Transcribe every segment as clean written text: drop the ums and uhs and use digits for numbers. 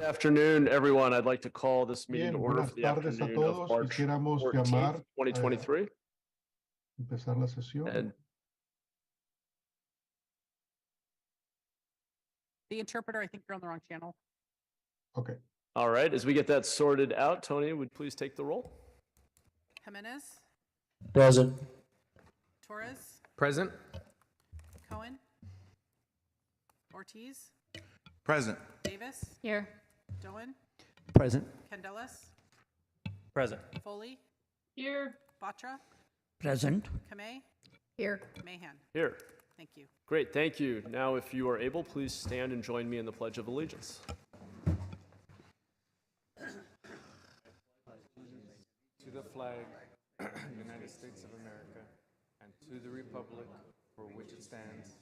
Afternoon, everyone. I'd like to call this meeting to Bien, order buenas for the tardes a afternoon of todos. March Quisiéramos 14th, llamar 2023. empezar la sesión. And The interpreter, I think you're on the wrong channel. Okay. all right, as we get that sorted out, Tony, would you please take the roll? Jimenez, Present. Torres, Present. Cohen, Ortiz, Present. Davis, Here. Doan, Present. Candelas, Present. Foley, Here. Batra, Present. Kamei, Here. Mahan. Here. Thank you. Great, thank you. Now, if you are able, please stand and join me in the Pledge of Allegiance. To the flag of the United States of America and to the republic for which it stands,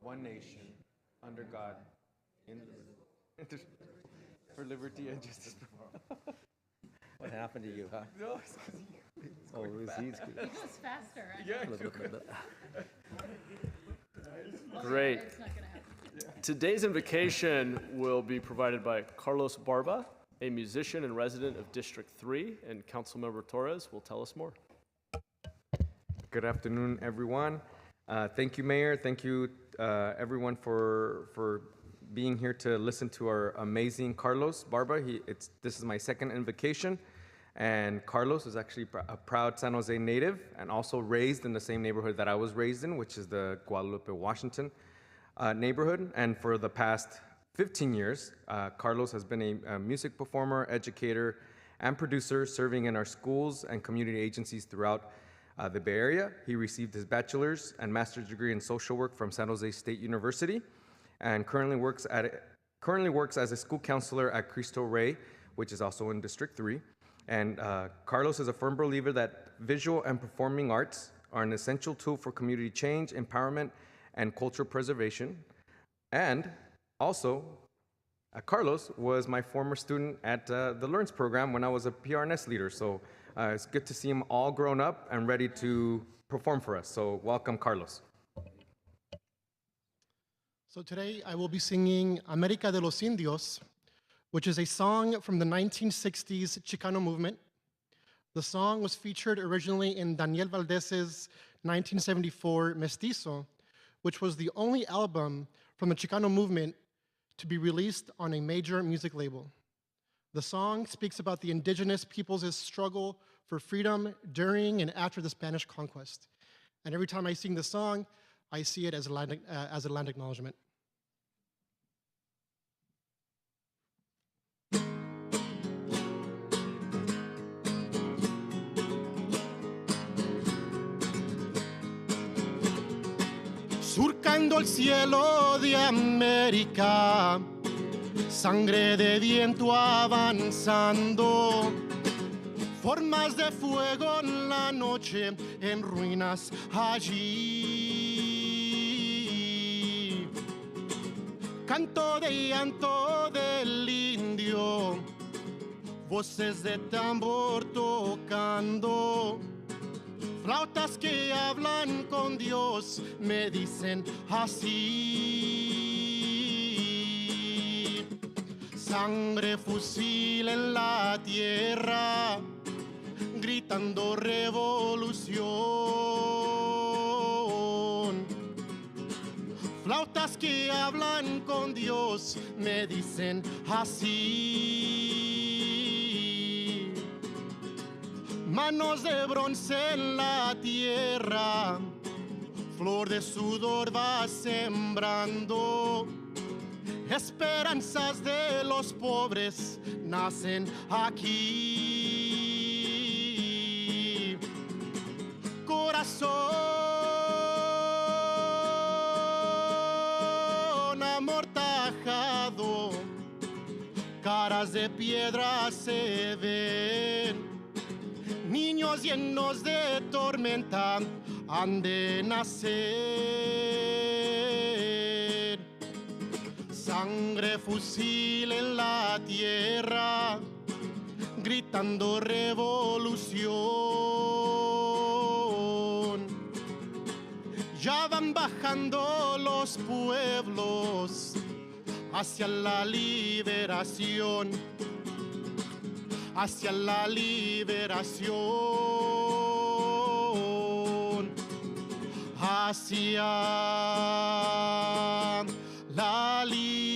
one nation, under God, for liberty and justice for all. What happened to you, huh? No, Oh, it was easy. It goes faster. Great. It's not gonna happen. Today's invocation will be provided by Carlos Barba, a musician and resident of District 3, and Councilmember Torres will tell us more. Good afternoon, everyone. Thank you, Mayor. Thank you, everyone, for being here to listen to our amazing Carlos Barba. This is my second invocation, and Carlos is actually a proud San Jose native and also raised in the same neighborhood that I was raised in, which is the Guadalupe, Washington neighborhood. And for the past 15 years, Carlos has been a music performer, educator, and producer, serving in our schools and community agencies throughout the Bay Area. He received his bachelor's and master's degree in social work from San Jose State University, and currently works as a school counselor at Cristo Rey, which is also in District 3. And Carlos is a firm believer that visual and performing arts are an essential tool for community change, empowerment, and cultural preservation. And also, Carlos was my former student at the Learns program when I was a PRNS leader. So it's good to see him all grown up and ready to perform for us. So welcome, Carlos. So today I will be singing América de los Indios, which is a song from the 1960s Chicano movement. The song was featured originally in Daniel Valdez's 1974 Mestizo, which was the only album from the Chicano movement to be released on a major music label. The song speaks about the indigenous peoples' struggle for freedom during and after the Spanish conquest. And every time I sing the song, I see it as a land acknowledgement. Surcando el cielo de América, sangre de viento avanzando, formas de fuego en la noche, en ruinas allí. Canto de llanto del indio, voces de tambor tocando, flautas que hablan con Dios, me dicen así. Sangre, fusil en la tierra, gritando revolución. Flautas que hablan con Dios, me dicen así. Manos de bronce en la tierra, flor de sudor va sembrando. Esperanzas de los pobres nacen aquí. Corazón amortajado, caras de piedra se ven. Niños llenos de tormenta han de nacer. Sangre, fusil en la tierra, gritando revolución. Ya van bajando los pueblos hacia la liberación, hacia la liberación, hacia la liberación.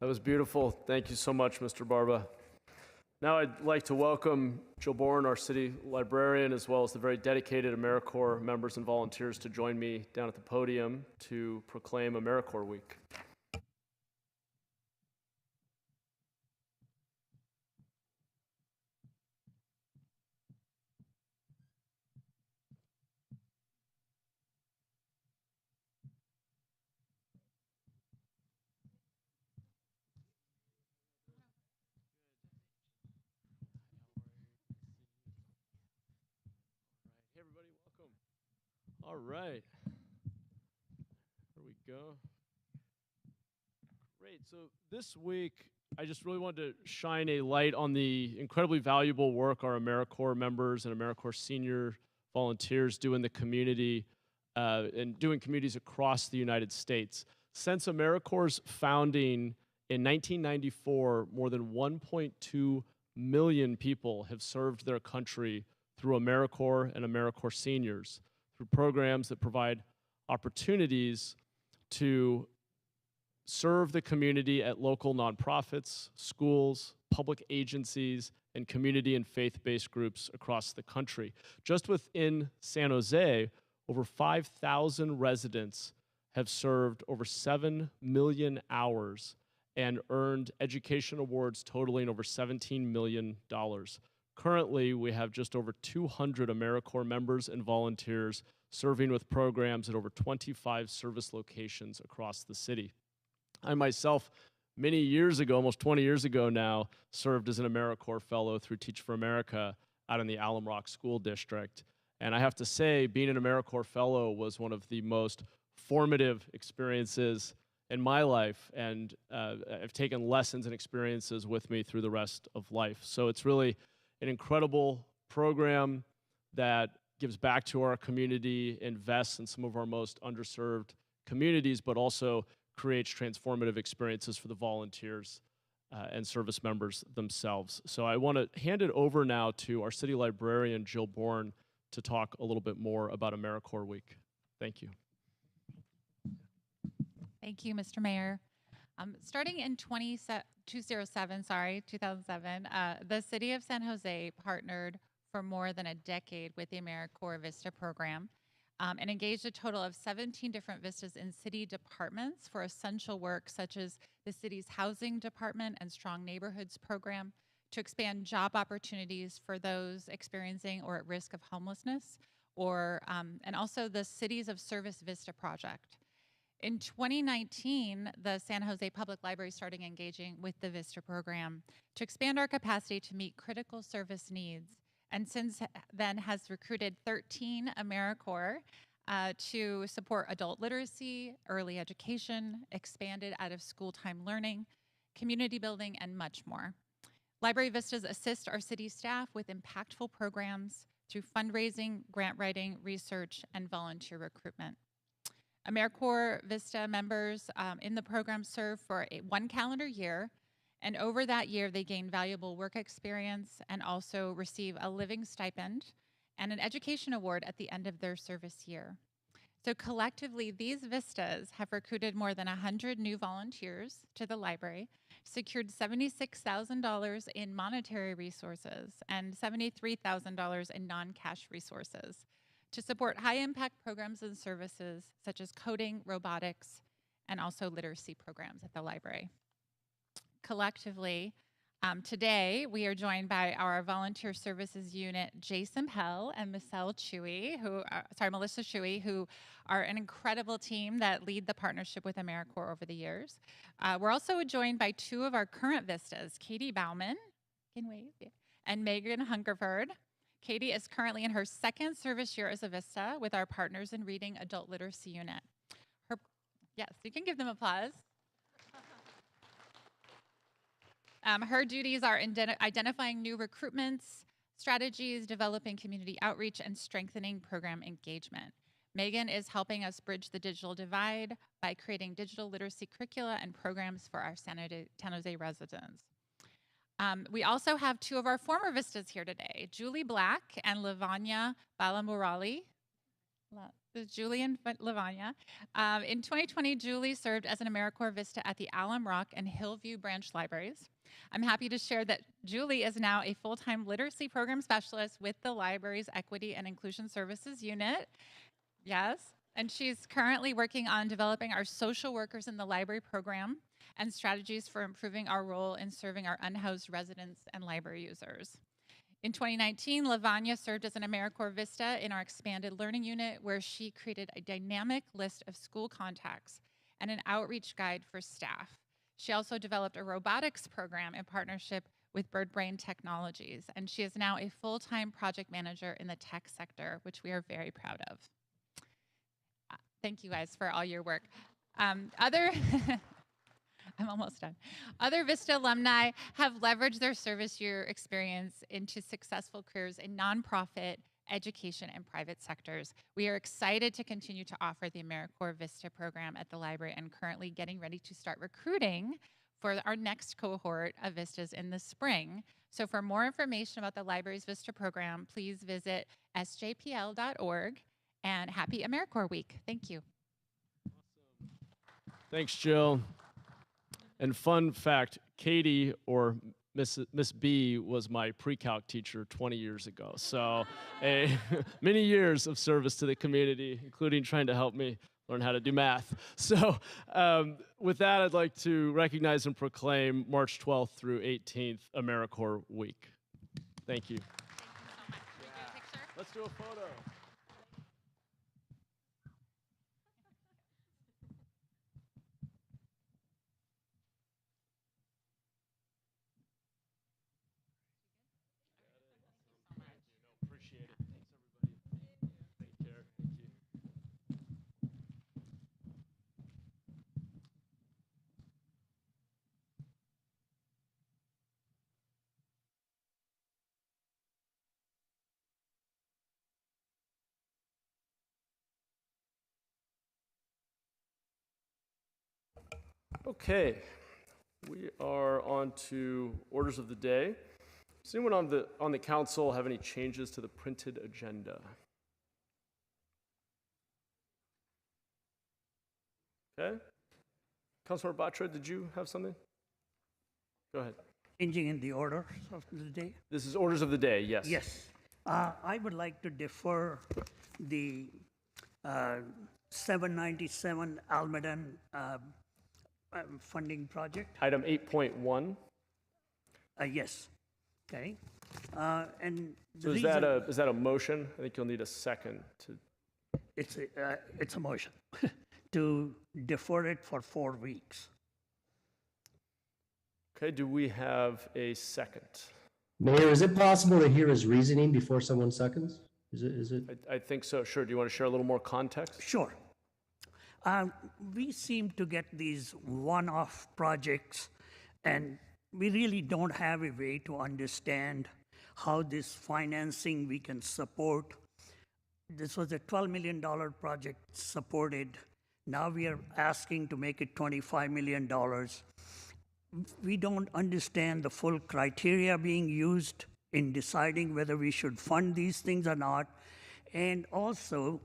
That was beautiful. Thank you so much, Mr. Barba. Now I'd like to welcome Jill Bourne, our city librarian, as well as the very dedicated Americorps members and volunteers to join me down at the podium to proclaim Americorps Week. Hey, everybody, welcome. All right. Here we go. Great. So this week, I just really wanted to shine a light on the incredibly valuable work our Americorps members and Americorps senior volunteers do in the community and doing communities across the United States. Since Americorps' founding in 1994, more than 1.2 million people have served their country through Americorps and Americorps seniors, through programs that provide opportunities to serve the community at local nonprofits, schools, public agencies, and community and faith-based groups across the country. Just within San Jose, over 5,000 residents have served over 7 million hours and earned education awards totaling over $17 million. Currently, we have just over 200 Americorps members and volunteers serving with programs at over 25 service locations across the city. I myself, many years ago, almost 20 years ago now, served as an Americorps Fellow through Teach for America out in the Alum Rock School District. And I have to say, being an Americorps Fellow was one of the most formative experiences in my life, and I've taken lessons and experiences with me through the rest of life. So it's really an incredible program that gives back to our community, invests in some of our most underserved communities, but also creates transformative experiences for the volunteers and service members themselves. So I want to hand it over now to our city librarian, Jill Bourne, to talk a little bit more about Americorps Week. Thank you. Thank you, Mr. Mayor. Starting in 2007, the City of San Jose partnered for more than a decade with the Americorps Vista program and engaged a total of 17 different vistas in city departments for essential work such as the city's housing department and strong neighborhoods program to expand job opportunities for those experiencing or at risk of homelessness, or and also the Cities of Service Vista project. In 2019, the San Jose Public Library started engaging with the VISTA program to expand our capacity to meet critical service needs, and since then has recruited 13 Americorps to support adult literacy, early education, expanded out-of-school time learning, community building, and much more. Library Vistas assist our city staff with impactful programs through fundraising, grant writing, research, and volunteer recruitment. Americorps Vista members in the program serve for one calendar year, and over that year they gain valuable work experience and also receive a living stipend and an education award at the end of their service year. So collectively, these vistas have recruited more than 100 new volunteers to the library, secured $76,000 in monetary resources and $73,000 in non-cash resources to support high-impact programs and services such as coding, robotics, and also literacy programs at the library. Collectively, today we are joined by our volunteer services unit, Jason Pell and Melissa Chewy, who are an incredible team that lead the partnership with Americorps over the years. We're also joined by two of our current vistas, Katie Bauman and Megan Hungerford. Katie is currently in her second service year as a Vista with our Partners in Reading Adult Literacy Unit. Yes, you can give them applause. Her duties are identifying new recruitments, strategies, developing community outreach, and strengthening program engagement. Megan is helping us bridge the digital divide by creating digital literacy curricula and programs for our San Jose residents. We also have two of our former Vistas here today, Julie Black and Lavanya Balamurali. Julie and Lavanya. In 2020, Julie served as an Americorps Vista at the Alum Rock and Hillview branch libraries. I'm happy to share that Julie is now a full-time literacy program specialist with the library's Equity and Inclusion Services unit. Yes, and she's currently working on developing our social workers in the library program and strategies for improving our role in serving our unhoused residents and library users. In 2019, Lavanya served as an Americorps Vista in our expanded learning unit, where she created a dynamic list of school contacts and an outreach guide for staff. She also developed a robotics program in partnership with Bird Brain Technologies, and she is now a full-time project manager in the tech sector, which we are very proud of. Thank you guys for all your work. I'm almost done. Other Vista alumni have leveraged their service year experience into successful careers in nonprofit, education, and private sectors. We are excited to continue to offer the Americorps Vista program at the library and currently getting ready to start recruiting for our next cohort of Vistas in the spring. So for more information about the library's Vista program, please visit sjpl.org, and happy Americorps Week. Thank you. Thanks, Jill. And fun fact, Katie, or Miss B, was my pre-calc teacher 20 years ago. So many years of service to the community, including trying to help me learn how to do math. So with that, I'd like to recognize and proclaim March 12th through 18th Americorps Week. Thank you. Thank you so much. Can we do a picture? Let's do a photo. Appreciate it. Thanks, everybody. Take care. Thank you. Okay, we are on to orders of the day. Does anyone on the council have any changes to the printed agenda? Okay. Councilor Batra, did you have something? Go ahead. Changing in the order of the day? This is orders of the day, yes. Yes. I would like to defer the 797 Almaden funding project. Item 8.1. Yes. Okay. And So is that a motion? I think you'll need a second to. it's a motion to defer it for 4 weeks. Okay, do we have a second? Mayor, is it possible to hear his reasoning before someone seconds? Is it? I think so, sure. Do you want to share a little more context? Sure. We seem to get these one-off projects, and we really don't have a way to understand how this financing we can support. This was a $12 million project supported. Now we are asking to make it $25 million. We don't understand the full criteria being used in deciding whether we should fund these things or not. And also,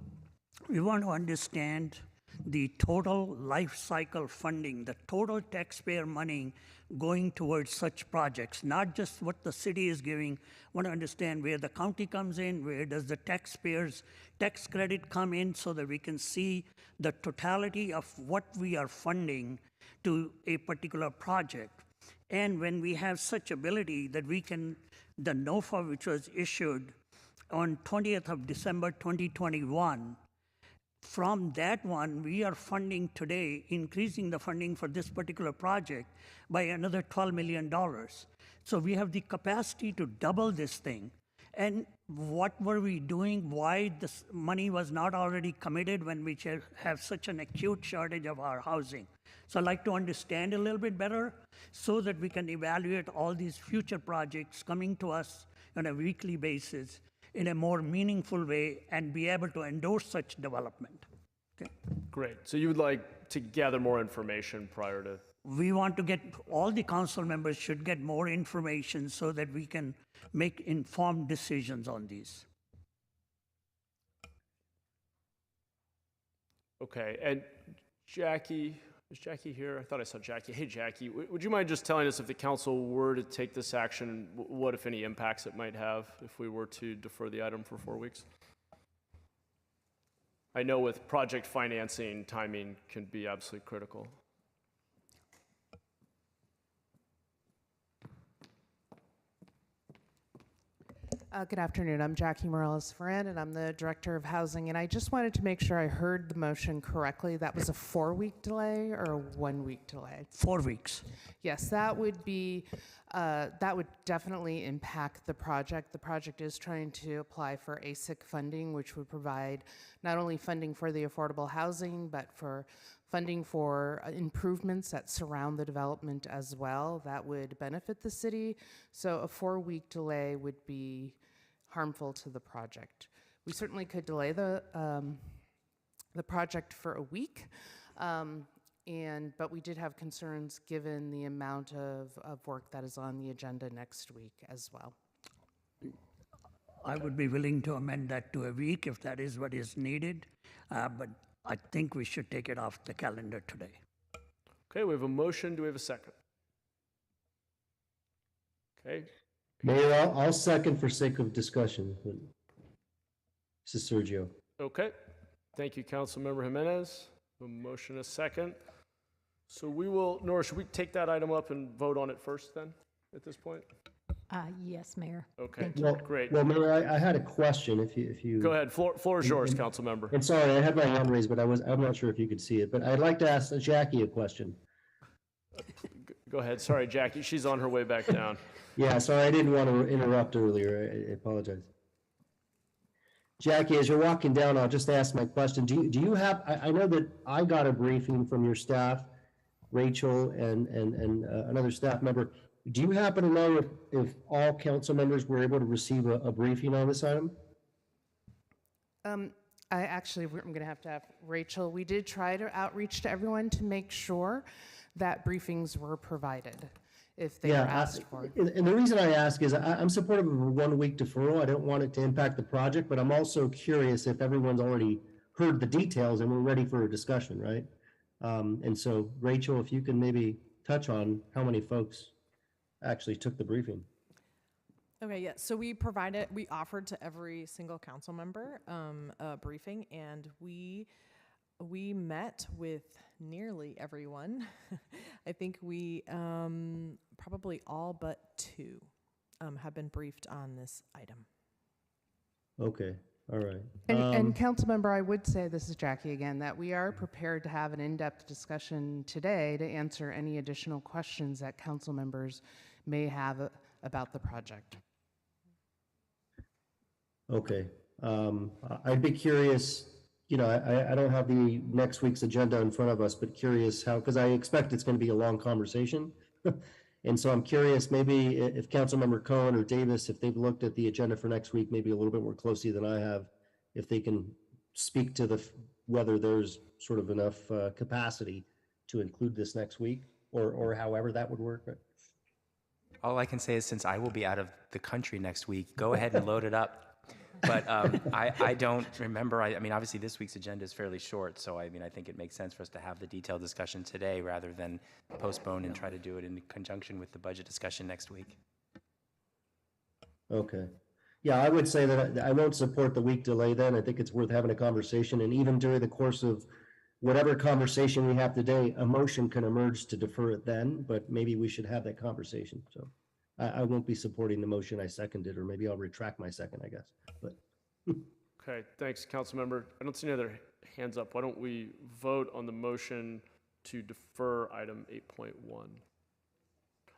we want to understand the total life cycle funding, the total taxpayer money going towards such projects, not just what the city is giving. Want to understand where the county comes in, where does the taxpayers' tax credit come in, so that we can see the totality of what we are funding to a particular project. And when we have such ability that we can, the NOFA, which was issued on 20th of December 2021, from that one, we are funding today, increasing the funding for this particular project by another $12 million. So we have the capacity to double this thing. And what were we doing? Why this money was not already committed when we have such an acute shortage of our housing? So I'd like to understand a little bit better so that we can evaluate all these future projects coming to us on a weekly basis in a more meaningful way and be able to endorse such development. Okay. Great. So you would like to gather more information prior to? We want to get, all the council members should get more information so that we can make informed decisions on these. Okay. And Jackie, is Jackie here? I thought I saw Jackie. Hey, Jackie, would you mind just telling us if the council were to take this action, what, if any, impacts it might have if we were to defer the item for 4 weeks? I know with project financing, timing can be absolutely critical. Good afternoon. I'm Jackie Morales-Ferran, and I'm the Director of Housing. And I just wanted to make sure I heard the motion correctly. That was a 4-week delay or a 1-week delay? 4 weeks. Yes, that would be, that would definitely impact the project. The project is trying to apply for ASIC funding, which would provide not only funding for the affordable housing, but for funding for improvements that surround the development as well. That would benefit the city. So a 4-week delay would be harmful to the project. We certainly could delay the project for a week, but we did have concerns given the amount of work that is on the agenda next week as well. I would be willing to amend that to a week if that is what is needed, but I think we should take it off the calendar today. Okay, we have a motion. Do we have a second? Okay. Mayor, I'll second for sake of discussion. This is Sergio. Okay. Thank you, Councilmember Jimenez. A motion, a second. So we will, Nora, should we take that item up and vote on it first then at this point? Yes, Mayor. Okay, Well, great. Well, Mayor, I had a question. If you Go ahead. Floor is yours, Councilmember. And sorry, I had my hand raised, but I'm not sure if you could see it. But I'd like to ask Jackie a question. Go ahead. Sorry, Jackie. She's on her way back down. Yeah, sorry, I didn't want to interrupt earlier. I apologize. Jackie, as you're walking down, I'll just ask my question. Do you have, I know that I got a briefing from your staff, Rachel and another staff member. Do you happen to know if all council members were able to receive a briefing on this item? I'm going to have Rachel. We did try to outreach to everyone to make sure that briefings were provided if they were asked for. And the reason I ask is I'm supportive of a 1-week deferral. I don't want it to impact the project, but I'm also curious if everyone's already heard the details and we're ready for a discussion, right? And so, Rachel, if you can maybe touch on how many folks actually took the briefing. Okay, yeah, so we offered to every single council member a briefing, and we met with nearly everyone. I think we probably all but 2 have been briefed on this item. Okay, all right. And council member, I would say, this is Jackie again, that we are prepared to have an in-depth discussion today to answer any additional questions that council members may have about the project. Okay, I'd be curious, you know, I don't have the next week's agenda in front of us, but curious how, because I expect it's going to be a long conversation. And so I'm curious, maybe if Councilmember Cohen or Davis, if they've looked at the agenda for next week, maybe a little bit more closely than I have, if they can speak to whether there's sort of enough capacity to include this next week, or however that would work. All I can say is, since I will be out of the country next week, go ahead and load it up. But I don't remember. I mean, obviously this week's agenda is fairly short, so I mean, I think it makes sense for us to have the detailed discussion today rather than postpone and try to do it in conjunction with the budget discussion next week. Okay. Yeah, I would say that I won't support the week delay then. I think it's worth having a conversation, and even during the course of whatever conversation we have today, a motion can emerge to defer it then, but maybe we should have that conversation. So I won't be supporting the motion I seconded, or maybe I'll retract my second, I guess. But Okay, thanks, Councilmember. I don't see any other hands up. Why don't we vote on the motion to defer item 8.1?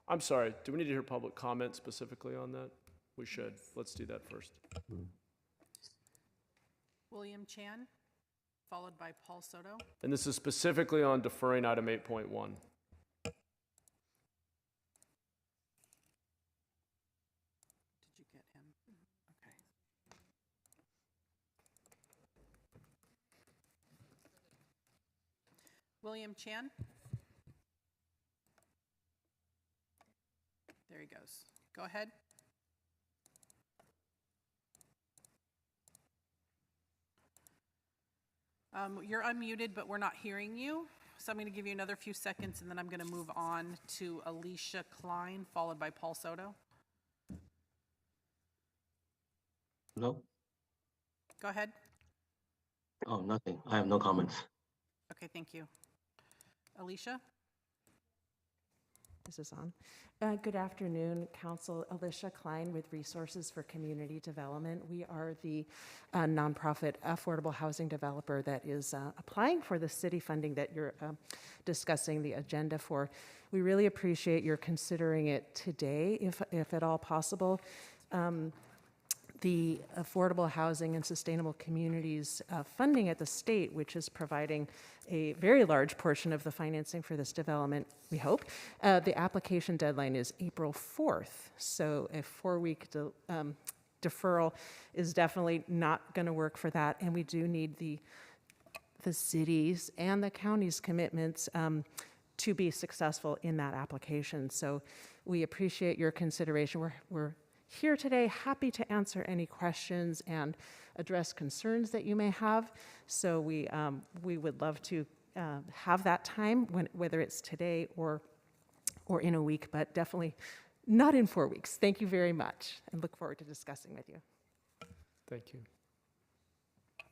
I'm sorry, do we need to hear public comment specifically on that? We should. Let's do that first. William Chan, followed by Paul Soto. And this is specifically on deferring item 8.1. Did you get him? Okay. William Chan. There he goes. Go ahead. You're unmuted, but we're not hearing you. So I'm going to give you another few seconds, and then I'm going to move on to Alicia Klein, followed by Paul Soto. No? Go ahead. Oh, nothing. I have no comments. Okay, thank you. Alicia? This is on. Good afternoon, Council. Alicia Klein with Resources for Community Development. We are the nonprofit affordable housing developer that is applying for the city funding that you're discussing the agenda for. We really appreciate your considering it today, if at all possible. The Affordable Housing and Sustainable Communities funding at the state, which is providing a very large portion of the financing for this development, we hope. The application deadline is April 4th, so a 4-week deferral is definitely not going to work for that, and we do need the cities and the county's commitments to be successful in that application. So we appreciate your consideration. We're here today, happy to answer any questions and address concerns that you may have. So we would love to have that time, whether it's today or in a week, but definitely not in 4 weeks. Thank you very much, and look forward to discussing with you. Thank you.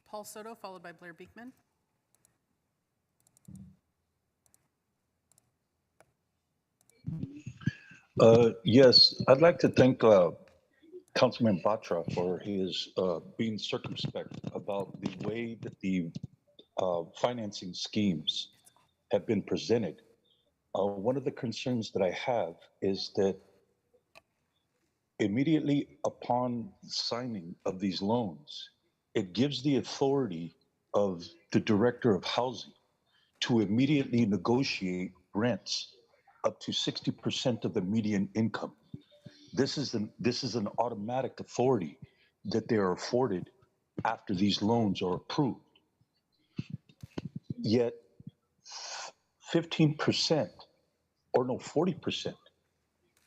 Paul Soto, followed by Blair Beekman. Yes, I'd like to thank Councilman Batra for his being circumspect about the way that the financing schemes have been presented. One of the concerns that I have is that immediately upon signing of these loans, it gives the authority of the director of housing to immediately negotiate rents up to 60% of the median income. This is an automatic authority that they are afforded after these loans are approved. Yet 15% or no, 40%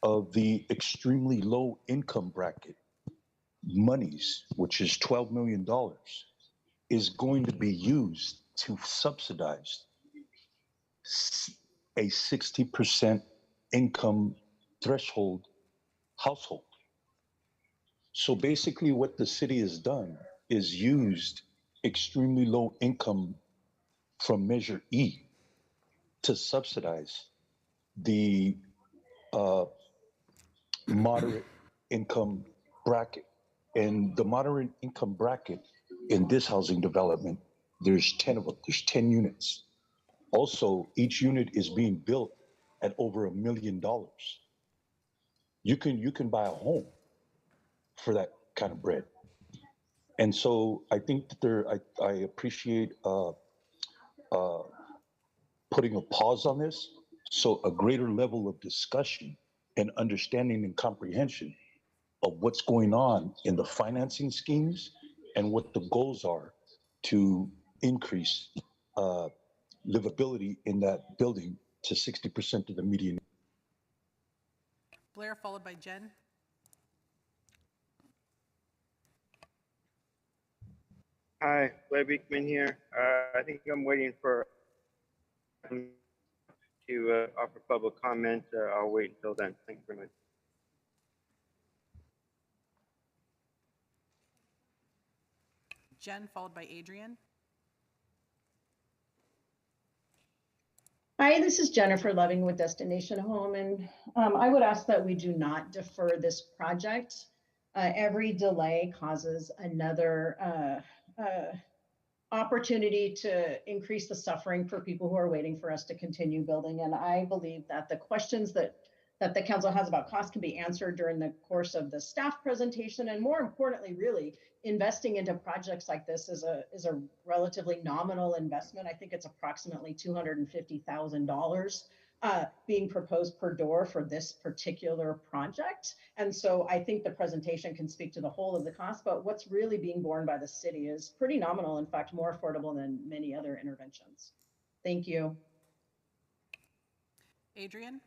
of the extremely low income bracket monies, which is $12 million, is going to be used to subsidize a 60% income threshold household. So basically what the city has done is used extremely low income from Measure E to subsidize the moderate income bracket. And the moderate income bracket in this housing development, there's 10 of them, there's 10 units. Also, each unit is being built at over $1 million. You can buy a home for that kind of bread. And so I think that I appreciate putting a pause on this, so a greater level of discussion and understanding and comprehension of what's going on in the financing schemes and what the goals are to increase livability in that building to 60% of the median. Blair, followed by Jen. Hi, Blair Beekman here. I think I'm waiting for to offer public comment. I'll wait until then. Thank you very much. Jen, followed by Adrian. Hi, this is Jennifer Loving with Destination Home, and I would ask that we do not defer this project. Every delay causes another opportunity to increase the suffering for people who are waiting for us to continue building. And I believe that the questions that that the council has about cost can be answered during the course of the staff presentation. And more importantly, really, investing into projects like this is a relatively nominal investment. I think it's approximately $250,000 being proposed per door for this particular project. And so I think the presentation can speak to the whole of the cost, but what's really being borne by the city is pretty nominal, in fact, more affordable than many other interventions. Thank you. Adrian?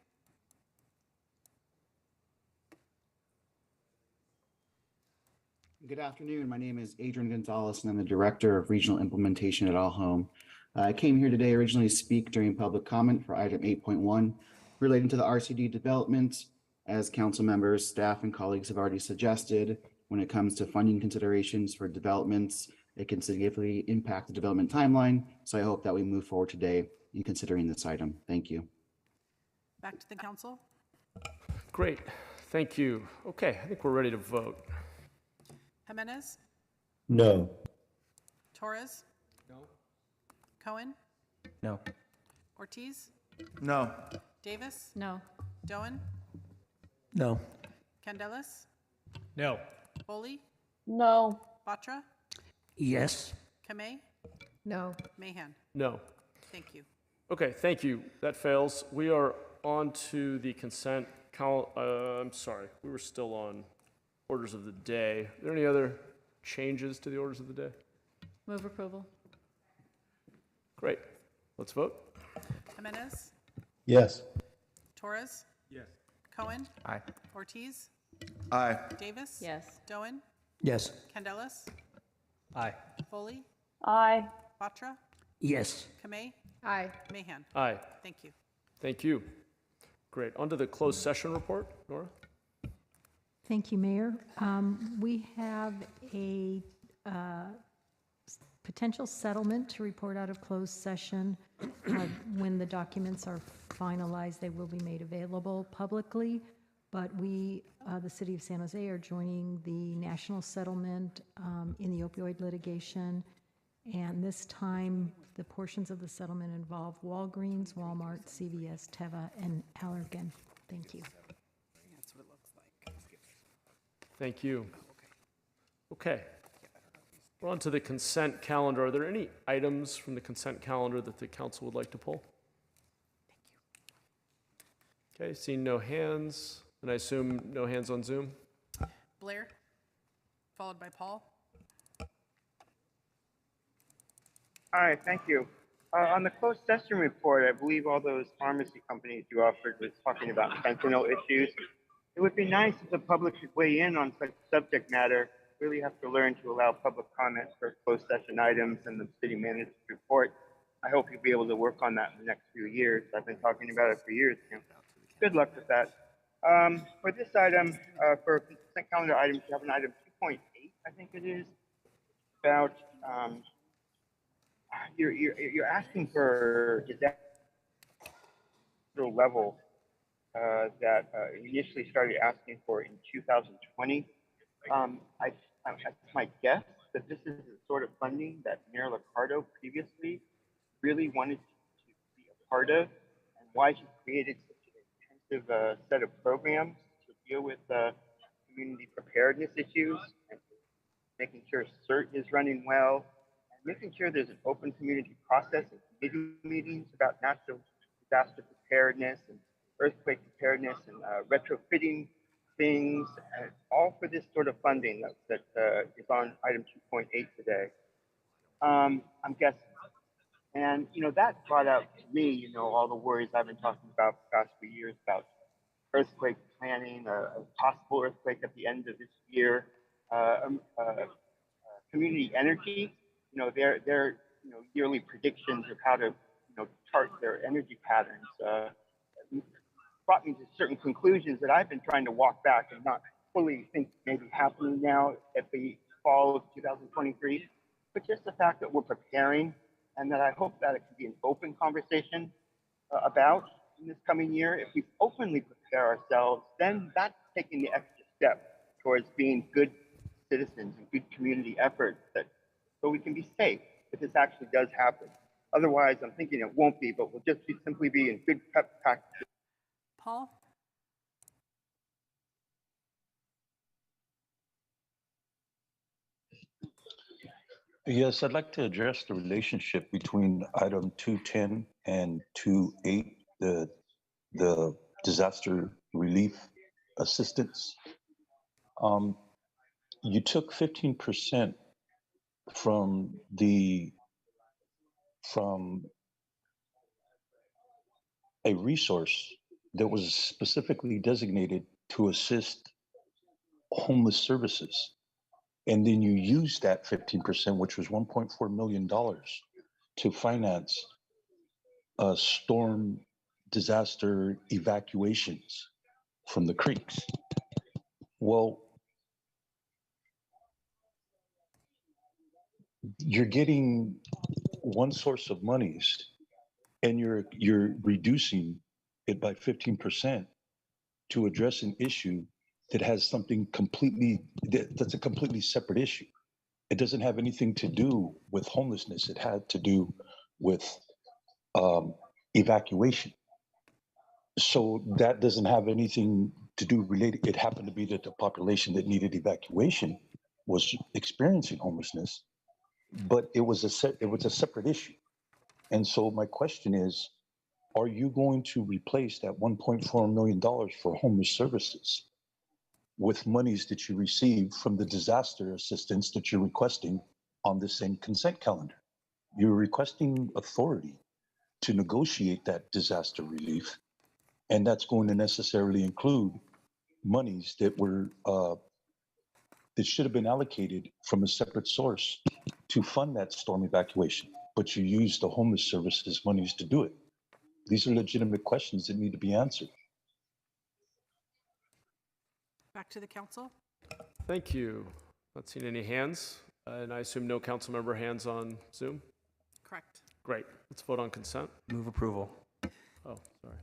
Good afternoon. My name is Adrian Gonzalez, and I'm the Director of Regional Implementation at All Home. I came here today originally to speak during public comment for item 8.1 relating to the RCD development. As council members, staff, and colleagues have already suggested, when it comes to funding considerations for developments, it can significantly impact the development timeline. So I hope that we move forward today in considering this item. Thank you. Back to the council. Great, thank you. Okay, I think we're ready to vote. Jimenez? No. Torres? No. Cohen? No. Ortiz? No. Davis? No. Doan? No. Candelas? No. Foley? No. Batra? Yes. Kamei? No. Mahan? No. Thank you. Okay, thank you. That fails. We are on to the consent I'm sorry, we were still on orders of the day. Are there any other changes to the orders of the day? Move approval. Great. Let's vote. Jimenez? Yes. Torres? Yes. Cohen? Aye. Ortiz? Aye. Davis? Yes. Doan? Yes. Candelas? Aye. Foley? Aye. Batra? Yes. Kamei? Aye. Mahan? Aye. Thank you. Thank you. Great. On to the closed session report. Nora? Thank you, Mayor. We have a potential settlement to report out of closed session. When the documents are finalized, they will be made available publicly. But we, the City of San Jose, are joining the national settlement in the opioid litigation. And this time, the portions of the settlement involve Walgreens, Walmart, CVS, Teva, and Allergan. Thank you. That's what it looks like. Thank you. Okay. We're on to the consent calendar. Are there any items from the consent calendar that the council would like to pull? Okay, seeing no hands, and I assume no hands on Zoom? Blair? Followed by Paul? Hi, thank you. On the closed session report, I believe all those pharmacy companies you offered was talking about fentanyl issues. It would be nice if the public could weigh in on such subject matter. Really have to learn to allow public comment for closed session items in the city manager's report. I hope you'll be able to work on that in the next few years. I've been talking about it for years now. Good luck with that. For this item, for consent calendar items, you have an item 2.8, I think it is, about you're asking for disaster level that initially started asking for in 2020. It's my guess that this is the sort of funding that Mayor Liccardo previously really wanted to be a part of, and why he created such an intensive set of programs to deal with community preparedness issues, and making sure CERT is running well, and making sure there's an open community process and committee meetings about natural disaster preparedness and earthquake preparedness and retrofitting things, and all for this sort of funding that is on item 2.8 today. I'm guessing. And, that brought out to me, all the worries I've been talking about for the past few years about earthquake planning, a possible earthquake at the end of this year, community energy, their yearly predictions of how to, chart their energy patterns brought me to certain conclusions that I've been trying to walk back and not fully think maybe happening now at the fall of 2023, but just the fact that we're preparing, and that I hope that it can be an open conversation about in this coming year. If we openly prepare ourselves, then that's taking the extra step towards being good citizens and good community efforts, so we can be safe if this actually does happen. Otherwise, I'm thinking it won't be, but we'll just simply be in good prep practice. Paul? Yes, I'd like to address the relationship between item 210 and 28, the disaster relief assistance. You took 15% from from a resource that was specifically designated to assist homeless services. And then you used that 15%, which was $1.4 million, to finance storm disaster evacuations from the creeks. Well, you're getting one source of monies and you're reducing it by 15% to address an issue that has something that's a completely separate issue. It doesn't have anything to do with homelessness. It had to do with evacuation. So that doesn't have anything to do related. It happened to be that the population that needed evacuation was experiencing homelessness, but it was a separate issue. And so my question is, are you going to replace that $1.4 million for homeless services with monies that you received from the disaster assistance that you're requesting on the same consent calendar? You're requesting authority to negotiate that disaster relief, and that's going to necessarily include monies that were that should have been allocated from a separate source to fund that storm evacuation, but you used the homeless services monies to do it. These are legitimate questions that need to be answered. Back to the council. Thank you. Not seeing any hands, and I assume no council member hands on Zoom? Correct. Great. Let's vote on consent. Move approval. Oh, sorry.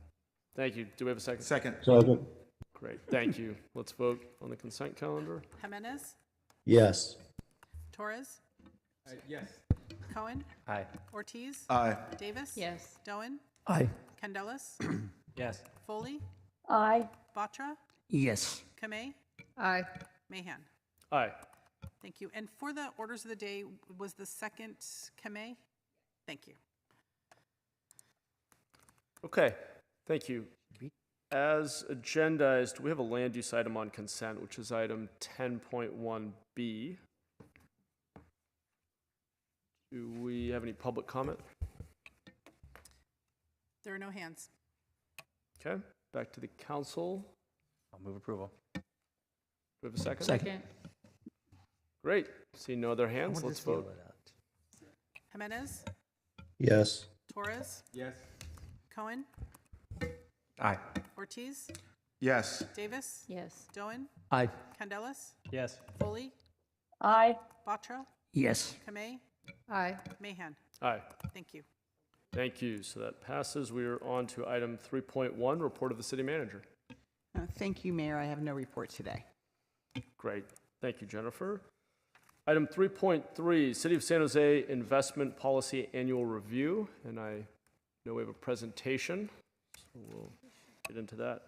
Thank you. Do we have a second? Second. Second. Great. Thank you. Let's vote on the consent calendar. Jimenez, Yes. Torres, Yes. Cohen, Aye. Ortiz, Aye. Davis. Yes. Doan, Aye. Candelas, Yes. Foley, Aye. Batra, Yes. Kamei, Aye. Mahan. Aye. Thank you. And for the orders of the day, was the second Kamei? Thank you. Okay. Thank you. As agendized, we have a land use item on consent, which is item 10.1B. Do we have any public comment? There are no hands. Okay. Back to the council. I'll move approval. Do we have a second? Second. Great. See no other hands. Let's vote. Jimenez, Yes. Torres, Yes. Cohen, Aye. Ortiz, Yes. Davis, Yes. Doan, Aye. Candelas, Yes. Foley, Aye. Batra, Yes. Kamei, Aye. Mahan. Aye. Thank you. Thank you. So that passes. We are on to item 3.1, report of the city manager. Thank you, Mayor. I have no report today. Great. Thank you, Jennifer. Item 3.3, City of San Jose Investment Policy Annual Review. And I know we have a presentation, so we'll get into that.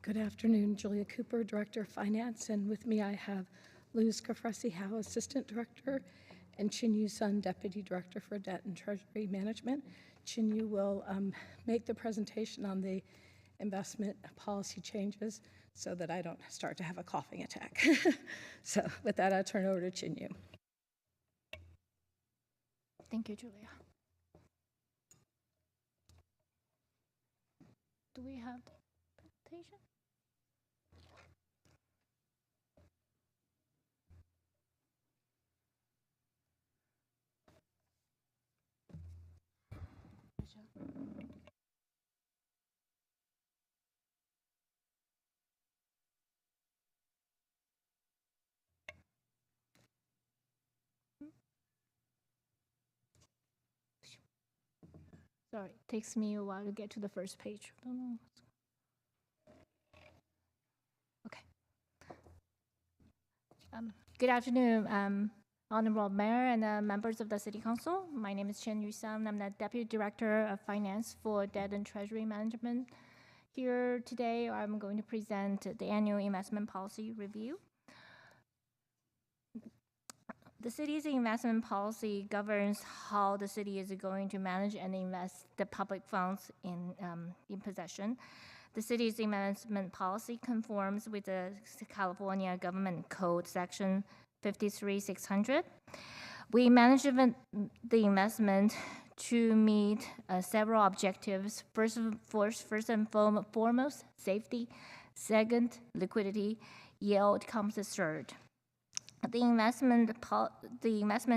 Good afternoon, Julia Cooper, Director of Finance, and with me I have Luz Kafresi-Howe, Assistant Director, and Chinyu Sun, Deputy Director for Debt and Treasury Management. Chinyu will make the presentation on the investment policy changes so that I don't start to have a coughing attack. So with that, I'll turn it over to Chinyu. Thank you, Julia. Do we have the presentation? Sorry, it takes me a while to get to the first page. I don't know. Okay. Good afternoon, Honorable Mayor and members of the City Council. My name is Chen Yu-Sam. I'm the Deputy Director of Finance for Debt and Treasury Management. Here today, I'm going to present the annual investment policy review. The city's investment policy governs how the city is going to manage and invest the public funds in possession. The city's investment policy conforms with the California Government Code Section 53600. We manage the investment to meet several objectives. First and foremost, safety. Second, liquidity. Yield comes third. The investment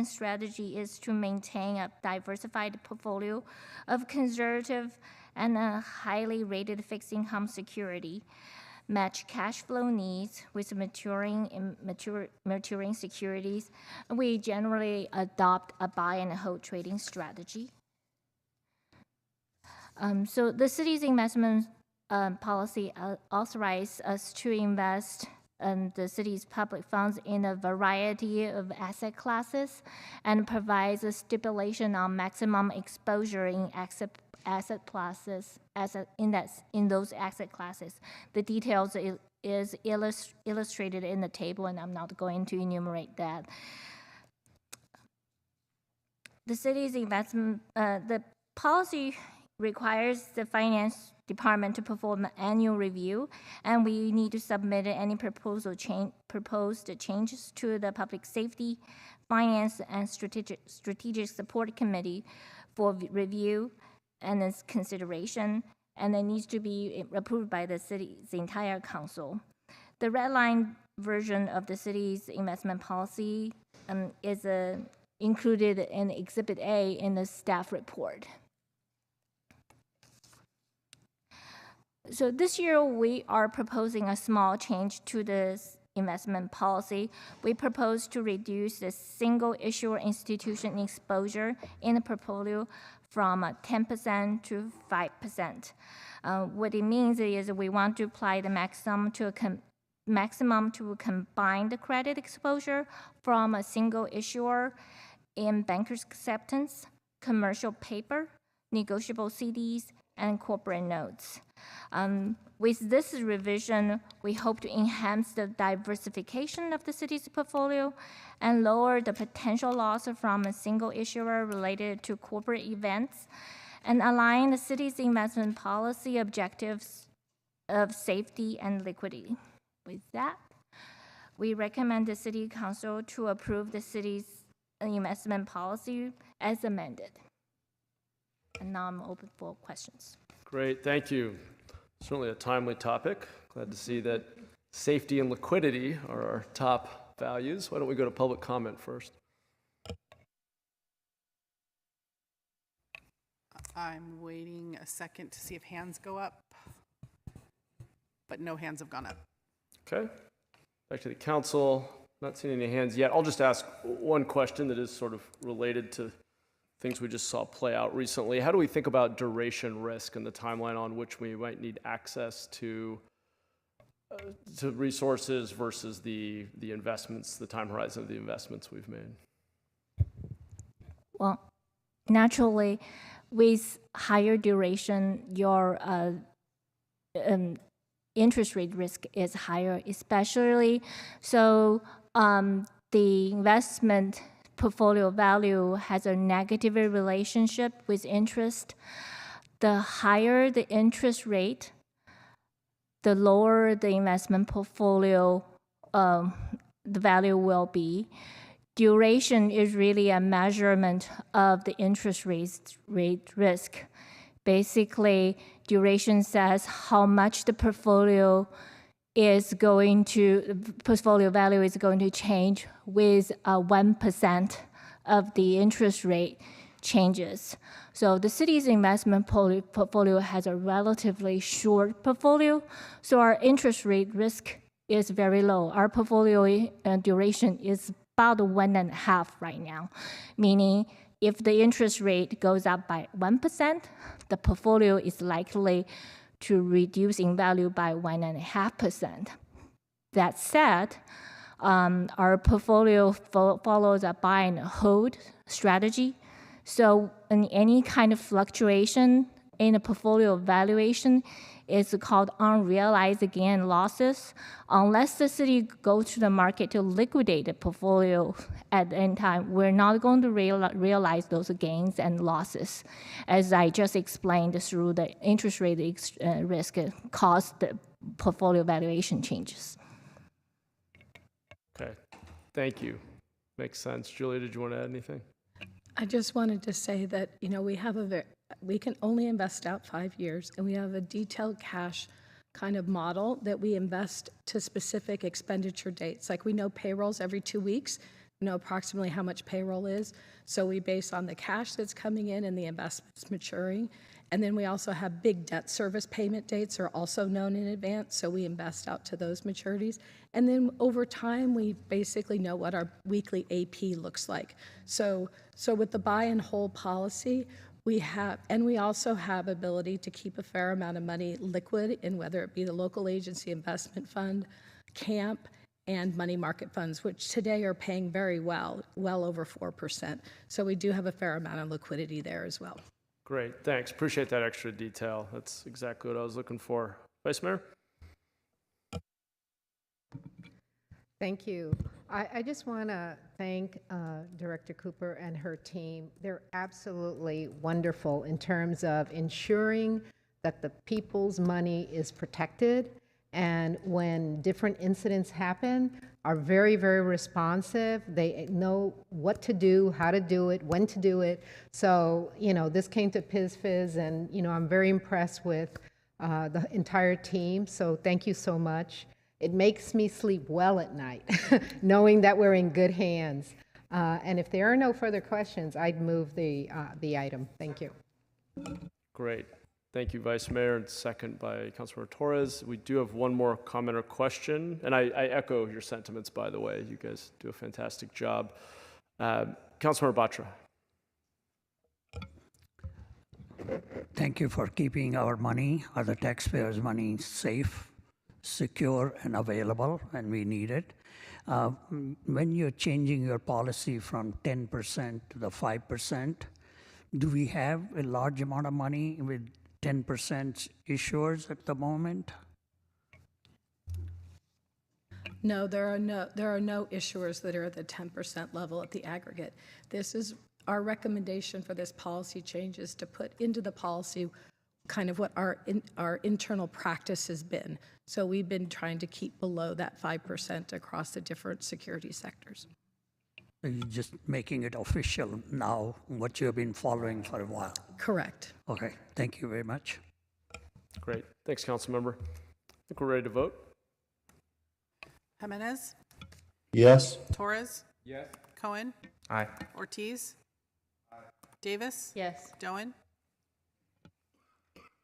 strategy is to maintain a diversified portfolio of conservative and a highly rated fixed income security, match cash flow needs with maturing securities. We generally adopt a buy and hold trading strategy. So the city's investment policy authorizes us to invest the city's public funds in a variety of asset classes and provides a stipulation on maximum exposure in asset classes, in those asset classes. The details is illustrated in the table, and I'm not going to enumerate that. The city's investment, the policy requires the finance department to perform an annual review, and we need to submit any proposed changes to the Public Safety, Finance, and Strategic Support Committee for review and its consideration, and it needs to be approved by the city's entire council. The red line version of the city's investment policy is included in Exhibit A in the staff report. So this year, we are proposing a small change to this investment policy. We propose to reduce the single issuer institution exposure in the portfolio from 10% to 5%. What it means is we want to apply the maximum to combine the credit exposure from a single issuer in banker's acceptance, commercial paper, negotiable CDs, and corporate notes. With this revision, we hope to enhance the diversification of the city's portfolio and lower the potential loss from a single issuer related to corporate events, and align the city's investment policy objectives of safety and liquidity. With that, we recommend the City Council to approve the city's investment policy as amended. And now I'm open for questions. Great, thank you. Certainly a timely topic. Glad to see that safety and liquidity are our top values. Why don't we go to public comment first? I'm waiting a second to see if hands go up, but no hands have gone up. Okay, back to the council. Not seeing any hands yet. I'll just ask one question that is sort of related to things we just saw play out recently. How do we think about duration risk and the timeline on which we might need access to resources versus the investments, the time horizon of the investments we've made? Well, naturally, with higher duration, your interest rate risk is higher, especially so the investment portfolio value has a negative relationship with interest. The higher the interest rate, the lower the investment portfolio the value will be. Duration is really a measurement of the interest rate risk. Basically, duration says how much the portfolio value is going to change with 1% of the interest rate changes. So the city's investment portfolio has a relatively short portfolio, so our interest rate risk is very low. Our portfolio duration is about 1.5 right now, meaning if the interest rate goes up by 1%, the portfolio is likely to reduce in value by 1.5%. That said, Our portfolio follows a buy and hold strategy. So in any kind of fluctuation in a portfolio valuation is called unrealized gain losses. Unless the city goes to the market to liquidate the portfolio at any time, we're not going to realize those gains and losses. As I just explained through the interest rate risk caused the portfolio valuation changes. Okay, thank you. Makes sense. Julia, did you want to add anything? I just wanted to say that, you know, we can only invest out 5 years, and we have a detailed cash kind of model that we invest to specific expenditure dates. Like we know payrolls every 2 weeks, we know approximately how much payroll is. So we base on the cash that's coming in and the investments maturing. And then we also have big debt service payment dates are also known in advance, so we invest out to those maturities. And then over time, we basically know what our weekly AP looks like. So with the buy and hold policy, we also have ability to keep a fair amount of money liquid in whether it be the local agency investment fund, CAMP, and money market funds, which today are paying very well over 4%. So we do have a fair amount of liquidity there as well. Great, thanks. Appreciate that extra detail. That's exactly what I was looking for. Vice Mayor? Thank you. I just want to thank Director Cooper and her team. They're absolutely wonderful in terms of ensuring that the people's money is protected, and when different incidents happen, are very, very responsive. They know what to do, how to do it, when to do it. So, you know, this came to PizFizz, and, you know, I'm very impressed with the entire team. So thank you so much. It makes me sleep well at night, knowing that we're in good hands. And if there are no further questions, I'd move the item. Thank you. Great. Thank you, Vice Mayor, and second by Councilmember Torres. We do have one more comment or question, and I echo your sentiments, by the way. You guys do a fantastic job. Councilmember Batra. Thank you for keeping our money, the taxpayers' money, safe, secure, and available, and we need it. When you're changing your policy from 10% to the 5%, do we have a large amount of money with 10% issuers at the moment? No, there are no issuers that are at the 10% level at the aggregate. This is our recommendation for this policy change, is to put into the policy kind of what our internal practice has been. So we've been trying to keep below that 5% across the different security sectors. Are you just making it official now, what you have been following for a while? Correct. Okay, thank you very much. Great. Thanks, Councilmember. I think we're ready to vote. Jimenez? Yes. Torres? Yes. Cohen? Aye. Ortiz? Aye. Davis? Yes. Doan?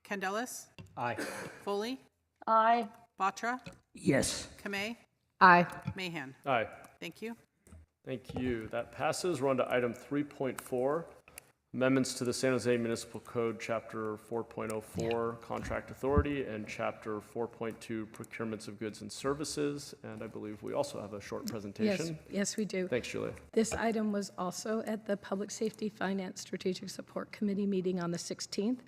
Candelas? Aye. Foley? Aye. Batra? Yes. Kamei? Aye. Mahan? Aye. Thank you. Thank you. That passes. We're on to item 3.4, amendments to the San Jose Municipal Code, Chapter 4.04, Contract Authority, and Chapter 4.2, Procurements of Goods and Services. And I believe we also have a short presentation. Yes, we do. Thanks, Julia. This item was also at the Public Safety Finance Strategic Support Committee meeting on the 16th.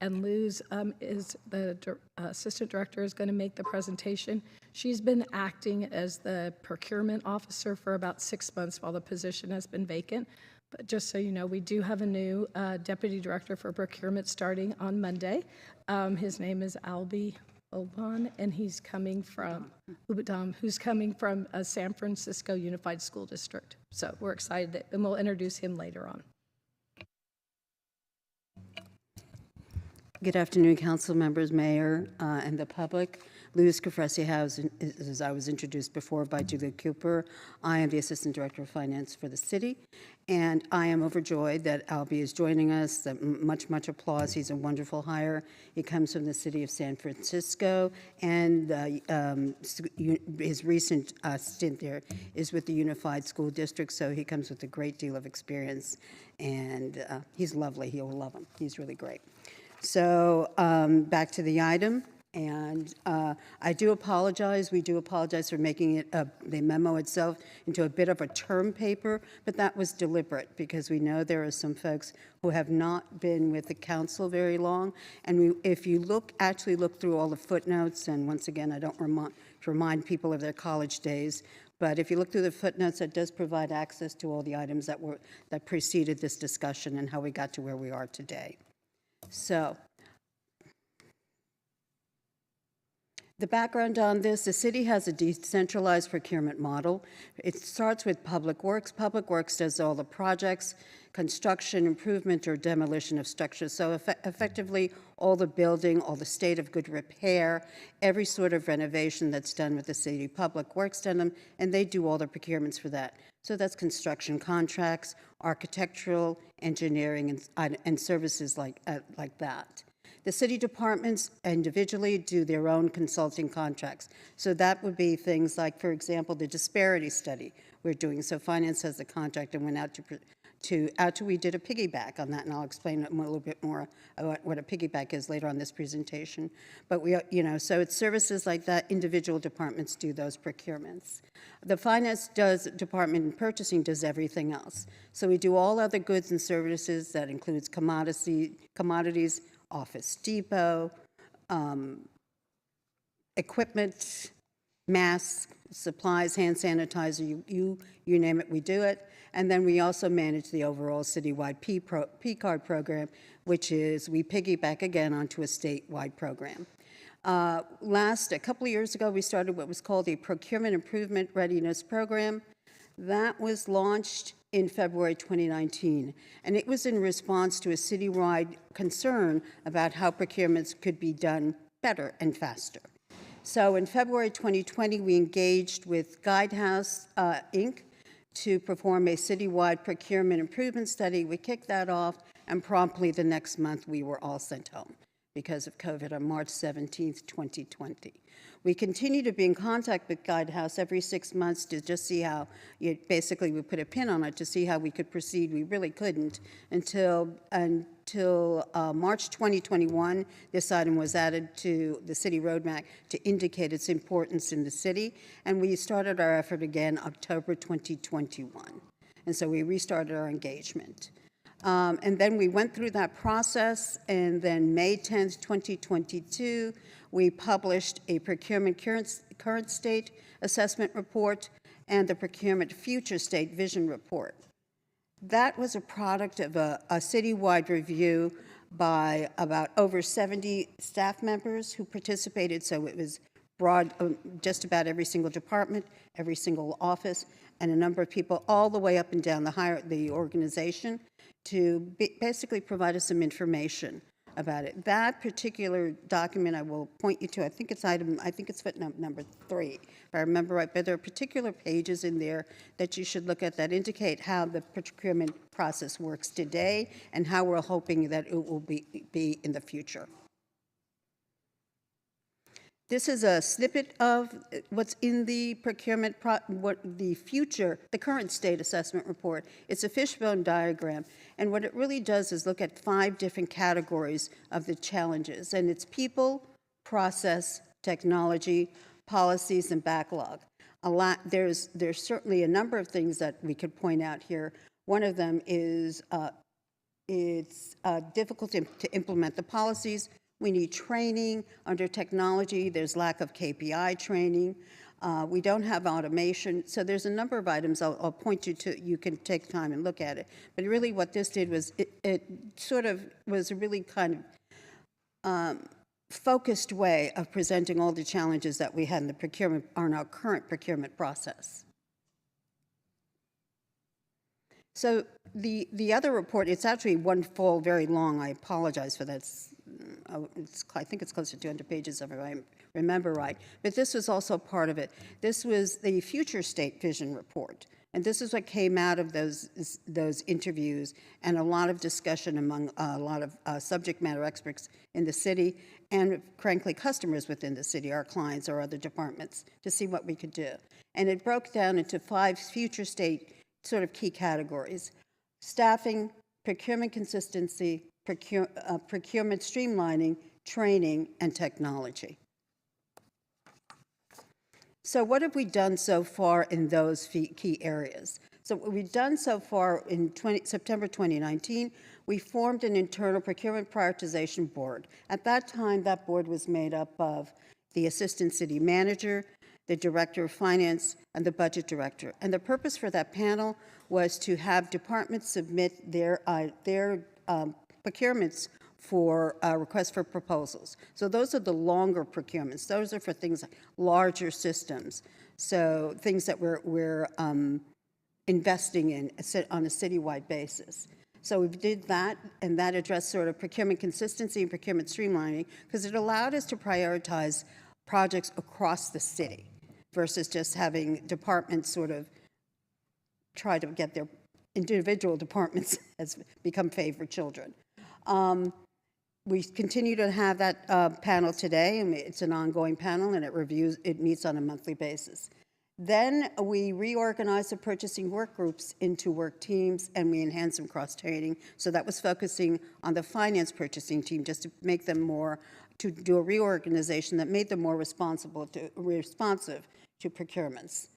And Luz is the assistant director, is going to make the presentation. She's been acting as the procurement officer for about 6 months while the position has been vacant. But just so you know, we do have a new deputy director for procurement starting on Monday. His name is Albi Oban, and he's coming from San Francisco Unified School District. So we're excited, and we'll introduce him later on. Good afternoon, council members, mayor, and the public. Luz Cafresi House, as I was introduced before by Julia Cooper. I am the Assistant Director of Finance for the city, and I am overjoyed that Albie is joining us. Much, much applause. He's a wonderful hire. He comes from the city of San Francisco, and his recent stint there is with the Unified School District, so he comes with a great deal of experience, and he's lovely. You'll love him. He's really great. So back to the item. And I do apologize. We do apologize for making it the memo itself into a bit of a term paper, but that was deliberate because we know there are some folks who have not been with the council very long. And if you actually look through all the footnotes, and once again, I don't remind people of their college days, but if you look through the footnotes, it does provide access to all the items that preceded this discussion and how we got to where we are today. So, the background on this, the city has a decentralized procurement model. It starts with Public Works. Public Works does all the projects, construction, improvement, or demolition of structures. So effectively, all the building, all the state of good repair, every sort of renovation that's done with the city. Public Works done them, and they do all the procurements for that. So that's construction contracts, architectural, engineering, and services like that. The city departments individually do their own consulting contracts. So that would be things like, for example, the disparity study we're doing. So finance has the contract and went out we did a piggyback on that, and I'll explain a little bit more about what a piggyback is later on this presentation. But so it's services like that. Individual departments do those procurements. The finance department in purchasing does everything else. So we do all other goods and services. That includes commodities, Office Depot, equipment, masks, supplies, hand sanitizer, you name it, we do it. And then we also manage the overall citywide P-card program, which is we piggyback again onto a statewide program. A couple of years ago, we started what was called a Procurement Improvement Readiness Program. That was launched in February 2019, and it was in response to a citywide concern about how procurements could be done better and faster. So in February 2020, we engaged with Guidehouse Inc. to perform a citywide procurement improvement study. We kicked that off, and promptly the next month, we were all sent home because of COVID on March 17th, 2020. We continue to be in contact with Guidehouse every 6 months to just see how, basically we put a pin on it to see how we could proceed. We really couldn't until March 2021. This item was added to the city roadmap to indicate its importance in the city, and we started our effort again October 2021. And so we restarted our engagement. And then we went through that process, and then May 10th, 2022, we published a procurement current state assessment report and the procurement future state vision report. That was a product of a citywide review by about over 70 staff members who participated, so it was broad, just about every single department, every single office, and a number of people all the way up and down the organization to basically provide us some information about it. That particular document I will point you to, I think it's footnote number 3, if I remember right, but there are particular pages in there that you should look at that indicate how the procurement process works today and how we're hoping that it will be in the future. This is a snippet of what's in the procurement, the current state assessment report. It's a fishbone diagram, and what it really does is look at 5 different categories of the challenges, and it's people, process, technology, policies, and backlog. There's certainly a number of things that we could point out here. One of them is it's difficult to implement the policies. We need training. Under technology, there's lack of KPI training. We don't have automation. So there's a number of items I'll point you to. You can take time and look at it. But really what this did was it sort of was a really kind of focused way of presenting all the challenges that we had in the procurement, on our current procurement process. So the other report, it's actually one full, very long. I apologize for that. I think it's close to 200 pages, if I remember right. But this was also part of it. This was the future state vision report. And this is what came out of those interviews and a lot of discussion among a lot of subject matter experts in the city and, frankly, customers within the city, our clients or other departments, to see what we could do. And it broke down into 5 future state sort of key categories: staffing, procurement consistency, procurement streamlining, training, and technology. So what have we done so far in those key areas? So what we've done so far in September 2019, we formed an internal procurement prioritization board. At that time, that board was made up of the assistant city manager, the director of finance, and the budget director. And the purpose for that panel was to have departments submit their procurements for requests for proposals. So those are the longer procurements. Those are for things like larger systems. So things that we're investing in on a citywide basis. So we did that, and that addressed sort of procurement consistency and procurement streamlining, because it allowed us to prioritize projects across the city versus just having departments sort of try to get their individual departments has become favorite children. We continue to have that panel today, and it's an ongoing panel, and it meets on a monthly basis. Then we reorganized the purchasing work groups into work teams, and we enhanced some cross-training. So that was focusing on the finance purchasing team, just to make them more, to do a reorganization that made them more responsive to procurements.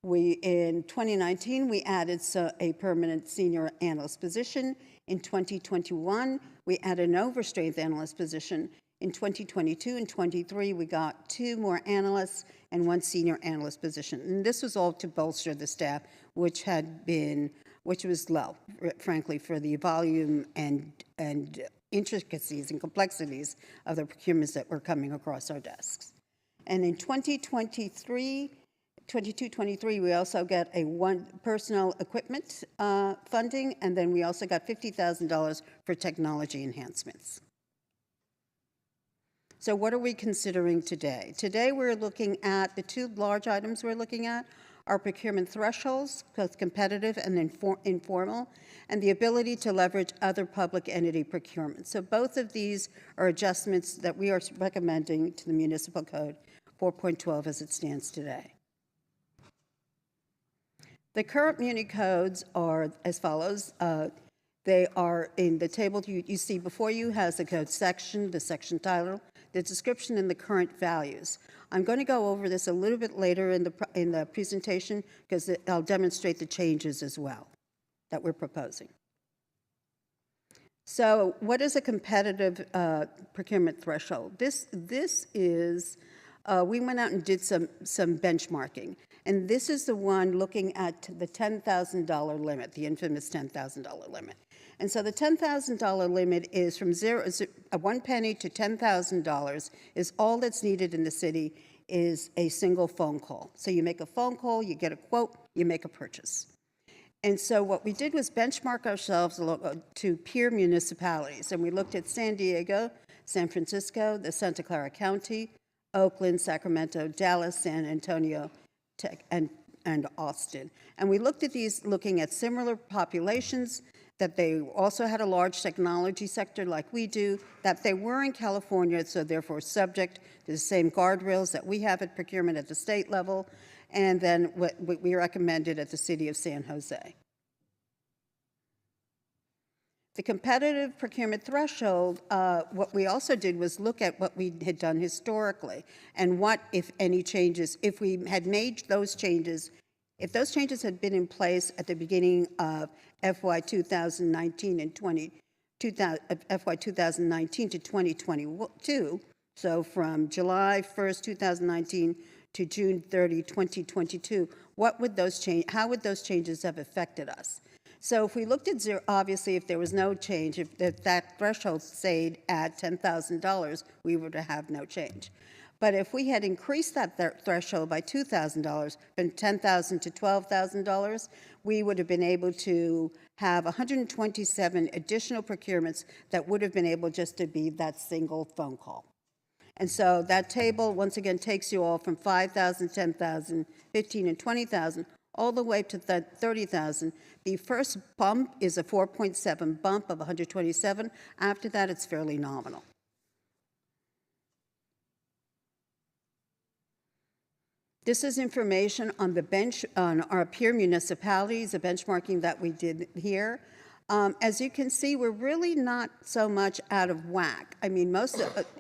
In 2019, we added a permanent senior analyst position. In 2021, we added an overstrength analyst position. In 2022 and 23, we got 2 more analysts and 1 senior analyst position. And this was all to bolster the staff, which was low, frankly, for the volume and intricacies and complexities of the procurements that were coming across our desks. And in 22-23, we also got a personal equipment funding, and then we also got $50,000 for technology enhancements. So what are we considering today? Today we're looking at the 2 large items we're looking at are procurement thresholds, both competitive and informal, and the ability to leverage other public entity procurement. So both of these are adjustments that we are recommending to the municipal code 4.12 as it stands today. The current muni codes are as follows. They are in the table you see before you has the code section, the section title, the description, and the current values. I'm going to go over this a little bit later in the presentation because I'll demonstrate the changes as well that we're proposing. So what is a competitive procurement threshold? This is, we went out and did some benchmarking. And this is the one looking at the $10,000 limit, the infamous $10,000 limit. And so the $10,000 limit is from 1 penny to $10,000 is all that's needed in the city is a single phone call. So you make a phone call, you get a quote, you make a purchase. And so what we did was benchmark ourselves to peer municipalities. And we looked at San Diego, San Francisco, the Santa Clara County, Oakland, Sacramento, Dallas, San Antonio, and Austin. And we looked at these looking at similar populations, that they also had a large technology sector like we do, that they were in California, so therefore subject to the same guardrails that we have at procurement at the state level, and then what we recommended at the city of San Jose. The competitive procurement threshold, what we also did was look at what we had done historically and what, if any, changes, if we had made those changes, if those changes had been in place at the beginning of FY 2019 and FY 2019 to 2022, so from July 1st, 2019 to June 30, 2022, what would those change? How would those changes have affected us? So if we looked at zero, obviously, if there was no change, if that threshold stayed at $10,000, we would have no change. But if we had increased that threshold by $2,000, from $10,000 to $12,000, we would have been able to have 127 additional procurements that would have been able just to be that single phone call. And so that table, once again, takes you all from 5,000, 10,000, 15, and 20,000, all the way to 30,000. The first bump is a 4.7 bump of 127. After that, it's fairly nominal. This is information on on our peer municipalities, the benchmarking that we did here. As you can see, we're really not so much out of whack. I mean,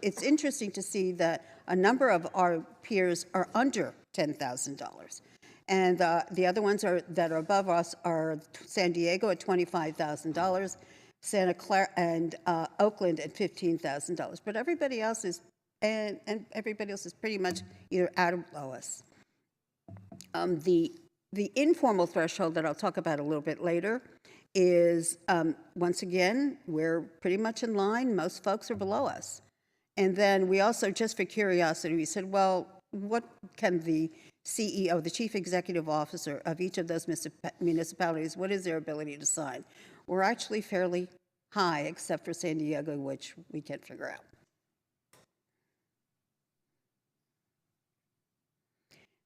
it's interesting to see that a number of our peers are under $10,000. And the other ones that are above us are San Diego at $25,000, Santa Clara and Oakland at $15,000. But everybody else is, and everybody else is pretty much either at or below us. The informal threshold that I'll talk about a little bit later is, once again, we're pretty much in line. Most folks are below us. And then we also, just for curiosity, we said, well, what can the CEO, the chief executive officer of each of those municipalities, what is their ability to sign? We're actually fairly high, except for San Diego, which we can't figure out.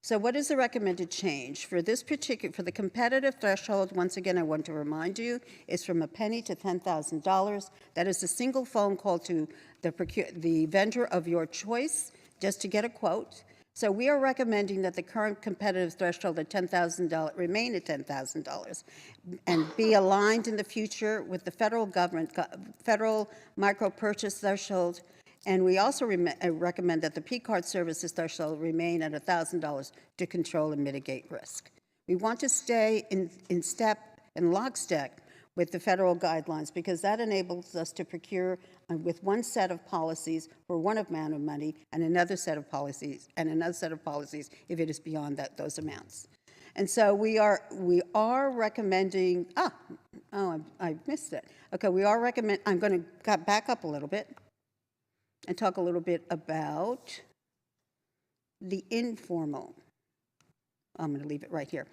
So what is the recommended change? For this particular, for the competitive threshold, once again, I want to remind you, is from a penny to $10,000. That is a single phone call to the vendor of your choice just to get a quote. So we are recommending that the current competitive threshold at $10,000 remain at $10,000 and be aligned in the future with the federal government, federal micro purchase threshold. And we also recommend that the P-card services threshold remain at $1,000 to control and mitigate risk. We want to stay in lockstep with the federal guidelines because that enables us to procure with one set of policies for one amount of money and another set of policies if it is beyond those amounts. And so we are recommending, I missed it. Okay, I'm going to back up a little bit and talk a little bit about the informal. I'm going to leave it right here.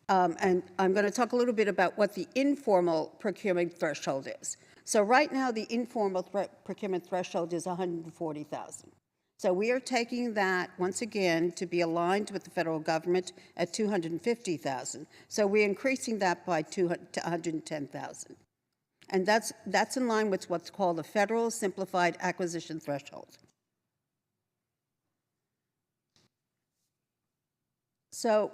And I'm going to talk a little bit about what the informal procurement threshold is. So right now, the informal procurement threshold is $140,000. So we are taking that, once again, to be aligned with the federal government at $250,000. So we're increasing that by to $110,000. And that's in line with what's called the Federal Simplified Acquisition Threshold. So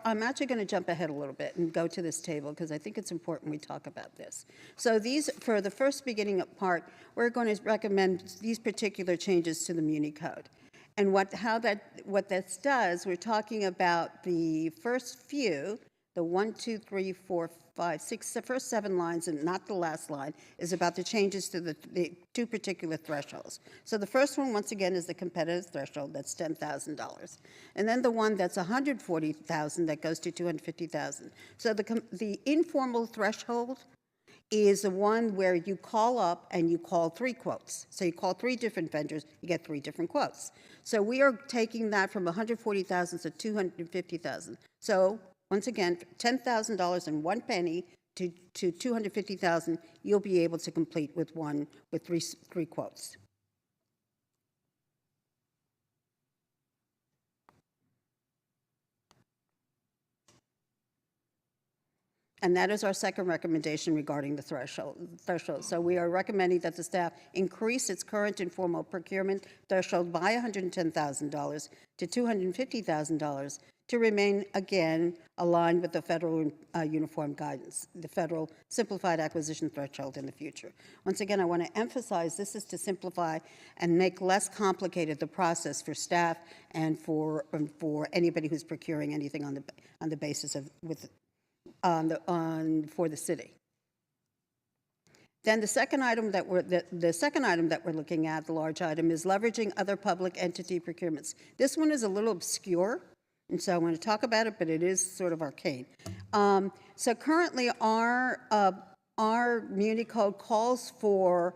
I'm actually going to jump ahead a little bit and go to this table because I think it's important we talk about this. So for the first beginning part, we're going to recommend these particular changes to the Muni Code. And what this does, we're talking about the first few, the 1, 2, 3, 4, 5, 6, the first 7 lines and not the last line, is about the changes to the 2 particular thresholds. So the first one, once again, is the competitive threshold, that's $10,000. And then the one that's $140,000 that goes to $250,000. So the informal threshold is the one where you call up and you call 3 quotes. So you call 3 different vendors, you get 3 different quotes. So we are taking that from $140,000 to $250,000. So once again, $10,000 and 1 penny to $250,000, you'll be able to complete with 3 quotes. And that is our second recommendation regarding the threshold. So we are recommending that the staff increase its current informal procurement threshold by $110,000 to $250,000 to remain, again, aligned with the federal uniform guidance, the federal simplified acquisition threshold in the future. Once again, I want to emphasize this is to simplify and make less complicated the process for staff and for anybody who's procuring anything on the basis of for the city. Then the second item that we're looking at, the large item, is leveraging other public entity procurements. This one is a little obscure, and so I want to talk about it, but it is sort of arcane. So currently, our Muni Code calls for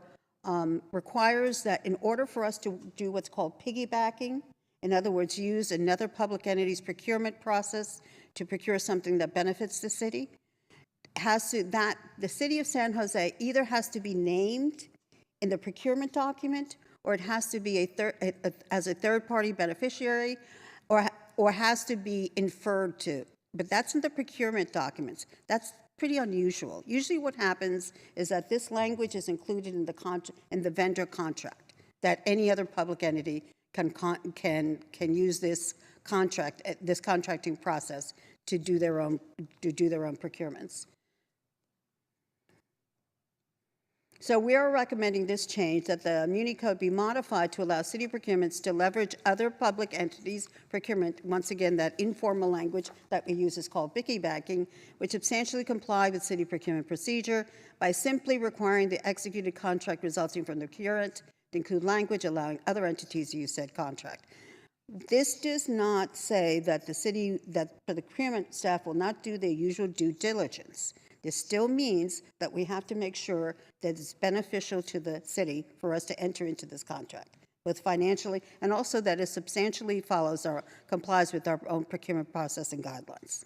requires that in order for us to do what's called piggybacking, in other words, use another public entity's procurement process to procure something that benefits the city, the city of San Jose either has to be named in the procurement document, or it has to be as a third-party beneficiary, or has to be inferred to. But that's in the procurement documents. That's pretty unusual. Usually what happens is that this language is included in the vendor contract, that any other public entity can use this contracting process to do their own procurements. So we are recommending this change, that the Muni Code be modified to allow city procurements to leverage other public entities' procurement. Once again, that informal language that we use is called piggybacking, which substantially comply with city procurement procedure by simply requiring the executed contract resulting from the procurement to include language allowing other entities to use said contract. This does not say that the procurement staff will not do their usual due diligence. This still means that we have to make sure that it's beneficial to the city for us to enter into this contract, both financially and also that it substantially complies with our own procurement process and guidelines.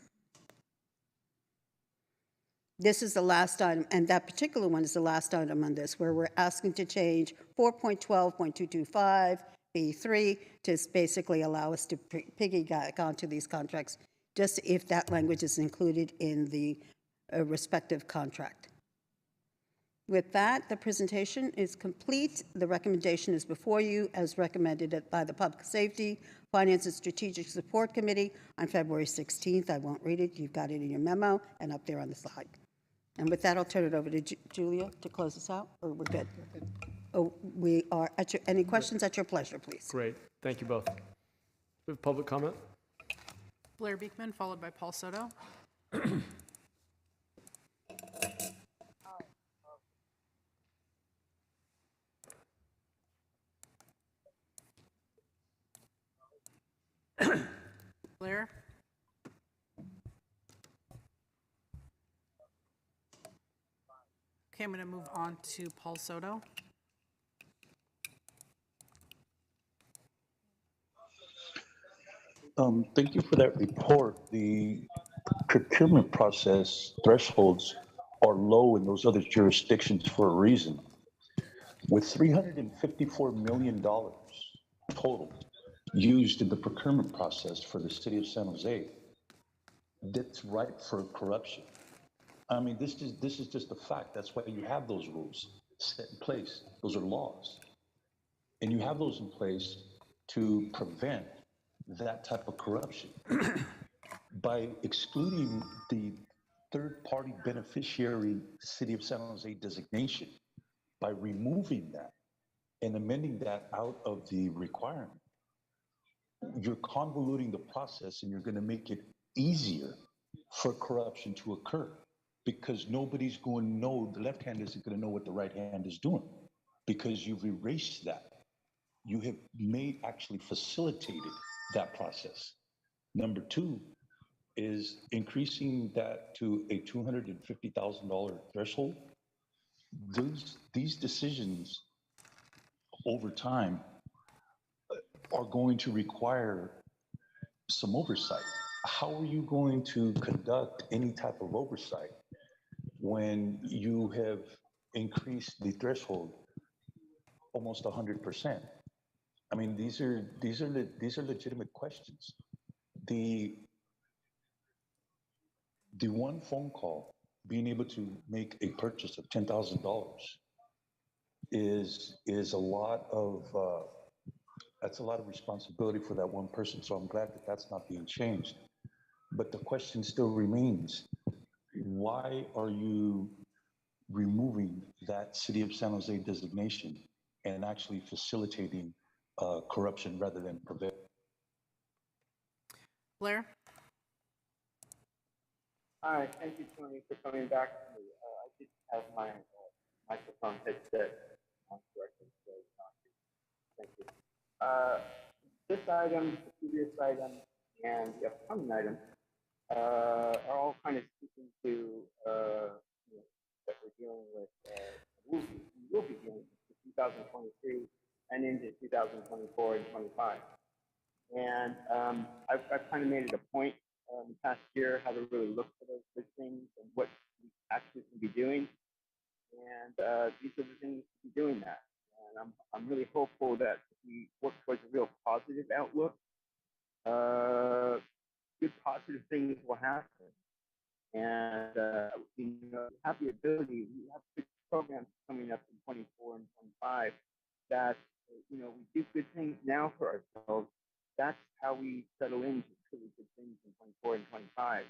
This is the last item, and that particular one is the last item on this, where we're asking to change 4.12.225 B3 to basically allow us to piggyback onto these contracts, just if that language is included in the respective contract. With that, the presentation is complete. The recommendation is before you as recommended by the Public Safety, Finance and Strategic Support Committee on February 16th. I won't read it. You've got it in your memo and up there on the slide. And with that, I'll turn it over to Julia to close us out, or we're good? Oh, we are at your, any questions at your pleasure, please. Great. Thank you both. We have public comment? Blair Beekman, followed by Paul Soto. Blair? Okay, I'm going to move on to Paul Soto. Thank you for that report. The procurement process thresholds are low in those other jurisdictions for a reason. With $354 million total used in the procurement process for the city of San Jose, that's ripe for corruption. I mean, this is just a fact. That's why you have those rules set in place. Those are laws. And you have those in place to prevent that type of corruption. By excluding the third-party beneficiary city of San Jose designation, by removing that and amending that out of the requirement, you're convoluting the process and you're going to make it easier for corruption to occur, because nobody's going to know, the left hand isn't going to know what the right hand is doing, because you've erased that. You have actually facilitated that process. Number two is increasing that to a $250,000 threshold. These decisions over time are going to require some oversight. How are you going to conduct any type of oversight when you have increased the threshold almost 100%? I mean, these are legitimate questions. The one phone call, being able to make a purchase of $10,000 is a lot of that's a lot of responsibility for that one person. So I'm glad that that's not being changed. But the question still remains: why are you removing that City of San Jose designation and actually facilitating corruption rather than prevent? Blair? Hi, thank you, Tony, for coming back to me. I did have my microphone headset on correctly, so not thank you. This item, the previous item, and the upcoming item are all kind of speaking to that we're dealing with, we will be dealing with 2023 and into 2024 and 25. And I've kind of made it a point the past year how to really look for those big things and what we actually can be doing. And these are the things to be doing that. And I'm really hopeful that we work towards a real positive outlook. Good positive things will happen. And we have the ability, we have big programs coming up in 24 and 25 that, we do good things now for ourselves. That's how we settle into truly good things in 24 and 25.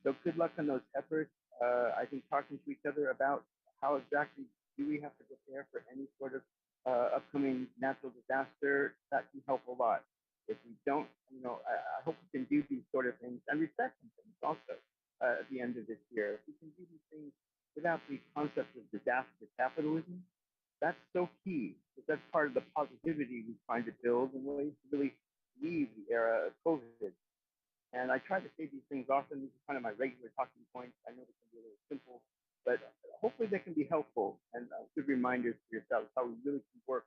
So good luck on those efforts. I think talking to each other about how exactly Do we have to prepare for any sort of upcoming natural disaster? That can help a lot. If we don't, I hope we can do these sort of things and reset some things also at the end of this year. If we can do these things without the concept of disaster capitalism, that's so key, because that's part of the positivity we're trying to build in ways to really leave the era of COVID. And I try to say these things often. These are kind of my regular talking points. I know they can be a little simple, but hopefully they can be helpful and good reminders for yourselves how we really can work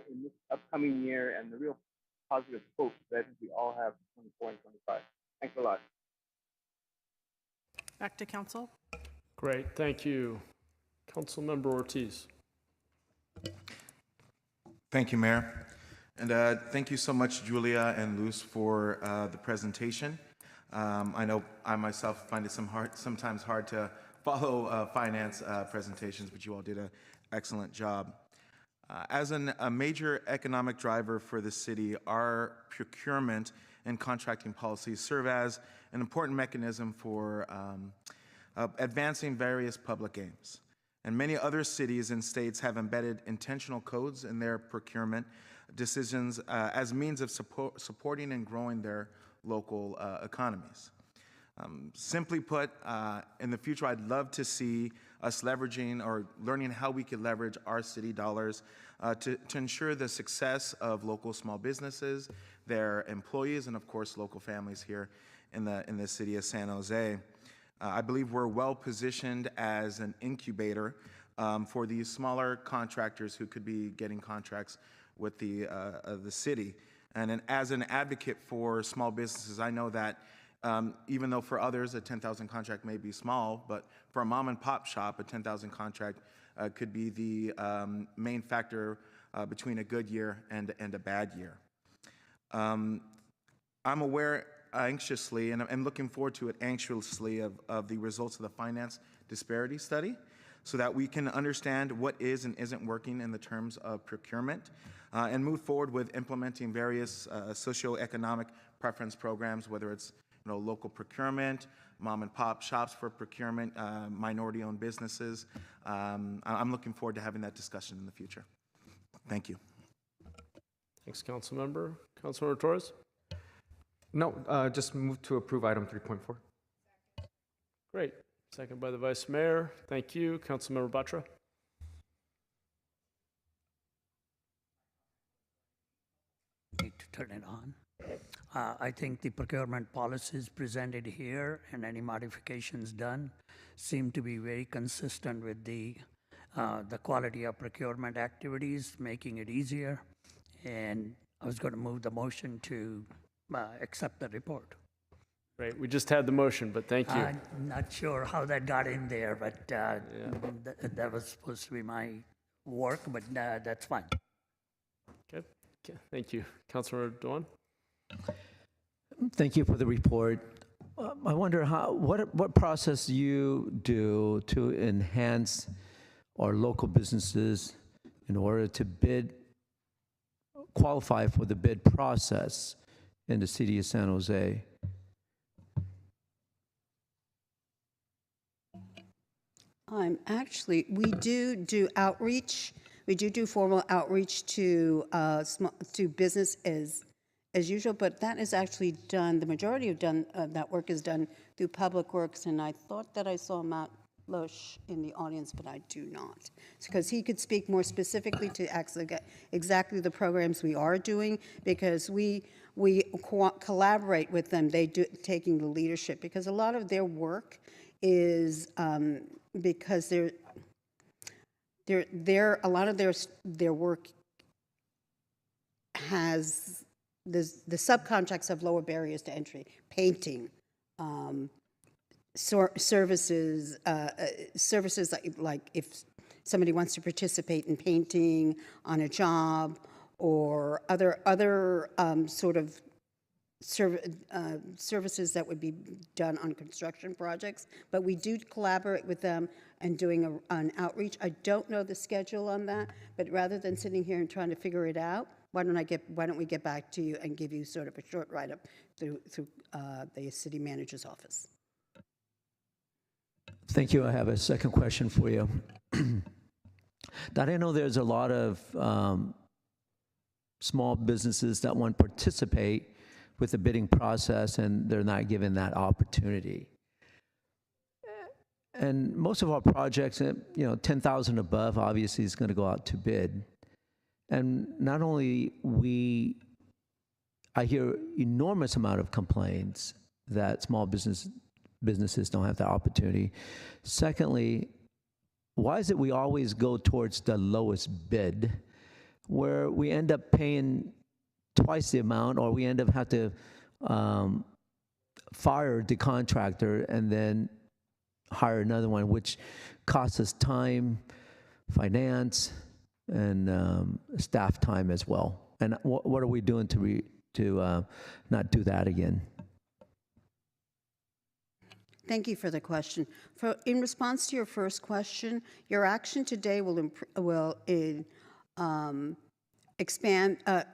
in this upcoming year and the real positive hope that I think we all have for 24 and 25. Thanks a lot. Back to council. Great, thank you. Councilmember Ortiz. Thank you, Mayor. And thank you so much, Julia and Luz, for the presentation. I know I myself find it sometimes hard to follow finance presentations, but you all did an excellent job. As a major economic driver for the city, our procurement and contracting policies serve as an important mechanism for advancing various public aims. And many other cities and states have embedded intentional codes in their procurement decisions as means of supporting and growing their local economies. Simply put, in the future, I'd love to see us leveraging or learning how we could leverage our city dollars to ensure the success of local small businesses, their employees, and of course, local families here in the city of San Jose. I believe we're well positioned as an incubator for these smaller contractors who could be getting contracts with the city. And as an advocate for small businesses, I know that even though for others a 10,000 contract may be small, but for a mom and pop shop, a 10,000 contract could be the main factor between a good year and a bad year. I'm aware anxiously, and I'm looking forward to it anxiously, of the results of the finance disparity study, so that we can understand what is and isn't working in the terms of procurement, and move forward with implementing various socioeconomic preference programs, whether it's local procurement, mom and pop shops for procurement, minority-owned businesses. I'm looking forward to having that discussion in the future. Thank you. Thanks, Councilmember. Councilmember Torres? No, just move to approve item 3.4. Great. Second by the Vice Mayor. Thank you. Councilmember Batra? Need to turn it on. I think the procurement policies presented here and any modifications done seem to be very consistent with the quality of procurement activities, making it easier. And I was going to move the motion to accept the report. Great. We just had the motion, but thank you. I'm not sure how that got in there, but that was supposed to be my work, but that's fine. Okay. Thank you. Councilor Dewan? Thank you for the report. I wonder what process you do to enhance our local businesses in order to qualify for the bid process in the city of San Jose. Actually, we do outreach. We do formal outreach to business as usual, but that is actually done. The majority of that work is done through Public Works, and I thought that I saw Matt Loesch in the audience, but I do not, because he could speak more specifically to exactly the programs we are doing, because we collaborate with them. They do taking the leadership, because a lot of their work is because a lot of their work has the subcontracts have lower barriers to entry, painting, services like if somebody wants to participate in painting on a job, or other sort of services that would be done on construction projects. But we do collaborate with them and doing an outreach. I don't know the schedule on that, but rather than sitting here and trying to figure it out, why don't we get back to you and give you sort of a short write-up through the city manager's office. Thank you. I have a second question for you. that I know there's a lot of small businesses that want to participate with the bidding process, and they're not given that opportunity. And most of our projects, 10,000 above, obviously is going to go out to bid. And not only I hear enormous amount of complaints that small businesses don't have the opportunity. Secondly, why is it we always go towards the lowest bid, where we end up paying twice the amount, or we end up have to fire the contractor and then hire another one, which costs us time, finance, and staff time as well. And what are we doing to not do that again? Thank you for the question. In response to your first question, your action today will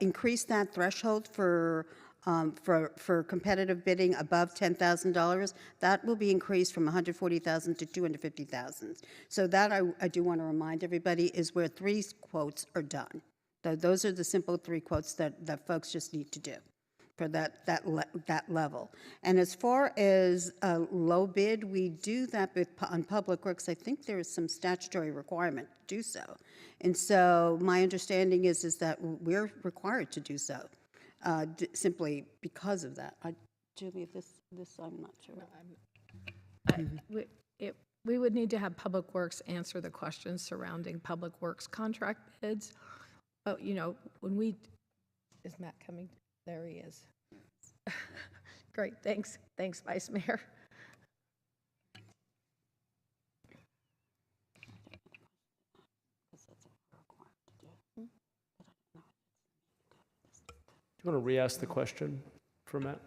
increase that threshold for competitive bidding above $10,000. That will be increased from $140,000 to $250,000. So that I do want to remind everybody is where 3 quotes are done. Those are the simple 3 quotes that folks just need to do for that level. And as far as low bid, we do that on Public Works. I think there is some statutory requirement to do so. And so my understanding is that we're required to do so, simply because of that. Julie, this I'm not sure. We would need to have Public Works answer the questions surrounding Public Works contract bids. But, is Matt coming? There he is. Great, thanks. Thanks, Vice Mayor. Do you want to re-ask the question for Matt?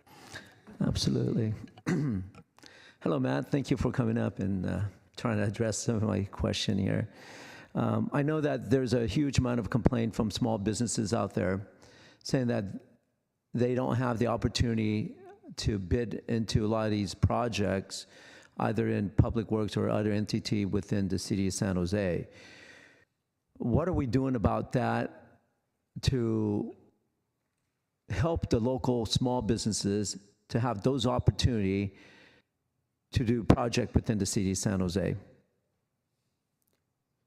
Absolutely. Hello, Matt. Thank you for coming up and trying to address some of my question here. I know that there's a huge amount of complaint from small businesses out there saying that they don't have the opportunity to bid into a lot of these projects, either in Public Works or other entity within the city of San Jose. What are we doing about that to help the local small businesses to have those opportunity to do project within the city of San Jose?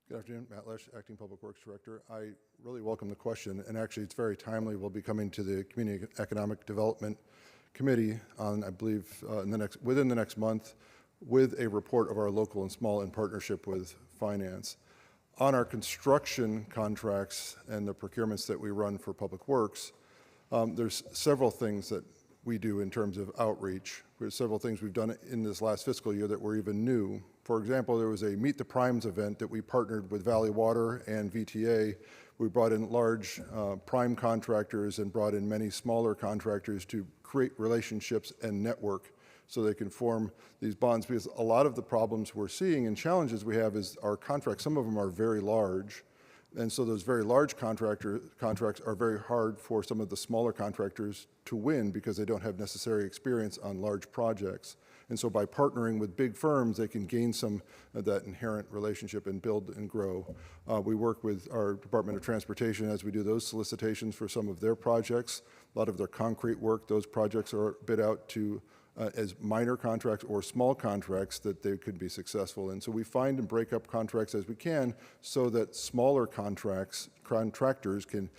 Good afternoon, Matt Lesh, Acting Public Works Director. I really welcome the question, and actually it's very timely. We'll be coming to the Community Economic Development Committee on, I believe, within the next month with a report of our local and small in partnership with finance. On our construction contracts and the procurements that we run for Public Works, there's several things that we do in terms of outreach. There's several things we've done in this last fiscal year that were even new. For example, there was a Meet the Primes event that we partnered with Valley Water and VTA. We brought in large prime contractors and brought in many smaller contractors to create relationships and network so they can form these bonds, because a lot of the problems we're seeing and challenges we have is our contracts, some of them are very large, and so those very large contracts are very hard for some of the smaller contractors to win because they don't have necessary experience on large projects. And so by partnering with big firms, they can gain some of that inherent relationship and build and grow. We work with our Department of Transportation as we do those solicitations for some of their projects. A lot of their concrete work, those projects are bid out to as minor contracts or small contracts that they could be successful in. So we find and break up contracts as we can so that smaller contractors can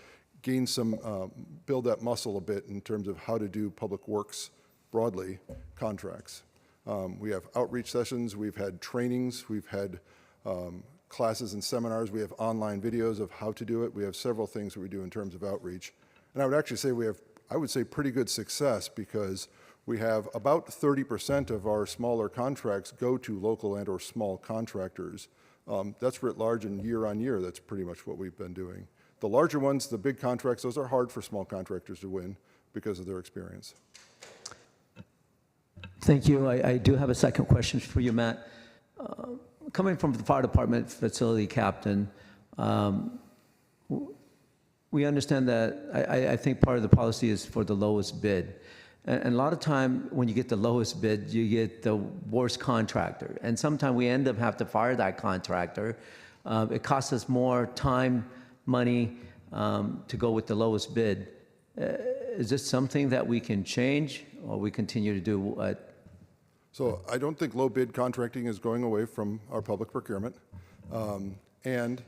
gain some, build that muscle a bit in terms of how to do public works broadly contracts. We have outreach sessions, we've had trainings, we've had classes and seminars, we have online videos of how to do it. We have several things that we do in terms of outreach. And I would actually say we have, I would say, pretty good success because we have about 30% of our smaller contracts go to local and or small contractors. That's writ large, and year on year, that's pretty much what we've been doing. The larger ones, the big contracts, those are hard for small contractors to win because of their experience. Thank you. I do have a second question for you, Matt. Coming from the fire department facility captain, we understand that I think part of the policy is for the lowest bid. And a lot of time when you get the lowest bid, you get the worst contractor. And sometimes we end up having to fire that contractor it costs us more time, money to go with the lowest bid. Is this something that we can change, or we continue to do what? So I don't think low bid contracting is going away from our public procurement. And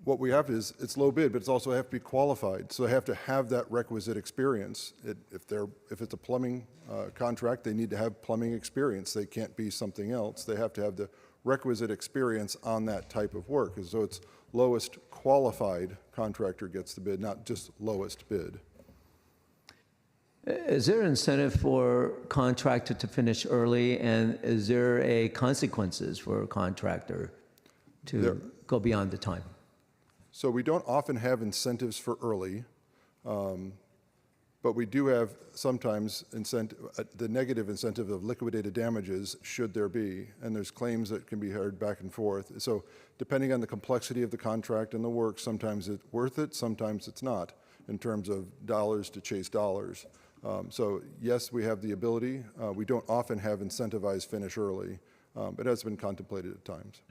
what we have is, it's low bid, but it's also have to be qualified. So they have to have that requisite experience. If it's a plumbing contract, they need to have plumbing experience. They can't be something else. They have to have the requisite experience on that type of work. And so it's lowest qualified contractor gets the bid, not just lowest bid. Is there an incentive for contractor to finish early, and is there a consequences for a contractor to go beyond the time? So we don't often have incentives for early, but we do have sometimes the negative incentive of liquidated damages should there be, and there's claims that can be heard back and forth. So depending on the complexity of the contract and the work, sometimes it's worth it, sometimes it's not, in terms of dollars to chase dollars. So yes, we have the ability. We don't often have incentivized finish early, but it has been contemplated at times.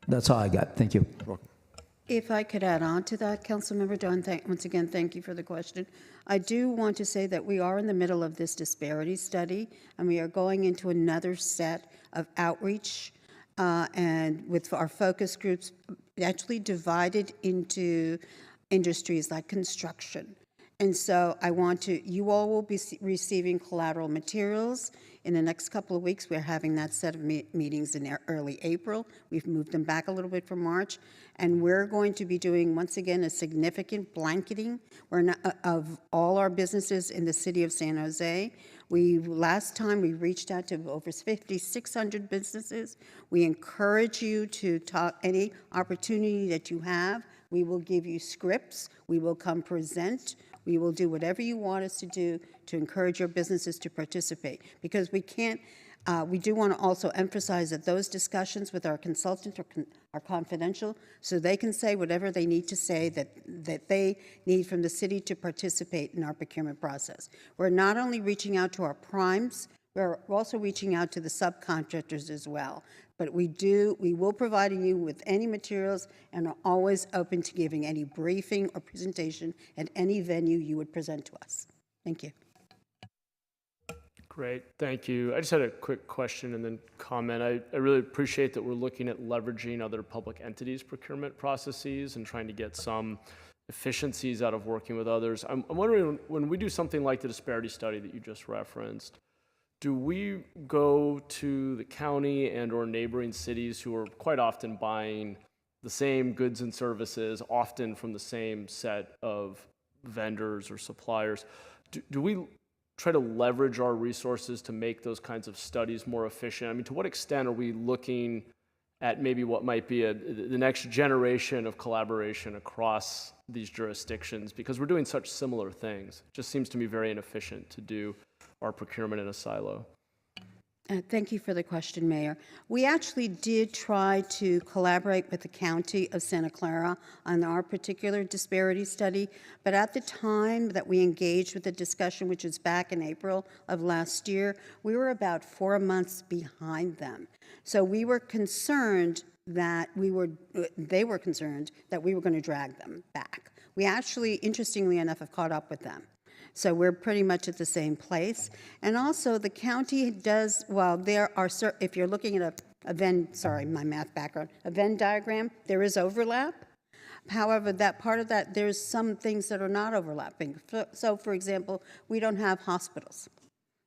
That's all I got. Thank you. You're welcome. If I could add on to that, Councilmember Dunn, once again, thank you for the question. I do want to say that we are in the middle of this disparity study, and we are going into another set of outreach, and with our focus groups actually divided into industries like construction. And so you all will be receiving collateral materials in the next couple of weeks. We're having that set of meetings in early April. We've moved them back a little bit from March. And we're going to be doing, once again, a significant blanketing of all our businesses in the city of San Jose. Last time we reached out to over 5,600 businesses. We encourage you to talk any opportunity that you have. We will give you scripts. We will come present. We will do whatever you want us to do to encourage your businesses to participate, because we can't. We do want to also emphasize that those discussions with our consultant are confidential, so they can say whatever they need to say that they need from the city to participate in our procurement process. We're not only reaching out to our primes, we're also reaching out to the subcontractors as well. But we will provide you with any materials and are always open to giving any briefing or presentation at any venue you would present to us. Thank you. Great, thank you. I just had a quick question and then comment. I really appreciate that we're looking at leveraging other public entities' procurement processes and trying to get some efficiencies out of working with others. I'm wondering, when we do something like the disparity study that you just referenced, do we go to the county and or neighboring cities who are quite often buying the same goods and services, often from the same set of vendors or suppliers? Do we try to leverage our resources to make those kinds of studies more efficient? I mean, to what extent are we looking at maybe what might be the next generation of collaboration across these jurisdictions? Because we're doing such similar things. It just seems to me very inefficient to do our procurement in a silo. Thank you for the question, Mayor. We actually did try to collaborate with the County of Santa Clara on our particular disparity study, but at the time that we engaged with the discussion, which was back in April of last year, we were about 4 months behind them. So we were concerned that they were concerned that we were going to drag them back. We actually, interestingly enough, have caught up with them. So we're pretty much at the same place. And also the county does, while there are, if you're looking at a Venn diagram, there is overlap. However, that part of that, there's some things that are not overlapping. So for example, we don't have hospitals.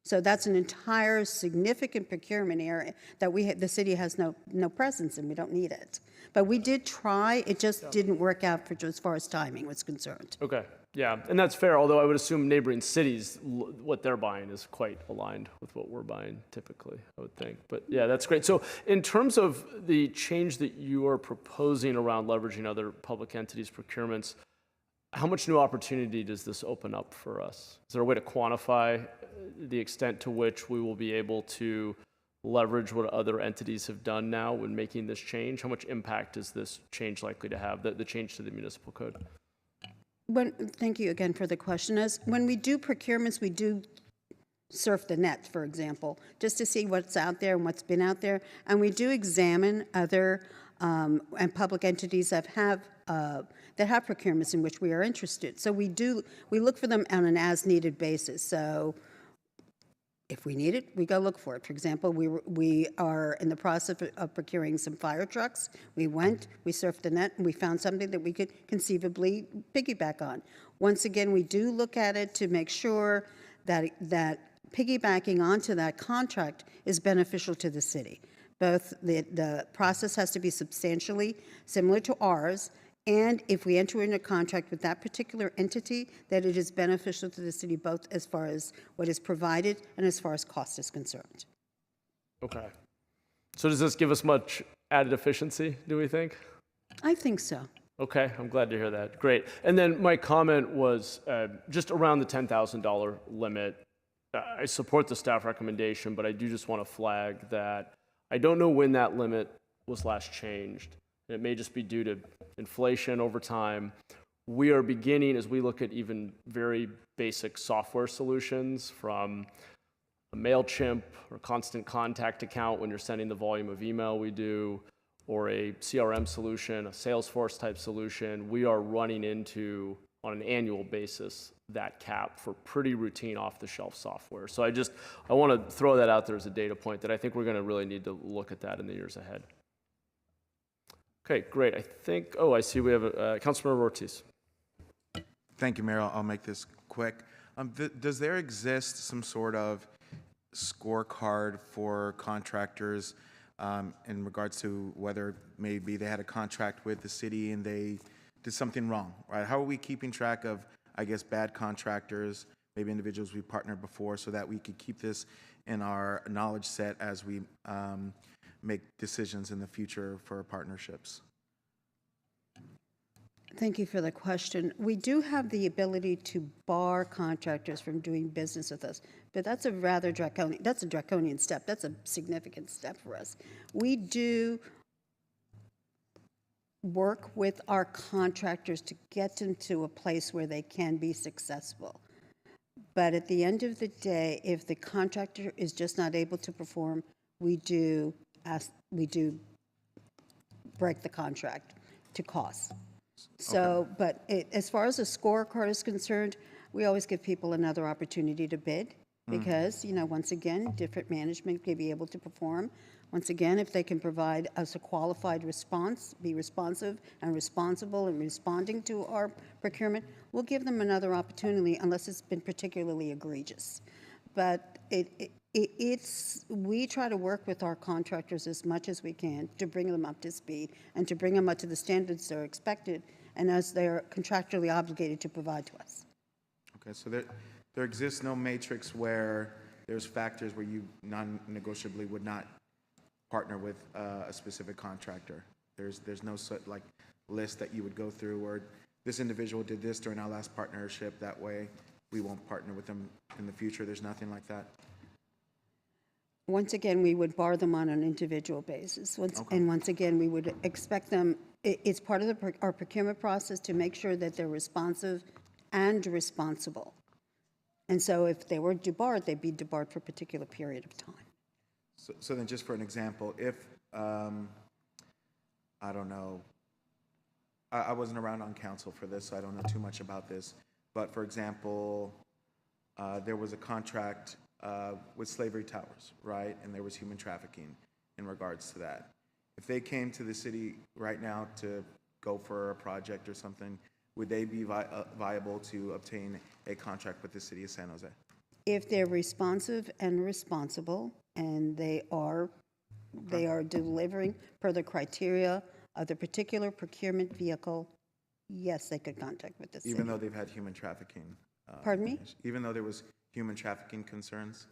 So that's an entire significant procurement area that the city has no presence in. We don't need it. But we did try, it just didn't work out as far as timing was concerned. Okay. Yeah, and that's fair, although I would assume neighboring cities, what they're buying is quite aligned with what we're buying typically, I would think. But yeah, that's great. So in terms of the change that you are proposing around leveraging other public entities' procurements, how much new opportunity does this open up for us? Is there a way to quantify the extent to which we will be able to leverage what other entities have done now when making this change? How much impact is this change likely to have, the change to the municipal code? Thank you again for the question. When we do procurements, we do surf the net, for example, just to see what's out there and what's been out there. And we do examine other and public entities that have procurements in which we are interested. So we look for them on an as-needed basis. So if we need it, we go look for it. For example, we are in the process of procuring some fire trucks. We went, we surfed the net, and we found something that we could conceivably piggyback on. Once again, we do look at it to make sure that piggybacking onto that contract is beneficial to the city. Both the process has to be substantially similar to ours, and if we enter into a contract with that particular entity, that it is beneficial to the city both as far as what is provided and as far as cost is concerned. Okay. So does this give us much added efficiency, do we think? I think so. Okay, I'm glad to hear that. Great. And then my comment was just around the $10,000 limit. I support the staff recommendation, but I do just want to flag that I don't know when that limit was last changed. It may just be due to inflation over time. We are beginning, as we look at even very basic software solutions, from a MailChimp or Constant Contact account when you're sending the volume of email we do, or a CRM solution, a Salesforce type solution, we are running into, on an annual basis, that cap for pretty routine off-the-shelf software. So I want to throw that out there as a data point that I think we're going to really need to look at that in the years ahead. Okay, great. I think, I see we have Councilmember Ortiz. Thank you, Mayor. I'll make this quick. Does there exist some sort of scorecard for contractors in regards to whether maybe they had a contract with the city and they did something wrong, right? How are we keeping track of, I guess, bad contractors, maybe individuals we partnered before, so that we could keep this in our knowledge set as we make decisions in the future for partnerships? Thank you for the question. We do have the ability to bar contractors from doing business with us, but that's a rather draconian step. That's a significant step for us. We do work with our contractors to get them to a place where they can be successful. But at the end of the day, if the contractor is just not able to perform, we do break the contract to cost. So, but as far as the scorecard is concerned, we always give people another opportunity to bid because, once again, different management may be able to perform. Once again, if they can provide us a qualified response, be responsive and responsible in responding to our procurement, we'll give them another opportunity unless it's been particularly egregious. But we try to work with our contractors as much as we can to bring them up to speed and to bring them up to the standards that are expected and as they're contractually obligated to provide to us. Okay, so there exists no matrix where there's factors where you non-negotiably would not partner with a specific contractor. There's no list that you would go through, or this individual did this during our last partnership, that way we won't partner with them in the future. There's nothing like that. Once again, we would bar them on an individual basis. And once again, we would expect them, it's part of our procurement process to make sure that they're responsive and responsible. And so if they were debarred, they'd be debarred for a particular period of time. So then just for an example, if, I don't know, I wasn't around on council for this, so I don't know too much about this, but for example, there was a contract with Slavery Towers, right? And there was human trafficking in regards to that. If they came to the city right now to go for a project or something, would they be viable to obtain a contract with the city of San Jose? If they're responsive and responsible, and they are delivering per the criteria of the particular procurement vehicle, yes, they could contact with the city. Even though they've had human trafficking? Pardon me? Even though there was human trafficking concerns?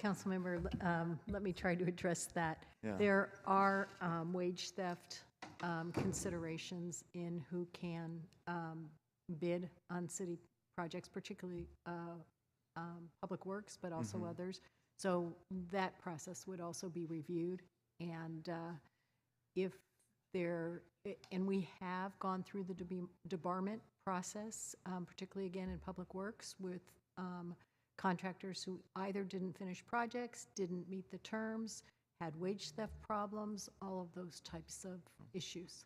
Councilmember, let me try to address that. Yeah. There are wage theft considerations in who can bid on city projects, particularly public works, but also others. So that process would also be reviewed. And and we have gone through the debarment process, particularly again in public works with contractors who either didn't finish projects, didn't meet the terms, had wage theft problems, all of those types of issues.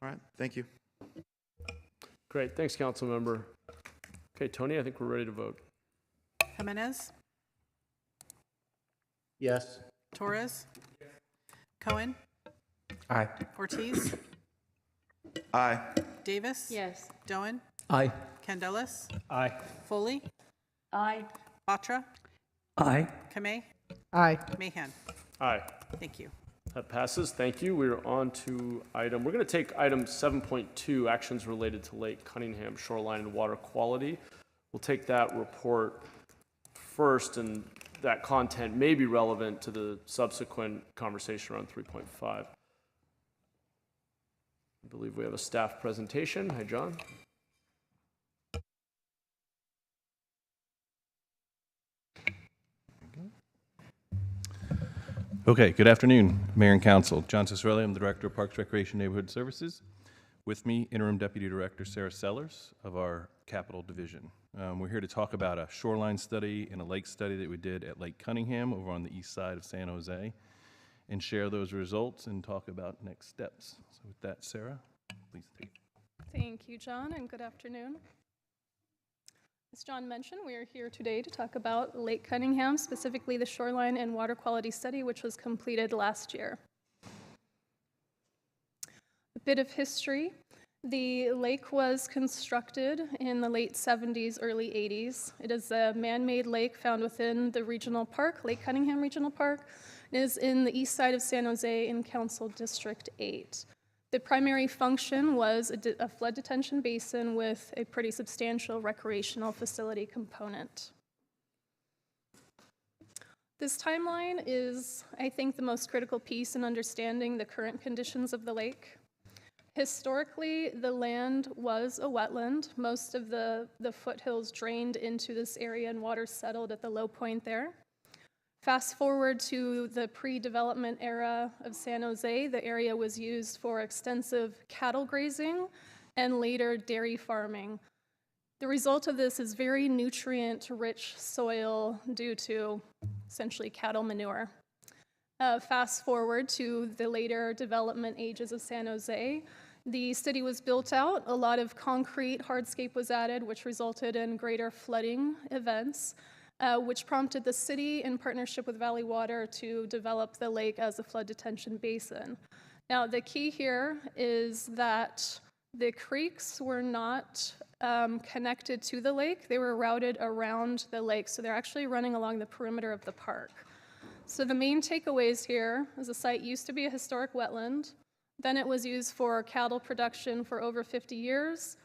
All right, thank you. Great, thanks, council member. Okay, Tony, I think we're ready to vote. Jimenez, Yes. Torres, Cohen, Aye. Ortiz, Aye. Davis. Yes. Doan, Aye. Candelas, Aye. Foley, Aye. Batra, Aye. Kamei, Aye. Mahan. Aye. Thank you. That passes. Thank you. We're on to we're going to take item 7.2, actions related to Lake Cunningham shoreline and water quality. We'll take that report first, and that content may be relevant to the subsequent conversation around 3.5. I believe we have a staff presentation. Hi, John. Okay, good afternoon, Mayor and Council. John Cicerelli, I'm the Director of Parks, Recreation, Neighborhood Services. With me, Interim Deputy Director Sarah Sellers of our Capital Division. We're here to talk about a shoreline study and a lake study that we did at Lake Cunningham over on the east side of San Jose, and share those results and talk about next steps. So with that, Sarah, please take it. Thank you, John, and good afternoon. As John mentioned, we are here today to talk about Lake Cunningham, specifically the shoreline and water quality study, which was completed last year. A bit of history. The lake was constructed in the late 70s, early 80s. It is a man-made lake found within the regional park, Lake Cunningham Regional Park. It is in the east side of San Jose in Council District 8. The primary function was a flood detention basin with a pretty substantial recreational facility component. This timeline is, I think, the most critical piece in understanding the current conditions of the lake. Historically, the land was a wetland. Most of the foothills drained into this area and water settled at the low point there. Fast forward to the pre-development era of San Jose, the area was used for extensive cattle grazing and later dairy farming. The result of this is very nutrient-rich soil due to essentially cattle manure. Fast forward to the later development ages of San Jose, the city was built out, a lot of concrete hardscape was added, which resulted in greater flooding events. Which prompted the city, in partnership with Valley Water, to develop the lake as a flood detention basin. Now, the key here is that the creeks were not connected to the lake. They were routed around the lake, so they're actually running along the perimeter of the park. So the main takeaways here is the site used to be a historic wetland. Then it was used for cattle production for over 50 years.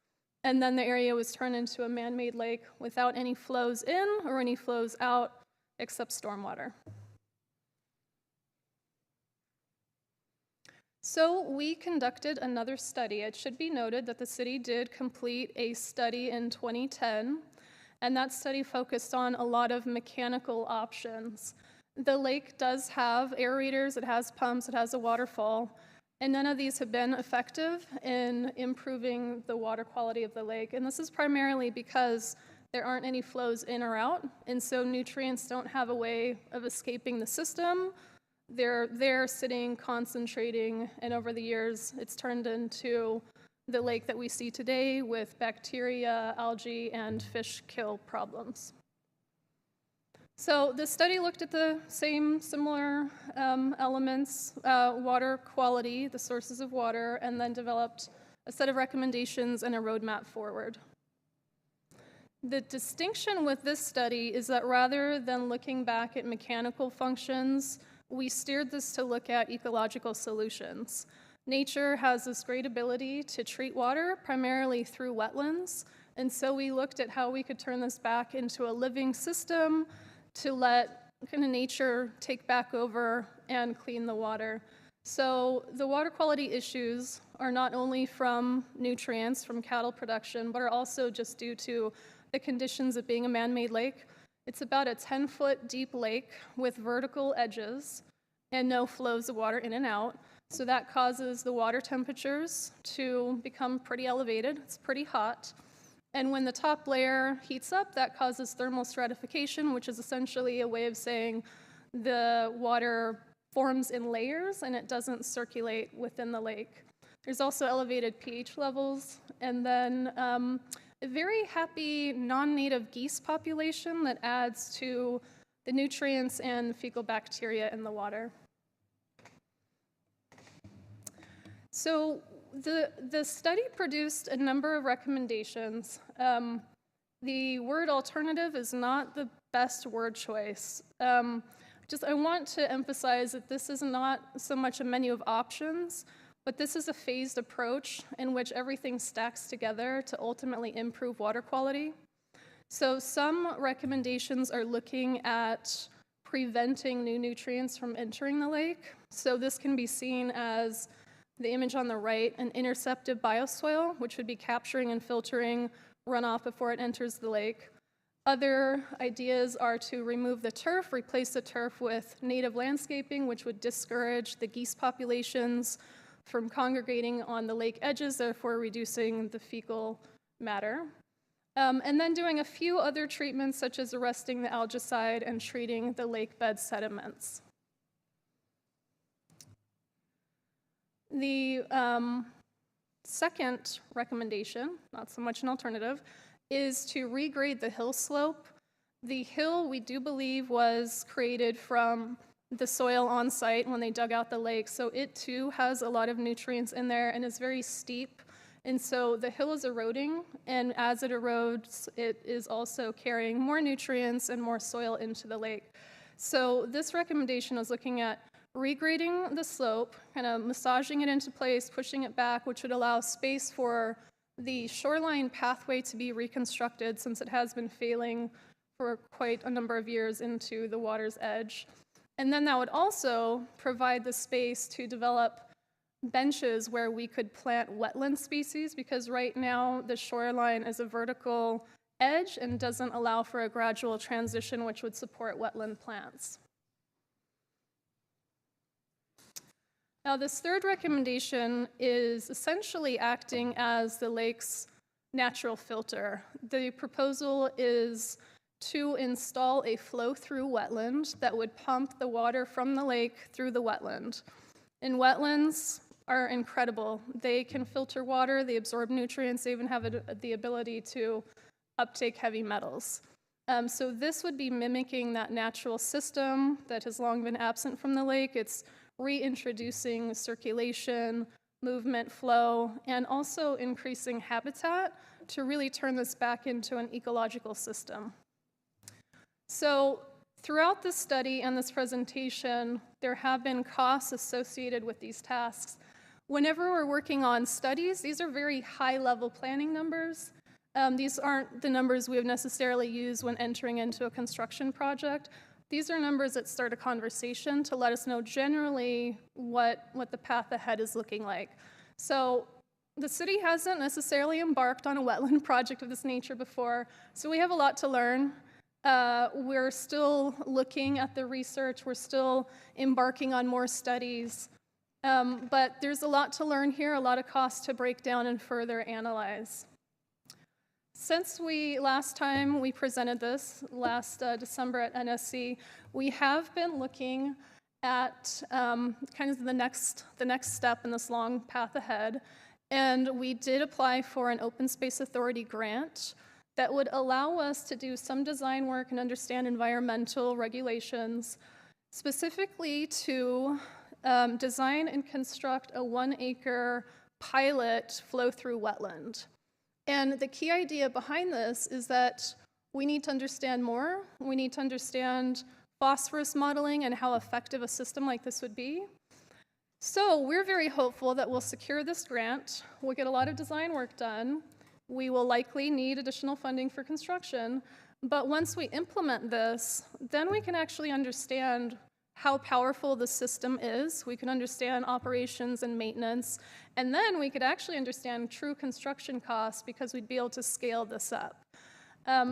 And then the area was turned into a man-made lake without any flows in or any flows out except stormwater. So we conducted another study. It should be noted that the city did complete a study in 2010, and that study focused on a lot of mechanical options. The lake does have aerators, it has pumps, it has a waterfall. And none of these have been effective in improving the water quality of the lake. And this is primarily because there aren't any flows in or out. And so nutrients don't have a way of escaping the system. They're there sitting, concentrating, and over the years, it's turned into the lake that we see today with bacteria, algae, and fish kill problems. So the study looked at the same similar elements, water quality, the sources of water, and then developed a set of recommendations and a roadmap forward. The distinction with this study is that rather than looking back at mechanical functions, we steered this to look at ecological solutions. Nature has this great ability to treat water, primarily through wetlands, and so we looked at how we could turn this back into a living system to let kind of nature take back over and clean the water. So the water quality issues are not only from nutrients, from cattle production, but are also just due to the conditions of being a man-made lake. It's about a 10-foot deep lake with vertical edges and no flows of water in and out. So that causes the water temperatures to become pretty elevated. It's pretty hot. And when the top layer heats up, that causes thermal stratification, which is essentially a way of saying the water forms in layers and it doesn't circulate within the lake. There's also elevated pH levels, and then a very happy non-native geese population that adds to the nutrients and the fecal bacteria in the water. So the study produced a number of recommendations. The word alternative is not the best word choice. I want to emphasize that this is not so much a menu of options, but this is a phased approach in which everything stacks together to ultimately improve water quality. So some recommendations are looking at preventing new nutrients from entering the lake. So this can be seen as the image on the right, an interceptive bioswale, which would be capturing and filtering runoff before it enters the lake. Other ideas are to remove the turf, replace the turf with native landscaping, which would discourage the geese populations from congregating on the lake edges, therefore reducing the fecal matter. And then doing a few other treatments, such as arresting the algicide and treating the lake bed sediments. The second recommendation, not so much an alternative, is to regrade the hill slope. The hill, we do believe, was created from the soil on site when they dug out the lake, so it too has a lot of nutrients in there and is very steep. And so the hill is eroding, and as it erodes, it is also carrying more nutrients and more soil into the lake. So this recommendation is looking at regrading the slope, kind of massaging it into place, pushing it back, which would allow space for the shoreline pathway to be reconstructed, since it has been failing for quite a number of years into the water's edge. And then that would also provide the space to develop benches where we could plant wetland species, because right now the shoreline is a vertical edge and doesn't allow for a gradual transition which would support wetland plants. Now, this third recommendation is essentially acting as the lake's natural filter. The proposal is to install a flow-through wetland that would pump the water from the lake through the wetland. And wetlands are incredible. They can filter water, they absorb nutrients, they even have the ability to uptake heavy metals. So this would be mimicking that natural system that has long been absent from the lake. It's reintroducing circulation, movement, flow, and also increasing habitat to really turn this back into an ecological system. So throughout this study and this presentation, there have been costs associated with these tasks. Whenever we're working on studies, these are very high-level planning numbers. These aren't the numbers we would necessarily use when entering into a construction project. These are numbers that start a conversation to let us know generally what the path ahead is looking like. So the city hasn't necessarily embarked on a wetland project of this nature before, so we have a lot to learn. We're still looking at the research, we're still embarking on more studies, but there's a lot to learn here, a lot of costs to break down and further analyze. Since last time we presented this, last December at NSC, we have been looking at kind of the next step in this long path ahead, and we did apply for an Open Space Authority grant that would allow us to do some design work and understand environmental regulations, specifically to design and construct a 1-acre pilot flow-through wetland. And the key idea behind this is that we need to understand more. We need to understand phosphorus modeling and how effective a system like this would be. So we're very hopeful that we'll secure this grant. We'll get a lot of design work done. We will likely need additional funding for construction. But once we implement this, then we can actually understand how powerful the system is. We can understand operations and maintenance. And then we could actually understand true construction costs because we'd be able to scale this up.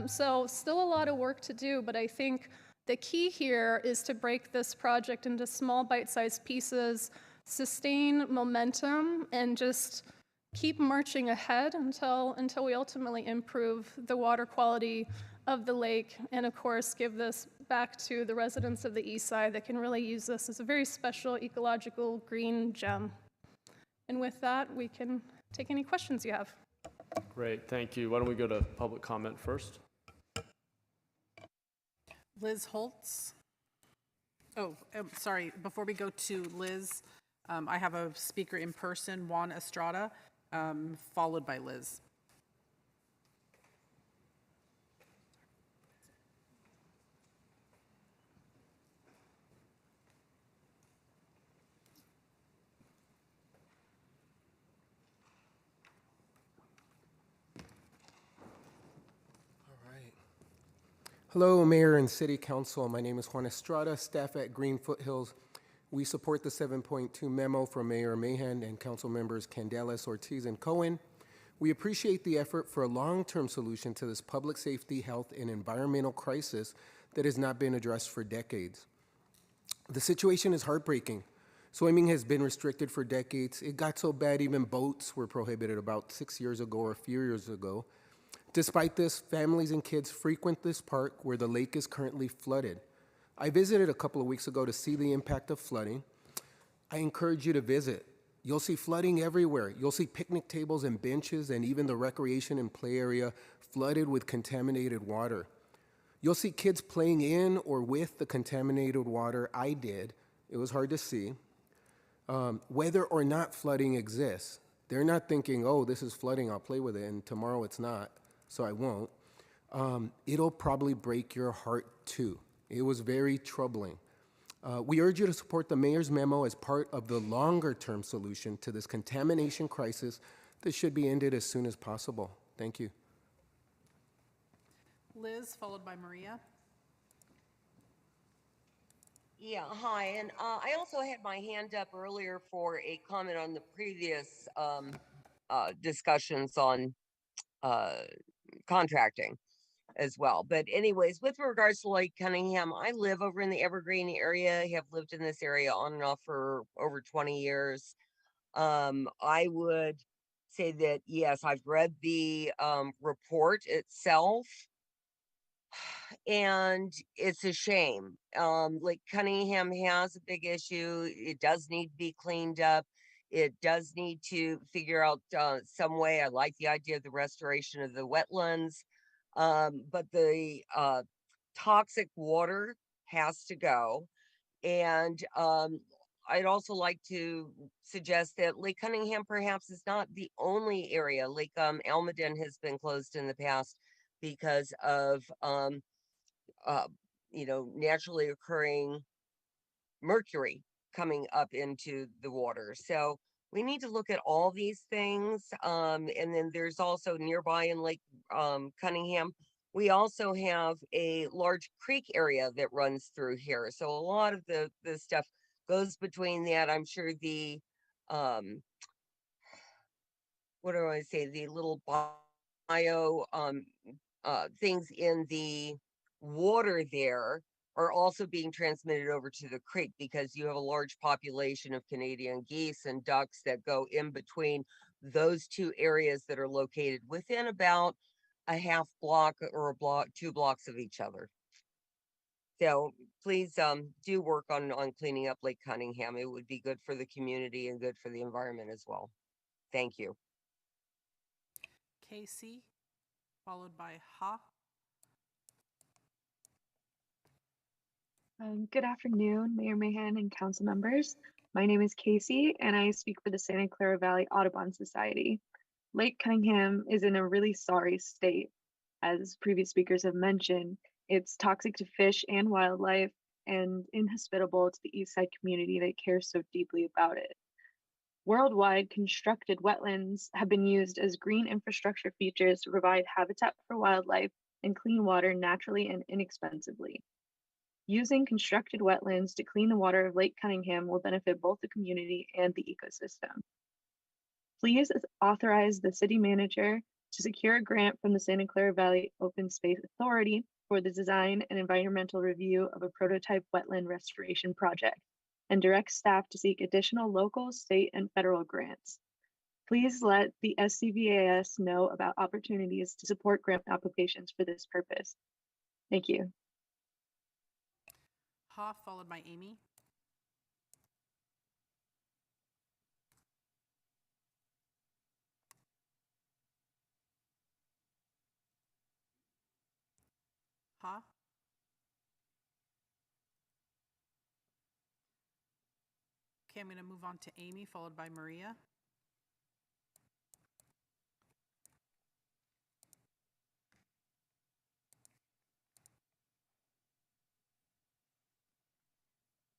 So still a lot of work to do, but I think the key here is to break this project into small bite-sized pieces, sustain momentum, and just keep marching ahead until we ultimately improve the water quality of the lake, and of course give this back to the residents of the east side that can really use this as a very special ecological green gem. And with that, we can take any questions you have. Great, thank you. Why don't we go to public comment first? Liz Holtz. Oh, sorry, before we go to Liz, I have a speaker in person, Juan Estrada, followed by Liz. Hello, Mayor and City Council. My name is Juan Estrada, staff at Green Foothills. We support the 7.2 memo from Mayor Mahan and Council members Candelas, Ortiz, and Cohen. We appreciate the effort for a long-term solution to this public safety, health, and environmental crisis that has not been addressed for decades. The situation is heartbreaking. Swimming has been restricted for decades. It got so bad even boats were prohibited about 6 years ago or a few years ago. Despite this, families and kids frequent this park where the lake is currently flooded. I visited a couple of weeks ago to see the impact of flooding. I encourage you to visit. You'll see flooding everywhere. You'll see picnic tables and benches and even the recreation and play area flooded with contaminated water. You'll see kids playing in or with the contaminated water. I did. It was hard to see. Whether or not flooding exists, they're not thinking, oh, this is flooding, I'll play with it, and tomorrow it's not. So I won't. It'll probably break your heart too. It was very troubling. We urge you to support the mayor's memo as part of the longer-term solution to this contamination crisis that should be ended as soon as possible. Thank you. Liz, followed by Maria. Yeah, hi, and I also had my hand up earlier for a comment on the previous discussions on contracting as well. But anyways, with regards to Lake Cunningham, I live over in the Evergreen area, have lived in this area on and off for over 20 years. I would say that, yes, I've read the report itself, and it's a shame. Lake Cunningham has a big issue. It does need to be cleaned up. It does need to figure out some way. I like the idea of the restoration of the wetlands, but the toxic water has to go. And I'd also like to suggest that Lake Cunningham perhaps is not the only area. Lake Almaden has been closed in the past because of naturally occurring mercury coming up into the water. So we need to look at all these things. And then there's also nearby in Lake Cunningham, we also have a large creek area that runs through here. So a lot of the stuff goes between that. I'm sure the, what do I say, the little bio things in the water there are also being transmitted over to the creek because you have a large population of Canadian geese and ducks that go in between those two areas that are located within about a half block or a block, 2 blocks of each other. So please do work on cleaning up Lake Cunningham. It would be good for the community and good for the environment as well. Thank you. Casey, followed by Ha. Good afternoon, Mayor Mahan and council members. My name is Casey, and I speak for the Santa Clara Valley Audubon Society. Lake Cunningham is in a really sorry state. As previous speakers have mentioned, it's toxic to fish and wildlife and inhospitable to the Eastside community that cares so deeply about it. Worldwide, constructed wetlands have been used as green infrastructure features to provide habitat for wildlife and clean water naturally and inexpensively. Using constructed wetlands to clean the water of Lake Cunningham will benefit both the community and the ecosystem. Please authorize the city manager to secure a grant from the Santa Clara Valley Open Space Authority for the design and environmental review of a prototype wetland restoration project, and direct staff to seek additional local, state, and federal grants. Please let the SCVAS know about opportunities to support grant applications for this purpose. Thank you. Ha, followed by Amy. Ha. Okay, I'm going to move on to Amy, followed by Maria.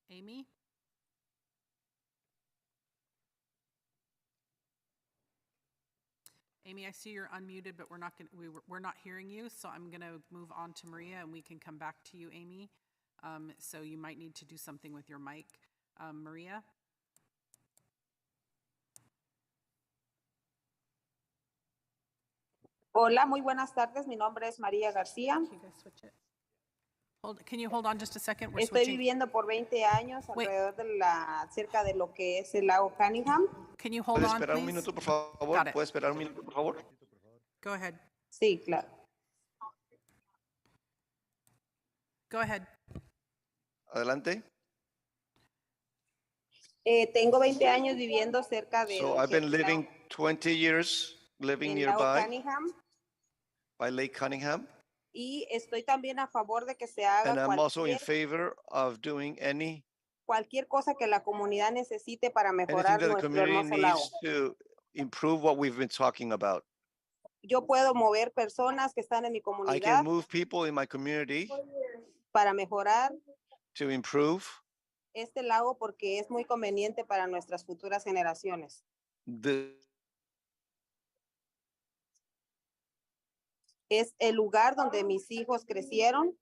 Amy? Amy, I see you're unmuted, but we're not hearing you, so I'm going to move on to Maria, and we can come back to you, Amy. So you might need to do something with your mic. Maria? Hola, muy buenas tardes. Mi nombre es María García. Can you hold on just a second? We're Estoy switching. viviendo por 20 años alrededor de cerca de lo que es el lago Cunningham. Can you hold ¿Puede on, esperar un please? minuto, por favor? Got it. ¿Puede esperar un minuto, por favor? Go ahead. Sí, claro. Go ahead. Adelante. Tengo 20 años viviendo cerca de So I've been living 20 years living el lago nearby Cunningham by Lake Cunningham, y estoy también a favor de que se haga and I'm also in cualquier, favor of doing cualquier cosa que la comunidad necesite para anything mejorar that the nuestro community hermoso lago. needs to improve what we've been talking about. Yo puedo mover personas que están en mi I comunidad can move people in my community para mejorar to improve este lago porque es muy conveniente para nuestras futuras generaciones. Es el lugar donde mis hijos crecieron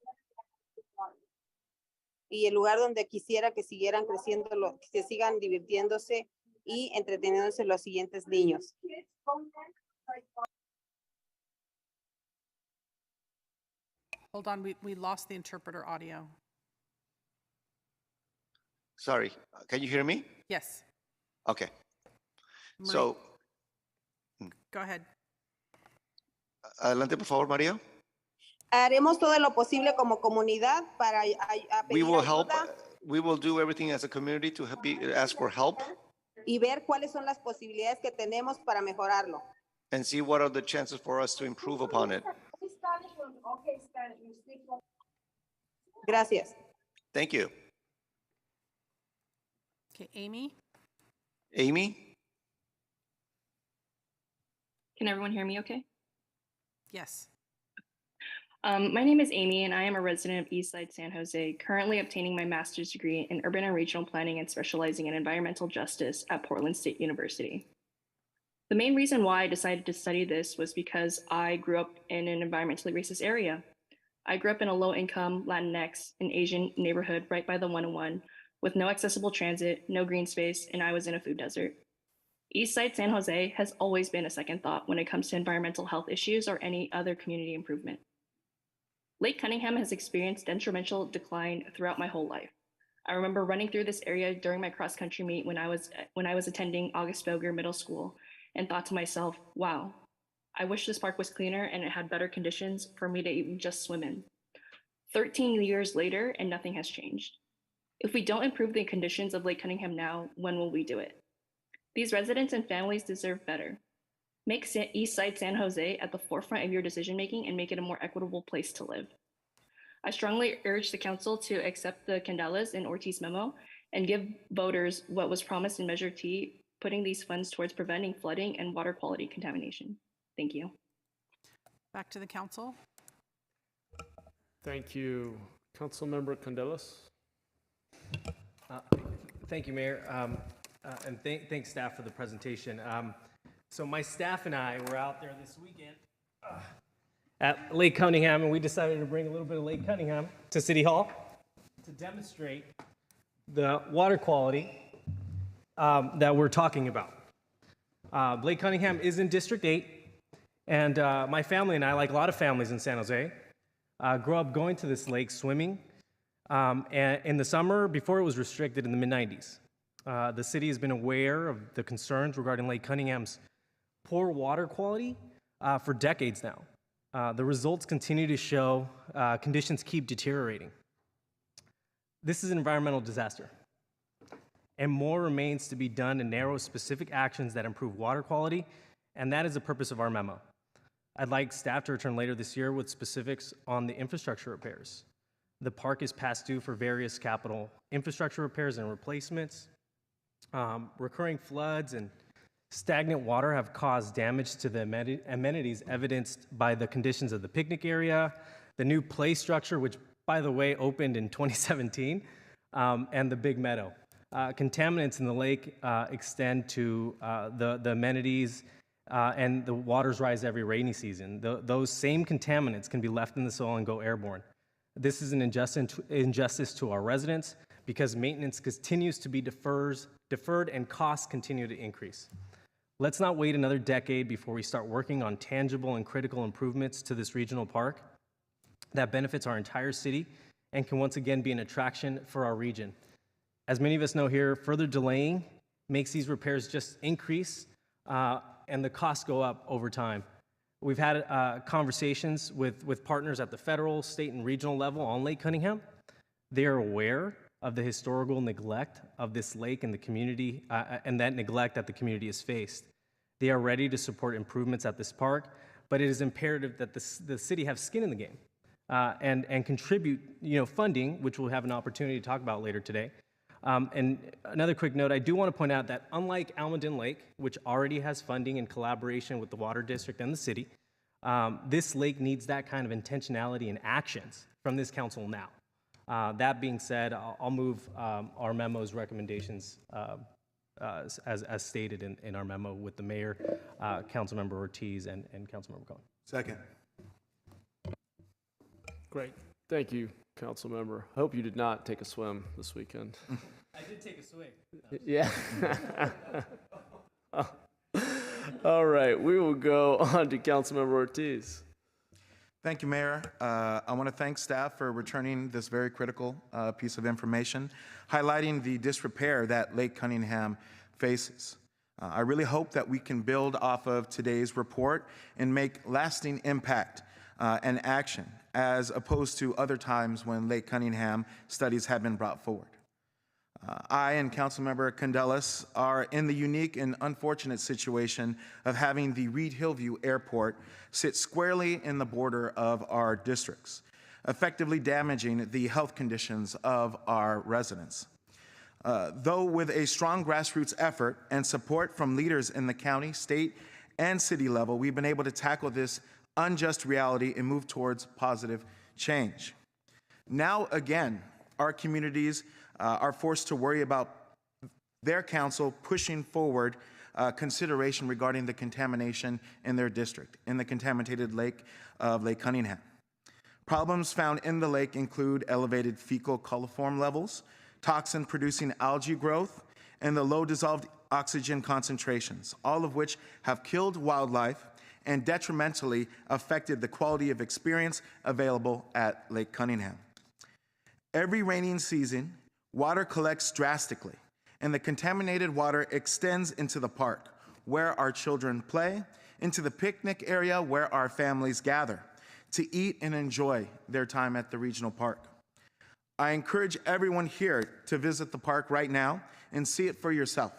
y el lugar donde quisiera que siguieran creciendo, que sigan divirtiéndose y entreteniéndose los siguientes niños. Hold on, we lost the interpreter audio. Sorry, can you hear me? Yes. Okay. Maria. So, Go ahead. adelante, por favor, María. Haremos todo lo posible como comunidad para We pedir will help. ayuda We will do everything as a community to ask for help y ver cuáles son las posibilidades que tenemos para mejorarlo. and see what are the chances for us to improve upon it. Gracias. Thank you. Okay, Amy? Amy? Can everyone hear me okay? Yes. My name is Amy, and I am a resident of Eastside San Jose, currently obtaining my master's degree in urban and regional planning and specializing in environmental justice at Portland State University. The main reason why I decided to study this was because I grew up in an environmentally racist area. I grew up in a low-income Latinx and Asian neighborhood right by the 101 with no accessible transit, no green space, and I was in a food desert. Eastside San Jose has always been a second thought when it comes to environmental health issues or any other community improvement. Lake Cunningham has experienced detrimental decline throughout my whole life. I remember running through this area during my cross-country meet when I was attending August Boger Middle School and thought to myself, wow, I wish this park was cleaner and it had better conditions for me to even just swim in. 13 years later, and nothing has changed. If we don't improve the conditions of Lake Cunningham now, when will we do it? These residents and families deserve better. Make Eastside San Jose at the forefront of your decision-making and make it a more equitable place to live. I strongly urge the council to accept the Candelas and Ortiz memo and give voters what was promised in Measure T, putting these funds towards preventing flooding and water quality contamination. Thank you. Back to the council. Thank you. Councilmember Candelas. Thank you, Mayor, and thanks staff for the presentation. So my staff and I were out there this weekend at Lake Cunningham, and we decided to bring a little bit of Lake Cunningham to City Hall to demonstrate the water quality that we're talking about. Lake Cunningham is in District 8, and my family and I, like a lot of families in San Jose, grew up going to this lake swimming. And in the summer, before it was restricted in the mid-90s. The city has been aware of the concerns regarding Lake Cunningham's poor water quality for decades now. The results continue to show conditions keep deteriorating. This is an environmental disaster, and more remains to be done to narrow specific actions that improve water quality, and that is the purpose of our memo. I'd like staff to return later this year with specifics on the infrastructure repairs. The park is past due for various capital infrastructure repairs and replacements. Recurring floods and stagnant water have caused damage to the amenities evidenced by the conditions of the picnic area, the new play structure, which, by the way, opened in 2017, and the big meadow. Contaminants in the lake extend to the amenities, and the waters rise every rainy season. Those same contaminants can be left in the soil and go airborne. This is an injustice to our residents because maintenance continues to be deferred and costs continue to increase. Let's not wait another decade before we start working on tangible and critical improvements to this regional park that benefits our entire city and can once again be an attraction for our region. As many of us know here, further delaying makes these repairs just increase and the costs go up over time. We've had conversations with partners at the federal, state, and regional level on Lake Cunningham. They are aware of the historical neglect of this lake and the community, and that neglect that the community has faced. They are ready to support improvements at this park, but it is imperative that the city have skin in the game and contribute, funding, which we'll have an opportunity to talk about later today. And another quick note, I do want to point out that unlike Almaden Lake, which already has funding in collaboration with the Water District and the city, this lake needs that kind of intentionality and actions from this council now. That being said, I'll move our memo's recommendations as stated in our memo with the mayor, Councilmember Ortiz, and Councilmember Cohen. Second. Great. Thank you, Councilmember. I hope you did not take a swim this weekend. I did take a swing. Yeah. All right, we will go on to Councilmember Ortiz. Thank you, Mayor. I want to thank staff for returning this very critical piece of information, highlighting the disrepair that Lake Cunningham faces. I really hope that we can build off of today's report and make lasting impact and action, as opposed to other times when Lake Cunningham studies have been brought forward. I and Councilmember Candelas are in the unique and unfortunate situation of having the Reed Hillview Airport sit squarely in the border of our districts, effectively damaging the health conditions of our residents. Though with a strong grassroots effort and support from leaders in the county, state, and city level, we've been able to tackle this unjust reality and move towards positive change. Now again, our communities are forced to worry about their council pushing forward consideration regarding the contamination in their district, in the contaminated lake of Lake Cunningham. Problems found in the lake include elevated fecal coliform levels, toxin-producing algae growth, and the low dissolved oxygen concentrations, all of which have killed wildlife and detrimentally affected the quality of experience available at Lake Cunningham. Every rainy season, water collects drastically, and the contaminated water extends into the park, where our children play, into the picnic area where our families gather to eat and enjoy their time at the regional park. I encourage everyone here to visit the park right now and see it for yourself.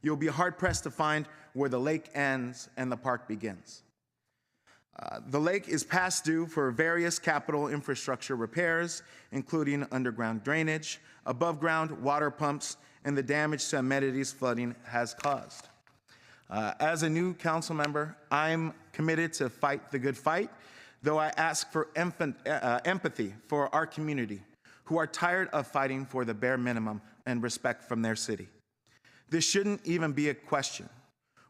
You'll be hard-pressed to find where the lake ends and the park begins. The lake is past due for various capital infrastructure repairs, including underground drainage, above-ground water pumps, and the damage to amenities flooding has caused. As a new council member, I'm committed to fight the good fight, though I ask for empathy for our community, who are tired of fighting for the bare minimum and respect from their city. This shouldn't even be a question.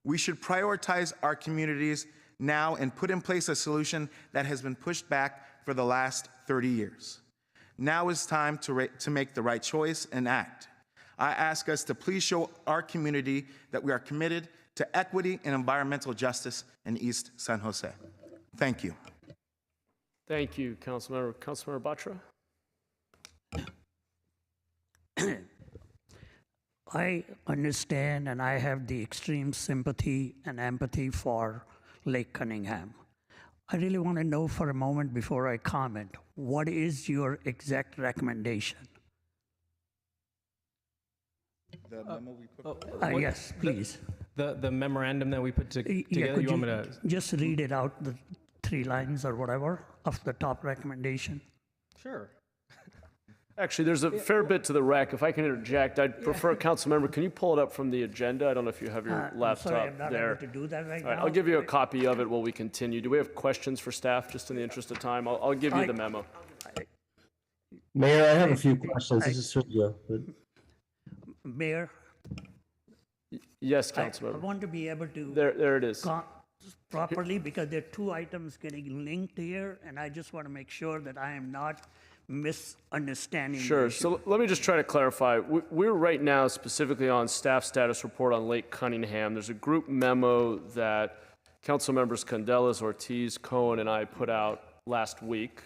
We should prioritize our communities now and put in place a solution that has been pushed back for the last 30 years. Now is time to make the right choice and act. I ask us to please show our community that we are committed to equity and environmental justice in East San Jose. Thank you. Thank you, Councilmember. Councilmember Batra? I understand and I have the extreme sympathy and empathy for Lake Cunningham. I really want to know for a moment before I comment, what is your exact recommendation? The memo we put Yes, please. The memorandum that we put together, Could you want me to? just read it out, the 3 lines or whatever of the top recommendation? Sure. Actually, there's a fair bit to the rec. If I can interject, I'd prefer, council member, can you pull it up from the agenda? I don't know if you have your laptop I'm sorry, I'm not there. able to do that right All right, now. I'll give you a copy of it while we continue. Do we have questions for staff, just in the interest of time? I'll give you the memo. Mayor, I have a few questions. This is Sergio. Mayor, Yes, I council member. want to be able to There it is. properly, because there are 2 items getting linked here, and I just want to make sure that I am not misunderstanding. the Sure. issue. So let me just try to clarify. We're right now specifically on staff status report on Lake Cunningham. There's a group memo that council members Candelas, Ortiz, Cohen, and I put out last week.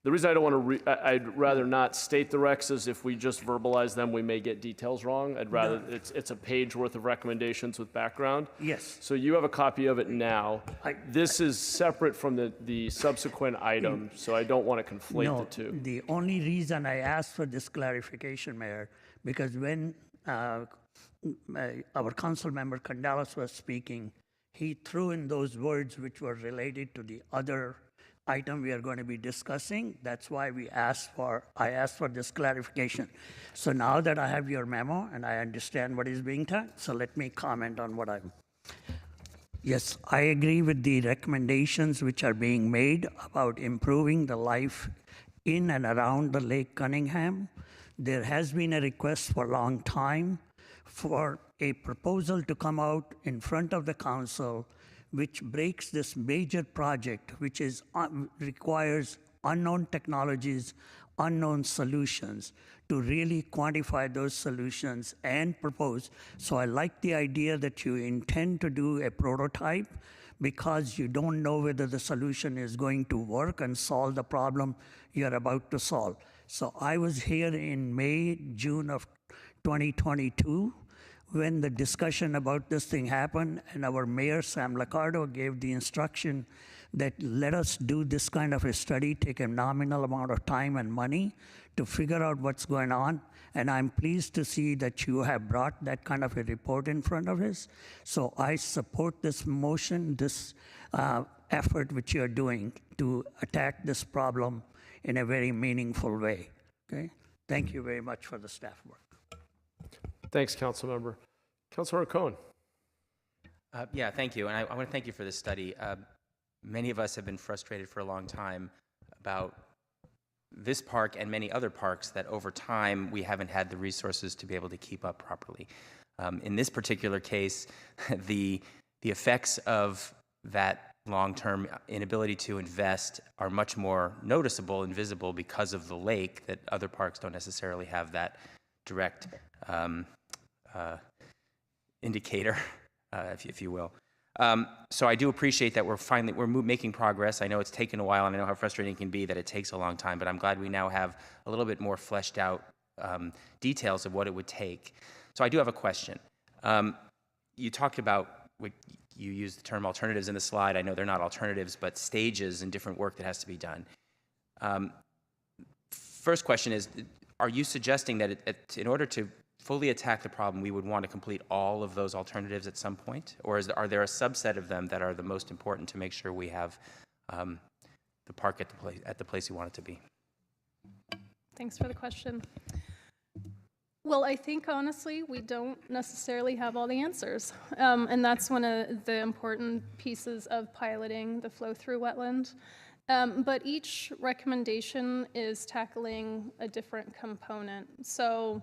The reason I don't want to, I'd rather not state the recs is if we just verbalize them, we may get details wrong. I'd rather, it's a page worth of recommendations with background. Yes. So you have a copy of it now. This is separate from the subsequent item, so I don't want to conflate the two. The only reason I asked for this clarification, Mayor, because when our council member Candelas was speaking, he threw in those words which were related to the other item we are going to be discussing. That's why I asked for this clarification. So now that I have your memo and I understand what is being done, so let me comment on what I'm. Yes, I agree with the recommendations which are being made about improving the life in and around the Lake Cunningham. There has been a request for a long time for a proposal to come out in front of the council which breaks this major project, which is requires unknown technologies, unknown solutions, to really quantify those solutions and propose. So I like the idea that you intend to do a prototype, because you don't know whether the solution is going to work and solve the problem you're about to solve. So I was here in May, June of 2022, when the discussion about this thing happened, and our mayor, Sam Liccardo, gave the instruction that let us do this kind of a study, take a nominal amount of time and money to figure out what's going on. And I'm pleased to see that you have brought that kind of a report in front of us. So I support this motion, this effort which you're doing to attack this problem in a very meaningful way. Okay? Thank you very much for the staff work. Thanks, council member. Councilor Cohen. Yeah, thank you. And I want to thank you for this study. Many of us have been frustrated for a long time about this park and many other parks that over time we haven't had the resources to be able to keep up properly. In this particular case, the effects of that long-term inability to invest are much more noticeable and visible because of the lake, that other parks don't necessarily have that direct indicator, if you will. So I do appreciate that we're making progress. I know it's taken a while, and I know how frustrating it can be that it takes a long time, but I'm glad we now have a little bit more fleshed out details of what it would take. So I do have a question. You talked about, you used the term alternatives in the slide. I know they're not alternatives, but stages and different work that has to be done. First question is, are you suggesting that in order to fully attack the problem, we would want to complete all of those alternatives at some point? Or are there a subset of them that are the most important to make sure we have the park at the place we want it to be? Thanks for the question. Well, I think honestly, we don't necessarily have all the answers. And that's one of the important pieces of piloting the flow-through wetland. But each recommendation is tackling a different component. So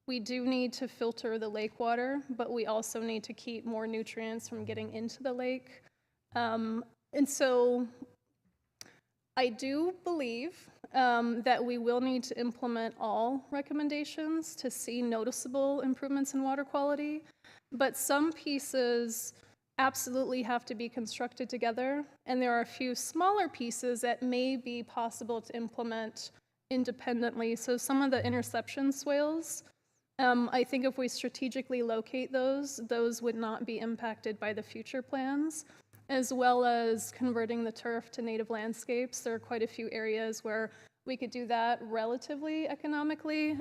we do need to filter the lake water, but we also need to keep more nutrients from getting into the lake. And so I do believe that we will need to implement all recommendations to see noticeable improvements in water quality, but some pieces absolutely have to be constructed together, and there are a few smaller pieces that may be possible to implement independently. So some of the interception swales I think if we strategically locate those would not be impacted by the future plans, as well as converting the turf to native landscapes. There are quite a few areas where we could do that relatively economically,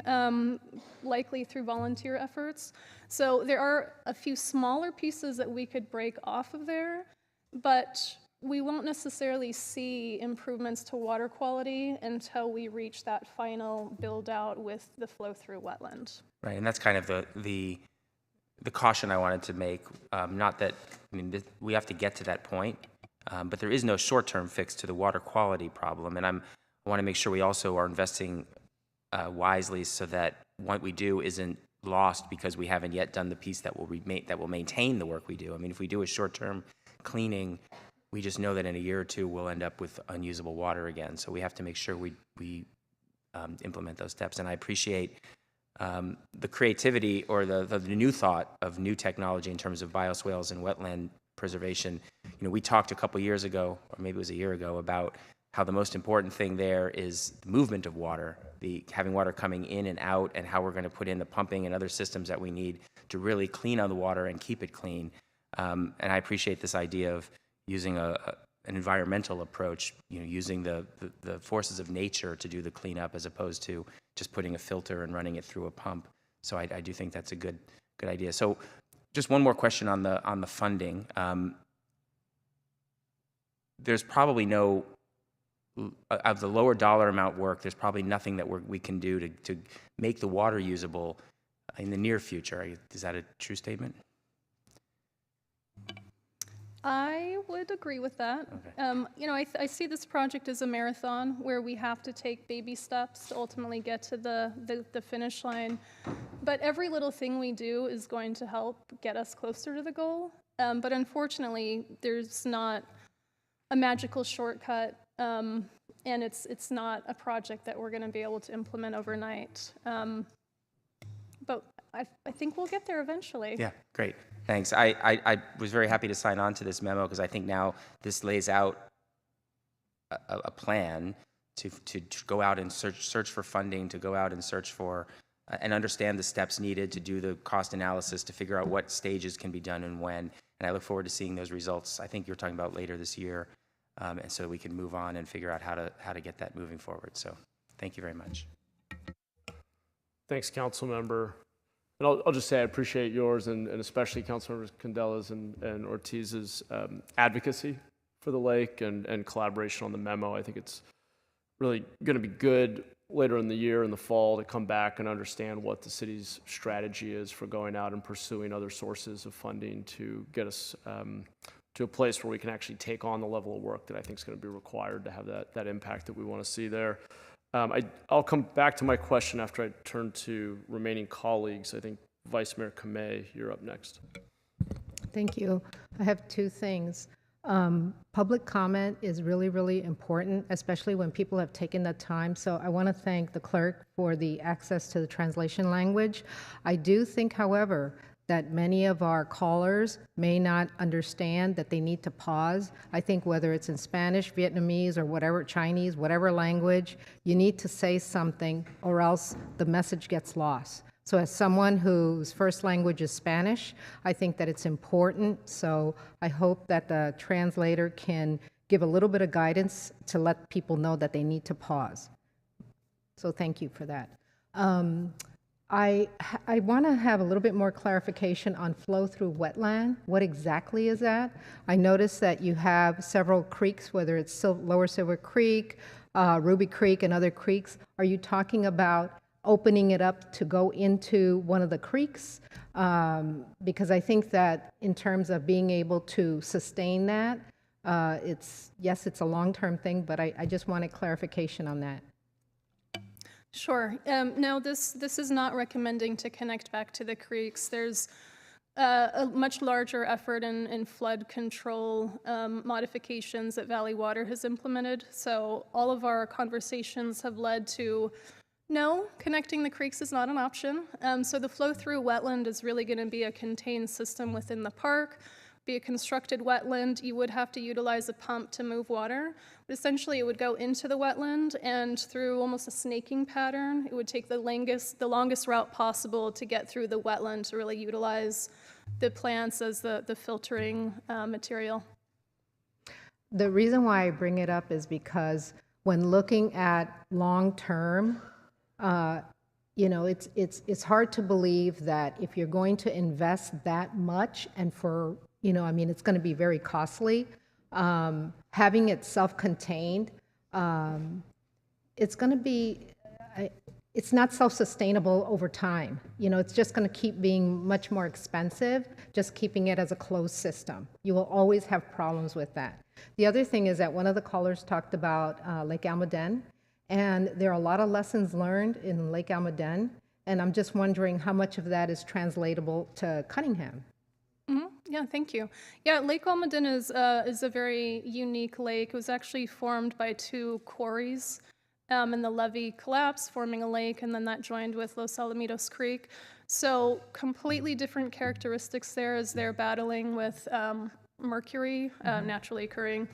likely through volunteer efforts. So there are a few smaller pieces that we could break off of there, but we won't necessarily see improvements to water quality until we reach that final build out with the flow through wetland. Right, and that's kind of the caution I wanted to make. Not that, I mean, we have to get to that point, but there is no short-term fix to the water quality problem. And I want to make sure we also are investing wisely so that what we do isn't lost because we haven't yet done the piece that will maintain the work we do. I mean, if we do a short-term cleaning, we just know that in a year or two we'll end up with unusable water again. So we have to make sure we implement those steps. And I appreciate the creativity or the new thought of new technology in terms of bioswales and wetland preservation. You know, we talked a couple years ago, or maybe it was a year ago, about how the most important thing there is the movement of water, having water coming in and out, and how we're going to put in the pumping and other systems that we need to really clean on the water and keep it clean. And I appreciate this idea of using an environmental approach, you know, using the forces of nature to do the cleanup as opposed to just putting a filter and running it through a pump. So I do think that's a good idea. So just one more question on the funding. There's probably no, of the lower dollar amount work, there's probably nothing that we can do to make the water usable in the near future. Is that a true statement? I would agree with that. Okay. You know, I see this project as a marathon where we have to take baby steps to ultimately get to the finish line. But every little thing we do is going to help get us closer to the goal. But unfortunately, there's not a magical shortcut, and it's not a project that we're going to be able to implement overnight. But I think we'll get there eventually. Yeah, great. Thanks. I was very happy to sign on to this memo because I think now this lays out a plan to go out and search for funding, to go out and search for and understand the steps needed to do the cost analysis, to figure out what stages can be done and when. And I look forward to seeing those results. I think you're talking about later this year, and so we can move on and figure out how to get that moving forward. So thank you very much. Thanks, Council Member. And I'll just say I appreciate yours and especially Councilmembers Candela's and Ortiz's advocacy for the lake and collaboration on the memo. I think it's really going to be good later in the year, in the fall, to come back and understand what the city's strategy is for going out and pursuing other sources of funding to get us to a place where we can actually take on the level of work that I think is going to be required to have that impact that we want to see there. I'll come back to my question after I turn to remaining colleagues. I think Vice Mayor Kamei, you're up next. Thank you. I have two things. Public comment is really, really important, especially when people have taken the time. So I want to thank the clerk for the access to the translation language. I do think, however, that many of our callers may not understand that they need to pause. I think whether it's in Spanish, Vietnamese, or whatever, Chinese, whatever language, you need to say something or else the message gets lost. So as someone whose first language is Spanish, I think that it's important. So I hope that the translator can give a little bit of guidance to let people know that they need to pause. So thank you for that. I want to have a little bit more clarification on flow through wetland. What exactly is that? I noticed that you have several creeks, whether it's Lower Silver Creek, Ruby Creek, and other creeks. Are you talking about opening it up to go into one of the creeks? Because I think that in terms of being able to sustain that, it's a long-term thing, but I just wanted clarification on that. Sure. No, this is not recommending to connect back to the creeks. There's a much larger effort in flood control modifications that Valley Water has implemented. So all of our conversations have led to no, connecting the creeks is not an option. So the flow through wetland is really going to be a contained system within the park. be a constructed wetland, you would have to utilize a pump to move water. But essentially, it would go into the wetland, and through almost a snaking pattern, it would take the longest route possible to get through the wetland to really utilize the plants as the filtering material. The reason why I bring it up is because when looking at long-term, it's hard to believe that if you're going to invest that much and for, it's going to be very costly. Having it self-contained, it's going to be, it's not self-sustainable over time. It's just going to keep being much more expensive, just keeping it as a closed system. You will always have problems with that. The other thing is that one of the callers talked about Lake Almaden, and there are a lot of lessons learned in Lake Almaden, and I'm just wondering how much of that is translatable to Cunningham. Yeah, thank you. Yeah, Lake Almaden is a very unique lake. It was actually formed by two quarries, and the levee collapsed, forming a lake, and then that joined with Los Alamitos Creek. So completely different characteristics there as they're battling with mercury naturally occurring.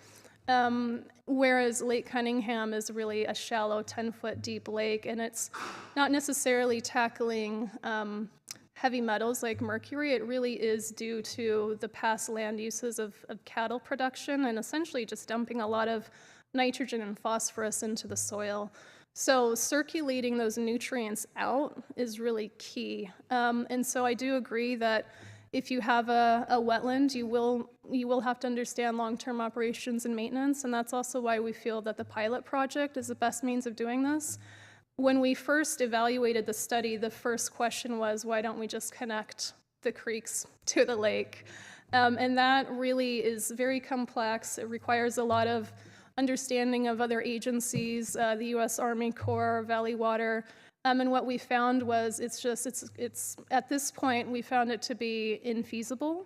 Whereas Lake Cunningham is really a shallow 10-foot deep lake, and it's not necessarily tackling heavy metals like mercury. It really is due to the past land uses of cattle production and essentially just dumping a lot of nitrogen and phosphorus into the soil. So circulating those nutrients out is really key. And so I do agree that if you have a wetland, you will have to understand long-term operations and maintenance, and that's also why we feel that the pilot project is the best means of doing this. When we first evaluated the study, the first question was, why don't we just connect the creeks to the lake? And that really is very complex. It requires a lot of understanding of other agencies, the U.S. Army Corps, Valley Water. And what we found was it's at this point, we found it to be infeasible.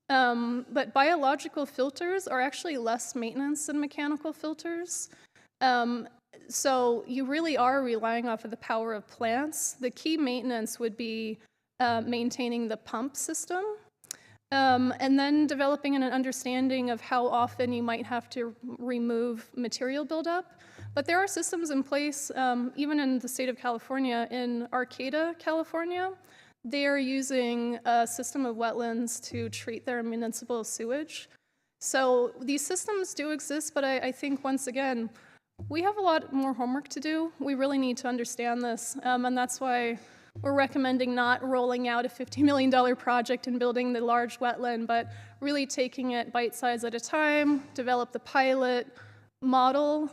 But biological filters are actually less maintenance than mechanical filters. So you really are relying off of the power of plants. The key maintenance would be maintaining the pump system, and then developing an understanding of how often you might have to remove material buildup. But there are systems in place, even in the state of California. In Arcata, California, they are using a system of wetlands to treat their municipal sewage. So these systems do exist, but I think, once again, we have a lot more homework to do. We really need to understand this, and that's why we're recommending not rolling out a $50 million project and building the large wetland, but really taking it bite-size at a time, develop the pilot, model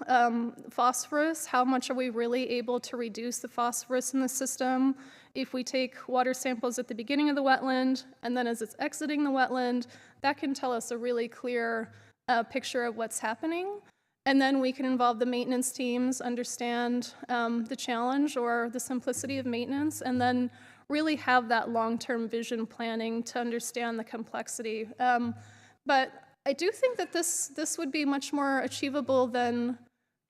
phosphorus. How much are we really able to reduce the phosphorus in the system? If we take water samples at the beginning of the wetland, and then as it's exiting the wetland, that can tell us a really clear picture of what's happening. And then we can involve the maintenance teams, understand the challenge or the simplicity of maintenance, and then really have that long-term vision planning to understand the complexity. But I do think that this would be much more achievable than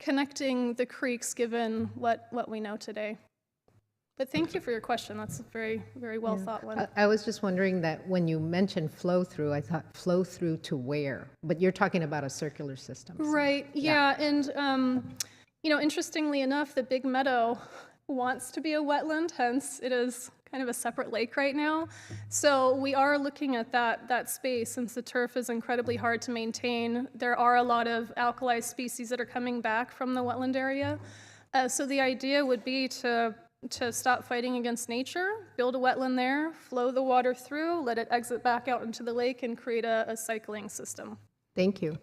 connecting the creeks, given what we know today. But thank you for your question. That's a very, very well thought one. I was just wondering that when you mentioned flow through, I thought flow through to where? But you're talking about a circular system. So, right, yeah. And, interestingly enough, the Big Meadow wants to be a wetland, hence it is kind of a separate lake right now. So we are looking at that space, since the turf is incredibly hard to maintain. There are a lot of alkali species that are coming back from the wetland area. So the idea would be to stop fighting against nature, build a wetland there, flow the water through, let it exit back out into the lake, and create a cycling system. Thank you.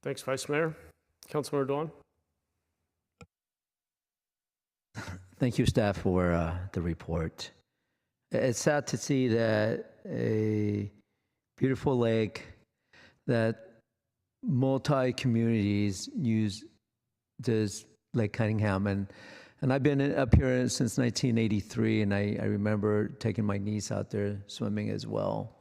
Thanks, Vice Mayor. Councilmember Duan. Thank you, staff, for the report. It's sad to see that a beautiful lake that multi-communities use this Lake Cunningham, and I've been up here since 1983, and I remember taking my niece out there swimming as well.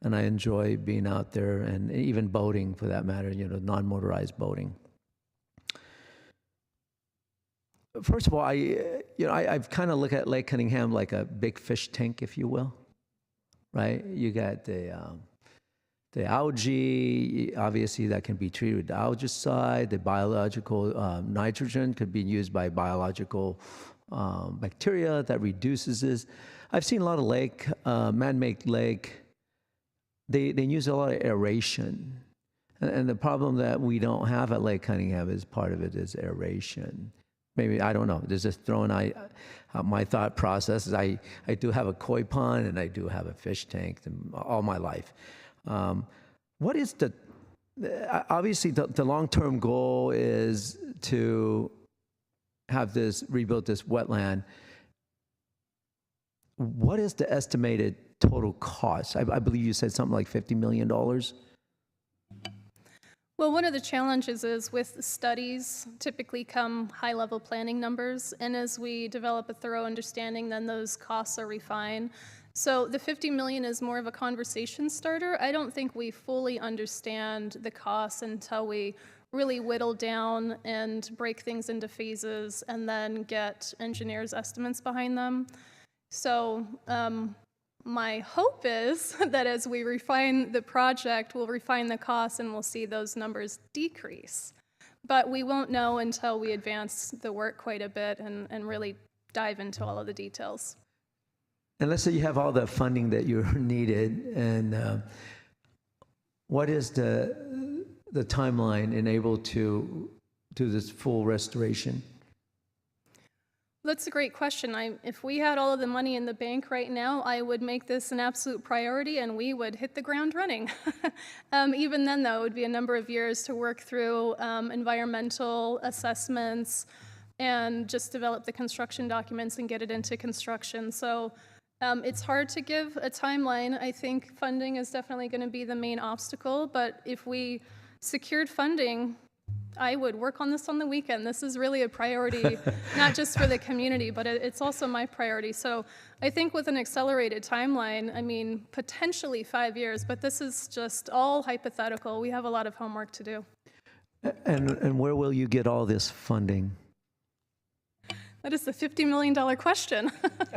And I enjoy being out there, and even boating for that matter, non-motorized boating. First of all, I've kind of looked at Lake Cunningham like a big fish tank, if you will, right? You got the algae, obviously that can be treated with the algicide. The biological nitrogen could be used by biological bacteria that reduces this. I've seen a lot of man-made lake. They use a lot of aeration. And the problem that we don't have at Lake Cunningham is part of it is aeration. Maybe, I don't know, there's just throwing my thought process is I do have a koi pond and I do have a fish tank all my life. What is obviously the long-term goal is to have rebuild this wetland. What is the estimated total cost? I believe you said something like $50 million. Well, one of the challenges is with studies typically come high-level planning numbers, and as we develop a thorough understanding, then those costs are refined. So the $50 million is more of a conversation starter. I don't think we fully understand the costs until we really whittle down and break things into phases and then get engineers' estimates behind them. So my hope is that as we refine the project, we'll refine the costs and we'll see those numbers decrease. But we won't know until we advance the work quite a bit and really dive into all of the details. And let's say you have all the funding that you're needed, and what is the timeline enabled to do this full restoration? That's a great question. If we had all of the money in the bank right now, I would make this an absolute priority and we would hit the ground running. Even then, though, it would be a number of years to work through environmental assessments and just develop the construction documents and get it into construction. So it's hard to give a timeline. I think funding is definitely going to be the main obstacle, but if we secured funding, I would work on this on the weekend. This is really a priority, not just for the community, but it's also my priority. So I think with an accelerated timeline, I mean, potentially 5 years, but this is just all hypothetical. We have a lot of homework to do. And where will you get all this funding? That is the $50 million question.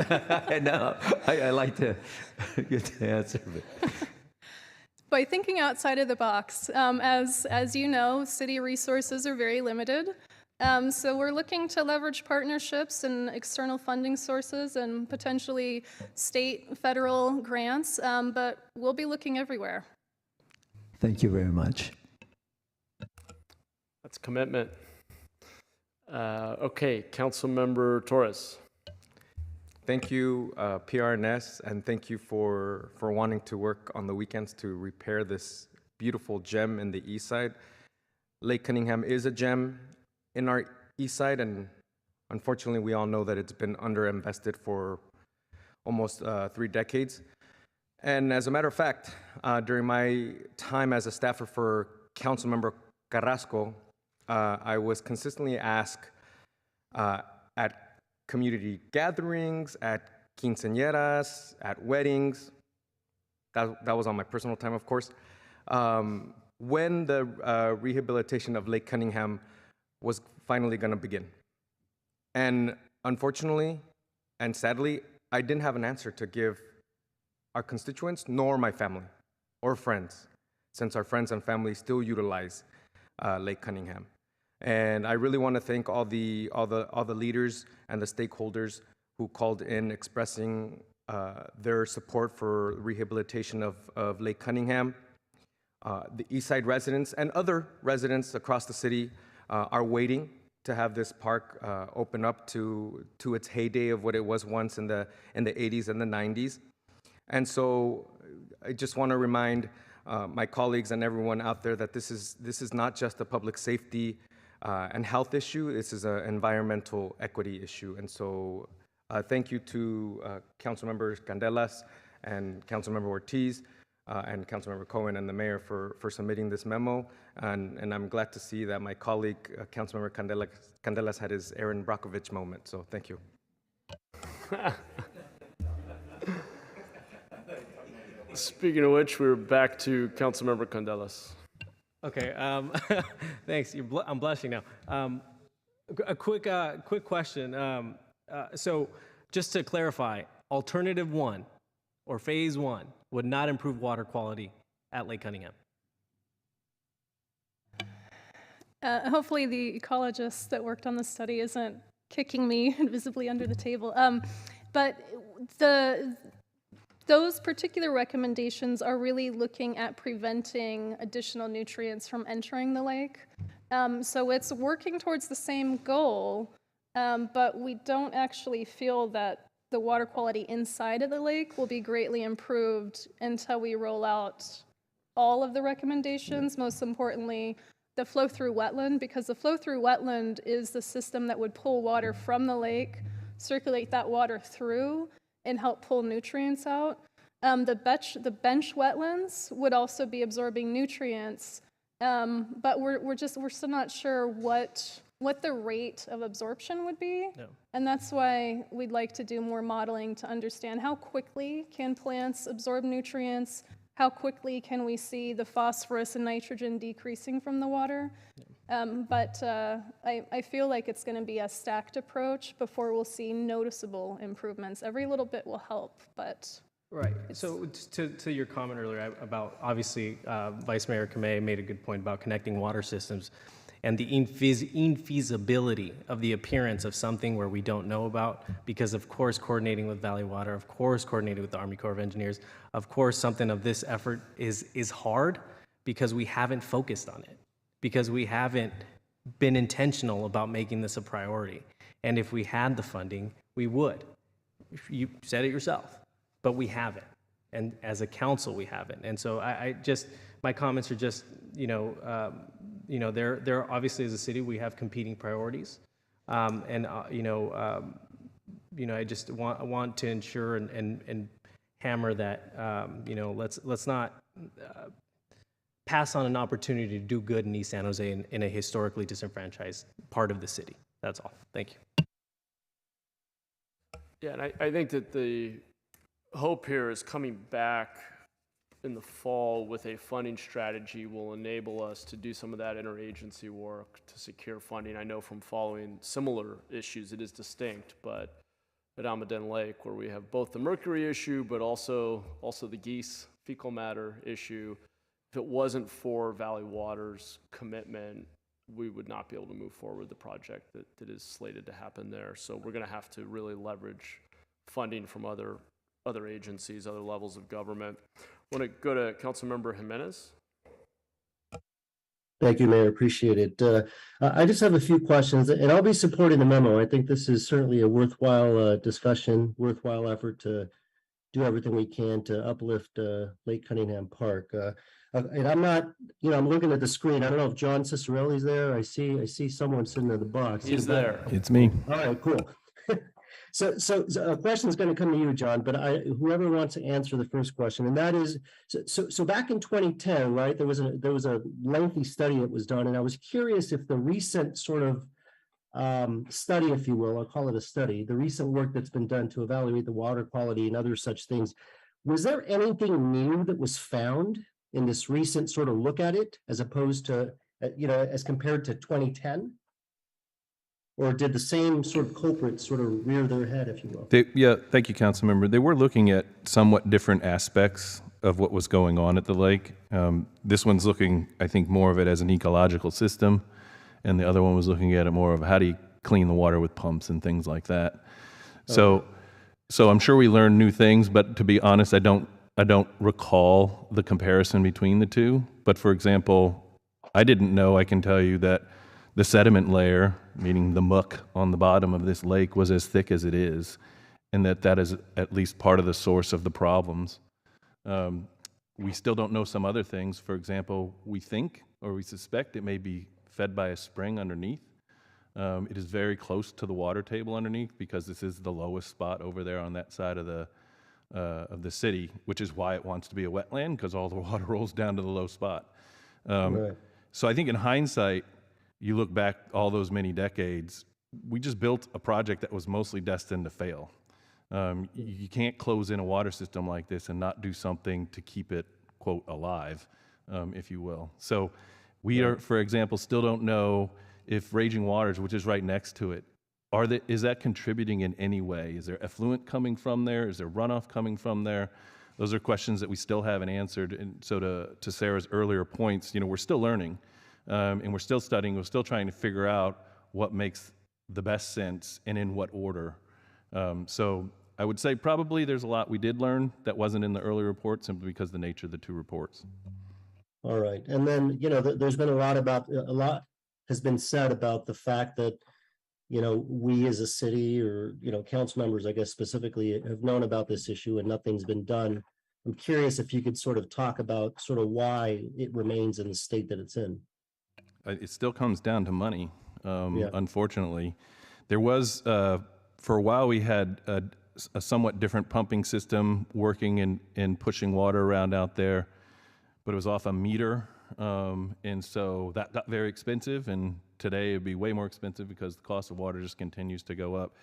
I know. I like to get the answer. By thinking outside of the box. As you know, city resources are very limited. So we're looking to leverage partnerships and external funding sources and potentially state, federal grants, but we'll be looking everywhere. Thank you very much. That's commitment. Okay, Councilmember Torres. Thank you, PRNS, and thank you for wanting to work on the weekends to repair this beautiful gem in the east side. Lake Cunningham is a gem in our east side, and unfortunately, we all know that it's been underinvested for almost 3 decades. And as a matter of fact, during my time as a staffer for Councilmember Carrasco, I was consistently asked at community gatherings, at quinceañeras, at weddings, that was on my personal time, of course, when the rehabilitation of Lake Cunningham was finally going to begin. And unfortunately, and sadly, I didn't have an answer to give our constituents, nor my family or friends, since our friends and family still utilize Lake Cunningham. And I really want to thank all the leaders and the stakeholders who called in expressing their support for rehabilitation of Lake Cunningham. The Eastside residents and other residents across the city are waiting to have this park open up to its heyday of what it was once in the 80s and the 90s. And so I just want to remind my colleagues and everyone out there that this is not just a public safety and health issue. This is an environmental equity issue. And so thank you to Councilmembers Candelas and Councilmember Ortiz and Councilmember Cohen and the mayor for submitting this memo. And I'm glad to see that my colleague, Councilmember Candelas had his Aaron Brockovich moment. So thank you. Speaking of which, we're back to Councilmember Candelas. Okay, thanks. I'm blushing now. A quick question. So just to clarify, alternative 1, or phase one would not improve water quality at Lake Cunningham? Hopefully the ecologist that worked on the study isn't kicking me invisibly under the table. But those particular recommendations are really looking at preventing additional nutrients from entering the lake. So it's working towards the same goal, but we don't actually feel that the water quality inside of the lake will be greatly improved until we roll out all of the recommendations, most importantly, the flow-through wetland, because the flow-through wetland is the system that would pull water from the lake, circulate that water through, and help pull nutrients out. The bench wetlands would also be absorbing nutrients, but we're still not sure what the rate of absorption would be. No. And that's why we'd like to do more modeling to understand how quickly can plants absorb nutrients, how quickly can we see the phosphorus and nitrogen decreasing from the water. But I feel like it's going to be a stacked approach before we'll see noticeable improvements. Every little bit will help, but... Right. So to your comment earlier about, obviously, Vice Mayor Kamei made a good point about connecting water systems and the infeasibility of the appearance of something where we don't know about, because of course coordinating with Valley Water, of course coordinating with the Army Corps of Engineers, of course something of this effort is hard because we haven't focused on it, because we haven't been intentional about making this a priority. And if we had the funding, we would. You said it yourself, but we haven't. And as a council, we haven't. And so my comments are just, they're obviously, as a city, we have competing priorities. I just want to ensure and hammer that, let's not pass on an opportunity to do good in East San Jose in a historically disenfranchised part of the city. That's all. Thank you. Yeah, and I think that the hope here is coming back in the fall with a funding strategy will enable us to do some of that interagency work to secure funding. I know from following similar issues, it is distinct, but at Almaden Lake, where we have both the mercury issue, but also the geese fecal matter issue, if it wasn't for Valley Water's commitment, we would not be able to move forward the project that is slated to happen there. So we're going to have to really leverage funding from other agencies, other levels of government. I want to go to Councilmember Jimenez. Thank you, Mayor. Appreciate it. I just have a few questions, and I'll be supporting the memo. I think this is certainly a worthwhile discussion, worthwhile effort to do everything we can to uplift Lake Cunningham Park. And I'm not, I'm looking at the screen. I don't know if John Cicerelli's there. I see someone sitting in the box. He's there. It's me. All right, cool. So a question is going to come to you, John, but whoever wants to answer the first question, and that is, so back in 2010, right, there was a lengthy study that was done, and I was curious if the recent sort of study, if you will, I'll call it a study, the recent work that's been done to evaluate the water quality and other such things, was there anything new that was found in this recent sort of look at it, as opposed to, as compared to 2010? Or did the same sort of culprits sort of rear their head, if you will? Thank you, Councilmember. They were looking at somewhat different aspects of what was going on at the lake. This one's looking, I think, more of it as an ecological system, and the other one was looking at it more of how do you clean the water with pumps and things like that. So I'm sure we learned new things, but to be honest, I don't recall the comparison between the two. But for example, I didn't know, I can tell you, that the sediment layer, meaning the muck on the bottom of this lake, was as thick as it is, and that is at least part of the source of the problems. We still don't know some other things. For example, we think or we suspect it may be fed by a spring underneath. It is very close to the water table underneath because this is the lowest spot over there on that side of the city, which is why it wants to be a wetland, because all the water rolls down to the low spot. Right. So I think in hindsight, you look back all those many decades, we just built a project that was mostly destined to fail. You can't close in a water system like this and not do something to keep it, quote, alive, if you will. So we are, for example, still don't know if Raging Waters, which is right next to it, is that contributing in any way? Is there effluent coming from there? Is there runoff coming from there? Those are questions that we still haven't answered. And so to Sarah's earlier points, we're still learning, and we're still studying. We're still trying to figure out what makes the best sense and in what order. So I would say probably there's a lot we did learn that wasn't in the earlier report simply because of the nature of the two reports. All right. And then, there's been a lot has been said about the fact that, we as a city or, council members, I guess specifically, have known about this issue and nothing's been done. I'm curious if you could sort of talk about sort of why it remains in the state that it's in. It still comes down to money, Yeah. unfortunately. There was, for a while, we had a somewhat different pumping system working and pushing water around out there, but it was off a meter, and so that got very expensive, and today it'd be way more expensive because the cost of water just continues to go up.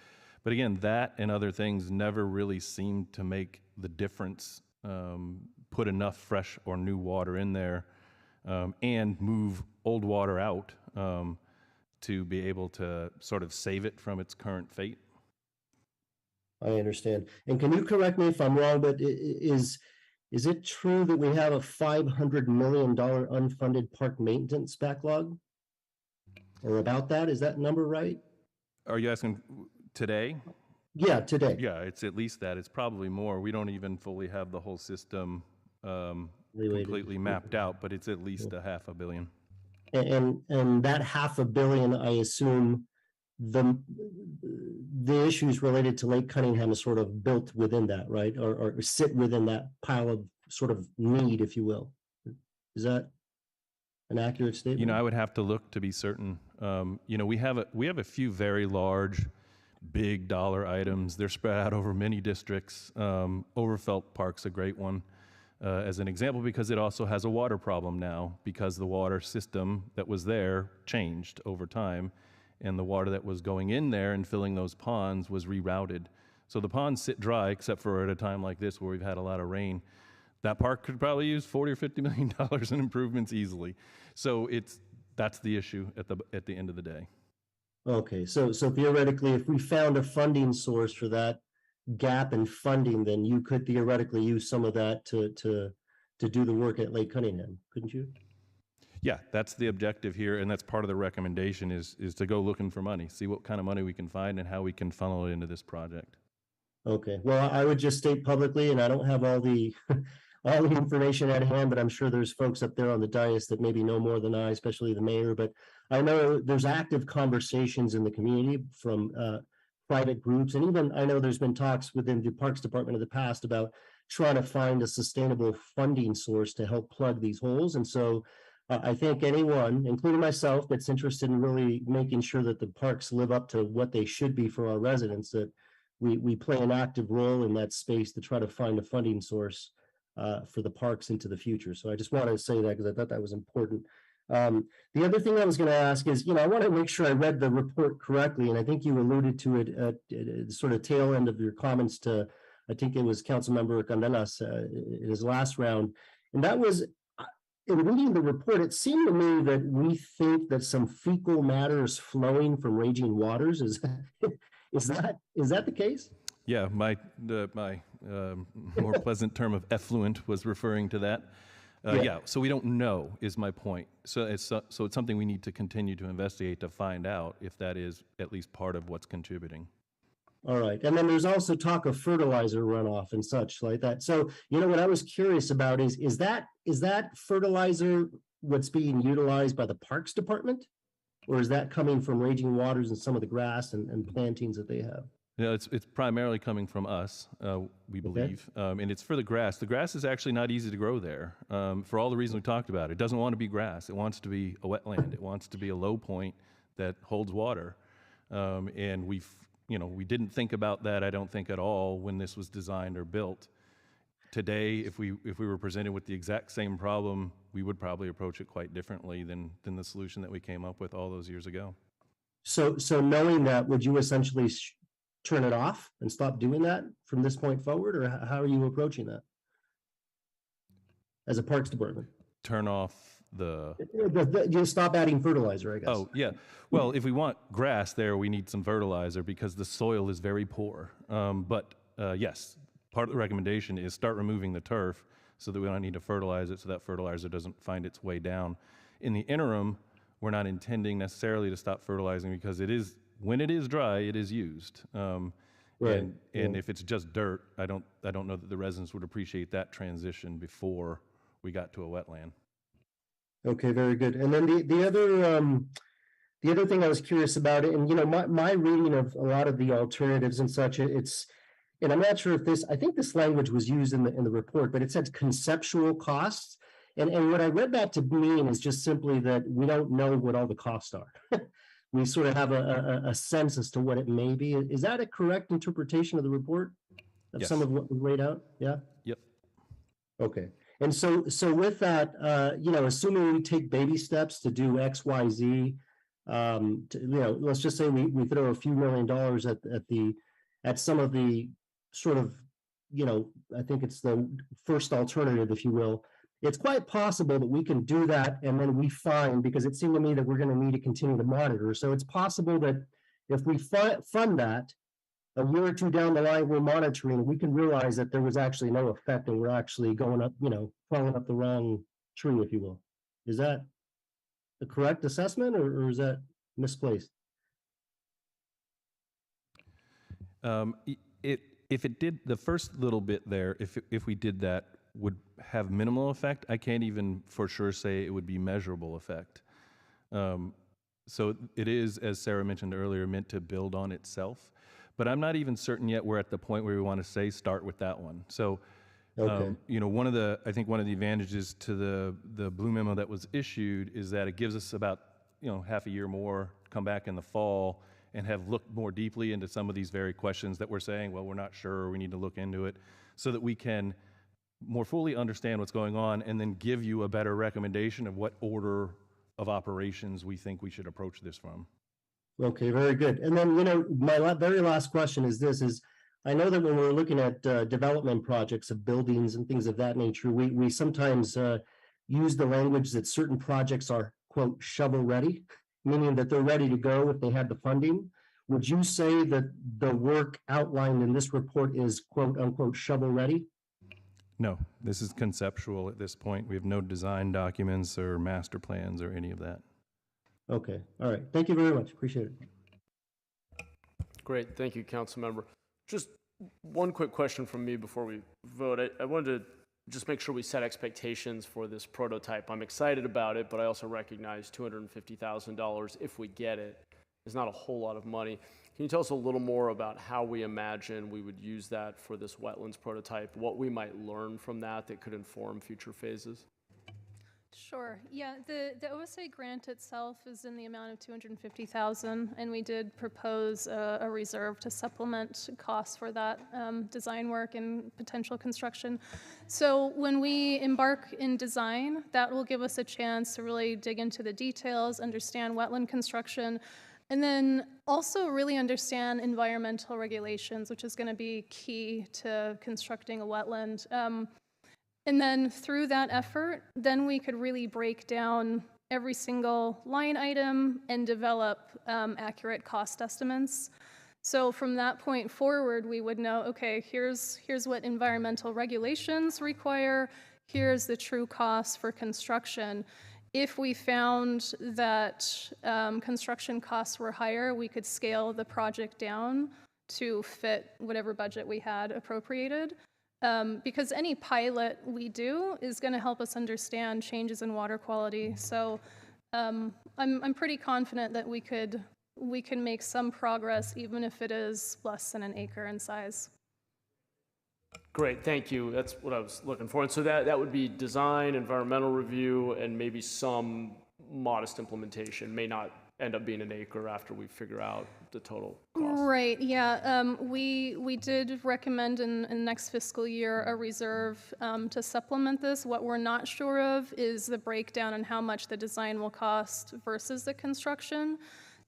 But again, that and other things never really seemed to make the difference, put enough fresh or new water in there, and move old water out to be able to sort of save it from its current fate. I understand. And can you correct me if I'm wrong, but is it true that we have a $500 million unfunded park maintenance backlog? Or about that? Is that number right? Are you asking today? Yeah, today. Yeah, it's at least that. It's probably more. We don't even fully have the whole system completely mapped out, but it's at least a $500 million. And that $500 million, I assume the issues related to Lake Cunningham is sort of built within that, right? Or sit within that pile of sort of need, if you will. Is that an accurate statement? I would have to look to be certain. We have a few very large, big dollar items. They're spread out over many districts. Overfelt Park's a great one, as an example, because it also has a water problem now, because the water system that was there changed over time, and the water that was going in there and filling those ponds was rerouted. So the ponds sit dry, except for at a time like this where we've had a lot of rain. That park could probably use $40 or $50 million in improvements easily. So that's the issue at the end of the day. Okay, so theoretically, if we found a funding source for that gap in funding, then you could theoretically use some of that to do the work at Lake Cunningham, couldn't you? Yeah, that's the objective here, and that's part of the recommendation is to go looking for money, see what kind of money we can find and how we can funnel it into this project. Okay, well, I would just state publicly, and I don't have all the all the information at hand, but I'm sure there's folks up there on the dais that maybe know more than I, especially the mayor. But I know there's active conversations in the community from private groups, and even I know there's been talks within the Parks Department in the past about trying to find a sustainable funding source to help plug these holes. And so I think anyone, including myself, that's interested in really making sure that the parks live up to what they should be for our residents, that we play an active role in that space to try to find a funding source for the parks into the future. So I just wanted to say that because I thought that was important. The other thing I was going to ask is, I want to make sure I read the report correctly, and I think you alluded to it at the sort of tail end of your comments to, I think it was Councilmember Candelas in his last round, and that was, in reading the report, it seemed to me that we think that some fecal matter is flowing from raging waters. Is that the case? Yeah, my more pleasant term of effluent was referring to that. Yeah, so we don't know is my point. So it's something we need to continue to investigate to find out if that is at least part of what's contributing. All right, and then there's also talk of fertilizer runoff and such like that. So what I was curious about is that fertilizer what's being utilized by the Parks Department, or is that coming from raging waters and some of the grass and plantings that they have? No, it's primarily coming from us, we believe, and it's for the grass. The grass is actually not easy to grow there for all the reasons we talked about. It doesn't want to be grass. It wants to be a wetland. It wants to be a low point that holds water, and we didn't think about that, I don't think, at all when this was designed or built. Today, if we were presented with the exact same problem, we would probably approach it quite differently than the solution that we came up with all those years ago. So knowing that, would you essentially turn it off and stop doing that from this point forward, or how are you approaching that as a Parks Department? Turn off the you stop adding fertilizer, I guess. Oh, yeah. Well, if we want grass there, we need some fertilizer because the soil is very poor. But yes, part of the recommendation is start removing the turf so that we don't need to fertilize it, so that fertilizer doesn't find its way down. In the interim, we're not intending necessarily to stop fertilizing because it is, when it is dry, it is used. Right, And if it's just dirt, I don't know that the residents would appreciate that transition before we got to a wetland. Okay, very good. And then the other thing I was curious about, and my reading of a lot of the alternatives and such, and I'm not sure if this, I think this language was used in the report, but it said conceptual costs. And what I read that to mean is just simply that we don't know what all the costs are. We sort of have a sense as to what it may be. Is that a correct interpretation of the report? Of Yes. some of what we laid out? Yeah? Yep. Okay. And so with that, assuming we take baby steps to do X, Y, Z, let's just say we throw a few $1 million at some of the sort of, I think it's the first alternative, if you will. It's quite possible that we can do that and then we find, because it seemed to me that we're going to need to continue to monitor. So it's possible that if we fund that, a year or two down the line, we're monitoring, we can realize that there was actually no effect and we're actually going up, crawling up the wrong tree, if you will. Is that the correct assessment or is that misplaced? If it did, the first little bit there, if we did that, would have minimal effect. I can't even for sure say it would be measurable effect. So it is, as Sarah mentioned earlier, meant to build on itself. But I'm not even certain yet we're at the point where we want to say start with that one. So, Okay. I think one of the advantages to the blue memo that was issued is that it gives us about, half a year more, come back in the fall and have looked more deeply into some of these very questions that we're saying, well, we're not sure, we need to look into it, so that we can more fully understand what's going on and then give you a better recommendation of what order of operations we think we should approach this from. Okay, very good. And then, my very last question is this, I know that when we're looking at development projects of buildings and things of that nature, we sometimes use the language that certain projects are, quote, shovel ready, meaning that they're ready to go if they had the funding. Would you say that the work outlined in this report is, quote, unquote, shovel ready? No, this is conceptual at this point. We have no design documents or master plans or any of that. Okay, all right. Thank you very much. Appreciate it. Great, thank you, council member. Just one quick question from me before we vote. I wanted to just make sure we set expectations for this prototype. I'm excited about it, but I also recognize $250,000 if we get it is not a whole lot of money. Can you tell us a little more about how we imagine we would use that for this wetlands prototype, what we might learn from that could inform future phases? Sure. Yeah, the OSA grant itself is in the amount of $250,000, and we did propose a reserve to supplement costs for that design work and potential construction. So when we embark in design, that will give us a chance to really dig into the details, understand wetland construction, and then also really understand environmental regulations, which is going to be key to constructing a wetland. And then through that effort, then we could really break down every single line item and develop accurate cost estimates. So from that point forward, we would know, okay, here's what environmental regulations require, here's the true cost for construction. If we found that construction costs were higher, we could scale the project down to fit whatever budget we had appropriated. Because any pilot we do is going to help us understand changes in water quality. So I'm pretty confident that we can make some progress, even if it is less than an acre in size. Great, thank you. That's what I was looking for. And so that would be design, environmental review, and maybe some modest implementation. May not end up being an acre after we figure out the total cost. Right, yeah. We did recommend in next fiscal year a reserve to supplement this. What we're not sure of is the breakdown on how much the design will cost versus the construction.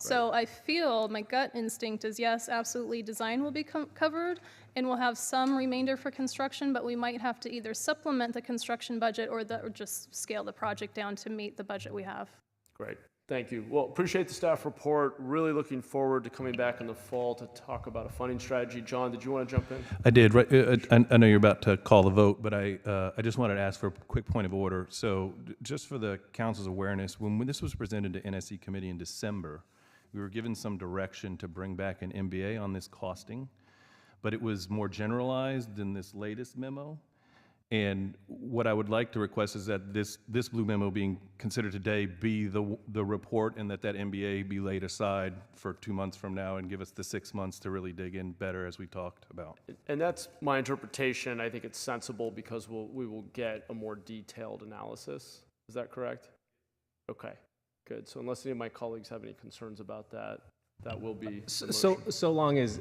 So I feel, my gut instinct is yes, absolutely, design will be covered, and we'll have some remainder for construction, but we might have to either supplement the construction budget or just scale the project down to meet the budget we have. Great. Thank you. Well, appreciate the staff report. Really looking forward to coming back in the fall to talk about a funding strategy. John, did you want to jump in? I did. Right, I know you're about to call the vote, but I just wanted to ask for a quick point of order. So just for the council's awareness, when this was presented to NSC committee in December, we were given some direction to bring back an MBA on this costing, but it was more generalized than this latest memo. And what I would like to request is that this blue memo being considered today be the report, and that MBA be laid aside for 2 months from now and give us the 6 months to really dig in better, as we talked about. And that's my interpretation. I think it's sensible because we will get a more detailed analysis. Is that correct? Okay, good. So unless any of my colleagues have any concerns about that, that will be so long as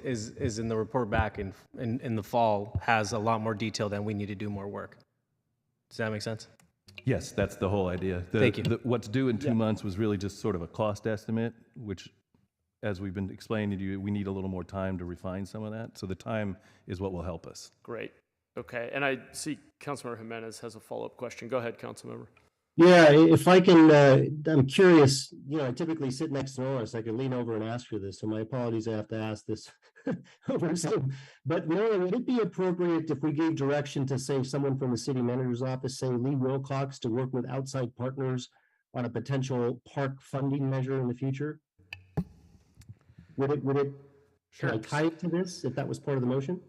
in the report back in the fall has a lot more detail, then we need to do more work. Does that make sense? Yes, that's the whole idea. Thank you. What's due in 2 months was really just sort of a cost estimate, which, as we've been explaining to you, we need a little more time to refine some of that. So the time is what will help us. great. Okay, and I see Councilmember Jimenez has a follow-up question. Go ahead, Councilmember. Yeah, if I can, I'm curious, I typically sit next to Nora, so I can lean over and ask her this, so my apologies, I have to ask this over Zoom. But Nora, would it be appropriate if we gave direction to, say, someone from the city manager's office, say Lee Wilcox, to work with outside partners on a potential park funding measure in the future? Would it, Sure. can I tie it to this, if that was part of the motion?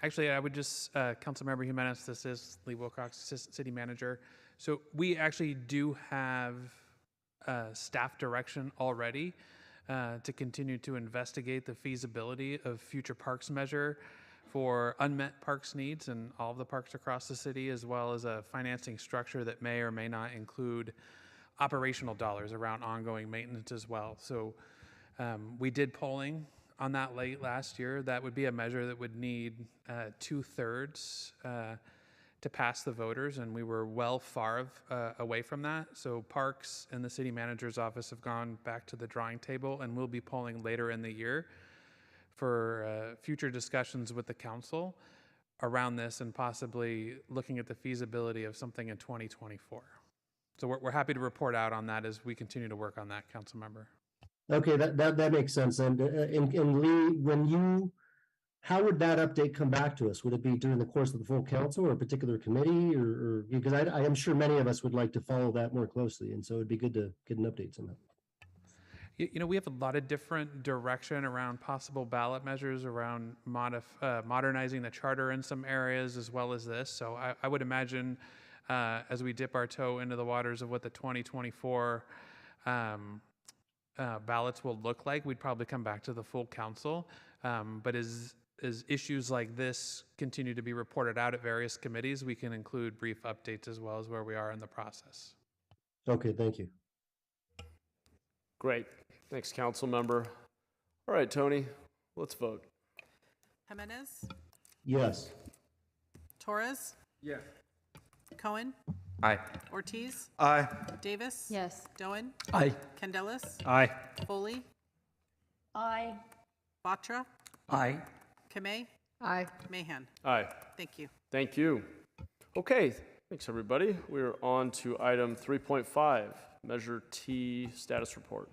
Actually, I would just, Councilmember Jimenez, this is Lee Wilcox, City Manager. So we actually do have staff direction already to continue to investigate the feasibility of future parks measure for unmet parks needs in all of the parks across the city, as well as a financing structure that may or may not include operational dollars around ongoing maintenance as well. So we did polling on that late last year. That would be a measure that would need 2/3 to pass the voters, and we were well far away from that. So Parks and the City Manager's Office have gone back to the drawing table, and we'll be polling later in the year for future discussions with the council around this, and possibly looking at the feasibility of something in 2024. So we're happy to report out on that as we continue to work on that, council member. Okay, that makes sense. And Lee, how would that update come back to us? Would it be during the course of the full council or a particular committee, or because I am sure many of us would like to follow that more closely, and so it'd be good to get an update somehow. We have a lot of different direction around possible ballot measures around modernizing the charter in some areas, as well as this. So I would imagine as we dip our toe into the waters of what the 2024 ballots will look like, we'd probably come back to the full council. But as issues like this continue to be reported out at various committees, we can include brief updates as well as where we are in the process. Okay, thank you. Great. Thanks, council member. All right, Tony, let's vote. Jimenez, Yes. Torres, Yeah. Cohen, Aye. Ortiz, Aye. Davis. Yes. Doan. Aye. Candelas. Aye. Foley, Aye. Batra, Aye. Kamei, Aye. Mahan. Aye. Thank you. Thank you. Okay, thanks, everybody. We're on to item 3.5, Measure T status report.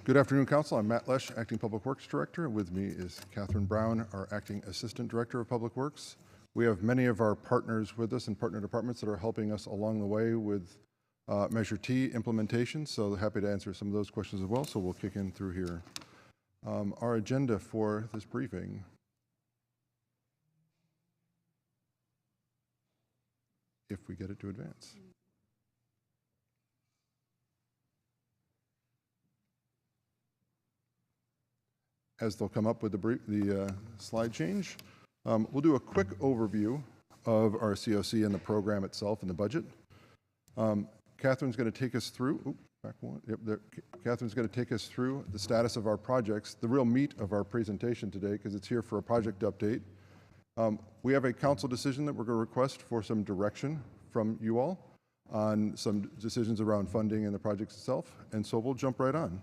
Good afternoon, Council. I'm Matt Lesh, Acting Public Works Director. With me is Catherine Brown, our Acting Assistant Director of Public Works. We have many of our partners with us and partner departments that are helping us along the way with Measure T implementation, so happy to answer some of those questions as well, so we'll kick in through here. Our agenda for this briefing. If we get it to advance. As they'll come up with the slide change. We'll do a quick overview of our COC and the program itself and the budget. Catherine's going to take us through. Back one. Yep, there, Catherine's going to take us through the status of our projects, the real meat of our presentation today, because it's here for a project update. We have a council decision that we're going to request for some direction from you all on some decisions around funding and the project itself, and so we'll jump right on.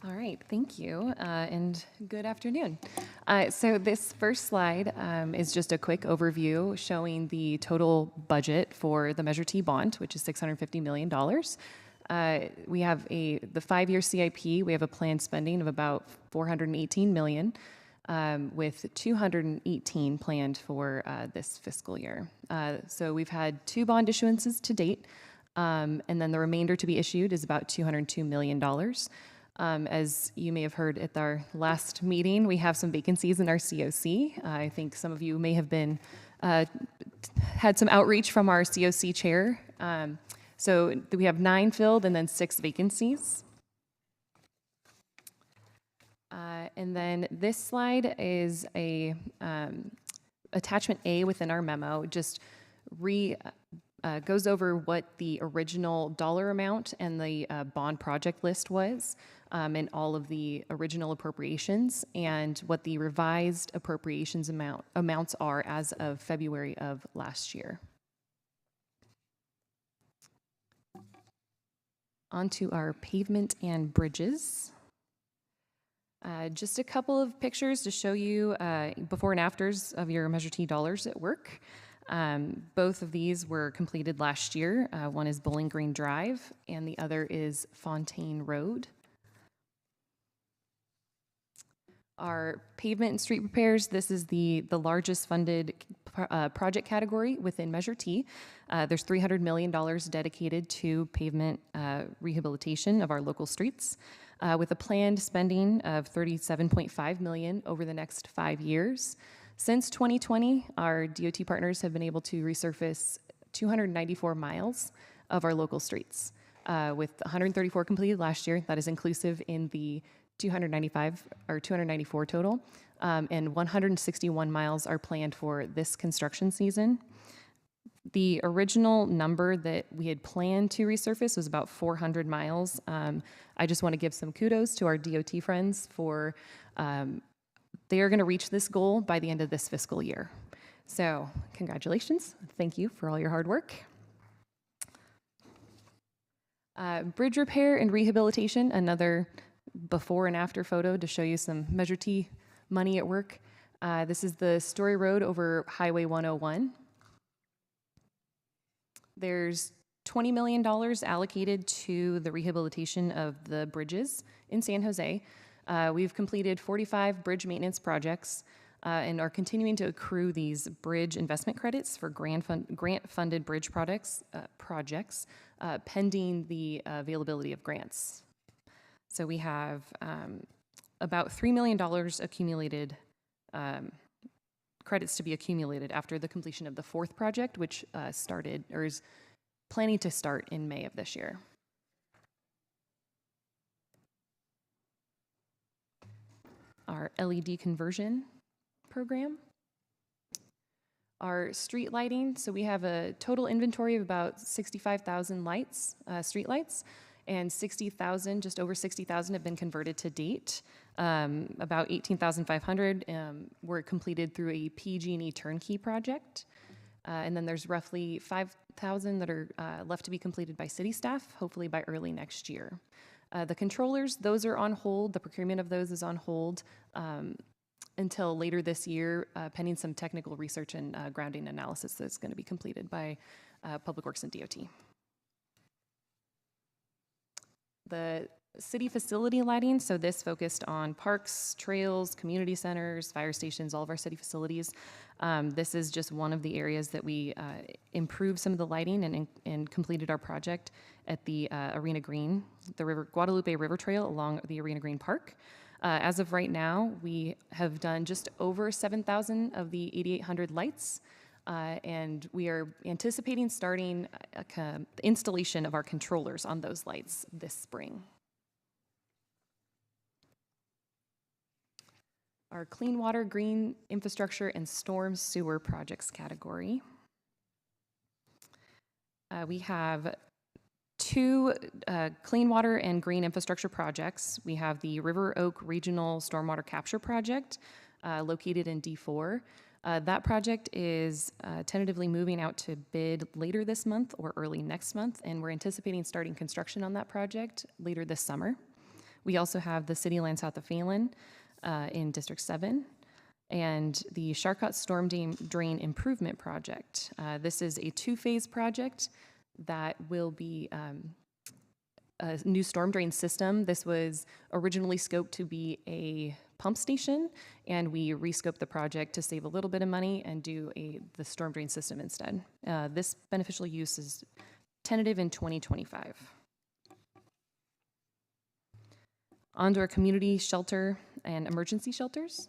All right, thank you, and good afternoon. So this first slide is just a quick overview showing the total budget for the Measure T bond, which is $650 million. We have the 5-year CIP. We have a planned spending of about $418 million, with 218 planned for this fiscal year. So we've had 2 bond issuances to date, and then the remainder to be issued is about $202 million. As you may have heard at our last meeting, we have some vacancies in our COC. I think some of you may have been had some outreach from our COC chair. So we have 9 filled and then 6 vacancies. And then this slide is a attachment A within our memo. Just goes over what the original dollar amount and the bond project list was, and all of the original appropriations, and what the revised appropriations amounts are as of February of last year. Onto our pavement and bridges. Just a couple of pictures to show you before and afters of your Measure T dollars at work. Both of these were completed last year. One is Bowling Green Drive, and the other is Fontaine Road. Our pavement and street repairs, this is the largest funded project category within Measure T. There's $300 million dedicated to pavement rehabilitation of our local streets, with a planned spending of $37.5 million over the next 5 years. Since 2020, our DOT partners have been able to resurface 294 miles of our local streets, with 134 completed last year. That is inclusive in the 294 total, and 161 miles are planned for this construction season. The original number that we had planned to resurface was about 400 miles. I just want to give some kudos to our DOT friends for they are going to reach this goal by the end of this fiscal year. So congratulations. Thank you for all your hard work. Bridge repair and rehabilitation, another before and after photo to show you some Measure T money at work. This is the Story Road over Highway 101. There's $20 million allocated to the rehabilitation of the bridges in San Jose. We've completed 45 bridge maintenance projects and are continuing to accrue these bridge investment credits for grant-funded bridge projects pending the availability of grants. So we have about $3 million accumulated, credits to be accumulated after the completion of the 4th project, which started or is planning to start in May of this year. Our LED conversion program. Our street lighting, so we have a total inventory of about 65,000 lights, street lights, and 60,000, just over 60,000 have been converted to date. About 18,500 were completed through a PG&E turnkey project. And then there's roughly 5,000 that are left to be completed by city staff, hopefully by early next year. The controllers, those are on hold. The procurement of those is on hold until later this year, pending some technical research and grounding analysis that's going to be completed by Public Works and DOT. The city facility lighting, so this focused on parks, trails, community centers, fire stations, all of our city facilities. This is just one of the areas that we improved some of the lighting and completed our project at the Arena Green, the Guadalupe River Trail along the Arena Green Park. As of right now, we have done just over 7,000 of the 8,800 lights, and we are anticipating starting the installation of our controllers on those lights this spring. Our clean water, green infrastructure, and storm sewer projects category. We have two clean water and green infrastructure projects. We have the River Oak Regional Stormwater Capture Project located in D4. That project is tentatively moving out to bid later this month or early next month, and we're anticipating starting construction on that project later this summer. We also have the City Land South of Phelan in District 7, and the Charcot Storm Drain Improvement Project. This is a two-phase project that will be a new storm drain system. This was originally scoped to be a pump station, and we rescoped the project to save a little bit of money and do the storm drain system instead. This beneficial use is tentative in 2025. On to our community shelter and emergency shelters.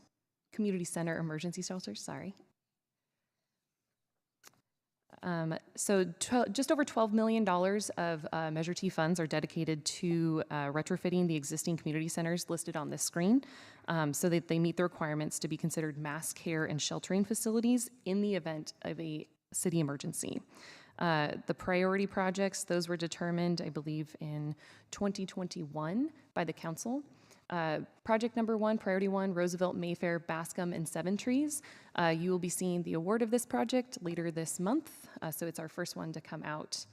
Community center emergency shelters, sorry. Just over $12 million of Measure T funds are dedicated to retrofitting the existing community centers listed on this screen so that they meet the requirements to be considered mass care and sheltering facilities in the event of a city emergency. The priority projects, those were determined, I believe, in 2021 by the council. Project number 1, priority 1, Roosevelt, Mayfair, Bascom, and Seven Trees. You will be seeing the award of this project later this month, so it's our first one to come out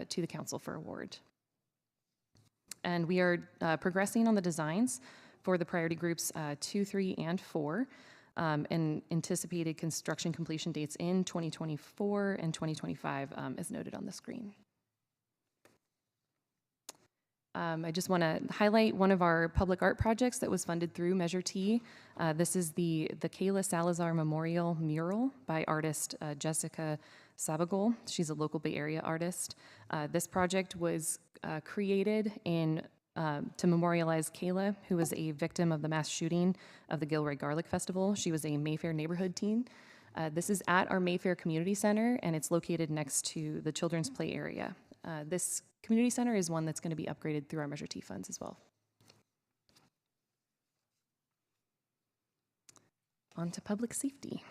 to the council for award. And we are progressing on the designs for the priority groups 2, 3, and 4, and anticipated construction completion dates in 2024 and 2025, as noted on the screen. I just want to highlight one of our public art projects that was funded through Measure T. This is the Kayla Salazar Memorial Mural by artist Jessica Sabagol. She's a local Bay Area artist. This project was created to memorialize Kayla, who was a victim of the mass shooting of the Gilroy Garlic Festival. She was a Mayfair neighborhood teen. This is at our Mayfair Community Center, and it's located next to the children's play area. This community center is one that's going to be upgraded through our Measure T funds as well. On to public safety.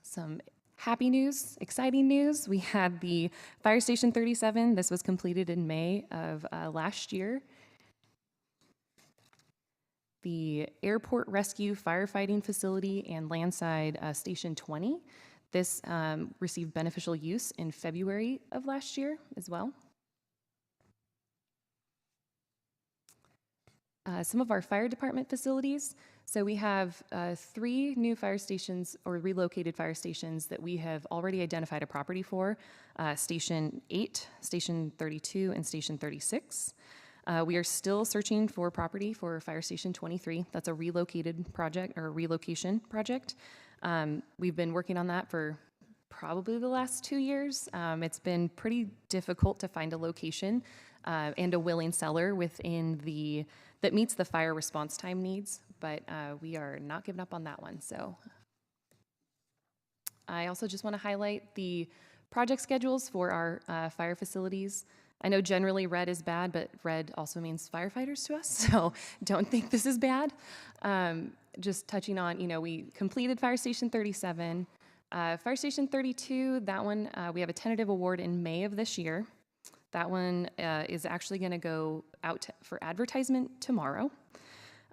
Some happy news, exciting news. We had the Fire Station 37. This was completed in May of last year. The Airport Rescue Firefighting Facility and Landside Station 20. This received beneficial use in February of last year as well. Some of our fire department facilities. So we have 3 new fire stations or relocated fire stations that we have already identified a property for. Station 8, Station 32, and Station 36. We are still searching for property for Fire Station 23. That's a relocated project or relocation project. We've been working on that for probably the last 2 years. It's been pretty difficult to find a location and a willing seller that meets the fire response time needs, but we are not giving up on that one. So I also just want to highlight the project schedules for our fire facilities. I know generally red is bad, but red also means firefighters to us, so don't think this is bad. Just touching on, we completed Fire Station 37. Fire Station 32, that one, we have a tentative award in May of this year. That one is actually going to go out for advertisement tomorrow.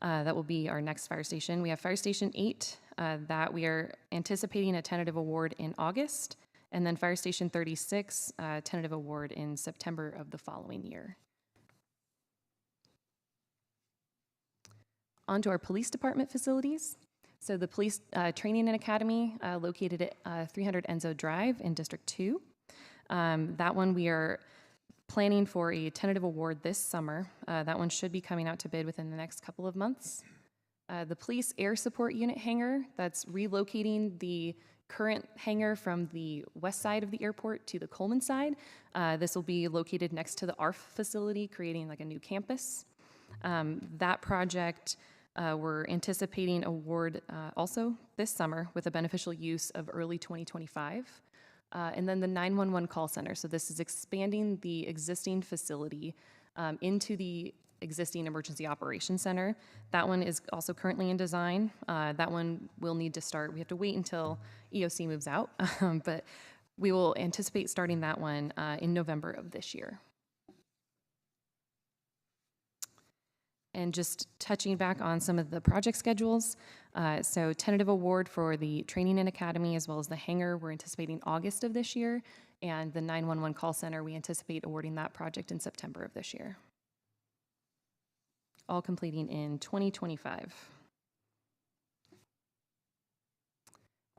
That will be our next fire station. We have Fire Station 8 that we are anticipating a tentative award in August. And then Fire Station 36, tentative award in September of the following year. On to our police department facilities. So the police training and academy located at 300 Enzo Drive in District 2. That one we are planning for a tentative award this summer. That one should be coming out to bid within the next couple of months. The police air support unit hangar, that's relocating the current hangar from the west side of the airport to the Coleman side. This will be located next to the ARF facility, creating like a new campus. That project, we're anticipating award also this summer with a beneficial use of early 2025. And then the 911 call center. So this is expanding the existing facility into the existing emergency operations center. That one is also currently in design. That one will need to start. We have to wait until EOC moves out, but We will anticipate starting that one in November of this year. And just touching back on some of the project schedules, so tentative award for the training and academy as well as the hangar, we're anticipating August of this year, and the 911 call center, we anticipate awarding that project in September of this year. All completing in 2025.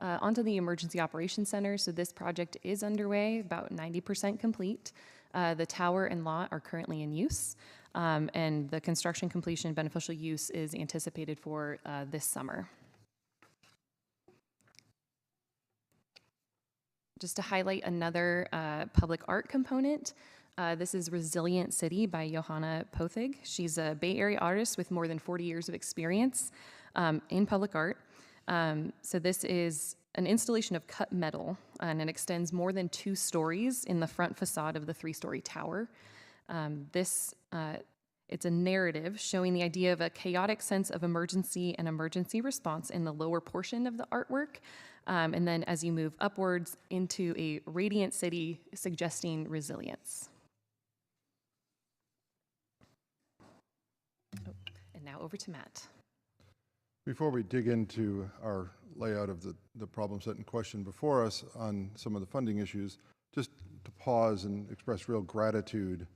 Onto the Emergency Operations Center. So this project is underway, about 90% complete. The tower and lot are currently in use, and the construction completion beneficial use is anticipated for this summer. Just to highlight another public art component, this is Resilient City by Johanna Pothig. She's a Bay Area artist with more than 40 years of experience in public art. So this is an installation of cut metal, and it extends more than 2 stories in the front facade of the 3-story tower. It's a narrative showing the idea of a chaotic sense of emergency and emergency response in the lower portion of the artwork. And then as you move upwards into a radiant city, suggesting resilience. Oh, and now over to Matt. Before we dig into our layout of the problem set in question before us on some of the funding issues, just to pause and express real gratitude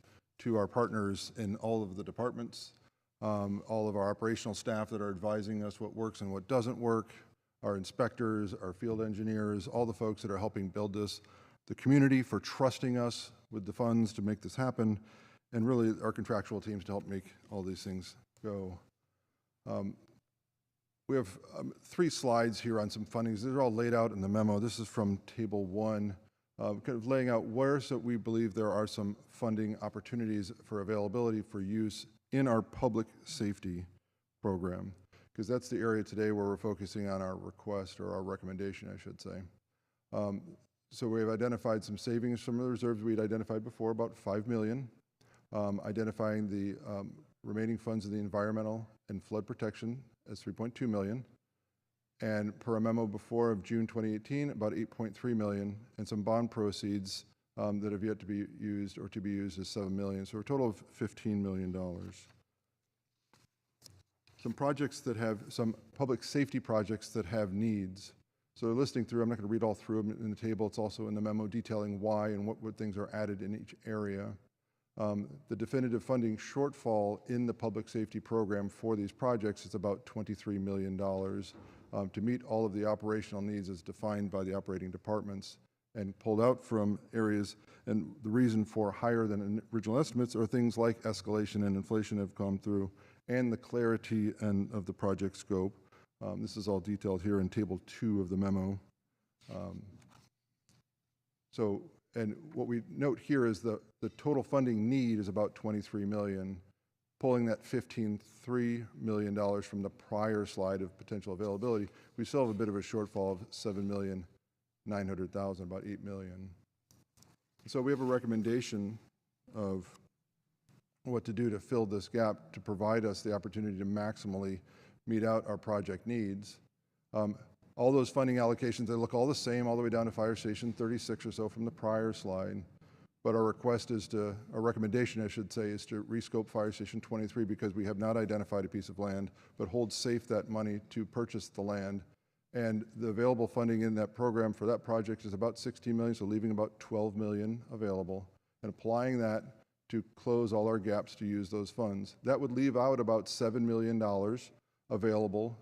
to our partners in all of the departments, all of our operational staff that are advising us what works and what doesn't work, our inspectors, our field engineers, all the folks that are helping build this, the community for trusting us with the funds to make this happen, and really our contractual teams to help make all these things go. We have 3 slides here on some fundings. They're all laid out in the memo. This is from table 1, kind of laying out where so we believe there are some funding opportunities for availability for use in our public safety program, because that's the area today where we're focusing on our request, or our recommendation, I should say. So we have identified some savings from the reserves we'd identified before, about $5 million, identifying the remaining funds of the environmental and flood protection as $3.2 million, and per a memo before of June 2018, about $8.3 million, and some bond proceeds that have yet to be used or to be used as $7 million, so a total of $15 million. Some projects that have, some public safety projects that have needs. So listing through, I'm not going to read all through them in the table, it's also in the memo detailing why and what things are added in each area. The definitive funding shortfall in the public safety program for these projects is about $23 million to meet all of the operational needs as defined by the operating departments and pulled out from areas. And the reason for higher than original estimates are things like escalation and inflation have come through, and the clarity of the project scope. This is all detailed here in table 2 of the memo. And what we note here is the total funding need is about $23 million, pulling that $15.3 million from the prior slide of potential availability. We still have a bit of a shortfall of $7,900,000, about $8 million. So we have a recommendation of what to do to fill this gap to provide us the opportunity to maximally meet out our project needs. All those funding allocations, they look all the same all the way down to Fire Station 36 or so from the prior slide. But our request is to, our recommendation I should say, is to rescope Fire Station 23 because we have not identified a piece of land, but hold safe that money to purchase the land. And the available funding in that program for that project is about $16 million, so leaving about $12 million available. And applying that to close all our gaps to use those funds. That would leave out about $7 million available.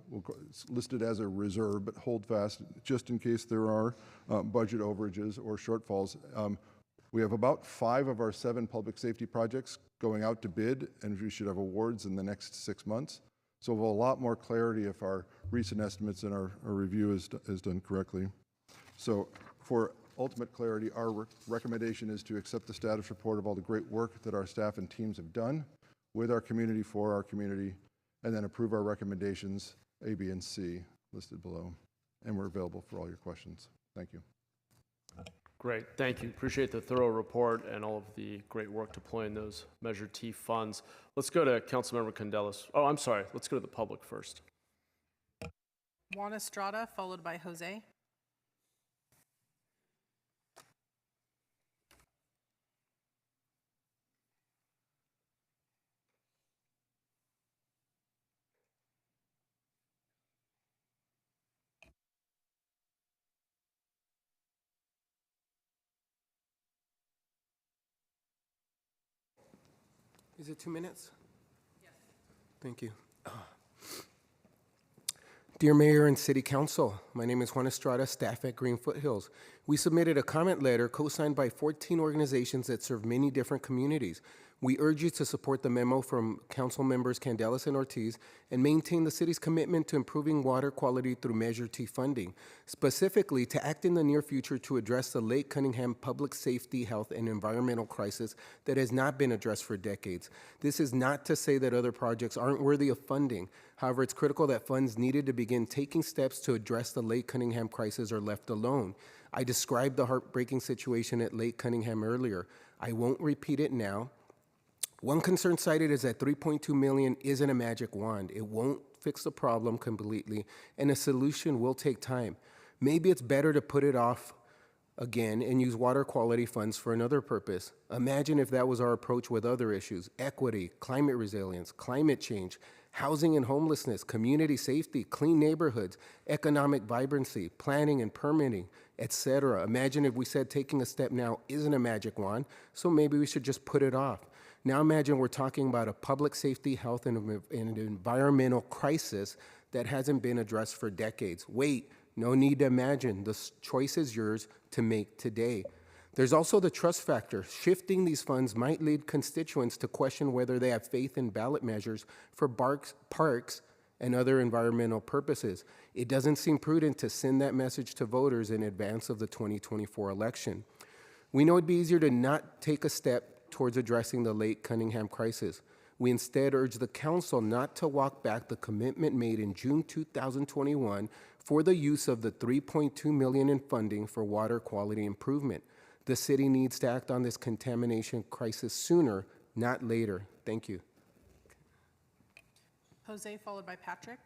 It's listed as a reserve, but hold fast just in case there are budget overages or shortfalls. We have about 5 of our 7 public safety projects going out to bid, and we should have awards in the next 6 months. So we'll have a lot more clarity if our recent estimates and our review is done correctly. So for ultimate clarity, our recommendation is to accept the status report of all the great work that our staff and teams have done with our community, for our community, and then approve our recommendations, A, B, and C, listed below. And we're available for all your questions. Thank you. Great, thank you. Appreciate the thorough report and all of the great work deploying those Measure T funds. Let's go to Councilmember Candelas. Oh, I'm sorry. Let's go to the public first. Juan Estrada, followed by Jose. Is it 2 minutes? Yes. Thank you. Dear Mayor and City Council, my name is Juan Estrada, staff at Green Foothills. We submitted a comment letter co-signed by 14 organizations that serve many different communities. We urge you to support the memo from Council members Candelas and Ortiz and maintain the city's commitment to improving water quality through Measure T funding, specifically to act in the near future to address the Lake Cunningham public safety, health, and environmental crisis that has not been addressed for decades. This is not to say that other projects aren't worthy of funding. However, it's critical that funds needed to begin taking steps to address the Lake Cunningham crisis are left alone. I described the heartbreaking situation at Lake Cunningham earlier. I won't repeat it now. One concern cited is that $3.2 million isn't a magic wand. It won't fix the problem completely, and a solution will take time. Maybe it's better to put it off again and use water quality funds for another purpose. Imagine if that was our approach with other issues: equity, climate resilience, climate change, housing and homelessness, community safety, clean neighborhoods, economic vibrancy, planning and permitting, etc. Imagine if we said taking a step now isn't a magic wand, so maybe we should just put it off. Now imagine we're talking about a public safety, health, and environmental crisis that hasn't been addressed for decades. Wait, no need to imagine. The choice is yours to make today. There's also the trust factor. Shifting these funds might lead constituents to question whether they have faith in ballot measures for parks and other environmental purposes. It doesn't seem prudent to send that message to voters in advance of the 2024 election. We know it'd be easier to not take a step towards addressing the Lake Cunningham crisis. We instead urge the council not to walk back the commitment made in June 2021 for the use of the $3.2 million in funding for water quality improvement. The city needs to act on this contamination crisis sooner, not later. Thank you. Jose, followed by Patrick.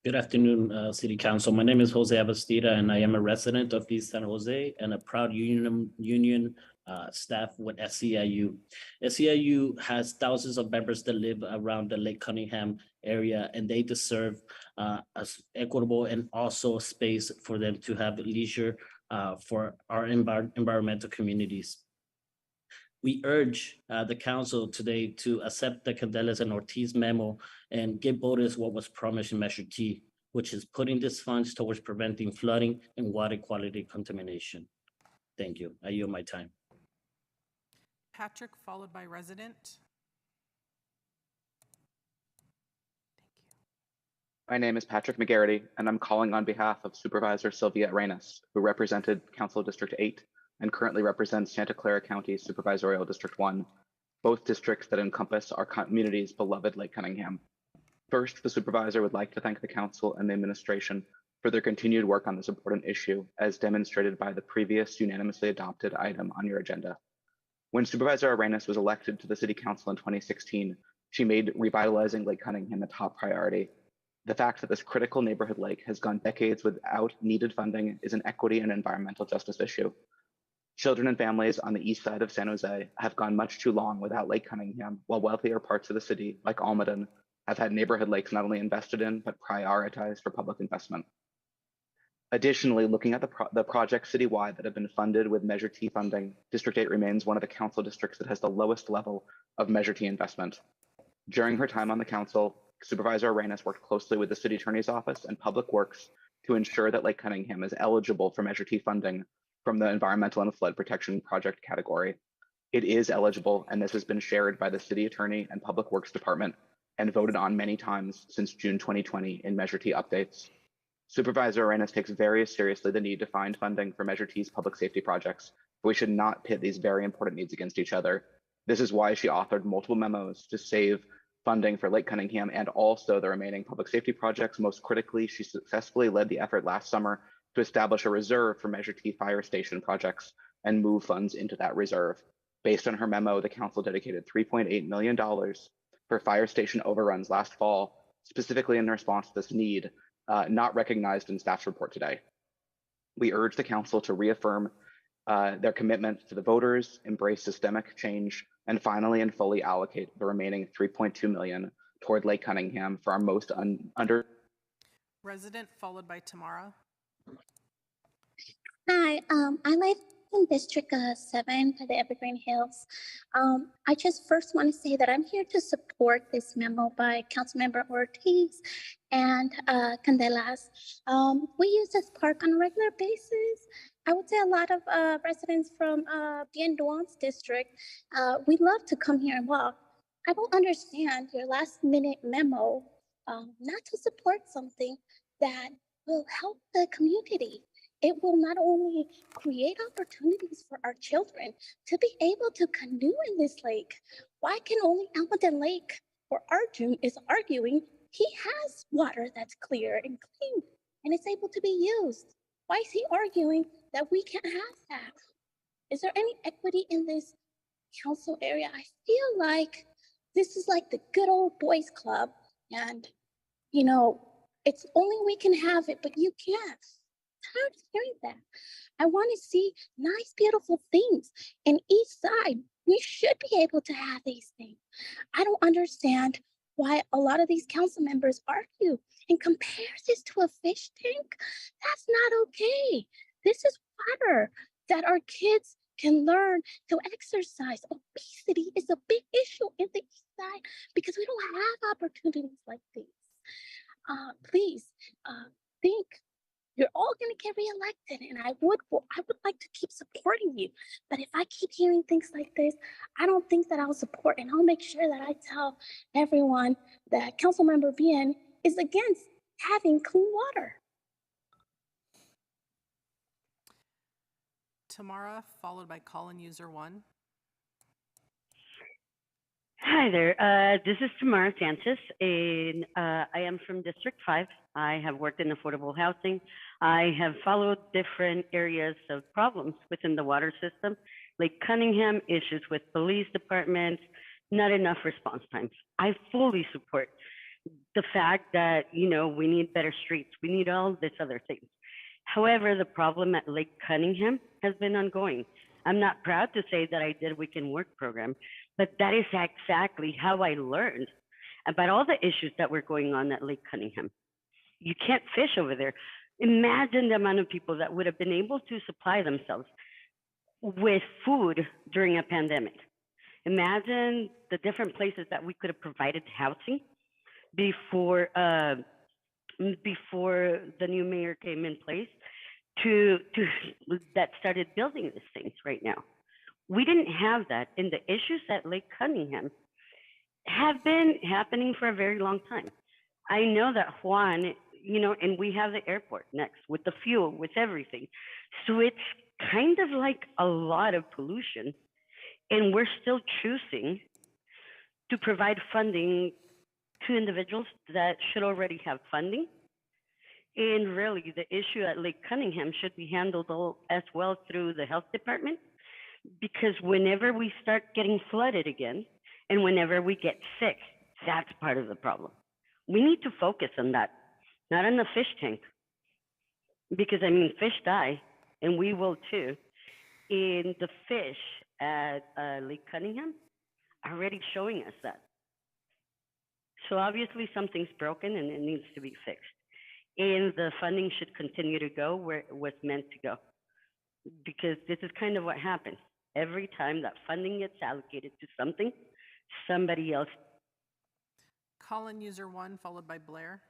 Good afternoon, City Council. My name is Jose Abastida, and I am a resident of East San Jose and a proud union staff with SEIU. SEIU has thousands of members that live around the Lake Cunningham area, and they deserve as equitable and also space for them to have leisure for our environmental communities. We urge the council today to accept the Candelas and Ortiz memo and give voters what was promised in Measure T, which is putting these funds towards preventing flooding and water quality contamination. Thank you. I yield my time. Patrick, followed by resident. My name is Patrick McGarity, and I'm calling on behalf of Supervisor Sylvia Arenas, who represented Council District 8 and currently represents Santa Clara County Supervisorial District 1, both districts that encompass our community's beloved Lake Cunningham. First, the supervisor would like to thank the council and the administration for their continued work on this important issue, as demonstrated by the previous unanimously adopted item on your agenda. When Supervisor Arenas was elected to the City Council in 2016, she made revitalizing Lake Cunningham a top priority. The fact that this critical neighborhood lake has gone decades without needed funding is an equity and environmental justice issue. Children and families on the east side of San Jose have gone much too long without Lake Cunningham, while wealthier parts of the city, like Almaden, have had neighborhood lakes not only invested in, but prioritized for public investment. Additionally, looking at the projects citywide that have been funded with Measure T funding, District 8 remains one of the council districts that has the lowest level of Measure T investment. During her time on the council, Supervisor Arenas worked closely with the City Attorney's Office and Public Works to ensure that Lake Cunningham is eligible for Measure T funding from the Environmental and Flood Protection Project category. It is eligible, and this has been shared by the City Attorney and Public Works Department and voted on many times since June 2020 in Measure T updates. Supervisor Arenas takes very seriously the need to find funding for Measure T's public safety projects, but we should not pit these very important needs against each other. This is why she authored multiple memos to save funding for Lake Cunningham and also the remaining public safety projects. Most critically, she successfully led the effort last summer to establish a reserve for Measure T fire station projects and move funds into that reserve. Based on her memo, the council dedicated $3.8 million for fire station overruns last fall, specifically in response to this need, not recognized in staff's report today. We urge the council to reaffirm their commitment to the voters, embrace systemic change, and finally and fully allocate the remaining $3.2 million toward Lake Cunningham for our most under. Resident, followed by Tamara. Hi, I live in District 7 by the Evergreen Hills. I just first want to say that I'm here to support this memo by Councilmember Ortiz and Candelas. We use this park on a regular basis. I would say a lot of residents from Bien Duan's district, we love to come here and walk. I don't understand your last minute memo not to support something that will help the community. It will not only create opportunities for our children to be able to canoe in this lake. Why can only Almaden Lake or Arjun is arguing he has water that's clear and clean and it's able to be used? Why is he arguing that we can't have that? Is there any equity in this council area? I feel like this is like the good old boys club and you know, it's only we can have it, but you can't. Tired of hearing that. I want to see nice, beautiful things. In each side, we should be able to have these things. I don't understand why a lot of these council members argue and compare this to a fish tank. That's not okay. This is water that our kids can learn to exercise. Obesity is a big issue in the east side because we don't have opportunities like these. Please think you're all going to get reelected, and I would like to keep supporting you. But if I keep hearing things like this, I don't think that I'll support, and I'll make sure that I tell everyone that Councilmember Bien is against having clean water. Tamara, followed by call-in user 1. Hi there. This is Tamara Sanchez, and I am from District 5. I have worked in affordable housing. I have followed different areas of problems within the water system, like Cunningham, issues with police departments, not enough response times. I fully support the fact that, you know, we need better streets. We need all this other things. However, the problem at Lake Cunningham has been ongoing. I'm not proud to say that I did a weekend work program, but that is exactly how I learned about all the issues that were going on at Lake Cunningham. You can't fish over there. Imagine the amount of people that would have been able to supply themselves with food during a pandemic. Imagine the different places that we could have provided housing before the new mayor came in place to that started building these things right now. We didn't have that, and the issues at Lake Cunningham have been happening for a very long time. I know that Juan, you know, and we have the airport next with the fuel, with everything. So it's kind of like a lot of pollution, and we're still choosing to provide funding to individuals that should already have funding. And really, the issue at Lake Cunningham should be handled as well through the health department, because whenever we start getting flooded again, and whenever we get sick, that's part of the problem. We need to focus on that, not on the fish tank, because I mean, fish die, and we will too. And the fish at Lake Cunningham are already showing us that. So obviously something's broken and it needs to be fixed. And the funding should continue to go where it was meant to go. Because this is kind of what happens. Every time that funding gets allocated to something, somebody else. Call-in user 1, followed by Blair.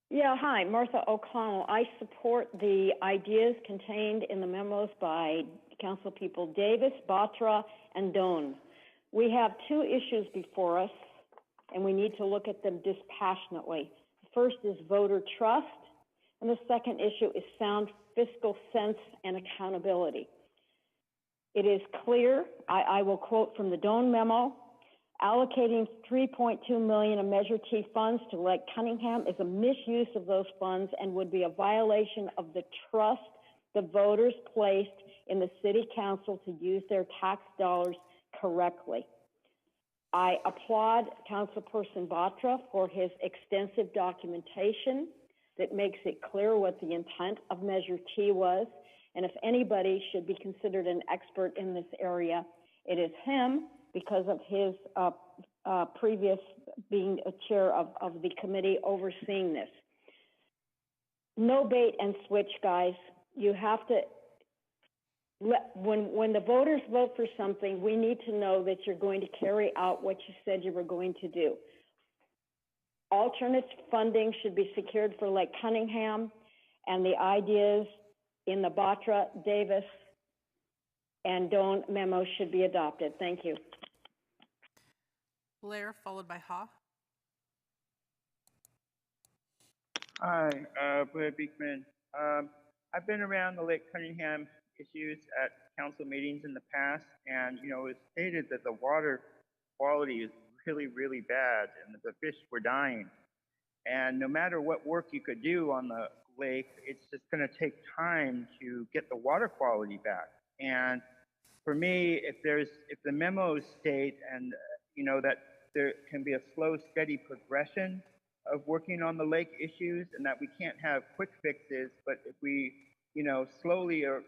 Yeah, hi, Martha O'Connell. I support the ideas contained in the memos by Council People Davis, Batra, and Doan. We have two issues before us, and we need to look at them dispassionately. The first is voter trust, and the second issue is sound fiscal sense and accountability. It is clear, I will quote from the Doan memo, allocating $3.2 million of Measure T funds to Lake Cunningham is a misuse of those funds and would be a violation of the trust the voters placed in the City Council to use their tax dollars correctly. I applaud Councilperson Batra for his extensive documentation that makes it clear what the intent of Measure T was, and if anybody should be considered an expert in this area, it is him, because of his previous being a chair of the committee overseeing this. no bait and switch, guys. You have to, when the voters vote for something, we need to know that you're going to carry out what you said you were going to do. Alternate funding should be secured for Lake Cunningham, and the ideas in the Batra, Davis, and Doan memo should be adopted. Thank you. Blair, followed by Ha. Hi, Blair Beekman. I've been around the Lake Cunningham issues at council meetings in the past, and you know, it's stated that the water quality is really, really bad, and that the fish were dying. And no matter what work you could do on the lake, it's just going to take time to get the water quality back. And for me, if the memos state, and you know, that there can be a slow, steady progression of working on the lake issues, and that we can't have quick fixes, but if we, you know, slowly are,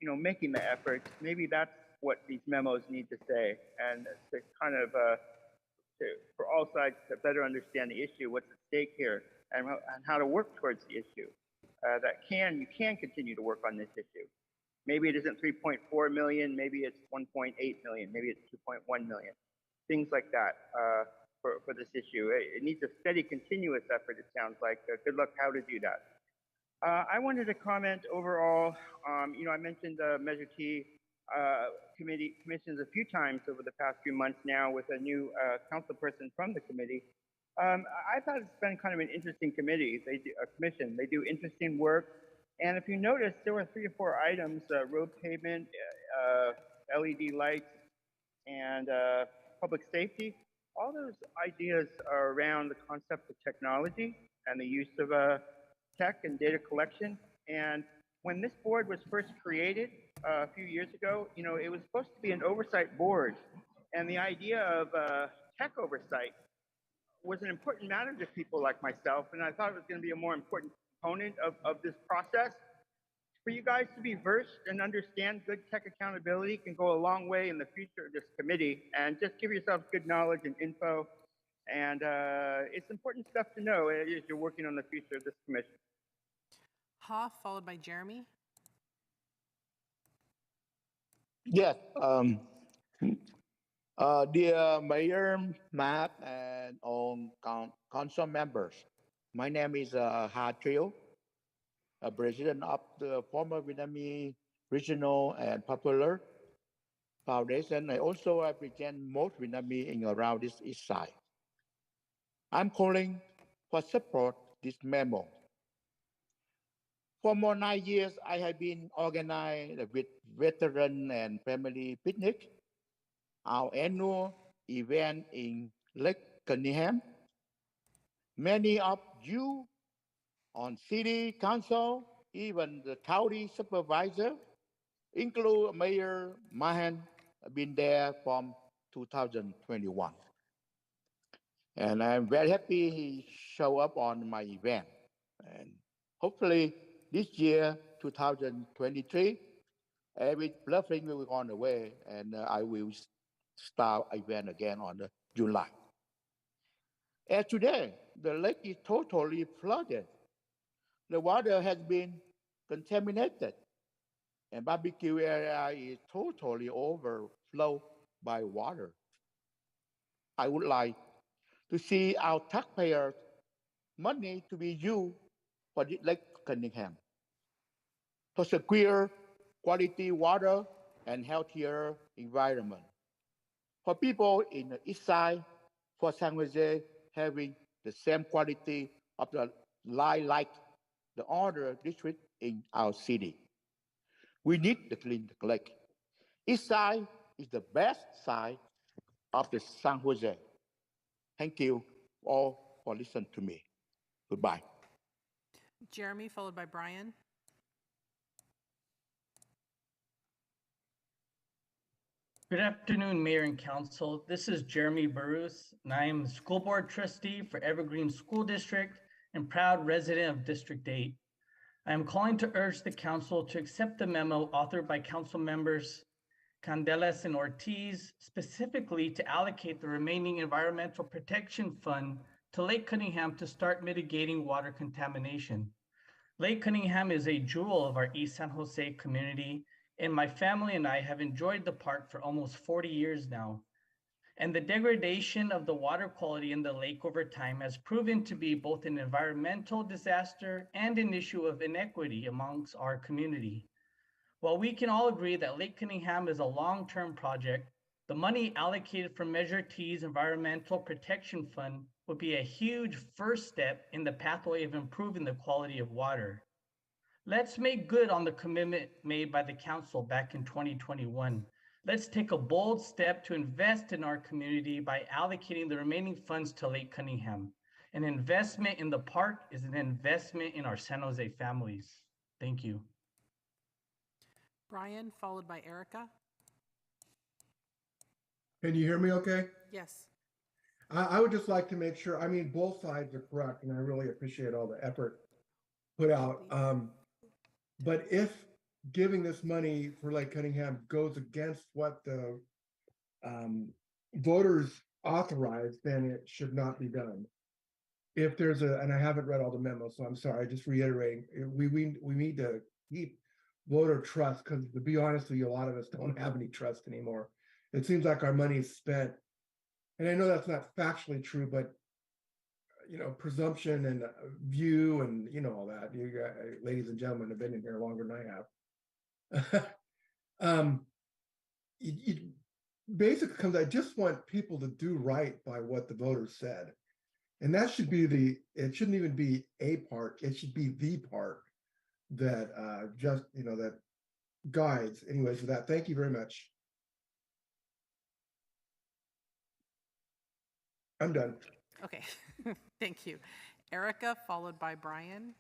you know, making the efforts, maybe that's what these memos need to say, and to kind of, for all sides to better understand the issue, what's at stake here, and how to work towards the issue. You can continue to work on this issue. Maybe it isn't 3.4 million, maybe it's 1.8 million, maybe it's 2.1 million, things like that. For this issue, it needs a steady, continuous effort, it sounds like. Good luck how to do that. I wanted to comment overall, you know, I mentioned the Measure T commissions a few times over the past few months now with a new council person from the committee. I thought it's been kind of an interesting committee. Commission. They do interesting work. And if you notice, there were 3 or 4 items, road pavement, LED lights, and public safety. All those ideas are around the concept of technology and the use of tech and data collection. And when this board was first created a few years ago, you know, it was supposed to be an oversight board. And the idea of tech oversight was an important matter to people like myself. And I thought it was going to be a more important component of this process. For you guys to be versed and understand good tech accountability can go a long way in the future of this committee, and just give yourselves good knowledge and info. And it's important stuff to know as you're working on the future of this commission. Ha, followed by Jeremy. Yes, dear Mayor, Matt, and all council members, my name is Ha Trieu, president of the former Vietnamese Regional and Popular Foundation. I also represent most Vietnamese in around this east side. I'm calling for support this memo. For more 9 years, I have been organized with veteran and family picnic, our annual event in Lake Cunningham. Many of you on city council, even the county supervisor, include Mayor Mahan, been there from 2021. And I'm very happy he showed up on my event. And hopefully this year, 2023, every bluffing will be on the way, and I will start event again on July. As today, the lake is totally flooded. The water has been contaminated, and barbecue area is totally overflowed by water. I would like to see our taxpayers' money to be used for the Lake Cunningham to secure quality water and healthier environment. For people in the east side, for San Jose having the same quality of the life like the other district in our city. We need to clean the lake. East side is the best side of the San Jose. Thank you all for listening to me. Goodbye. Jeremy, followed by Brian. Good afternoon, Mayor and Council. This is Jeremy Burroughs, and I am the School Board Trustee for Evergreen School District and proud resident of District 8. I am calling to urge the Council to accept the memo authored by Council members Candelas and Ortiz, specifically to allocate the remaining Environmental Protection Fund to Lake Cunningham to start mitigating water contamination. Lake Cunningham is a jewel of our East San Jose community, and my family and I have enjoyed the park for almost 40 years now. And the degradation of the water quality in the lake over time has proven to be both an environmental disaster and an issue of inequity amongst our community. While we can all agree that Lake Cunningham is a long-term project, the money allocated from Measure T's Environmental Protection Fund would be a huge first step in the pathway of improving the quality of water. Let's make good on the commitment made by the council back in 2021. Let's take a bold step to invest in our community by allocating the remaining funds to Lake Cunningham. An investment in the park is an investment in our San Jose families. Thank you. Brian, followed by Erica. Can you hear me okay? Yes. I would just like to make sure, I mean, both sides are correct, and I really appreciate all the effort put out. But if giving this money for Lake Cunningham goes against what the voters authorized, then it should not be done. If there's and I haven't read all the memos, so I'm sorry, just reiterating, we need to keep voter trust, because to be honest with you, a lot of us don't have any trust anymore. It seems like our money is spent. And I know that's not factually true, but you know, presumption and view and you know all that. You guys, ladies and gentlemen, have been in here longer than I have. It basically comes, I just want people to do right by what the voters said. And that should be it shouldn't even be a park, it should be the park that just, you know, that guides. Anyways, for that, thank you very much. I'm done. Okay, thank you. Erica, followed by Brian.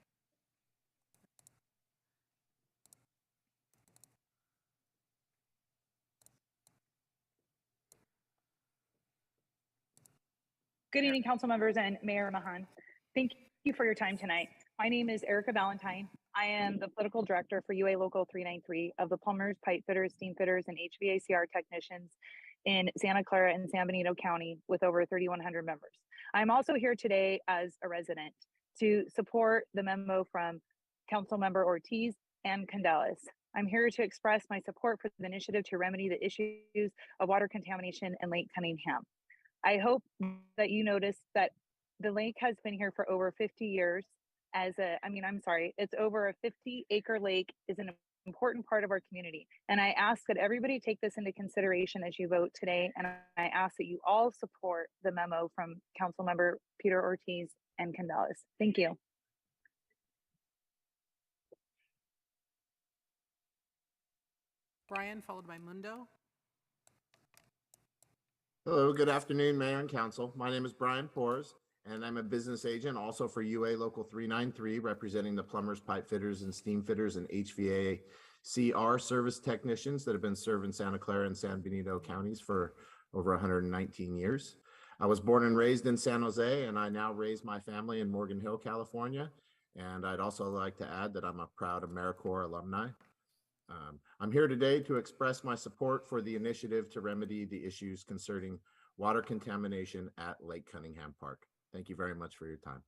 Good evening, council members and Mayor Mahan. Thank you for your time tonight. My name is Erica Valentine. I am the political director for UA Local 393 of the plumbers, pipe fitters, steam fitters, and HVACR technicians in Santa Clara and San Benito County with over 3,100 members. I'm also here today as a resident to support the memo from Council Member Ortiz and Candelas. I'm here to express my support for the initiative to remedy the issues of water contamination in Lake Cunningham. I hope that you notice that the lake has been here for over 50 years it's over a 50-acre lake, is an important part of our community. And I ask that everybody take this into consideration as you vote today. And I ask that you all support the memo from Councilmember Peter Ortiz and Candelas. Thank you. Brian, followed by Mundo. Hello, good afternoon, Mayor and Council. My name is Brian Pores, and I'm a business agent also for UA Local 393, representing the plumbers, pipe fitters, and steam fitters and HVACR service technicians that have been serving Santa Clara and San Benito counties for over 119 years. I was born and raised in San Jose, and I now raise my family in Morgan Hill, California. And I'd also like to add that I'm a proud Americorps alumni. I'm here today to express my support for the initiative to remedy the issues concerning water contamination at Lake Cunningham Park. Thank you very much for your time.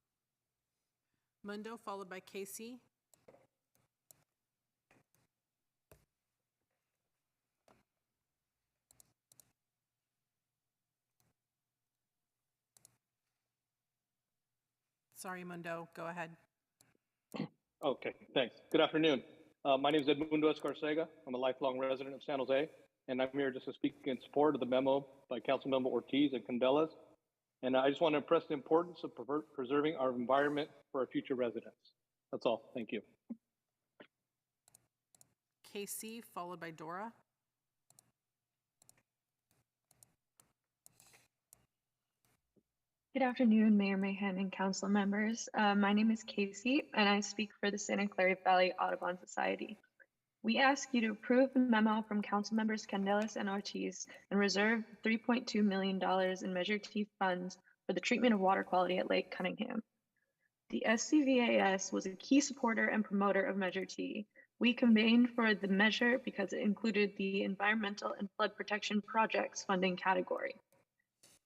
Mundo, followed by Casey. Sorry, Mundo, go ahead. Okay, thanks. Good afternoon. My name is Edmundo Escarcega. I'm a lifelong resident of San Jose, and I'm here just to speak in support of the memo by Councilmember Ortiz and Candelas. And I just want to impress the importance of preserving our environment for our future residents. That's all. Thank you. Casey, followed by Dora. Good afternoon, Mayor Mayhem and council members. My name is Casey, and I speak for the Santa Clara Valley Audubon Society. We ask you to approve the memo from council members Candelas and Ortiz and reserve $3.2 million in Measure T funds for the treatment of water quality at Lake Cunningham. The SCVAS was a key supporter and promoter of Measure T. We campaigned for the measure because it included the environmental and flood protection projects funding category.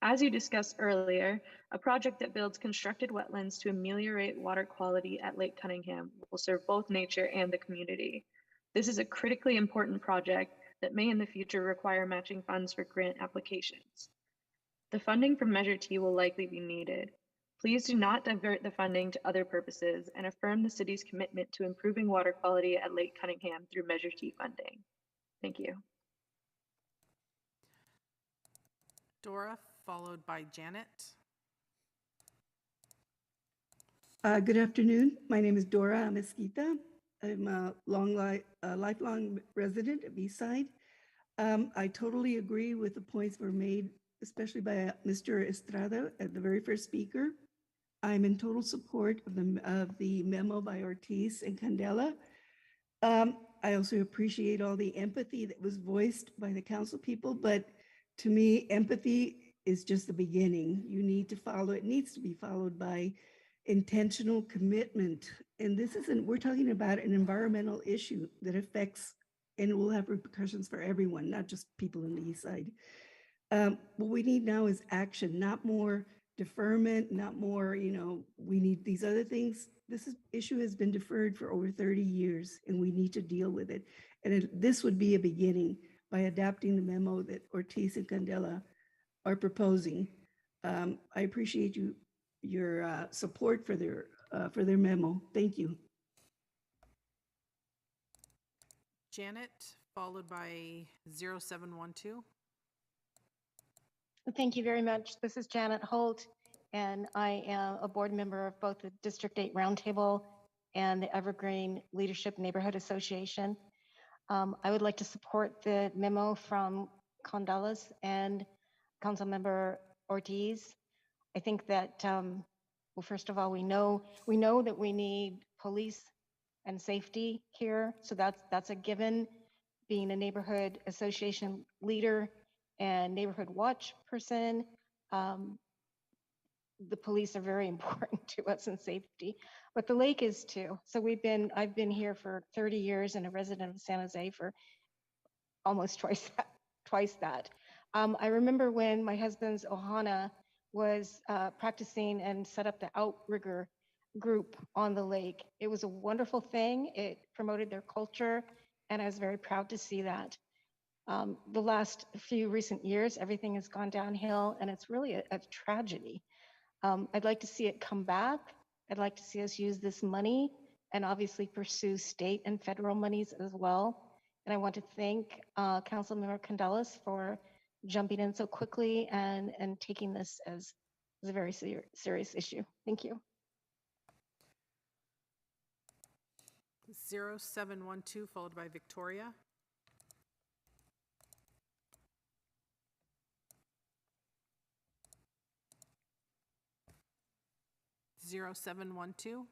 As you discussed earlier, a project that builds constructed wetlands to ameliorate water quality at Lake Cunningham will serve both nature and the community. This is a critically important project that may in the future require matching funds for grant applications. The funding from Measure T will likely be needed. Please do not divert the funding to other purposes and affirm the city's commitment to improving water quality at Lake Cunningham through Measure T funding. Thank you. Dora, followed by Janet. Good afternoon. My name is Dora Mesquita. I'm a lifelong resident of Eastside. I totally agree with the points were made, especially by Mr. Estrada, the very first speaker. I'm in total support of the memo by Ortiz and Candela. I also appreciate all the empathy that was voiced by the council people, but to me, empathy is just the beginning. You need to follow, it needs to be followed by intentional commitment. And this isn't, we're talking about an environmental issue that affects and will have repercussions for everyone, not just people in the East Side. What we need now is action, not more deferment, not more, we need these other things. This issue has been deferred for over 30 years and we need to deal with it. And this would be a beginning by adapting the memo that Ortiz and Candela are proposing. I appreciate your support for their memo. Thank you. Janet, followed by 0712. Thank you very much. This is Janet Holt, and I am a board member of both the District 8 Roundtable and the Evergreen Leadership Neighborhood Association. I would like to support the memo from Condalis and Councilmember Ortiz. I think that, well, first of all, we know that we need police and safety here, so that's a given. Being a neighborhood association leader and neighborhood watch person, the police are very important to us in safety, but the lake is too. So I've been here for 30 years and a resident of San Jose for almost twice that. I remember when my husband's Ohana was practicing and set up the outrigger group on the lake. It was a wonderful thing. It promoted their culture, and I was very proud to see that. The last few recent years, everything has gone downhill, and it's really a tragedy. I'd like to see it come back. I'd like to see us use this money and obviously pursue state and federal monies as well. And I want to thank Councilmember Candelas for jumping in so quickly and taking this as a very serious issue. Thank you. 0712, followed by Victoria. Zero 0712.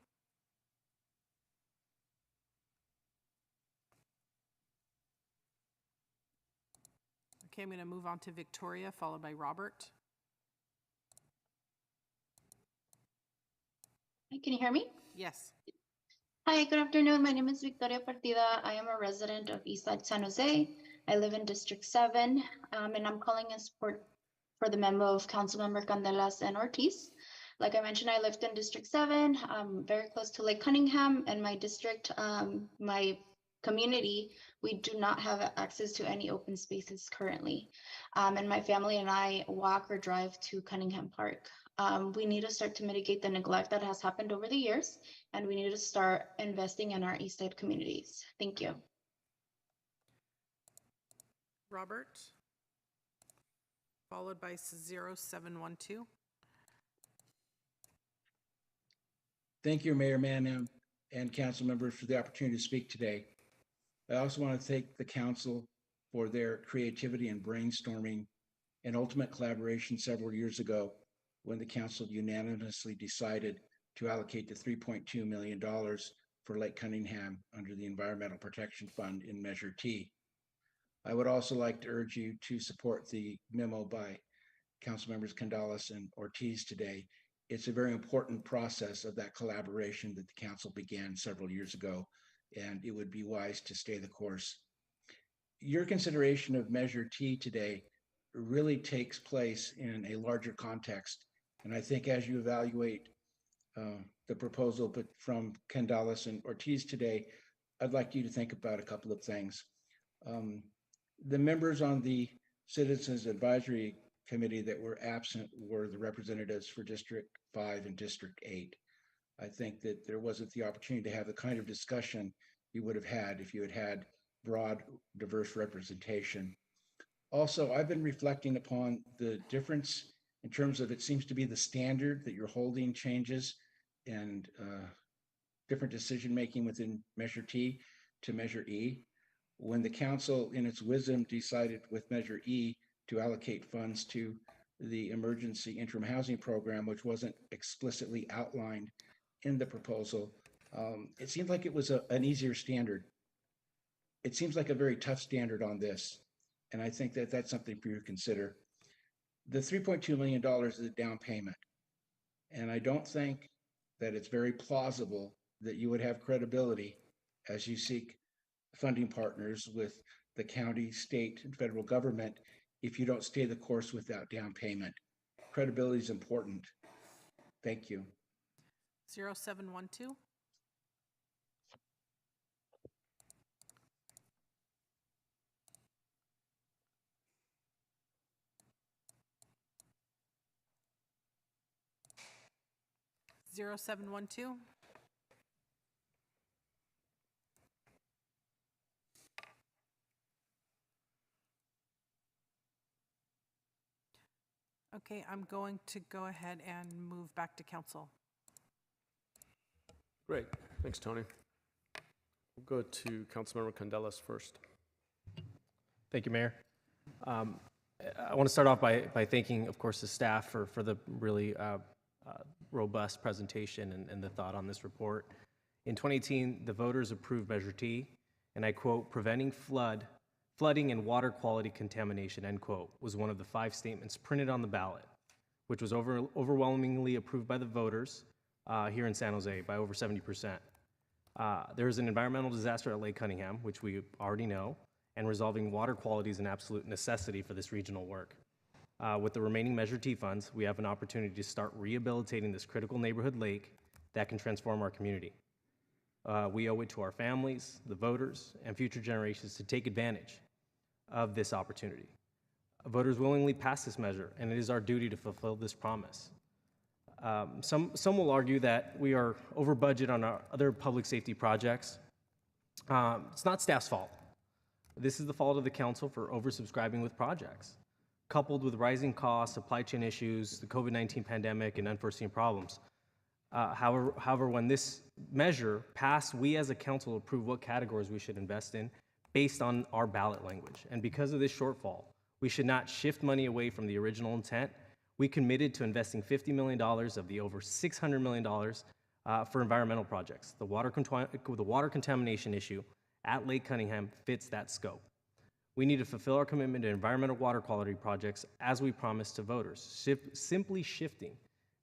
Okay, I'm going to move on to Victoria, followed by Robert. Can you hear me? Yes. Hi, good afternoon. My name is Victoria Partida. I am a resident of Eastside San Jose. I live in District 7, and I'm calling in support for the memo of Councilmember Candelas and Ortiz. Like I mentioned, I lived in District 7, very close to Lake Cunningham, and my district, my community, we do not have access to any open spaces currently. And my family and I walk or drive to Cunningham Park. We need to start to mitigate the neglect that has happened over the years, and we need to start investing in our East Side communities. Thank you. Robert, followed by 0712. Thank you, Mayor Manham and council members for the opportunity to speak today. I also want to thank the council for their creativity and brainstorming and ultimate collaboration several years ago when the council unanimously decided to allocate the $3.2 million for Lake Cunningham under the Environmental Protection Fund in Measure T. I would also like to urge you to support the memo by council members Candelas and Ortiz today. It's a very important process of that collaboration that the council began several years ago, and it would be wise to stay the course. Your consideration of Measure T today really takes place in a larger context. And I think as you evaluate the proposal but from Candelas and Ortiz today, I'd like you to think about a couple of things. The members on the Citizens Advisory Committee that were absent were the representatives for District 5 and District 8. I think that there wasn't the opportunity to have the kind of discussion you would have had if you had had broad, diverse representation. Also, I've been reflecting upon the difference in terms of it seems to be the standard that you're holding changes and different decision-making within Measure T to Measure E. When the council, in its wisdom, decided with Measure E to allocate funds to the emergency interim housing program, which wasn't explicitly outlined in the proposal, it seemed like it was an easier standard. It seems like a very tough standard on this, and I think that that's something for you to consider. The $3.2 million is a down payment, and I don't think that it's very plausible that you would have credibility as you seek funding partners with the county, state, and federal government if you don't stay the course without down payment. Credibility is important. Thank you. 0712. Zero 0712. Okay, I'm going to go ahead and move back to council. Great. Thanks, Tony. We'll go to Councilmember Candelas first. Thank you, Mayor. I want to start off by thanking, of course, the staff for the really robust presentation and the thought on this report. In 2018, the voters approved Measure T, and I quote, "Preventing flooding and water quality contamination," end quote, was one of the 5 statements printed on the ballot, which was overwhelmingly approved by the voters here in San Jose by over 70%. There is an environmental disaster at Lake Cunningham, which we already know, and resolving water quality is an absolute necessity for this regional work. With the remaining Measure T funds, we have an opportunity to start rehabilitating this critical neighborhood lake that can transform our community. We owe it to our families, the voters, and future generations to take advantage of this opportunity. Voters willingly passed this measure, and it is our duty to fulfill this promise. Some will argue that we are over budget on our other public safety projects. It's not staff's fault. This is the fault of the council for oversubscribing with projects, coupled with rising costs, supply chain issues, the COVID-19 pandemic, and unforeseen problems. However, when this measure passed, we as a council approved what categories we should invest in based on our ballot language. And because of this shortfall, we should not shift money away from the original intent. We committed to investing $50 million of the over $600 million for environmental projects. The water contamination issue at Lake Cunningham fits that scope. We need to fulfill our commitment to environmental water quality projects as we promised to voters. Simply shifting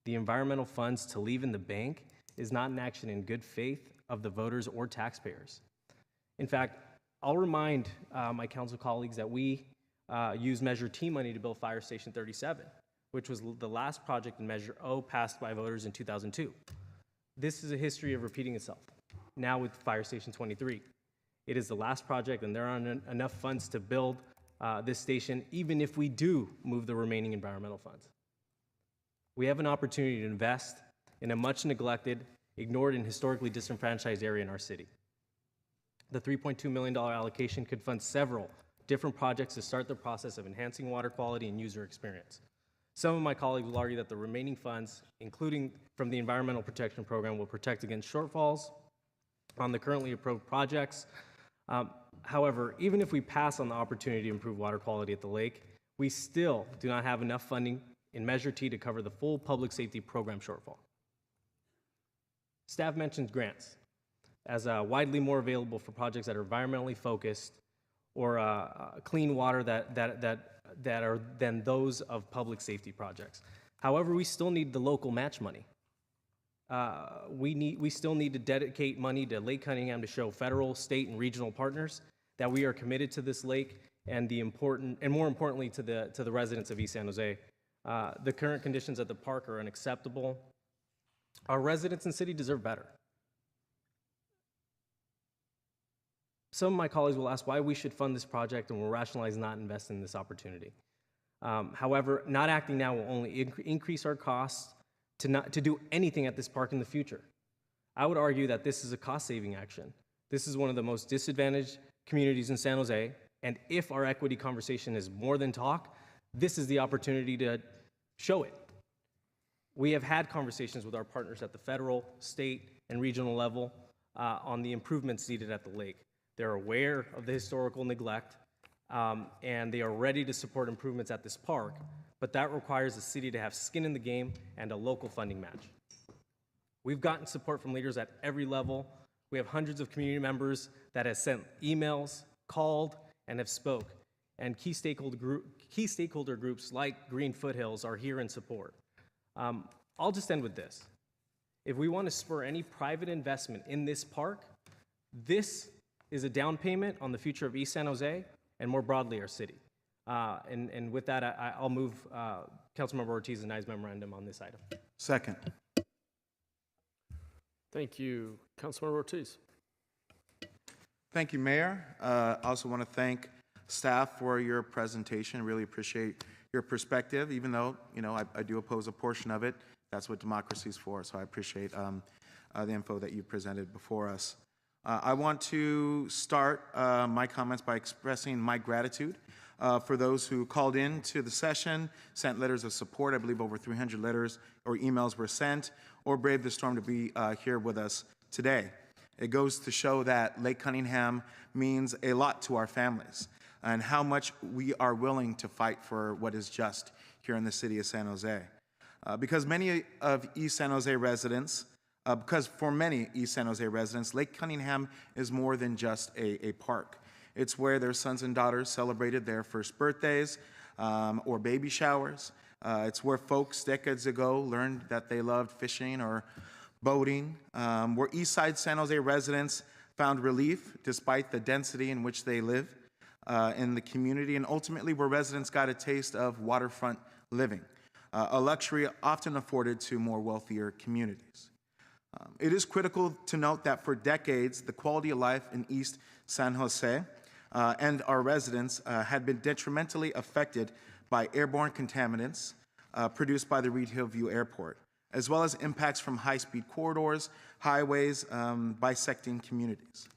the environmental funds to leave in the bank is not an action in good faith of the voters or taxpayers. In fact, I'll remind my council colleagues that we used Measure T money to build Fire Station 37, which was the last project in Measure O passed by voters in 2002. This is a history of repeating itself, now with Fire Station 23. It is the last project, and there aren't enough funds to build this station, even if we do move the remaining environmental funds. We have an opportunity to invest in a much neglected, ignored, and historically disenfranchised area in our city. The $3.2 million allocation could fund several different projects to start the process of enhancing water quality and user experience. Some of my colleagues will argue that the remaining funds, including from the Environmental Protection Program, will protect against shortfalls on the currently approved projects. However, even if we pass on the opportunity to improve water quality at the lake, we still do not have enough funding in Measure T to cover the full public safety program shortfall. Staff mentions grants as widely more available for projects that are environmentally focused or clean water that are than those of public safety projects. However, we still need the local match money. We still need to dedicate money to Lake Cunningham to show federal, state, and regional partners that we are committed to this lake and more importantly to the residents of East San Jose. The current conditions at the park are unacceptable. Our residents and city deserve better. Some of my colleagues will ask why we should fund this project and will rationalize not investing in this opportunity. However, not acting now will only increase our costs to do anything at this park in the future. I would argue that this is a cost-saving action. This is one of the most disadvantaged communities in San Jose, and if our equity conversation is more than talk, this is the opportunity to show it. We have had conversations with our partners at the federal, state, and regional level on the improvements needed at the lake. They're aware of the historical neglect, and they are ready to support improvements at this park, but that requires the city to have skin in the game and a local funding match. We've gotten support from leaders at every level. We have hundreds of community members that have sent emails, called, and have spoke, and key stakeholder groups like Green Foothills are here in support. I'll just end with this. If we want to spur any private investment in this park, this is a down payment on the future of East San Jose and more broadly our city. And with that, I'll move Councilmember Ortiz and I's memorandum on this item. Second. Thank you. Councilmember Ortiz. Thank you, Mayor. I also want to thank staff for your presentation. Really appreciate your perspective, even though, you know, I do oppose a portion of it. That's what democracy is for, so I appreciate the info that you presented before us. I want to start my comments by expressing my gratitude for those who called in to the session, sent letters of support. I believe over 300 letters or emails were sent, or braved the storm to be here with us today. It goes to show that Lake Cunningham means a lot to our families and how much we are willing to fight for what is just here in the city of San Jose. Because for many East San Jose residents, Lake Cunningham is more than just a park. It's where their sons and daughters celebrated their first birthdays or baby showers. It's where folks decades ago learned that they loved fishing or boating, where East Side San Jose residents found relief despite the density in which they live in the community, and ultimately where residents got a taste of waterfront living, a luxury often afforded to more wealthier communities. It is critical to note that for decades, the quality of life in East San Jose and our residents had been detrimentally affected by airborne contaminants produced by the Reed Hillview Airport, as well as impacts from high-speed corridors, highways, bisecting communities.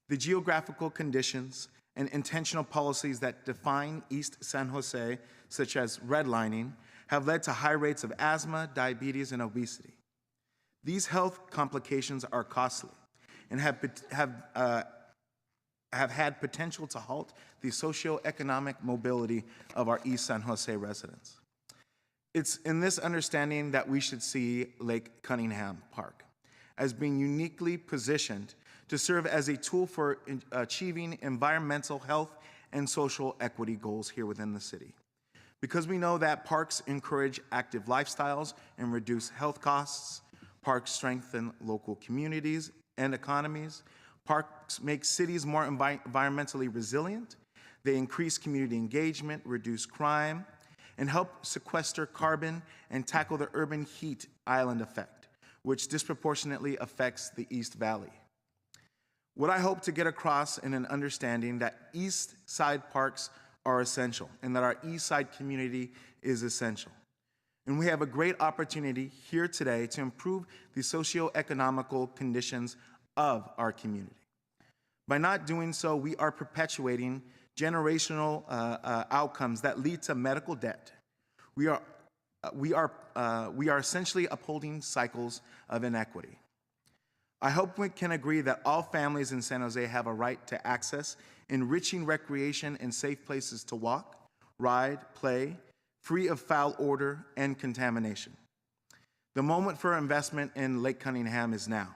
The geographical conditions and intentional policies that define East San Jose, such as redlining, have led to high rates of asthma, diabetes, and obesity. These health complications are costly and have had potential to halt the socioeconomic mobility of our East San Jose residents. It's in this understanding that we should see Lake Cunningham Park as being uniquely positioned to serve as a tool for achieving environmental health and social equity goals here within the city. Because we know that parks encourage active lifestyles and reduce health costs, parks strengthen local communities and economies, parks make cities more environmentally resilient, they increase community engagement, reduce crime, and help sequester carbon and tackle the urban heat island effect, which disproportionately affects the East Valley. What I hope to get across in an understanding that East Side parks are essential and that our East Side community is essential. And we have a great opportunity here today to improve the socioeconomical conditions of our community. By not doing so, we are perpetuating generational outcomes that lead to medical debt. We are essentially upholding cycles of inequity. I hope we can agree that all families in San Jose have a right to access enriching recreation and safe places to walk, ride, play, free of foul odor and contamination. The moment for investment in Lake Cunningham is now.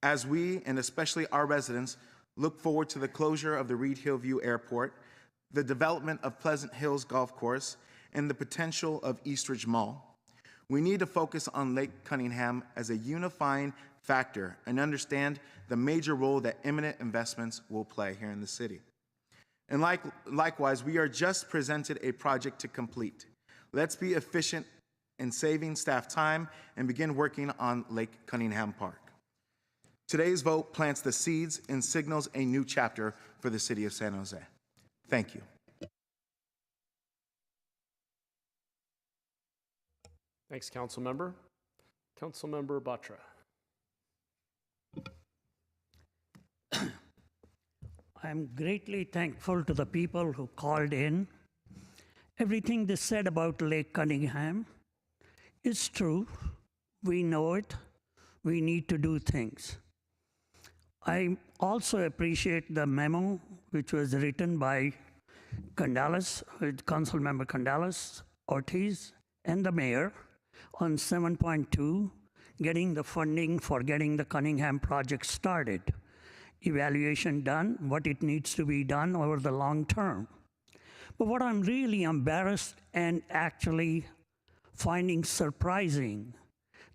As we, and especially our residents, look forward to the closure of the Reed Hillview Airport, the development of Pleasant Hills Golf Course, and the potential of Eastridge Mall, we need to focus on Lake Cunningham as a unifying factor and understand the major role that imminent investments will play here in the city. And likewise, we are just presented a project to complete. Let's be efficient in saving staff time and begin working on Lake Cunningham Park. Today's vote plants the seeds and signals a new chapter for the city of San Jose. Thank you. Thanks, Councilmember. Councilmember Batra. I'm greatly thankful to the people who called in. Everything they said about Lake Cunningham is true. We know it. We need to do things. I also appreciate the memo which was written by Councilmember Candelas, Ortiz, and the mayor on 7.2, getting the funding for getting the Cunningham project started. Evaluation done, what it needs to be done over the long term. But what I'm really embarrassed and actually finding surprising,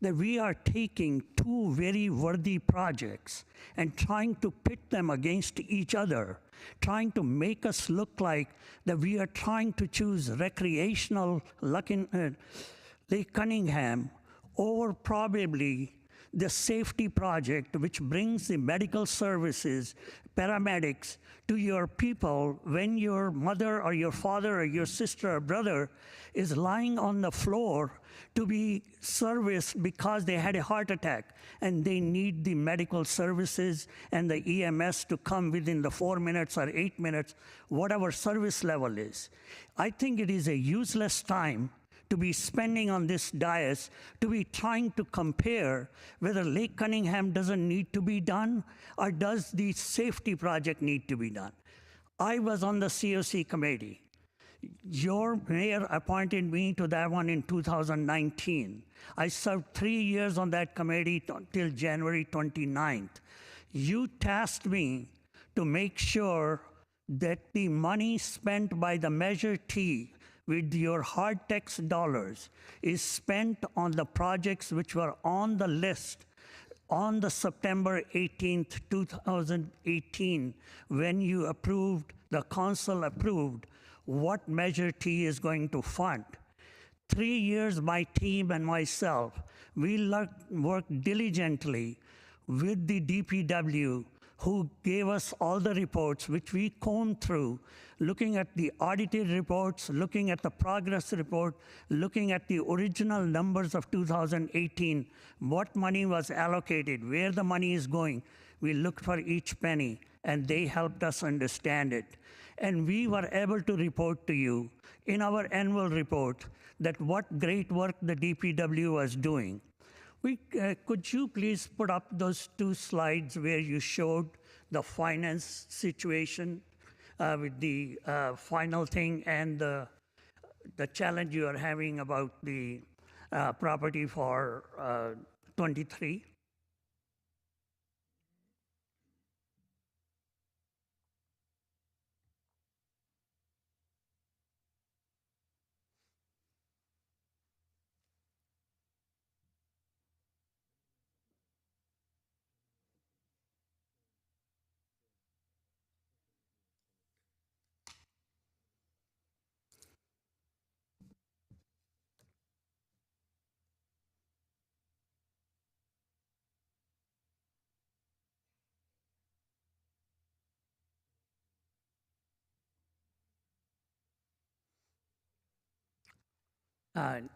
that we are taking two very worthy projects and trying to pit them against each other, trying to make us look like that we are trying to choose recreational Lake Cunningham over probably the safety project, which brings the medical services, paramedics to your people when your mother or your father or your sister or brother is lying on the floor to be serviced because they had a heart attack and they need the medical services and the EMS to come within the 4 minutes or 8 minutes, whatever service level is. I think it is a useless time to be spending on this dais, to be trying to compare whether Lake Cunningham doesn't need to be done or does the safety project need to be done. I was on the COC committee. Your mayor appointed me to that one in 2019. I served 3 years on that committee till January 29th. You tasked me to make sure that the money spent by the Measure T with your hard tax dollars is spent on the projects which were on the list on the September 18th, 2018, when you approved, the council approved what Measure T is going to fund. 3 years, my team and myself, we worked diligently with the DPW, who gave us all the reports, which we combed through, looking at the audited reports, looking at the progress report, looking at the original numbers of 2018, what money was allocated, where the money is going. We looked for each penny, and they helped us understand it. And we were able to report to you in our annual report that what great work the DPW was doing. Could you please put up those 2 slides where you showed the finance situation with the final thing and the challenge you are having about the property for 23?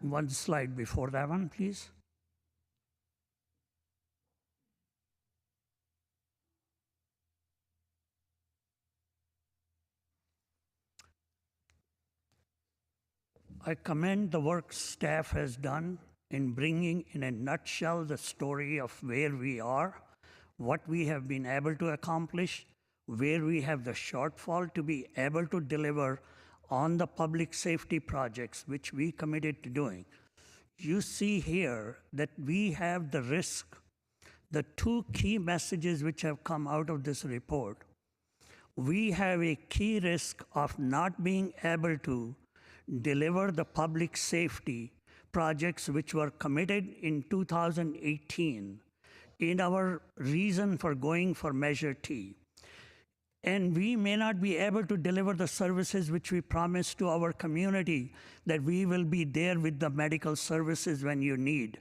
One slide before that one, please. I commend the work staff has done in bringing in a nutshell the story of where we are, what we have been able to accomplish, where we have the shortfall to be able to deliver on the public safety projects which we committed to doing. You see here that we have the risk, the 2 key messages which have come out of this report. We have a key risk of not being able to deliver the public safety projects which were committed in 2018 in our reason for going for Measure T. and we may not be able to deliver the services which we promised to our community, that we will be there with the medical services when you need,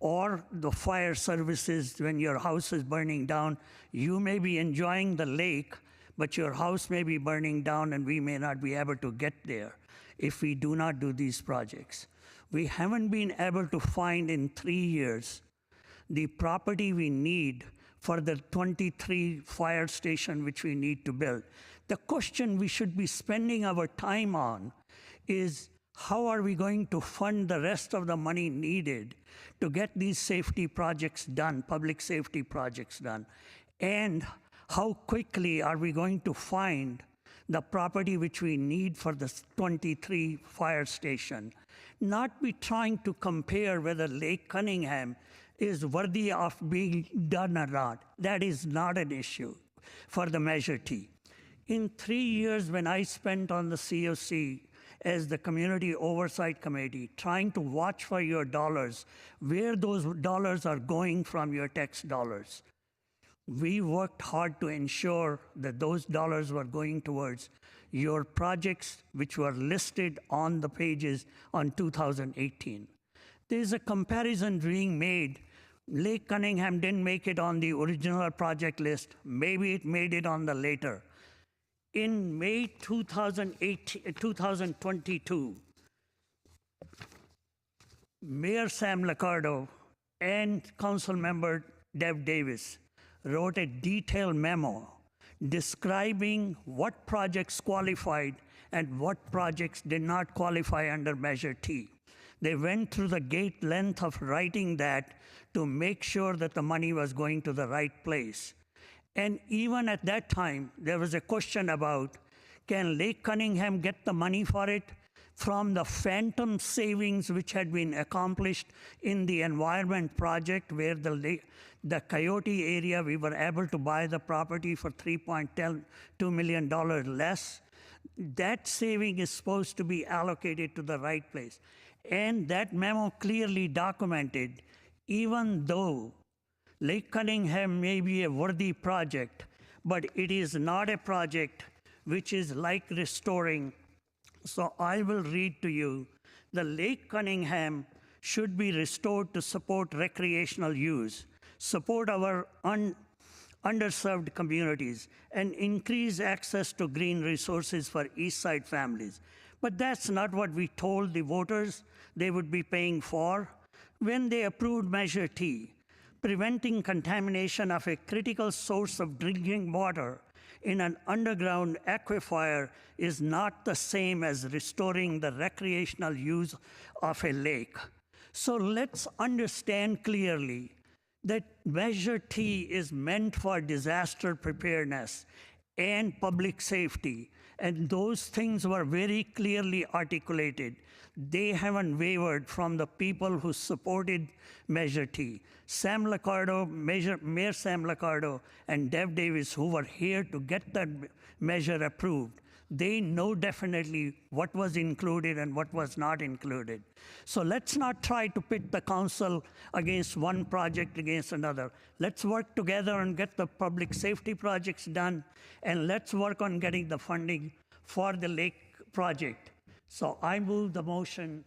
or the fire services when your house is burning down. You may be enjoying the lake, but your house may be burning down and we may not be able to get there if we do not do these projects. We haven't been able to find in 3 years the property we need for the 23 fire station which we need to build. The question we should be spending our time on is, how are we going to fund the rest of the money needed to get these safety projects done, public safety projects done? And how quickly are we going to find the property which we need for the 23 fire station? Not be trying to compare whether Lake Cunningham is worthy of being done or not. That is not an issue for the Measure T. In 3 years when I spent on the COC as the Community Oversight Committee, trying to watch for your dollars, where those dollars are going from your tax dollars, we worked hard to ensure that those dollars were going towards your projects which were listed on the pages on 2018. There's a comparison being made. Lake Cunningham didn't make it on the original project list. Maybe it made it on the later. In May 2022, Mayor Sam Liccardo and Council Member Dev Davis wrote a detailed memo describing what projects qualified and what projects did not qualify under Measure T. They went through the great length of writing that to make sure that the money was going to the right place. And even at that time, there was a question about, can Lake Cunningham get the money for it from the phantom savings which had been accomplished in the environment project, where the Coyote area, we were able to buy the property for $3.2 million less. That saving is supposed to be allocated to the right place. And that memo clearly documented, even though Lake Cunningham may be a worthy project, but it is not a project which is like restoring. So I will read to you, the Lake Cunningham should be restored to support recreational use, support our underserved communities, and increase access to green resources for East Side families. But that's not what we told the voters they would be paying for when they approved Measure T. Preventing contamination of a critical source of drinking water in an underground aquifer is not the same as restoring the recreational use of a lake. So let's understand clearly that Measure T is meant for disaster preparedness and public safety, and those things were very clearly articulated. They haven't wavered from the people who supported Measure T. Sam Liccardo, Mayor Sam Liccardo, and Dev Davis, who were here to get that measure approved, they know definitely what was included and what was not included. So let's not try to pit the council against one project against another. Let's work together and get the public safety projects done, and let's work on getting the funding for the lake project. So I move the motion,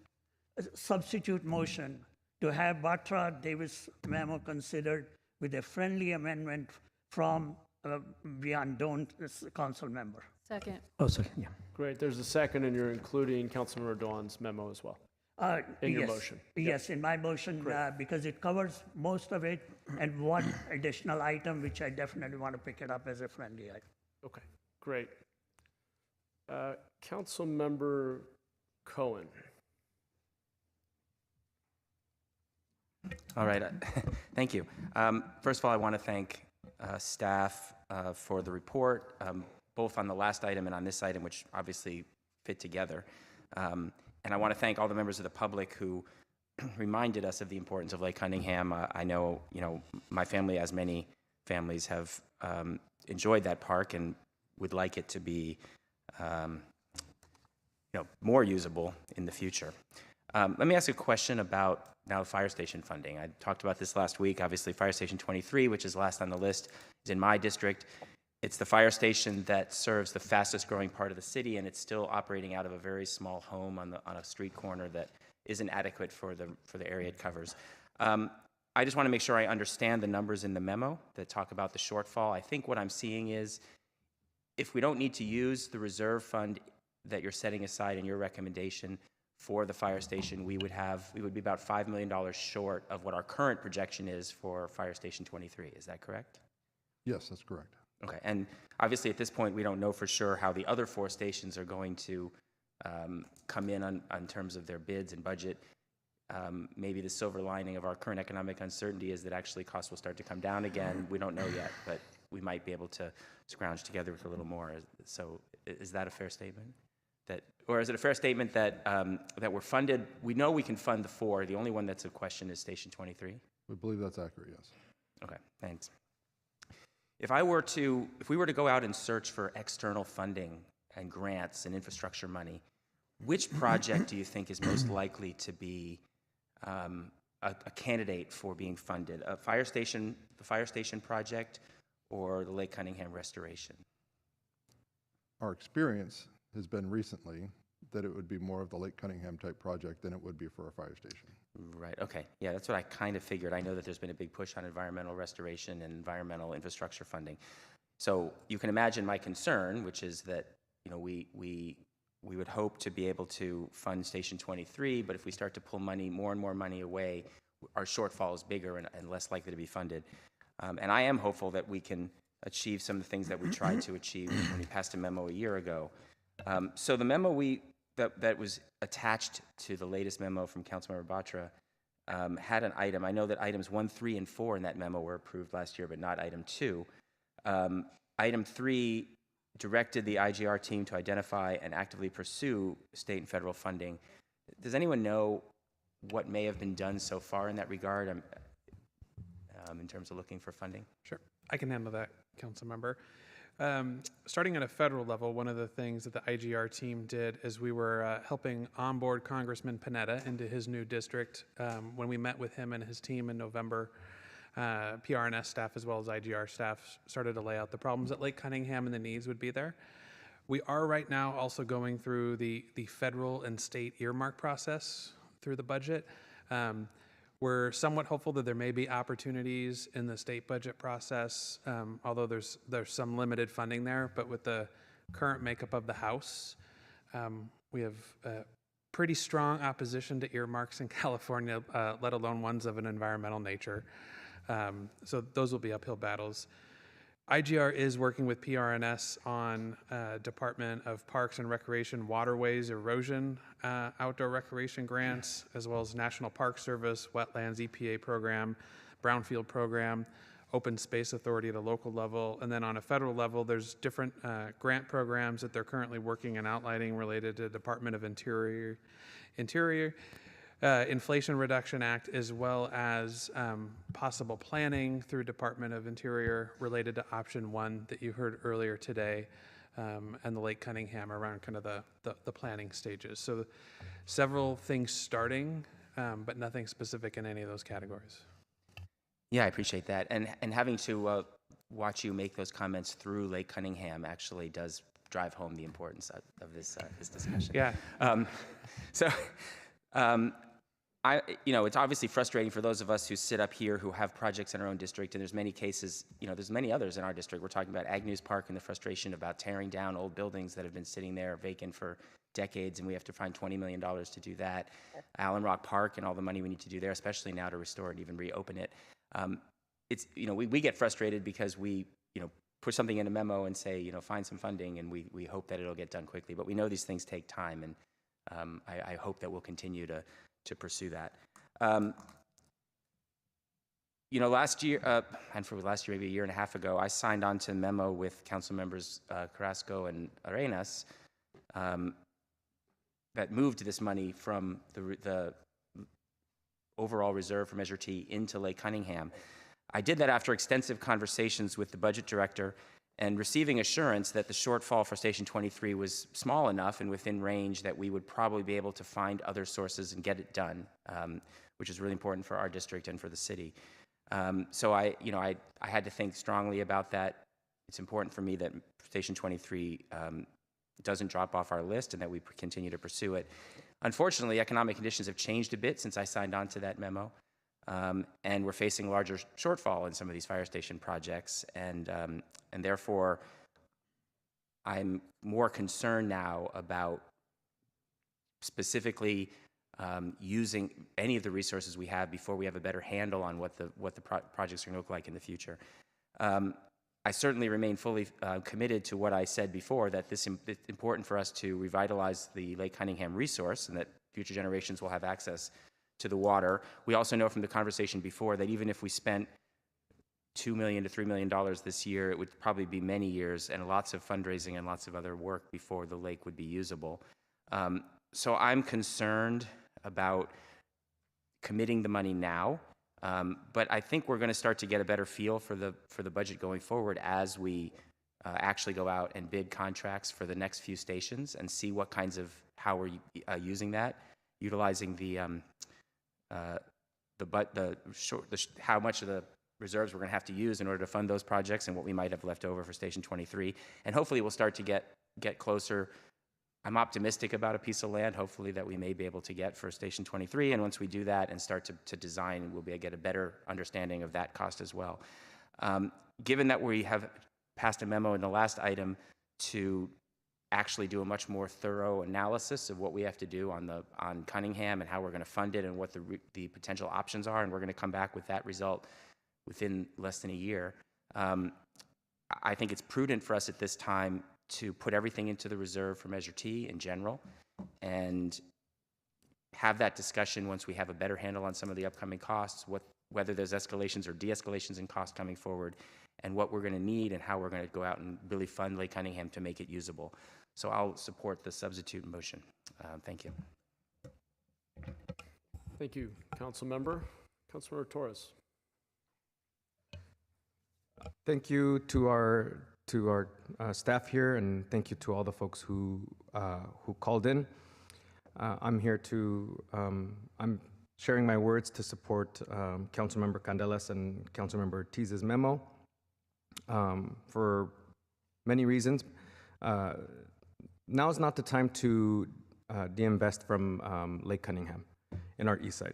substitute motion, to have Batra Davis memo considered with a friendly amendment from beyond Don, council member. Second. Oh, sorry, yeah. Great, there's a second, and you're including Councilmember Dawn's memo as well in your Yes. motion. Yes, in my motion, because it covers most of it, and one additional item, which I definitely want to pick it up as a friendly item. Okay, great. Councilmember Cohen. All right, thank you. First of all, I want to thank staff for the report, both on the last item and on this item, which obviously fit together. And I want to thank all the members of the public who reminded us of the importance of Lake Cunningham. I know, my family, as many families, have enjoyed that park and would like it to be, more usable in the future. Let me ask a question about now fire station funding. I talked about this last week. Obviously, Fire Station 23, which is last on the list, is in my district. It's the fire station that serves the fastest growing part of the city, and it's still operating out of a very small home on a street corner that isn't adequate for the area it covers. I just want to make sure I understand the numbers in the memo that talk about the shortfall. I think what I'm seeing is if we don't need to use the reserve fund that you're setting aside in your recommendation for the fire station, we would be about $5 million short of what our current projection is for Fire Station 23. Is that correct? Yes, that's correct. Okay, and obviously at this point, we don't know for sure how the other 4 stations are going to come in on terms of their bids and budget. Maybe the silver lining of our current economic uncertainty is that actually costs will start to come down again. We don't know yet, but we might be able to scrounge together with a little more. So is that a fair statement? Or is it a fair statement that that we're funded? We know we can fund the 4. The only one that's a question is Station 23? We believe that's accurate, yes. Okay, thanks. If we were to go out and search for external funding and grants and infrastructure money, which project do you think is most likely to be a candidate for being funded? The fire station project, or the Lake Cunningham restoration? Our experience has been recently that it would be more of the Lake Cunningham type project than it would be for a fire station. Right, okay. Yeah, that's what I kind of figured. I know that there's been a big push on environmental restoration and environmental infrastructure funding. So you can imagine my concern, which is that, you know, we would hope to be able to fund Station 23, but if we start to pull more and more money away, our shortfall is bigger and less likely to be funded. And I am hopeful that we can achieve some of the things that we tried to achieve when we passed a memo a year ago. So the memo that was attached to the latest memo from Councilmember Batra had an item. I know that items 1, 3, and 4 in that memo were approved last year, but not item 2. Item 3 directed the IGR team to identify and actively pursue state and federal funding. Does anyone know what may have been done so far in that regard in terms of looking for funding? Sure, I can handle that, Council Member. Starting at a federal level, one of the things that the IGR team did is we were helping onboard Congressman Panetta into his new district. When we met with him and his team in November, PRNS staff as well as IGR staff started to lay out the problems at Lake Cunningham and the needs would be there. We are right now also going through the federal and state earmark process through the budget. We're somewhat hopeful that there may be opportunities in the state budget process, although there's some limited funding there. But with the current makeup of the House, we have pretty strong opposition to earmarks in California, let alone ones of an environmental nature. So those will be uphill battles. IGR is working with PRNS on Department of Parks and Recreation Waterways Erosion Outdoor Recreation Grants, as well as National Park Service, Wetlands EPA program, Brownfield program, Open Space Authority at a local level. And then on a federal level, there's different grant programs that they're currently working and outlining related to Department of Interior, Inflation Reduction Act, as well as possible planning through Department of Interior related to option 1 that you heard earlier today, and the Lake Cunningham around kind of the planning stages. So several things starting, but nothing specific in any of those categories. Yeah, I appreciate that. And having to watch you make those comments through Lake Cunningham actually does drive home the importance of this discussion. Yeah. It's obviously frustrating for those of us who sit up here who have projects in our own district, and there's many cases, there's many others in our district. We're talking about Agnews Park and the frustration about tearing down old buildings that have been sitting there vacant for decades, and we have to find $20 million to do that. Allen Rock Park and all the money we need to do there, especially now to restore and even reopen it. We get frustrated because we, push something in a memo and say, find some funding, and we hope that it'll get done quickly. But we know these things take time, and I hope that we'll continue to pursue that. Last year, maybe a year and a half ago, I signed on to a memo with council members Carrasco and Arenas that moved this money from the overall reserve for Measure T into Lake Cunningham. I did that after extensive conversations with the budget director and receiving assurance that the shortfall for Station 23 was small enough and within range that we would probably be able to find other sources and get it done, which is really important for our district and for the city. So I had to think strongly about that it's important for me that Station 23 doesn't drop off our list and that we continue to pursue it. Unfortunately, economic conditions have changed a bit since I signed on to that memo, and we're facing larger shortfall in some of these fire station projects, and therefore I'm more concerned now about specifically using any of the resources we have before we have a better handle on what the projects are going to look like in the future. I certainly remain fully committed to what I said before, that it's important for us to revitalize the Lake Cunningham resource and that future generations will have access to the water. We also know from the conversation before that even if we spent $2 million to $3 million this year, it would probably be many years and lots of fundraising and lots of other work before the lake would be usable. So I'm concerned about committing the money now, but I think we're going to start to get a better feel for the budget going forward as we actually go out and bid contracts for the next few stations and see what kinds of how we're using that, utilizing how much of the reserves we're going to have to use in order to fund those projects and what we might have left over for Station 23, and hopefully we'll start to get closer. I'm optimistic about a piece of land, hopefully, that we may be able to get for Station 23, and once we do that and start to design, we'll be able to get a better understanding of that cost as well. Given that we have passed a memo in the last item to actually do a much more thorough analysis of what we have to do on Cunningham and how we're going to fund it and what the potential options are, and we're going to come back with that result within less than a year, I think it's prudent for us at this time to put everything into the reserve for Measure T in general and have that discussion once we have a better handle on some of the upcoming costs, whether there's escalations or de-escalations in costs coming forward, and what we're going to need and how we're going to go out and really fund Lake Cunningham to make it usable. So I'll support the substitute motion. Thank you. Thank you, Councilmember. Councilmember Torres. Thank you to our staff here, and thank you to all the folks who called in. I'm here to, I'm sharing my words to support Councilmember Candelas and Councilmember Ortiz's memo for many reasons. Now is not the time to de-invest from Lake Cunningham in our east side.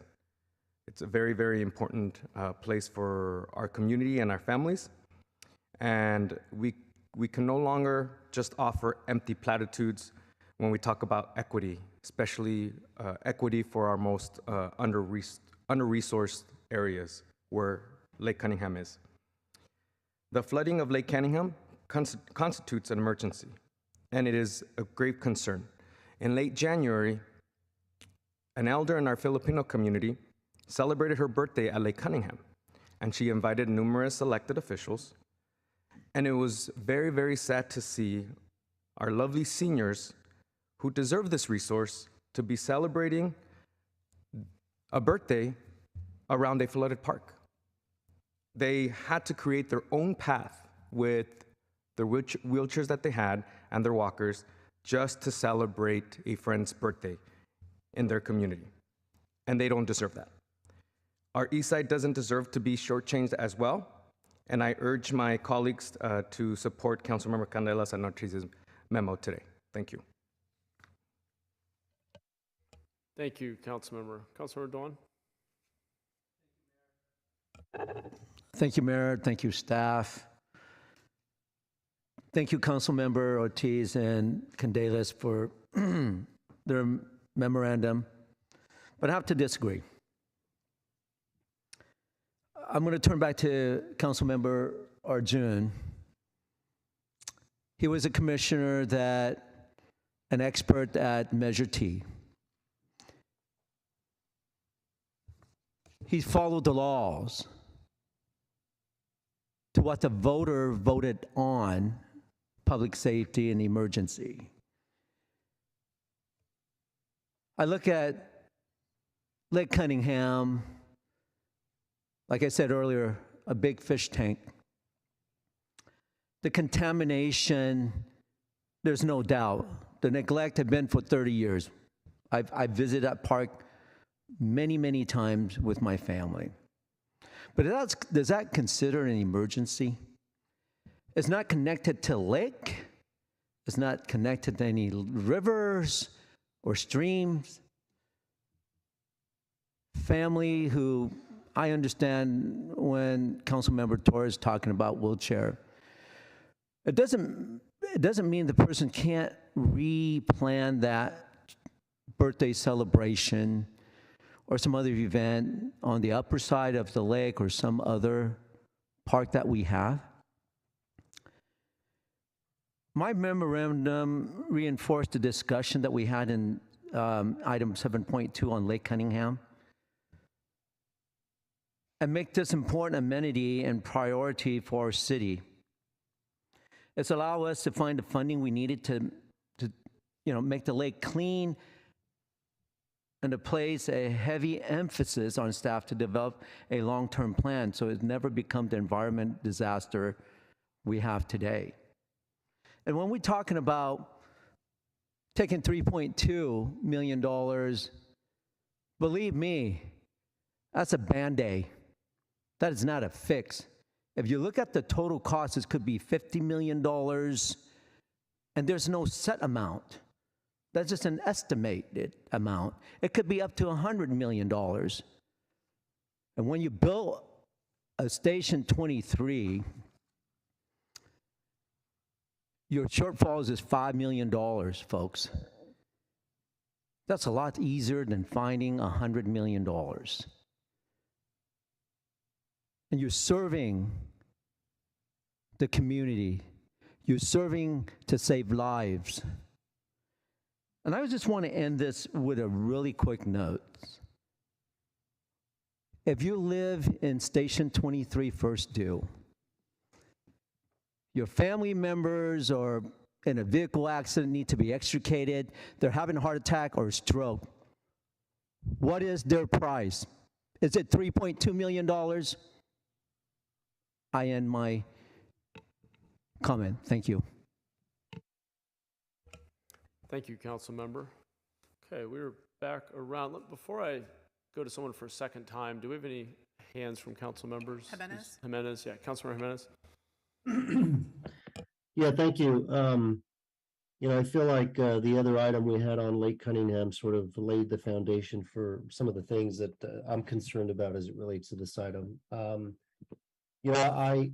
It's a very, very important place for our community and our families. And we can no longer just offer empty platitudes when we talk about equity, especially equity for our most under-resourced areas where Lake Cunningham is. The flooding of Lake Cunningham constitutes an emergency, and it is a grave concern. In late January, an elder in our Filipino community celebrated her birthday at Lake Cunningham, and she invited numerous elected officials. And it was very, very sad to see our lovely seniors who deserve this resource to be celebrating a birthday around a flooded park. They had to create their own path with the wheelchairs that they had and their walkers just to celebrate a friend's birthday in their community. And they don't deserve that. Our east side doesn't deserve to be shortchanged as well. And I urge my colleagues to support Councilmember Candelas and Ortiz's memo today. Thank you. Thank you, Councilmember. Councilmember Doan. Thank you, Mayor. Thank you, staff. Thank you, Councilmember Ortiz and Candelas for their memorandum. But I have to disagree. I'm going to turn back to Councilmember Arjun. He was a commissioner an expert at Measure T. He followed the laws to what the voter voted on, public safety and emergency. I look at Lake Cunningham, like I said earlier, a big fish tank. The contamination, there's no doubt. The neglect had been for 30 years. I've visited that park many, many times with my family. But does that consider an emergency? It's not connected to lake. It's not connected to any rivers or streams. Family who, I understand when Councilmember Torres is talking about wheelchair, it doesn't mean the person can't replan that birthday celebration or some other event on the upper side of the lake or some other park that we have. My memorandum reinforced the discussion that we had in item 7.2 on Lake Cunningham, and make this important amenity and priority for our city. It's allowed us to find the funding we needed to make the lake clean and to place a heavy emphasis on staff to develop a long-term plan so it never becomes the environment disaster we have today. And when we're talking about taking $3.2 million, believe me, that's a Band-Aid. That is not a fix. If you look at the total cost, it could be $50 million, and there's no set amount. That's just an estimated amount. It could be up to $100 million. And when you build a Station 23, your shortfalls is $5 million, folks. That's a lot easier than finding $100 million. And you're serving the community. You're serving to save lives. And I just want to end this with a really quick note. If you live in Station 23 First Due, your family members or in a vehicle accident need to be extricated, they're having a heart attack or a stroke, what is their price? Is it $3.2 million? I end my comment. Thank you. Thank you, Council Member. Okay, we're back around. Before I go to someone for a second time, do we have any hands from council members? Jimenez? Jimenez, yeah, Councilmember Jimenez. Yeah, thank you. I feel like the other item we had on Lake Cunningham sort of laid the foundation for some of the things that I'm concerned about as it relates to this item. I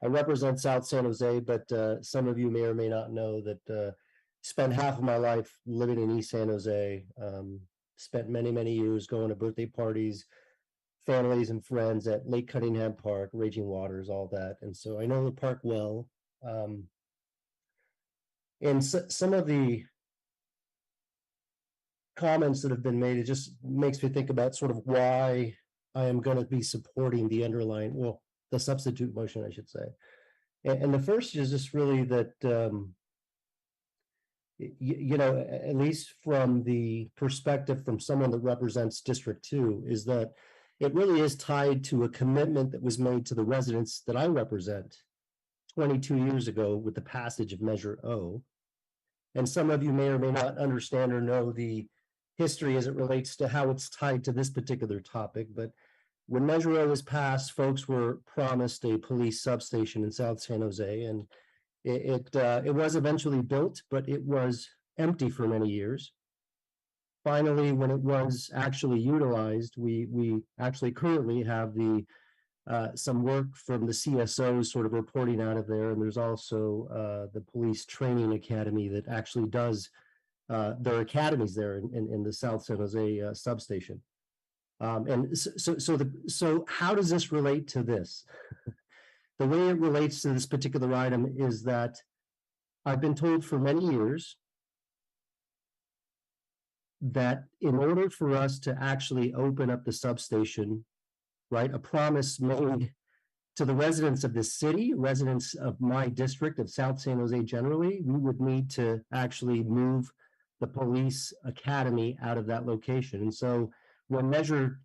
I represent South San Jose, but some of you may or may not know that spent half of my life living in East San Jose. Spent many, many years going to birthday parties, families and friends at Lake Cunningham Park, Raging Waters, all that. And so I know the park well. And some of the comments that have been made, it just makes me think about sort of why I am going to be supporting the the substitute motion, I should say. And the first is just really that, at least from the perspective from someone that represents District 2, is that it really is tied to a commitment that was made to the residents that I represent 22 years ago with the passage of Measure O. And some of you may or may not understand or know the history as it relates to how it's tied to this particular topic. But when Measure O was passed, folks were promised a police substation in South San Jose, and it was eventually built, but it was empty for many years. Finally, when it was actually utilized, we actually currently have some work from the CSOs sort of reporting out of there, and there's also the police training academy that actually does there are academies there in the South San Jose substation. So how does this relate to this? The way it relates to this particular item is that I've been told for many years that in order for us to actually open up the substation, right, a promise made to the residents of this city, residents of my district of South San Jose generally, we would need to actually move the police academy out of that location. And so when Measure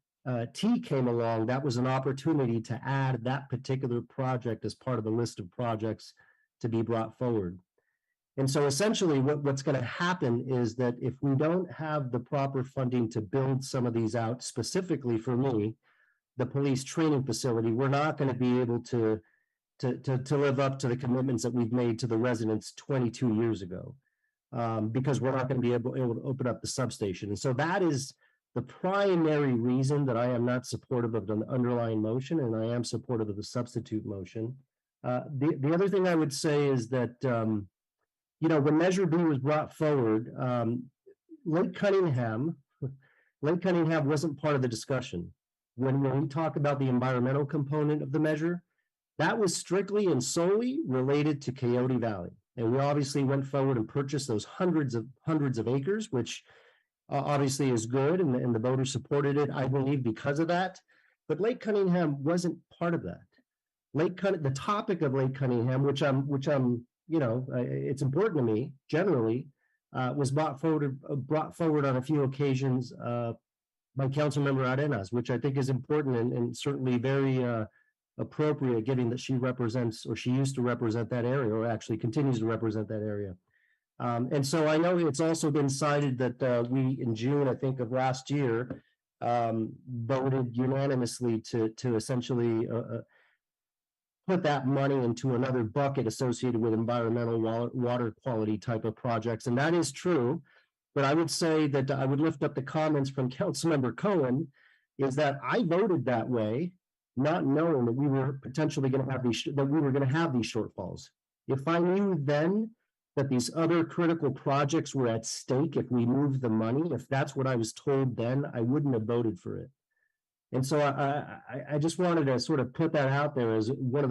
T came along, that was an opportunity to add that particular project as part of the list of projects to be brought forward. And so essentially what's going to happen is that if we don't have the proper funding to build some of these out, specifically for me, the police training facility, we're not going to be able to to live up to the commitments that we've made to the residents 22 years ago, because we're not going to be able to open up the substation. And so that is the primary reason that I am not supportive of the underlying motion, and I am supportive of the substitute motion. The other thing I would say is that, when Measure B was brought forward, Lake Cunningham wasn't part of the discussion. When we talk about the environmental component of the measure, that was strictly and solely related to Coyote Valley. And we obviously went forward and purchased those hundreds of acres, which obviously is good, and the voters supported it, I believe, because of that. But Lake Cunningham wasn't part of that. The topic of Lake Cunningham, which I'm, it's important to me generally, was brought forward on a few occasions by Councilmember Arenas, which I think is important and certainly very appropriate, given that she represents, or she used to represent that area, or actually continues to represent that area. And so I know it's also been cited that we, in June, I think, of last year, voted unanimously to essentially put that money into another bucket associated with environmental water quality type of projects. And that is true. But I would say that I would lift up the comments from Councilmember Cohen, is that I voted that way, not knowing that we were potentially going to have these shortfalls. If I knew then that these other critical projects were at stake, if we moved the money, if that's what I was told then, I wouldn't have voted for it. And so I just wanted to sort of put that out there as one of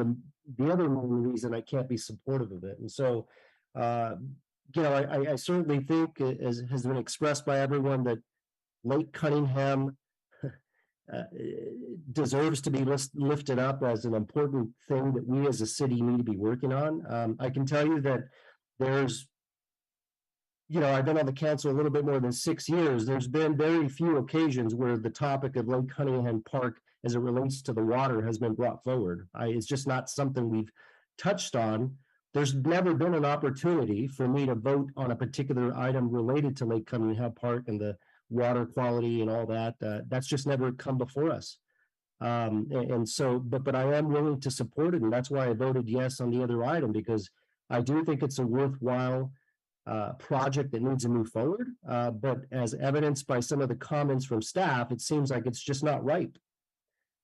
the other main reason I can't be supportive of it. And so, I certainly think, as has been expressed by everyone, that Lake Cunningham deserves to be lifted up as an important thing that we as a city need to be working on. I can tell you that there's, I've been on the council a little bit more than 6 years. There's been very few occasions where the topic of Lake Cunningham Park as it relates to the water has been brought forward. It's just not something we've touched on. There's never been an opportunity for me to vote on a particular item related to Lake Cunningham Park and the water quality and all that. That's just never come before us. And so, but I am willing to support it. And that's why I voted yes on the other item, because I do think it's a worthwhile project that needs to move forward. But as evidenced by some of the comments from staff, it seems like it's just not right.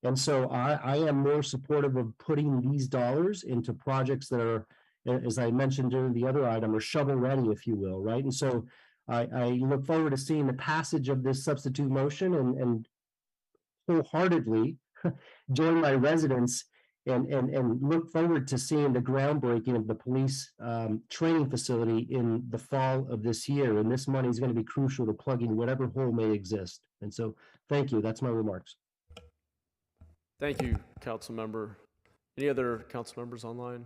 And so I am more supportive of putting these dollars into projects that are, as I mentioned during the other item, are shovel ready, if you will, right? And so I look forward to seeing the passage of this substitute motion and wholeheartedly join my residents and look forward to seeing the groundbreaking of the police training facility in the fall of this year. And this money is going to be crucial to plugging whatever hole may exist. And so, thank you. That's my remarks. Thank you, council member. Any other council members online?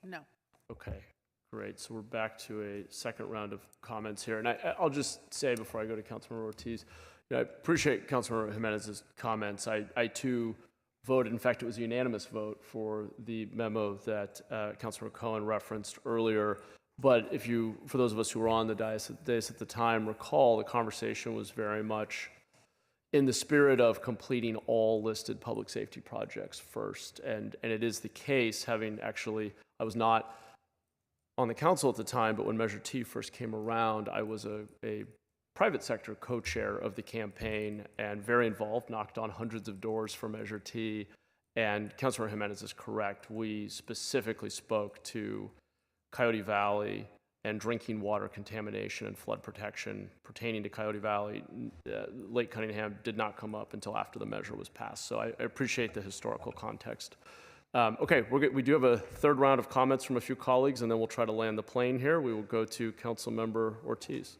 No. Okay, great. So we're back to a second round of comments here. And I'll just say before I go to Councilmember Ortiz, I appreciate Councilmember Jimenez's comments. I too voted, in fact, it was a unanimous vote for the memo that Councilmember Cohen referenced earlier. But if you, for those of us who were on the dais at the time, recall the conversation was very much in the spirit of completing all listed public safety projects first. And it is the case, having actually, I was not on the council at the time, but when Measure T first came around, I was a private sector co-chair of the campaign and very involved, knocked on hundreds of doors for Measure T. And Councilor Jimenez is correct. We specifically spoke to Coyote Valley and drinking water contamination and flood protection pertaining to Coyote Valley. Lake Cunningham did not come up until after the measure was passed. So I appreciate the historical context. Okay, we do have a third round of comments from a few colleagues, and then we'll try to land the plane here. We will go to Councilmember Ortiz.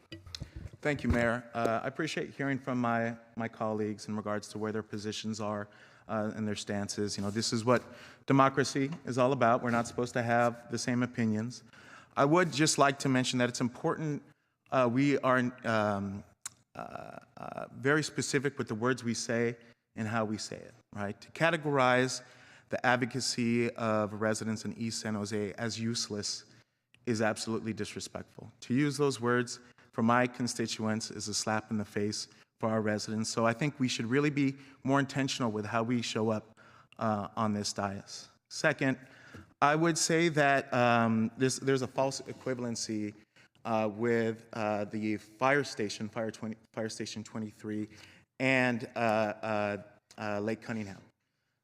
Thank you, Mayor. I appreciate hearing from my colleagues in regards to where their positions are and their stances. This is what democracy is all about. We're not supposed to have the same opinions. I would just like to mention that it's important we are very specific with the words we say and how we say it, right? To categorize the advocacy of residents in East San Jose as useless is absolutely disrespectful. To use those words for my constituents is a slap in the face for our residents. So I think we should really be more intentional with how we show up on this dais. Second, I would say that there's a false equivalency with the fire station 23, and Lake Cunningham.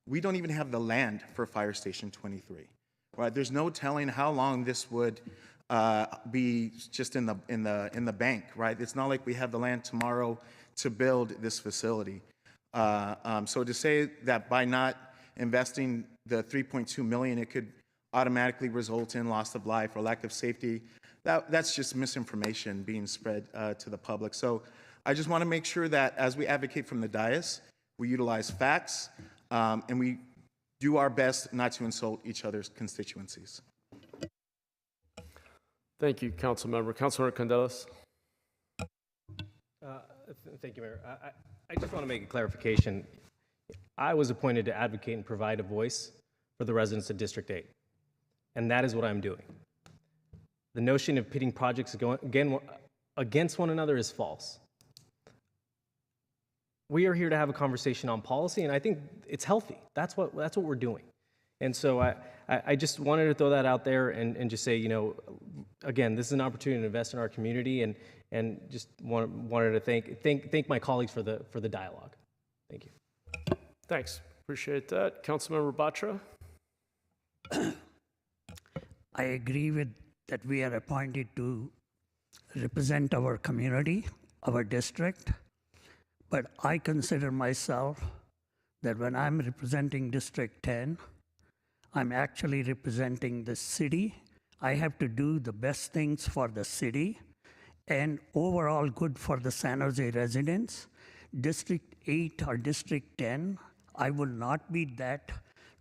We don't even have the land for Fire Station 23. Right? There's no telling how long this would be just in the bank. Right? It's not like we have the land tomorrow to build this facility. So to say that by not investing the $3.2 million, it could automatically result in loss of life or lack of safety, that's just misinformation being spread to the public. So I just want to make sure that as we advocate from the dais, we utilize facts and we do our best not to insult each other's constituencies. Thank you, Councilmember. Councilmember Candelas. Thank you, Mayor. I just want to make a clarification. I was appointed to advocate and provide a voice for the residents of District 8, and that is what I'm doing. The notion of pitting projects against one another is false. We are here to have a conversation on policy, and I think it's healthy. That's what we're doing. And so I just wanted to throw that out there and just say, you know, again, this is an opportunity to invest in our community, and just wanted to thank my colleagues for the dialogue. Thank you. Thanks. Appreciate that. Councilmember Batra. I agree with that we are appointed to represent our community, our district, but I consider myself that when I'm representing District 10, I'm actually representing the city. I have to do the best things for the city and overall good for the San Jose residents. District 8 or District 10, I will not be that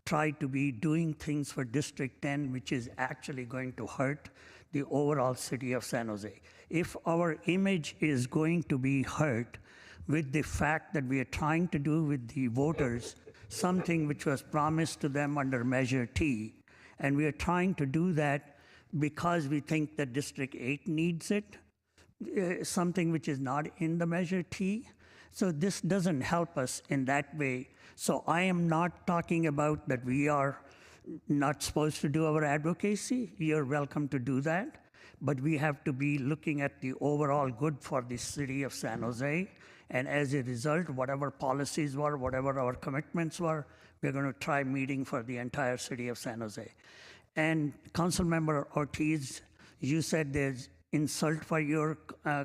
try to be doing things for District 10, which is actually going to hurt the overall city of San Jose. If our image is going to be hurt with the fact that we are trying to do with the voters something which was promised to them under Measure T, and we are trying to do that because we think that District 8 needs it, something which is not in the Measure T. So this doesn't help us in that way. So I am not talking about that we are not supposed to do our advocacy. You're welcome to do that. But we have to be looking at the overall good for the city of San Jose. And as a result, whatever policies were, whatever our commitments were, we're going to try meeting for the entire city of San Jose. And Councilmember Ortiz, you said there's insult for your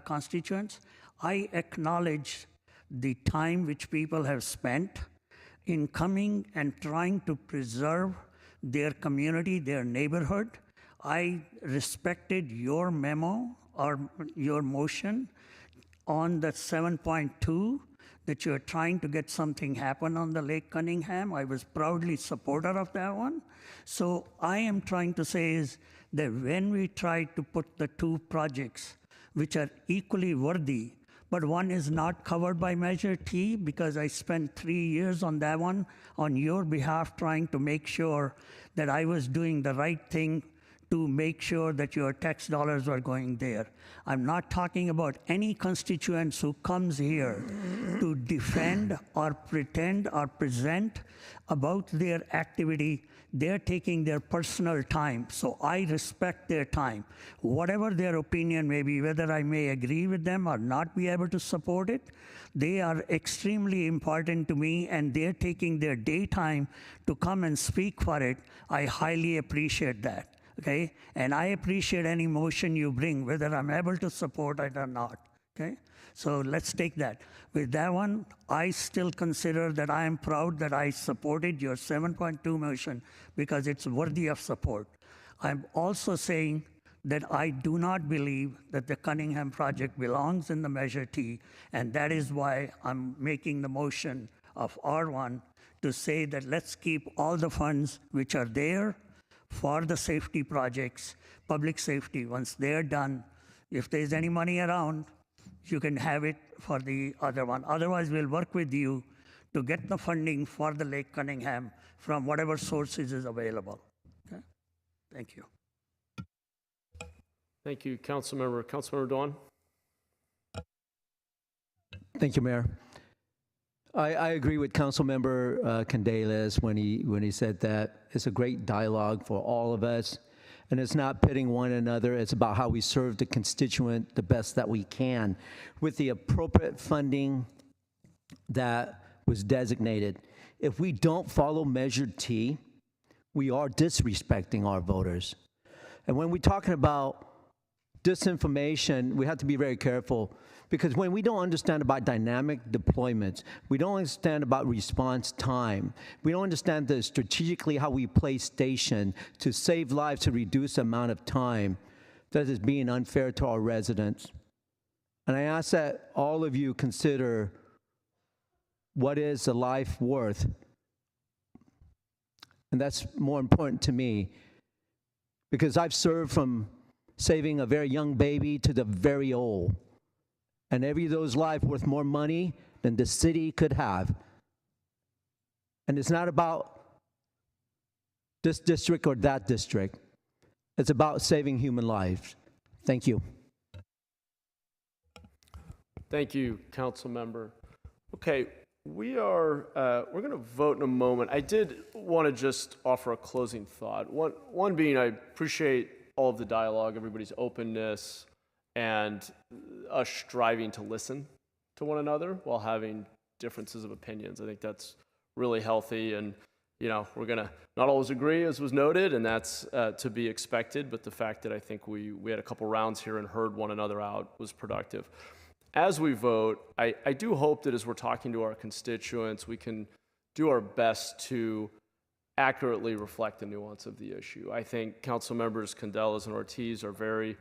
constituents. I acknowledge the time which people have spent in coming and trying to preserve their community, their neighborhood. I respected your memo or your motion on the 7.2 that you're trying to get something happen on the Lake Cunningham. I was proudly supporter of that one. So I am trying to say is that when we try to put the two projects which are equally worthy, but one is not covered by Measure T because I spent 3 years on that one on your behalf trying to make sure that I was doing the right thing to make sure that your tax dollars were going there. I'm not talking about any constituents who comes here to defend or pretend or present about their activity. They're taking their personal time, so I respect their time. Whatever their opinion may be, whether I may agree with them or not be able to support it, they are extremely important to me, and they're taking their daytime to come and speak for it. I highly appreciate that. Okay, and I appreciate any motion you bring, whether I'm able to support it or not. Okay, so let's take that. With that one, I still consider that I am proud that I supported your 7.2 motion because it's worthy of support. I'm also saying that I do not believe that the Cunningham project belongs in the Measure T, and that is why I'm making the motion of R1 to say that let's keep all the funds which are there for the safety projects, public safety. Once they're done, if there's any money around, you can have it for the other one. Otherwise, we'll work with you to get the funding for the Lake Cunningham from whatever sources is available. Okay? Thank you. Thank you, Councilmember. Councilmember Dawn. Thank you, Mayor. I agree with Councilmember Candelas when he said that it's a great dialogue for all of us, and it's not pitting one another. It's about how we serve the constituent the best that we can with the appropriate funding that was designated. If we don't follow Measure T, we are disrespecting our voters. And when we're talking about disinformation, we have to be very careful, because when we don't understand about dynamic deployments, we don't understand about response time, we don't understand the strategically how we place station to save lives, to reduce the amount of time, that is being unfair to our residents. And I ask that all of you consider what is a life worth. And that's more important to me, because I've served from saving a very young baby to the very old. And every of those lives worth more money than the city could have. And it's not about this district or that district. It's about saving human lives. Thank you. Thank you, Council Member. Okay, we're going to vote in a moment. I did want to just offer a closing thought. One being, I appreciate all of the dialogue, everybody's openness, and us striving to listen to one another while having differences of opinions. I think that's really healthy, and we're gonna not always agree, as was noted, and that's to be expected, but the fact that I think we had a couple rounds here and heard one another out was productive. As we vote, I do hope that as we're talking to our constituents, we can do our best to accurately reflect the nuance of the issue. I think Council Members Candelas and Ortiz are very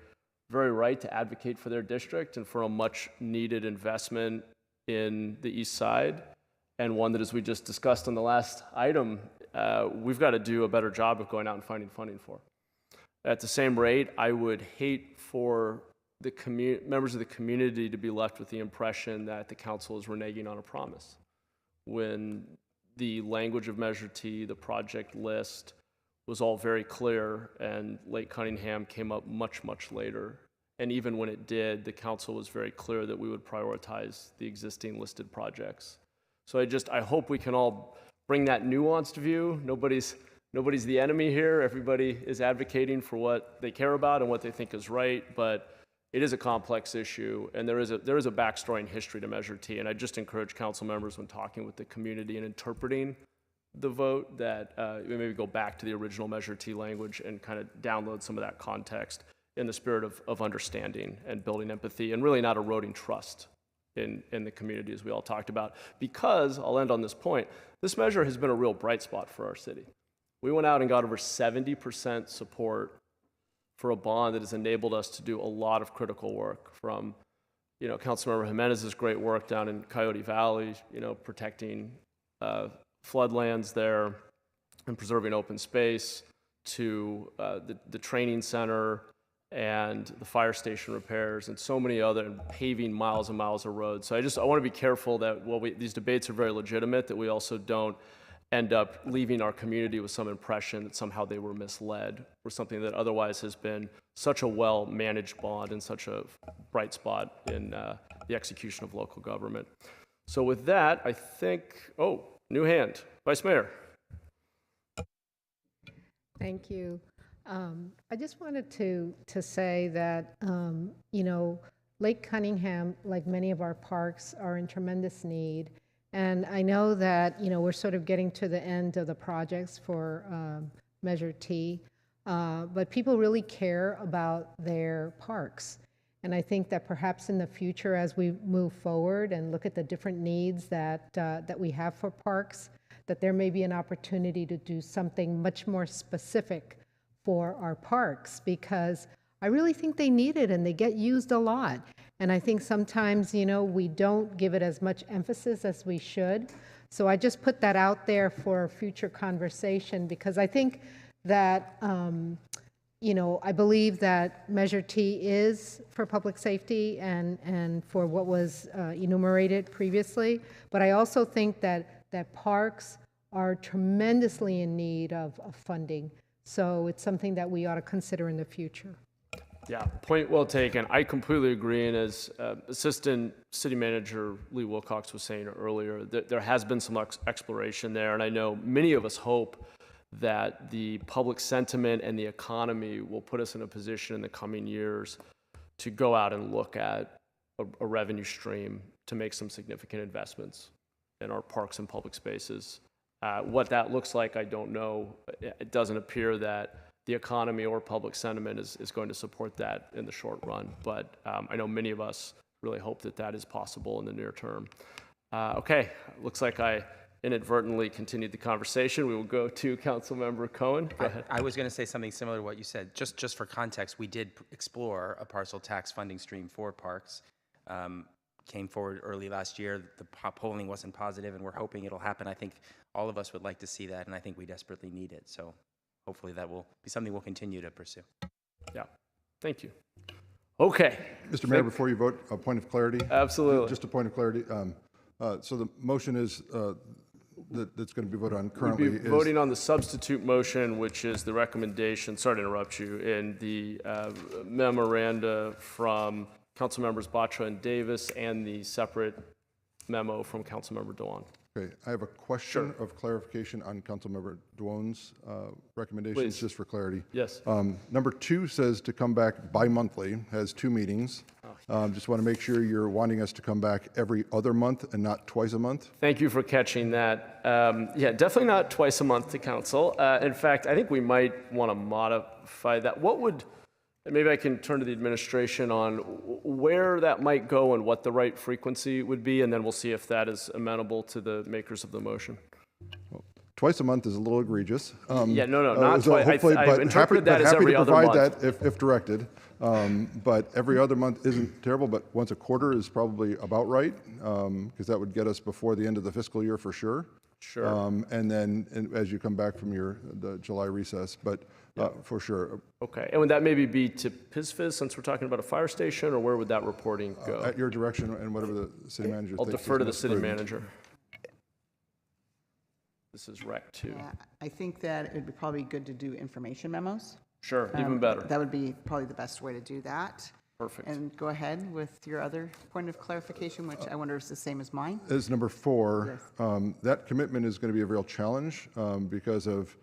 right to advocate for their district and for a much needed investment in the east side, and one that, as we just discussed on the last item, we've got to do a better job of going out and finding funding for. At the same rate, I would hate for the members of the community to be left with the impression that the council is reneging on a promise, when the language of Measure T, the project list, was all very clear, and Lake Cunningham came up much, much later. And even when it did, the council was very clear that we would prioritize the existing listed projects. So I hope we can all bring that nuanced view. Nobody's the enemy here. Everybody is advocating for what they care about and what they think is right, but it is a complex issue, and there is a backstory and history to Measure T, and I just encourage council members, when talking with the community and interpreting the vote, that we maybe go back to the original Measure T language and kind of download some of that context in the spirit of understanding and building empathy, and really not eroding trust in the community, as we all talked about. Because, I'll end on this point, this measure has been a real bright spot for our city. We went out and got over 70% support for a bond that has enabled us to do a lot of critical work, from Councilmember Jimenez's great work down in Coyote Valley, protecting floodlands there and preserving open space, to the training center and the fire station repairs, and so many other, and paving miles and miles of roads. So I want to be careful that while these debates are very legitimate, that we also don't end up leaving our community with some impression that somehow they were misled, or something that otherwise has been such a well-managed bond and such a bright spot in the execution of local government. So with that, I think, new hand, Vice Mayor. Thank you. I just wanted to say that, Lake Cunningham, like many of our parks, are in tremendous need. And I know that, we're sort of getting to the end of the projects for Measure T, but people really care about their parks. And I think that perhaps in the future, as we move forward and look at the different needs that we have for parks, that there may be an opportunity to do something much more specific for our parks, because I really think they need it and they get used a lot. And I think sometimes, we don't give it as much emphasis as we should. So I just put that out there for future conversation, because I think that, I believe that Measure T is for public safety and for what was enumerated previously. But I also think that parks are tremendously in need of funding. So it's something that we ought to consider in the future. Yeah, point well taken. I completely agree. And as Assistant City Manager Lee Wilcox was saying earlier, that there has been some exploration there. And I know many of us hope that the public sentiment and the economy will put us in a position in the coming years to go out and look at a revenue stream to make some significant investments in our parks and public spaces. What that looks like, I don't know. It doesn't appear that the economy or public sentiment is going to support that in the short run. But I know many of us really hope that that is possible in the near term. Okay, looks like I inadvertently continued the conversation. We will go to Councilmember Cohen. Go ahead. I was going to say something similar to what you said. Just for context, we did explore a parcel tax funding stream for parks. Came forward early last year. The polling wasn't positive, and we're hoping it'll happen. I think all of us would like to see that, and I think we desperately need it. So hopefully that will be something we'll continue to pursue. Yeah, thank you. Okay. Mr. Mayor, before you vote, a point of clarity. Absolutely. Just a point of clarity. So the motion is that's going to be voted on currently. We'll be voting on the substitute motion, which is the recommendation, sorry to interrupt you, in the memoranda from Councilmembers Batra and Davis and the separate memo from Councilmember Dewan. Okay, I have a question of clarification on Councilmember Duon's recommendations, Please. just for clarity. Yes. Number 2 says to come back bi-monthly, has 2 meetings. Just want to make sure you're wanting us to come back every other month and not twice a month. Thank you for catching that. Yeah, definitely not twice a month to council. In fact, I think we might want to modify that. What would, and maybe I can turn to the administration on where that might go and what the right frequency would be, and then we'll see if that is amenable to the makers of the motion. Well, twice a month is a little egregious. Yeah, no, not so twice. I've interpreted that as happy every to other provide month. that if directed. But every other month isn't terrible, but once a quarter is probably about right, because that would get us before the end of the fiscal year for sure. Sure. And then as you come back from the July recess, but for sure. Okay, and would that maybe be to PISFIS since we're talking about a fire station, or where would that reporting go? At your direction and whatever the city manager I'll thinks defer is to the most city prudent. manager. This is Rec 2. Yeah, I think that it'd be probably good to do information memos. Sure, even better. That would be probably the best way to do that. Perfect. And go ahead with your other point of clarification, which I wonder is the same as mine. As number 4, that commitment is going to be a real challenge because of,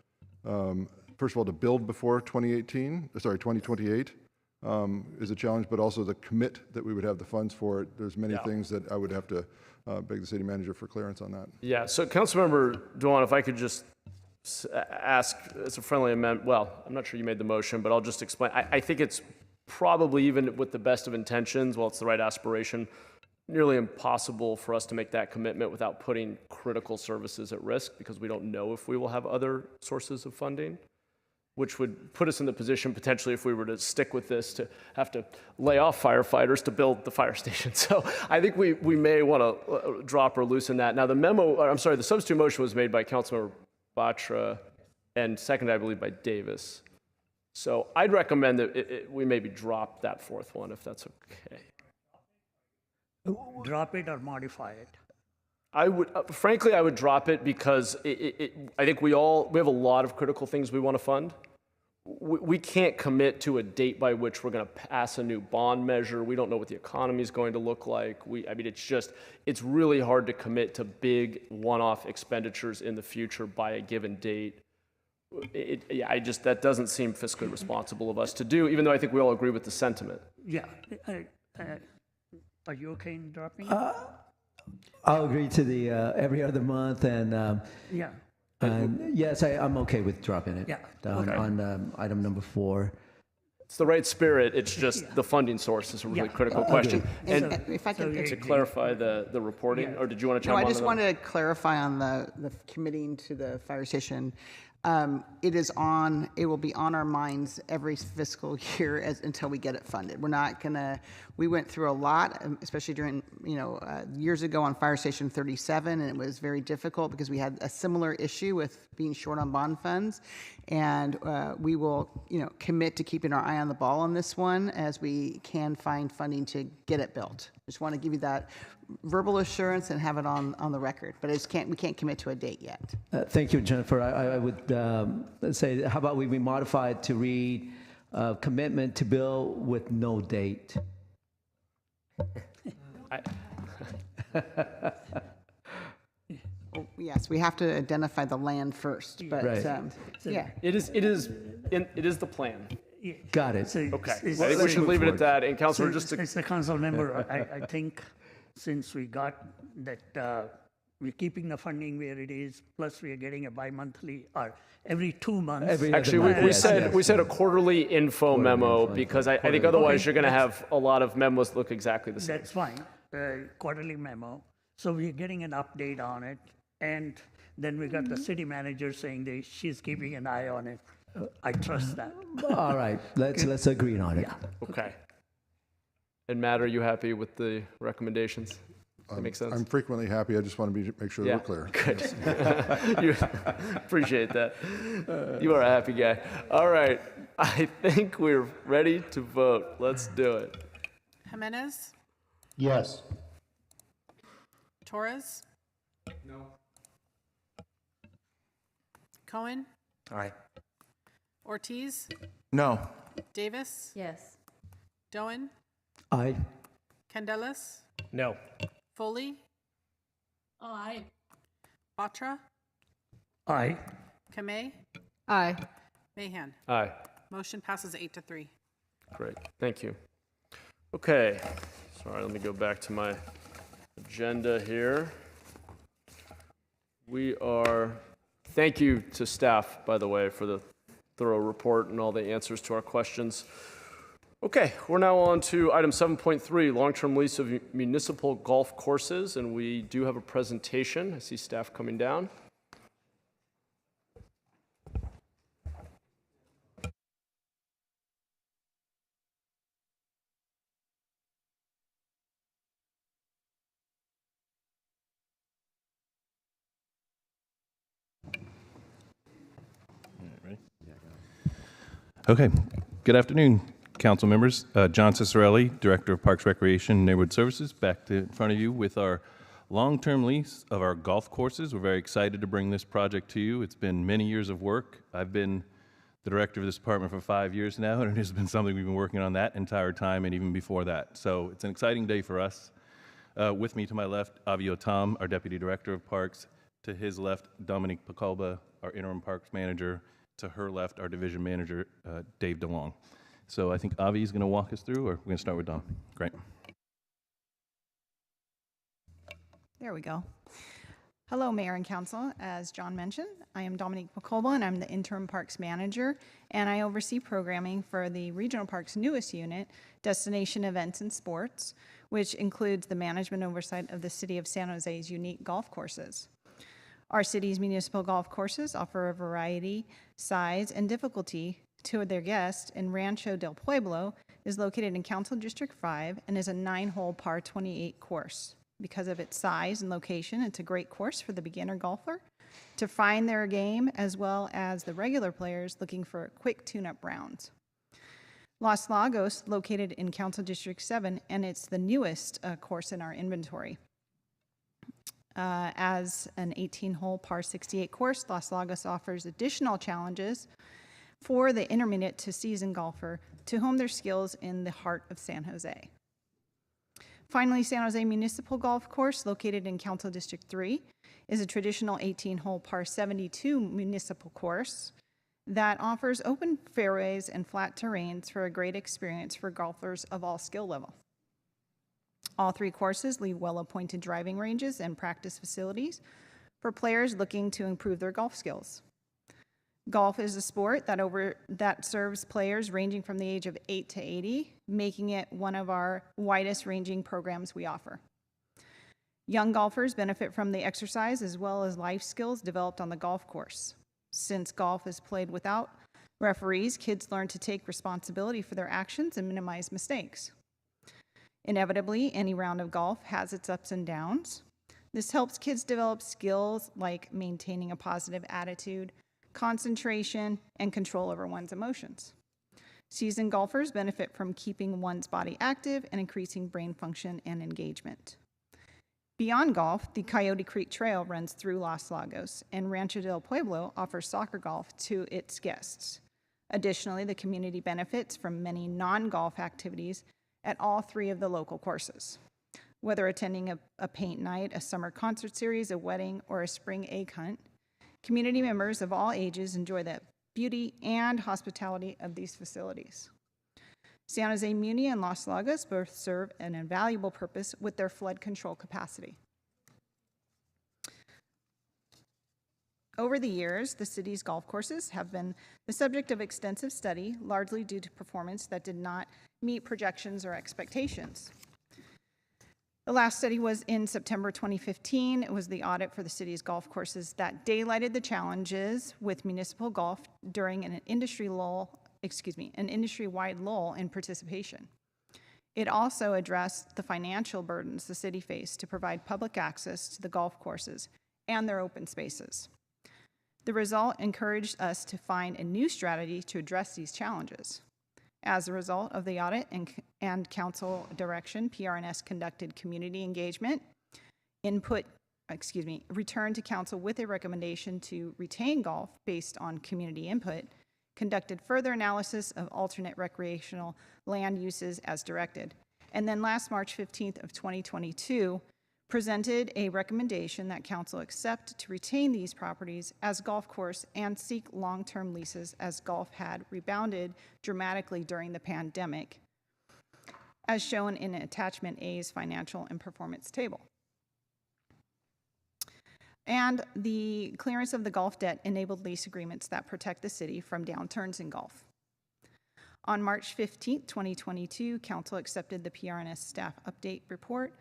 first of all, to build before 2028 is a challenge, but also the commit that we would have the funds for it. There's many things that I would have to beg the city manager for clearance on that. Yeah, so Councilmember Dewan, if I could just ask as a friendly amendment, well, I'm not sure you made the motion, but I'll just explain. I think it's probably, even with the best of intentions, well, it's the right aspiration, nearly impossible for us to make that commitment without putting critical services at risk, because we don't know if we will have other sources of funding, which would put us in the position potentially, if we were to stick with this, to have to lay off firefighters to build the fire station. So I think we may want to drop or loosen that. Now the substitute motion was made by Councilmember Batra and seconded, I believe, by Davis. So I'd recommend that we maybe drop that 4th one, if that's okay. Drop it or modify it? I would, frankly, I would drop it because I think we have a lot of critical things we want to fund. We can't commit to a date by which we're going to pass a new bond measure. We don't know what the economy is going to look like. It's really hard to commit to big one-off expenditures in the future by a given date. That doesn't seem fiscally responsible of us to do, even though I think we all agree with the sentiment. Yeah. Are you okay in dropping? I'll agree to the every other month, and Yeah. and yes, I'm okay with dropping it. Yeah. On item number 4. It's the right spirit. It's just the funding source is a really critical question. And if I can to clarify the reporting, or did you want to chime on? I just wanted to clarify on the committing to the fire station. It will be on our minds every fiscal year until we get it funded. We're not gonna, we went through a lot, especially during, years ago on Fire Station 37, and it was very difficult because we had a similar issue with being short on bond funds. And we will, commit to keeping our eye on the ball on this one as we can find funding to get it built. Just want to give you that verbal assurance and have it on the record, but we can't commit to a date yet. Thank you, Jennifer. I would say, how about we modify it to read commitment to build with no date. Oh, yes, we have to identify the land first, but Right. yeah. It is the plan. Got it. Okay. I think we should leave it at that. And Councilor, just to As the council member, I think since we got that, we're keeping the funding where it is, plus we are getting a bi-monthly or every 2 months. Actually, we said a quarterly info memo because I think otherwise Okay, you're going to have a lot of memos that look exactly the same. That's fine, quarterly memo. So we're getting an update on it. And then we got the city manager saying that she's keeping an eye on it. I trust that. All right, let's agree on it. Okay. And Matt, are you happy with the recommendations? That makes sense? I'm frequently happy. I just want to make sure that we're clear. Good. You appreciate that. You are a happy guy. All right. I think we're ready to vote. Let's do it. Jimenez, Yes. Torres, No. Cohen, Aye. Ortiz, No. Davis, Yes. Doan, Aye. Candelas, No. Foley, Aye. Batra, Aye. Kamei, Aye. Mahan. Aye. Motion passes 8-3. Great. Thank you. Okay. Sorry, let me go back to my agenda here. Thank you to staff, by the way, for the thorough report and all the answers to our questions. Okay, we're now on to item 7.3, long-term lease of municipal golf courses, and we do have a presentation. I see staff coming down. Okay. Good afternoon, council members. John Cicerelli, Director of Parks, Recreation, and Neighborhood Services, back in front of you with our long-term lease of our golf courses. We're very excited to bring this project to you. It's been many years of work. I've been the director of this department for 5 years now, and it has been something we've been working on that entire time and even before that. So it's an exciting day for us. With me to my left, Avio Tom, our Deputy Director of Parks. To his left, Dominique Pacalba, our Interim Parks Manager. To her left, our Division Manager, Dave DeLong. So I think Avi is going to walk us through, or we're going to start with Dom. Great. There we go. Hello, Mayor and Council. As John mentioned, I am Dominique Pacalba, and I'm the Interim Parks Manager, and I oversee programming for the Regional Parks' newest unit, Destination Events and Sports, which includes the management oversight of the City of San Jose's unique golf courses. Our city's municipal golf courses offer a variety, size, and difficulty to their guests, and Rancho del Pueblo is located in Council District 5 and is a 9-hole par 28 course. Because of its size and location, it's a great course for the beginner golfer to find their game, as well as the regular players looking for quick tune-up rounds. Los Lagos, located in Council District 7, and it's the newest course in our inventory. As an 18-hole par 68 course, Los Lagos offers additional challenges for the intermediate to seasoned golfer to hone their skills in the heart of San Jose. Finally, San Jose Municipal Golf Course, located in Council District 3, is a traditional 18-hole par 72 municipal course that offers open fairways and flat terrains for a great experience for golfers of all skill level. All 3 courses leave well-appointed driving ranges and practice facilities for players looking to improve their golf skills. Golf is a sport that serves players ranging from the age of 8 to 80, making it one of our widest ranging programs we offer. Young golfers benefit from the exercise as well as life skills developed on the golf course. Since golf is played without referees, kids learn to take responsibility for their actions and minimize mistakes. Inevitably, any round of golf has its ups and downs. This helps kids develop skills like maintaining a positive attitude, concentration, and control over one's emotions. Seasoned golfers benefit from keeping one's body active and increasing brain function and engagement. Beyond golf, the Coyote Creek Trail runs through Los Lagos, and Rancho del Pueblo offers soccer golf to its guests, Additionally, the community benefits from many non-golf activities at all 3 of the local courses. Whether attending a paint night, a summer concert series, a wedding, or a spring egg hunt, community members of all ages enjoy the beauty and hospitality of these facilities. San Jose Muni and Los Lagos both serve an invaluable purpose with their flood control capacity. Over the years, the city's golf courses have been the subject of extensive study, largely due to performance that did not meet projections or expectations. The last study was in September 2015. It was the audit for the city's golf courses that daylighted the challenges with municipal golf during an industry-wide lull in participation. It also addressed the financial burdens the city faced to provide public access to the golf courses and their open spaces. The result encouraged us to find a new strategy to address these challenges. As a result of the audit and council direction, PRNS conducted community engagement, returned to council with a recommendation to retain golf based on community input, conducted further analysis of alternate recreational land uses as directed, and then last March 15th of 2022, presented a recommendation that council accept to retain these properties as golf course and seek long-term leases as golf had rebounded dramatically during the pandemic, as shown in Attachment A's financial and performance table. And the clearance of the golf debt enabled lease agreements that protect the city from downturns in golf. On March 15th, 2022, council accepted the PRNS staff update report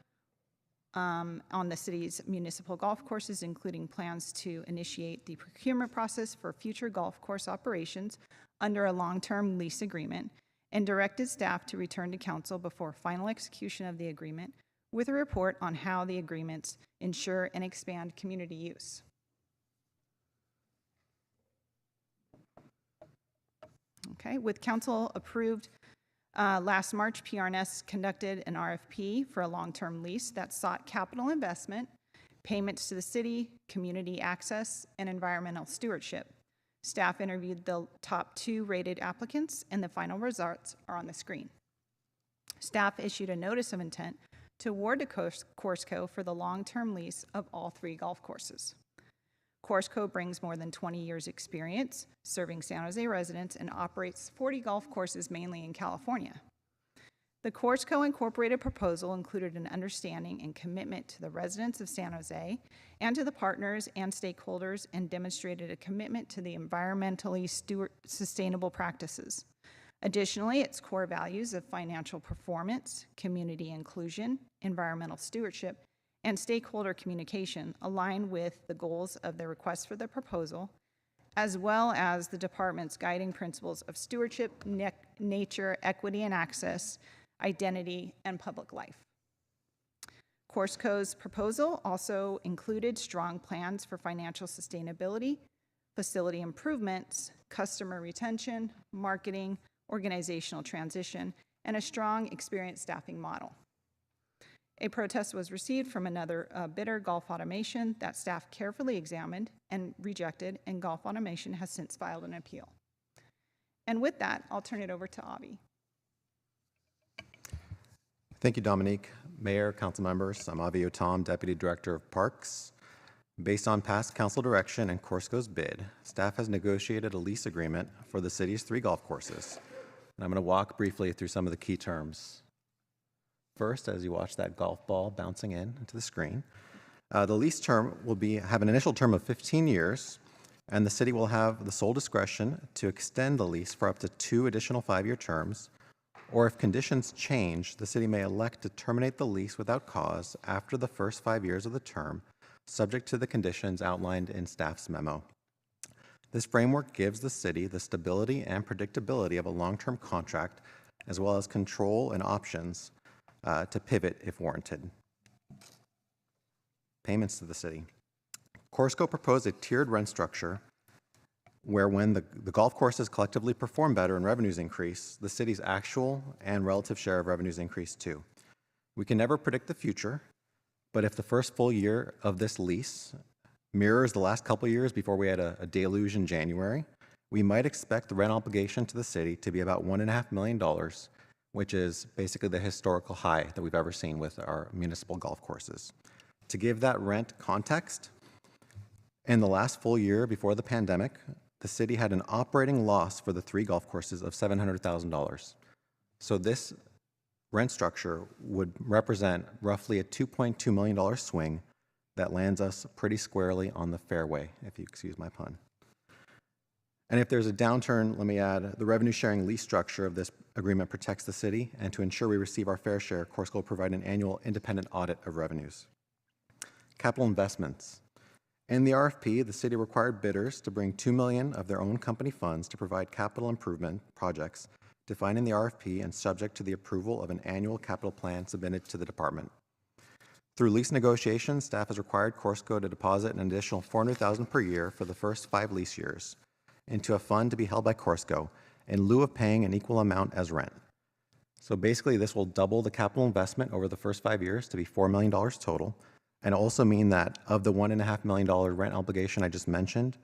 on the city's municipal golf courses, including plans to initiate the procurement process for future golf course operations under a long-term lease agreement, and directed staff to return to council before final execution of the agreement with a report on how the agreements ensure and expand community use. Okay, with council approved last March, PRNS conducted an RFP for a long-term lease that sought capital investment, payments to the city, community access, and environmental stewardship. Staff interviewed the top 2 rated applicants, and the final results are on the screen. Staff issued a notice of intent to award to Coursco for the long-term lease of all 3 golf courses. Coursco brings more than 20 years experience serving San Jose residents and operates 40 golf courses mainly in California. The Coursco Incorporated proposal included an understanding and commitment to the residents of San Jose and to the partners and stakeholders, and demonstrated a commitment to the environmentally sustainable practices. Additionally, its core values of financial performance, community inclusion, environmental stewardship, and stakeholder communication align with the goals of the request for the proposal, as well as the department's guiding principles of stewardship, nature, equity and access, identity, and public life. Coursco's proposal also included strong plans for financial sustainability, facility improvements, customer retention, marketing, organizational transition, and a strong experienced staffing model. A protest was received from another bidder, Golf Automation, that staff carefully examined and rejected, and Golf Automation has since filed an appeal. And with that, I'll turn it over to Avi. Thank you, Dominique. Mayor, council members, I'm Avi Otam, Deputy Director of Parks. Based on past council direction and Coursco's bid, staff has negotiated a lease agreement for the city's 3 golf courses. And I'm going to walk briefly through some of the key terms. First, as you watch that golf ball bouncing into the screen, the lease term will have an initial term of 15 years, and the city will have the sole discretion to extend the lease for up to 2 additional 5-year terms, or if conditions change, the city may elect to terminate the lease without cause after the first 5 years of the term, subject to the conditions outlined in staff's memo. This framework gives the city the stability and predictability of a long-term contract, as well as control and options to pivot if warranted. Payments to the city. Coursco proposed a tiered rent structure where when the golf courses collectively perform better and revenues increase, the city's actual and relative share of revenues increase too. We can never predict the future, but if the first full year of this lease mirrors the last couple years before we had a deluge in January, we might expect the rent obligation to the city to be about $1.5 million, which is basically the historical high that we've ever seen with our municipal golf courses. To give that rent context, in the last full year before the pandemic, the city had an operating loss for the 3 golf courses of $700,000. So this rent structure would represent roughly a $2.2 million swing that lands us pretty squarely on the fairway, if you excuse my pun. And if there's a downturn, let me add, the revenue sharing lease structure of this agreement protects the city, and to ensure we receive our fair share, Corsica will provide an annual independent audit of revenues. Capital investments. In the RFP, the city required bidders to bring $2 million of their own company funds to provide capital improvement projects defined in the RFP and subject to the approval of an annual capital plan submitted to the department. Through lease negotiations, staff has required Corsica to deposit an additional $400,000 per year for the first 5 lease years into a fund to be held by Corsica in lieu of paying an equal amount as rent. So basically, this will double the capital investment over the first 5 years to be $4 million total, and also mean that of the $1.5 million rent obligation I just mentioned,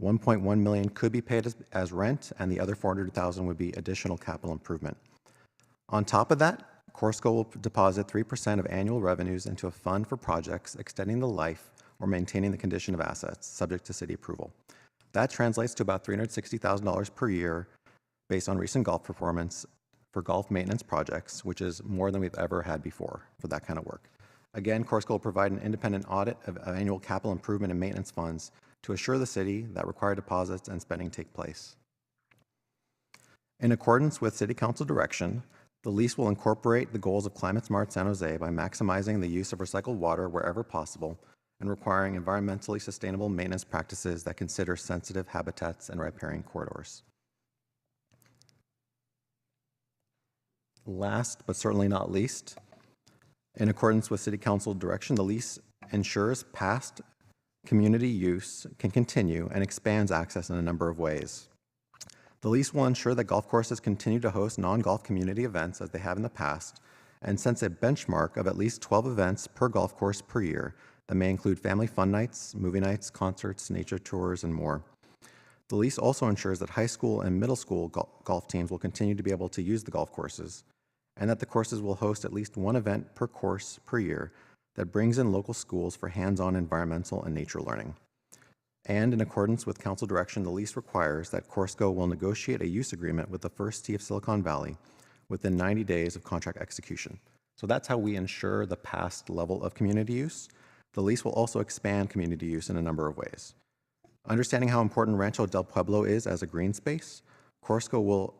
$1.1 million could be paid as rent, and the other $400,000 would be additional capital improvement. On top of that, Corsica will deposit 3% of annual revenues into a fund for projects extending the life or maintaining the condition of assets, subject to city approval. That translates to about $360,000 per year based on recent golf performance for golf maintenance projects, which is more than we've ever had before for that kind of work. Again, Corsica will provide an independent audit of annual capital improvement and maintenance funds to assure the city that required deposits and spending take place. In accordance with City Council direction, the lease will incorporate the goals of Climate Smart San Jose by maximizing the use of recycled water wherever possible and requiring environmentally sustainable maintenance practices that consider sensitive habitats and riparian corridors. Last, but certainly not least, in accordance with City Council direction, the lease ensures past community use can continue and expands access in a number of ways. The lease will ensure that golf courses continue to host non-golf community events as they have in the past, and sets a benchmark of at least 12 events per golf course per year that may include family fun nights, movie nights, concerts, nature tours, and more. The lease also ensures that high school and middle school golf teams will continue to be able to use the golf courses, and that the courses will host at least 1 event per course per year that brings in local schools for hands-on environmental and nature learning. And in accordance with council direction, the lease requires that Corsica will negotiate a use agreement with the First Tee of Silicon Valley within 90 days of contract execution. So that's how we ensure the past level of community use. The lease will also expand community use in a number of ways. Understanding how important Rancho del Pueblo is as a green space, Corsica will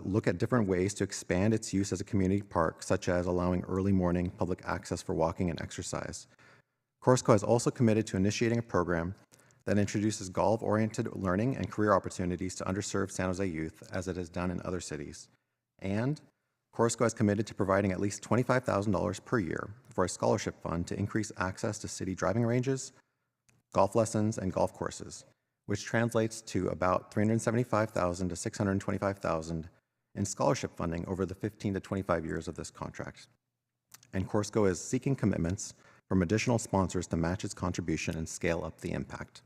look at different ways to expand its use as a community park, such as allowing early morning public access for walking and exercise. Corsica is also committed to initiating a program that introduces golf-oriented learning and career opportunities to underserved San Jose youth, as it has done in other cities. And Corsica is committed to providing at least $25,000 per year for a scholarship fund to increase access to city driving ranges, golf lessons, and golf courses, which translates to about $375,000 to $625,000 in scholarship funding over the 15 to 25 years of this contract. And Corsica is seeking commitments from additional sponsors to match its contribution and scale up the impact.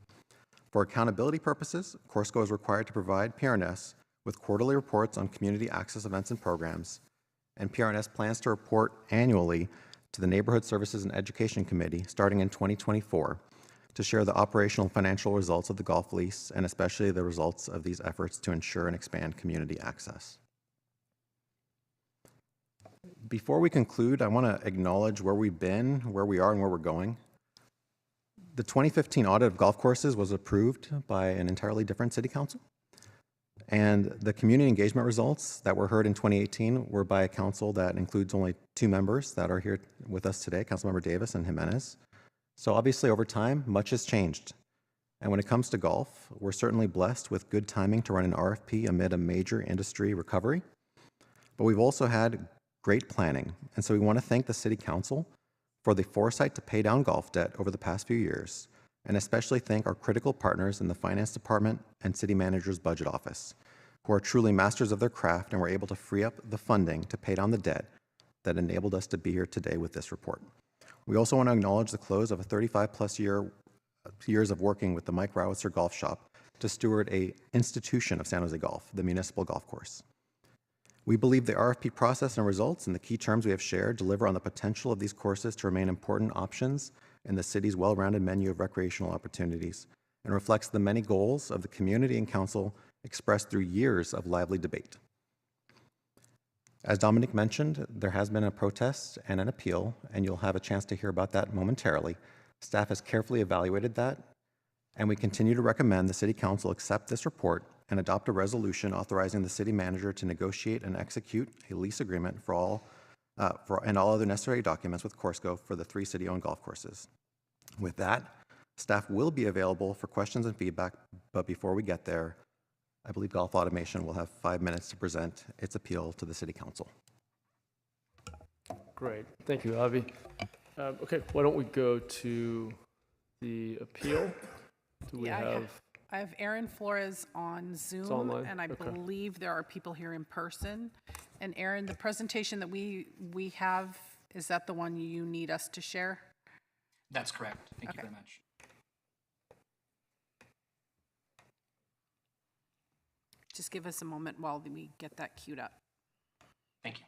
For accountability purposes, Corsica is required to provide PRNS with quarterly reports on community access events and programs, and PRNS plans to report annually to the Neighborhood Services and Education Committee starting in 2024 to share the operational and financial results of the golf lease, and especially the results of these efforts to ensure and expand community access. Before we conclude, I want to acknowledge where we've been, where we are, and where we're going. The 2015 audit of golf courses was approved by an entirely different city council. And the community engagement results that were heard in 2018 were by a council that includes only 2 members that are here with us today, Councilmember Davis and Jimenez. So obviously over time, much has changed. And when it comes to golf, we're certainly blessed with good timing to run an RFP amid a major industry recovery. But we've also had great planning. And so we want to thank the City Council for the foresight to pay down golf debt over the past few years, and especially thank our critical partners in the Finance Department and City Manager's Budget Office, who are truly masters of their craft and were able to free up the funding to pay down the debt that enabled us to be here today with this report. We also want to acknowledge the close of a 35-plus years of working with the Mike Rowitzer Golf Shop to steward a institution of San Jose Golf, the municipal golf course. We believe the RFP process and results and the key terms we have shared deliver on the potential of these courses to remain important options in the city's well-rounded menu of recreational opportunities and reflects the many goals of the community and council expressed through years of lively debate. As Dominic mentioned, there has been a protest and an appeal, and you'll have a chance to hear about that momentarily. Staff has carefully evaluated that, and we continue to recommend the City Council accept this report and adopt a resolution authorizing the city manager to negotiate and execute a lease agreement for all other necessary documents with Corsco for the 3 city-owned golf courses. With that, staff will be available for questions and feedback, but before we get there, I believe Golf Automation will have 5 minutes to present its appeal to the City Council. Great. Thank you, Avi. Okay, why don't we go to the appeal? Do we have... I have Aaron Flores on Zoom, online? and I Okay. believe there are people here in person. And Aaron, the presentation that we have, is that the one you need us to share? That's correct. Thank you Okay. very much. Just give us a moment while we get that queued up. Thank you.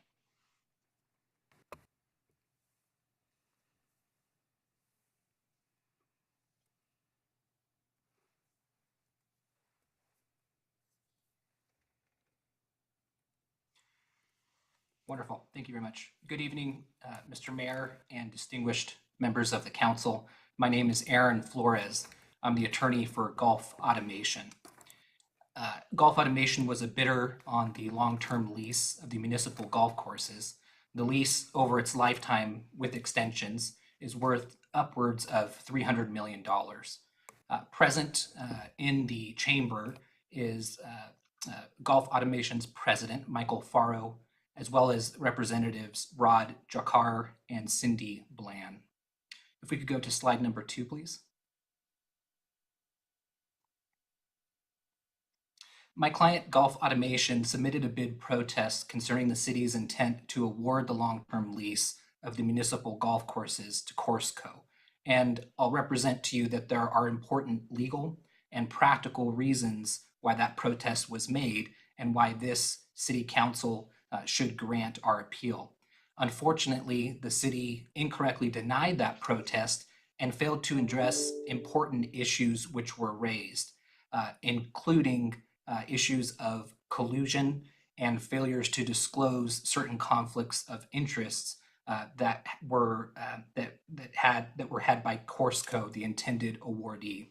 Wonderful. Thank you very much. Good evening, Mr. Mayor and distinguished members of the council. My name is Aaron Flores. I'm the attorney for Golf Automation. Golf Automation was a bidder on the long-term lease of the municipal golf courses. The lease over its lifetime with extensions is worth upwards of $300 million. Present in the chamber is Golf Automation's president, Michael Faro, as well as representatives Rod Jakar and Cindy Bland. If we could go to slide number 2, please. My client, Golf Automation, submitted a bid protest concerning the city's intent to award the long-term lease of the municipal golf courses to Corsco. And I'll represent to you that there are important legal and practical reasons why that protest was made and why this city council should grant our appeal. Unfortunately, the city incorrectly denied that protest and failed to address important issues which were raised, including issues of collusion and failures to disclose certain conflicts of interests that were had by Corsco, the intended awardee.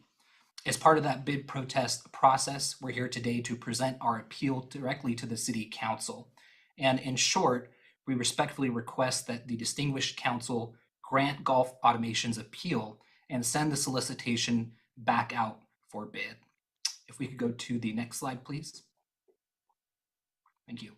As part of that bid protest process, we're here today to present our appeal directly to the City Council. And in short, we respectfully request that the distinguished council grant Golf Automation's appeal and send the solicitation back out for bid. If we could go to the next slide, please. Thank you.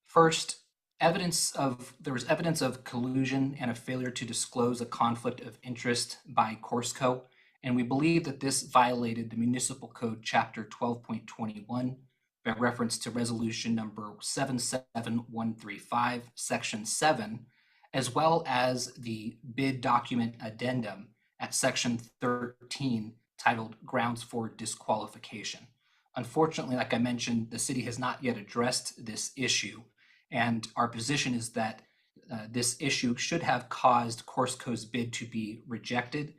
First, there was evidence of collusion and a failure to disclose a conflict of interest by Corsco, and we believe that this violated the Municipal Code Chapter 12.21 by reference to resolution number 77135, section 7, as well as the bid document addendum at section 13, titled Grounds for Disqualification. Unfortunately, like I mentioned, the city has not yet addressed this issue, and our position is that this issue should have caused Corsco's bid to be rejected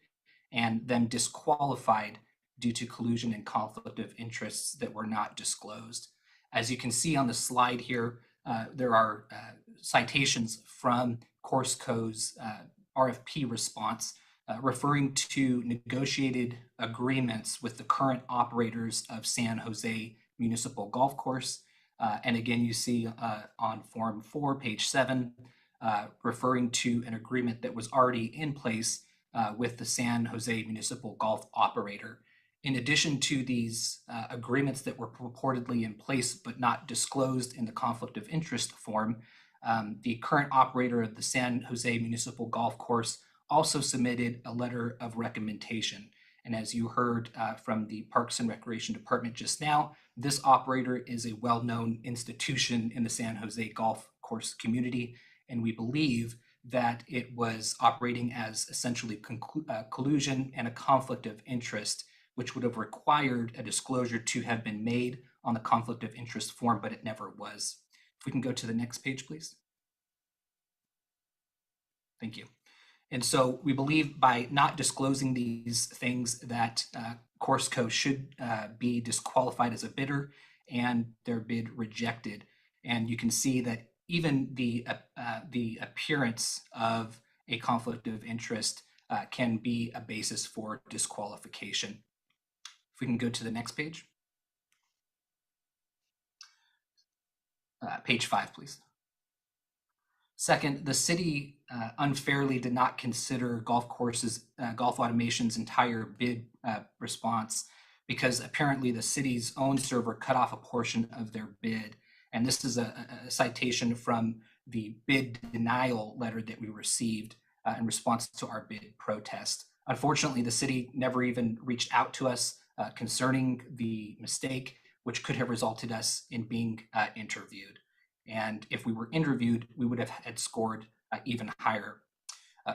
and then disqualified due to collusion and conflict of interests that were not disclosed. As you can see on the slide here, there are citations from Corsco's RFP response referring to negotiated agreements with the current operators of San Jose Municipal Golf Course. And again, you see on Form 4, page 7, referring to an agreement that was already in place with the San Jose Municipal Golf Operator. In addition to these agreements that were purportedly in place but not disclosed in the conflict of interest form, the current operator of the San Jose Municipal Golf Course also submitted a letter of recommendation. And as you heard from the Parks and Recreation Department just now, this operator is a well-known institution in the San Jose Golf Course community, and we believe that it was operating as essentially collusion and a conflict of interest which would have required a disclosure to have been made on the conflict of interest form, but it never was. If we can go to the next page, please. Thank you. And so we believe by not disclosing these things that Corsco should be disqualified as a bidder and their bid rejected. And you can see that even the appearance of a conflict of interest can be a basis for disqualification. If we can go to the next page. Page 5, please. Second, the city unfairly did not consider Golf Automation's entire bid response because apparently the city's own server cut off a portion of their bid. And this is a citation from the bid denial letter that we received in response to our bid protest. Unfortunately, the city never even reached out to us concerning the mistake, which could have resulted us in being interviewed. And if we were interviewed, we would have had scored even higher.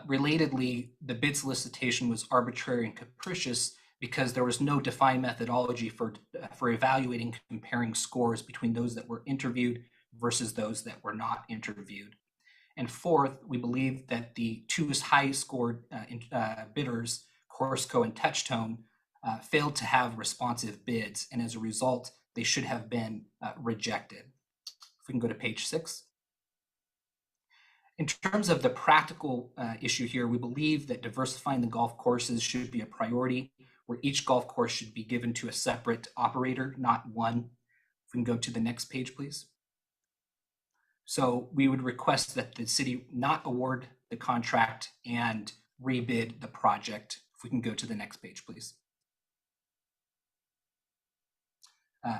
Relatedly, the bid solicitation was arbitrary and capricious because there was no defined methodology for evaluating, comparing scores between those that were interviewed versus those that were not interviewed. And fourth, we believe that the two high scored bidders, Corsco and Touchtone, failed to have responsive bids, and as a result, they should have been rejected. If we can go to page 6. In terms of the practical issue here, we believe that diversifying the golf courses should be a priority, where each golf course should be given to a separate operator, not one. If we can go to the next page, please. So we would request that the city not award the contract and rebid the project. If we can go to the next page, please.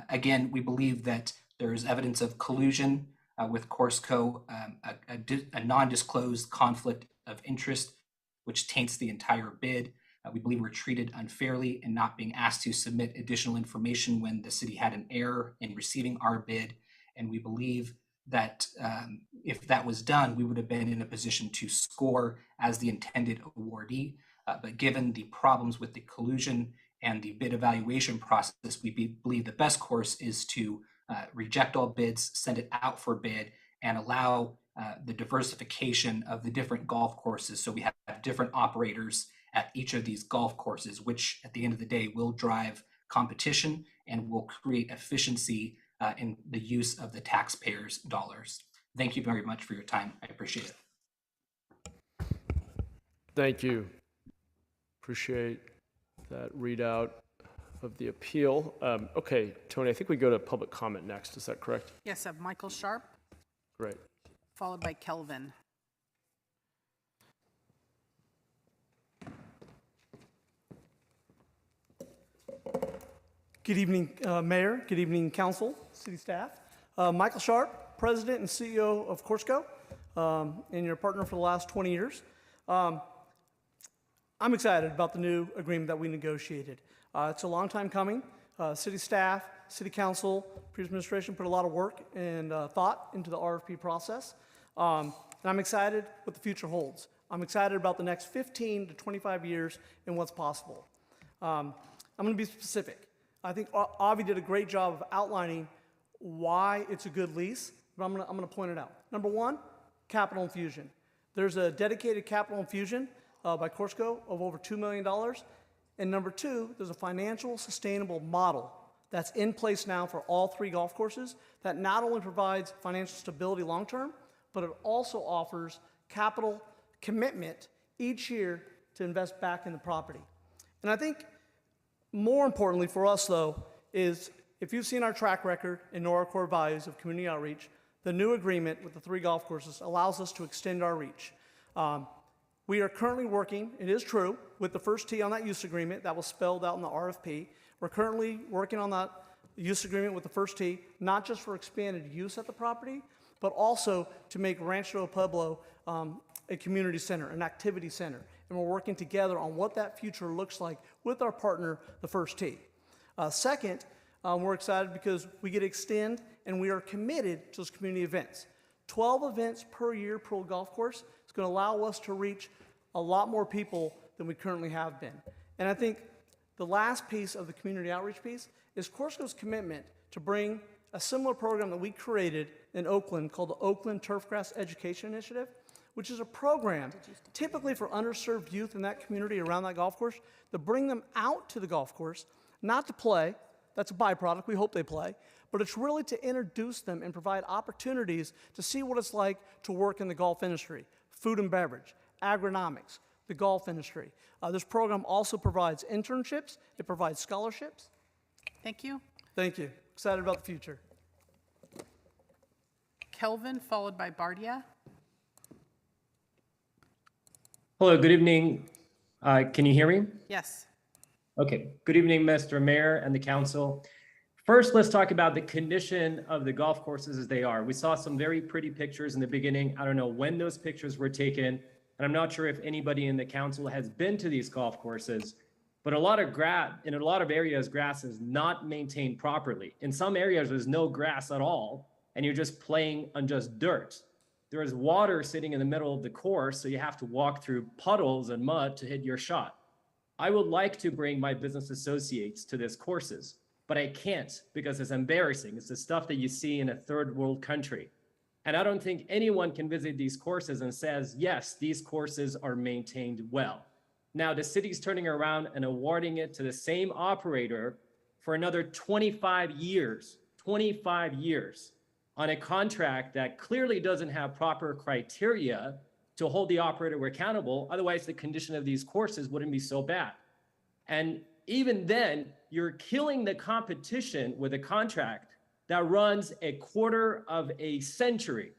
Again, we believe that there is evidence of collusion with Corsco, a non-disclosed conflict of interest, which taints the entire bid. We believe we're treated unfairly in not being asked to submit additional information when the city had an error in receiving our bid. And we believe that if that was done, we would have been in a position to score as the intended awardee. But given the problems with the collusion and the bid evaluation process, we believe the best course is to reject all bids, send it out for bid, and allow the diversification of the different golf courses so we have different operators at each of these golf courses, which at the end of the day will drive competition and will create efficiency in the use of the taxpayers' dollars. Thank you very much for your time. I appreciate it. Thank you. Appreciate that readout of the appeal. Okay, Tony, I think we go to public comment next. Is that correct? Yes, I have Michael Sharp, Great. followed by Kelvin. Good evening, Mayor. Good evening, Council, City staff. Michael Sharp, President and CEO of Corsco, and your partner for the last 20 years. I'm excited about the new agreement that we negotiated. It's a long time coming. City staff, City Council, previous administration put a lot of work and thought into the RFP process. And I'm excited what the future holds. I'm excited about the next 15 to 25 years and what's possible. I'm going to be specific. I think Avi did a great job of outlining why it's a good lease, but I'm going to point it out. Number one, capital infusion. There's a dedicated capital infusion by Corsco of over $2 million. And number two, there's a financial sustainable model that's in place now for all 3 golf courses that not only provides financial stability long-term, but it also offers capital commitment each year to invest back in the property. And I think more importantly for us, though, is if you've seen our track record and know our core values of community outreach, the new agreement with the 3 golf courses allows us to extend our reach. We are currently working, it is true, with the first tee on that use agreement that was spelled out in the RFP. We're currently working on that use agreement with the first tee, not just for expanded use at the property, but also to make Rancho Pueblo a community center, an activity center. And we're working together on what that future looks like with our partner, the First Tee. Second, we're excited because we get to extend and we are committed to those community events. 12 events per year per golf course is going to allow us to reach a lot more people than we currently have been. And I think The last piece of the community outreach piece is Corsco's commitment to bring a similar program that we created in Oakland called the Oakland Turfgrass Education Initiative, which is a program typically for underserved youth in that community around that golf course to bring them out to the golf course, not to play, that's a byproduct, we hope they play, but it's really to introduce them and provide opportunities to see what it's like to work in the golf industry, food and beverage, agronomics, the golf industry. This program also provides internships, it provides scholarships. Thank you. Thank you. Excited about the future. Kelvin, followed by Bardia. Hello, good evening. Can you hear me? Yes. Okay, good evening, Mr. Mayor and the council. First, let's talk about the condition of the golf courses as they are. We saw some very pretty pictures in the beginning. I don't know when those pictures were taken, and I'm not sure if anybody in the council has been to these golf courses, but in a lot of areas, grass is not maintained properly. In some areas, there's no grass at all, and you're just playing on just dirt. There is water sitting in the middle of the course, so you have to walk through puddles and mud to hit your shot. I would like to bring my business associates to these courses, but I can't because it's embarrassing. It's the stuff that you see in a third world country. And I don't think anyone can visit these courses and says, yes, these courses are maintained well. Now the city's turning around and awarding it to the same operator for another 25 years on a contract that clearly doesn't have proper criteria to hold the operator accountable. Otherwise, the condition of these courses wouldn't be so bad. And even then, you're killing the competition with a contract that runs a quarter of a century.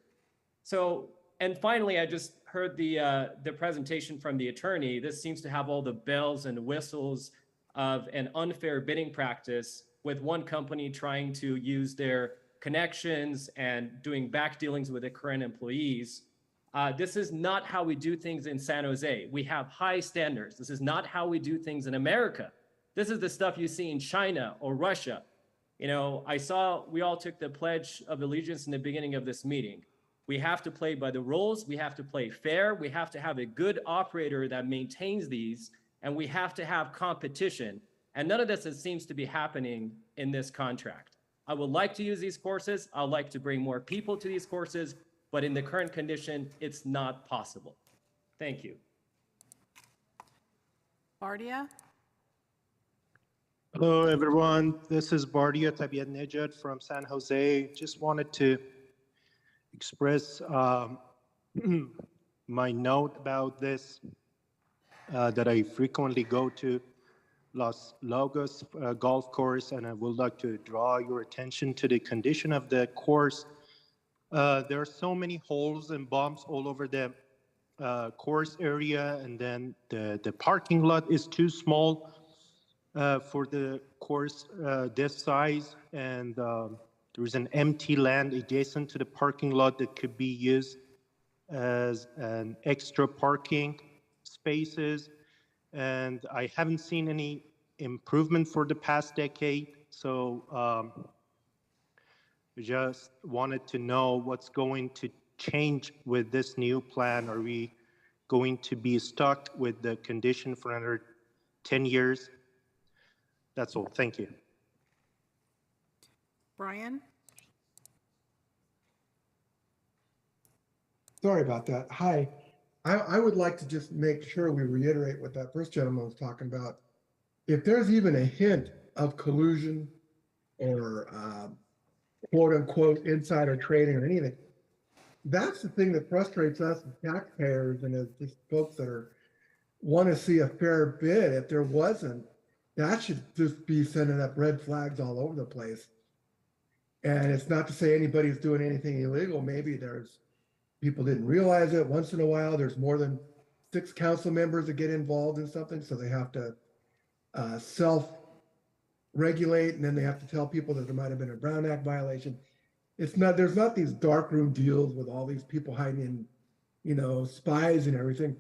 So, and finally, I just heard the presentation from the attorney. This seems to have all the bells and whistles of an unfair bidding practice, with one company trying to use their connections and doing back dealings with the current employees. This is not how we do things in San Jose. We have high standards. This is not how we do things in America. This is the stuff you see in China or Russia. You know, we all took the Pledge of Allegiance in the beginning of this meeting. We have to play by the rules. We have to play fair. We have to have a good operator that maintains these, and we have to have competition. And none of this seems to be happening in this contract. I would like to use these courses. I'd like to bring more people to these courses, but in the current condition, it's not possible. Thank you. Bardia. Hello, everyone. This is Bardia Tabiat Nejad from San Jose. Just wanted to express my note about this, that I frequently go to Los Lagos golf course, and I would like to draw your attention to the condition of the course. There are so many holes and bumps all over the course area, and then the parking lot is too small for the course this size, and there is an empty land adjacent to the parking lot that could be used as an extra parking spaces. And I haven't seen any improvement for the past decade. So just wanted to know what's going to change with this new plan. Are we going to be stuck with the condition for another 10 years? That's all. Thank you. Brian. Sorry about that. Hi. I would like to just make sure we reiterate what that first gentleman was talking about. If there's even a hint of collusion or quote unquote insider trading or anything, that's the thing that frustrates us as taxpayers and as just folks that want to see a fair bid. If there wasn't, that should just be sending up red flags all over the place. And it's not to say anybody's doing anything illegal. Maybe there's people didn't realize it. Once in a while, there's more than 6 council members that get involved in something, so they have to self-regulate, and then they have to tell people that there might have been a Brown Act violation. It's not. There's not these darkroom deals with all these people hiding in, spies and everything.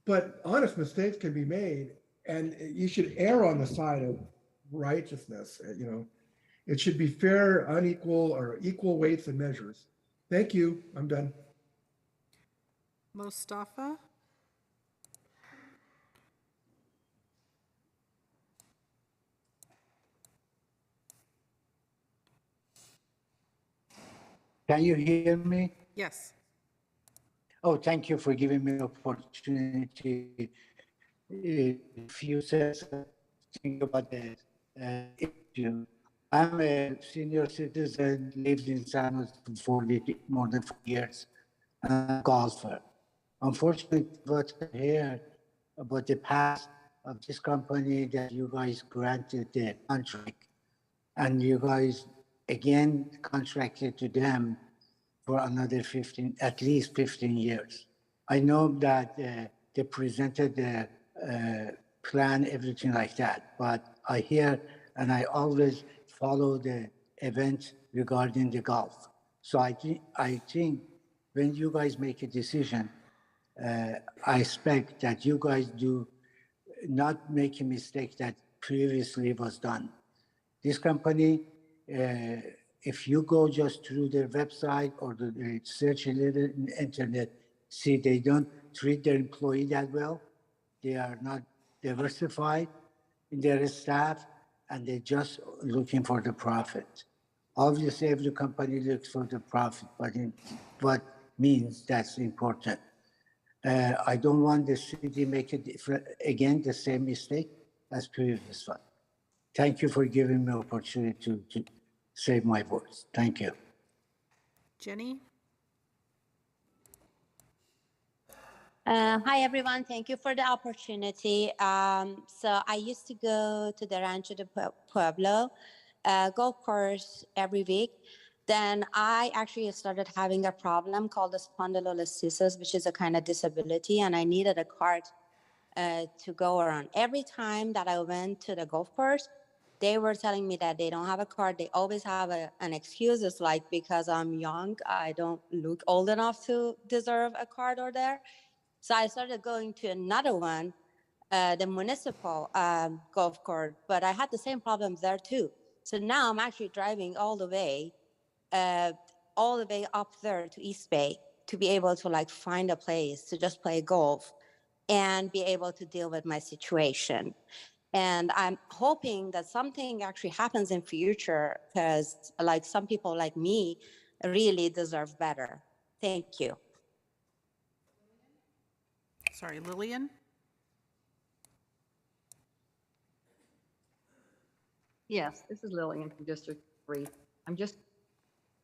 But honest mistakes can be made, and you should err on the side of righteousness. It should be fair, unequal, or equal weights and measures. Thank you. I'm done. Mostafa. Can you hear me? Yes. Oh, thank you for giving me the opportunity. If you said something about the issue, I'm a senior citizen, lived in San Jose for more than 4 years, and I'm a golfer. Unfortunately, what I heard about the past of this company that you guys granted the contract, and you guys again contracted to them for another 15, at least 15 years. I know that they presented the plan, everything like that, but I hear and I always follow the events regarding the golf. So I think when you guys make a decision, I expect that you guys do not make a mistake that previously was done. This company, if you go just through their website or the search a little in the internet, see they don't treat their employee that well. They are not diversified in their staff, and they're just looking for the profit. Obviously, every company looks for the profit, but in what means that's important. I don't want the city make it again the same mistake as previous one. Thank you for giving me opportunity to say my voice. Thank you. Jenny? Hi, everyone. Thank you for the opportunity. So I used to go to the Rancho de Pueblo golf course every week. Then I actually started having a problem called the spondylolisthesis, which is a kind of disability, and I needed a cart to go around. Every time that I went to the golf course, they were telling me that they don't have a card. They always have an excuse. It's like, because I'm young, I don't look old enough to deserve a card or there. So I started going to another one, the municipal golf course, but I had the same problems there too. So now I'm actually driving all the way up there to East Bay to be able to like find a place to just play golf and be able to deal with my situation. And I'm hoping that something actually happens in future, because like some people like me really deserve better. Thank you. Sorry, Lillian? Yes, this is Lillian from District 3. I'm just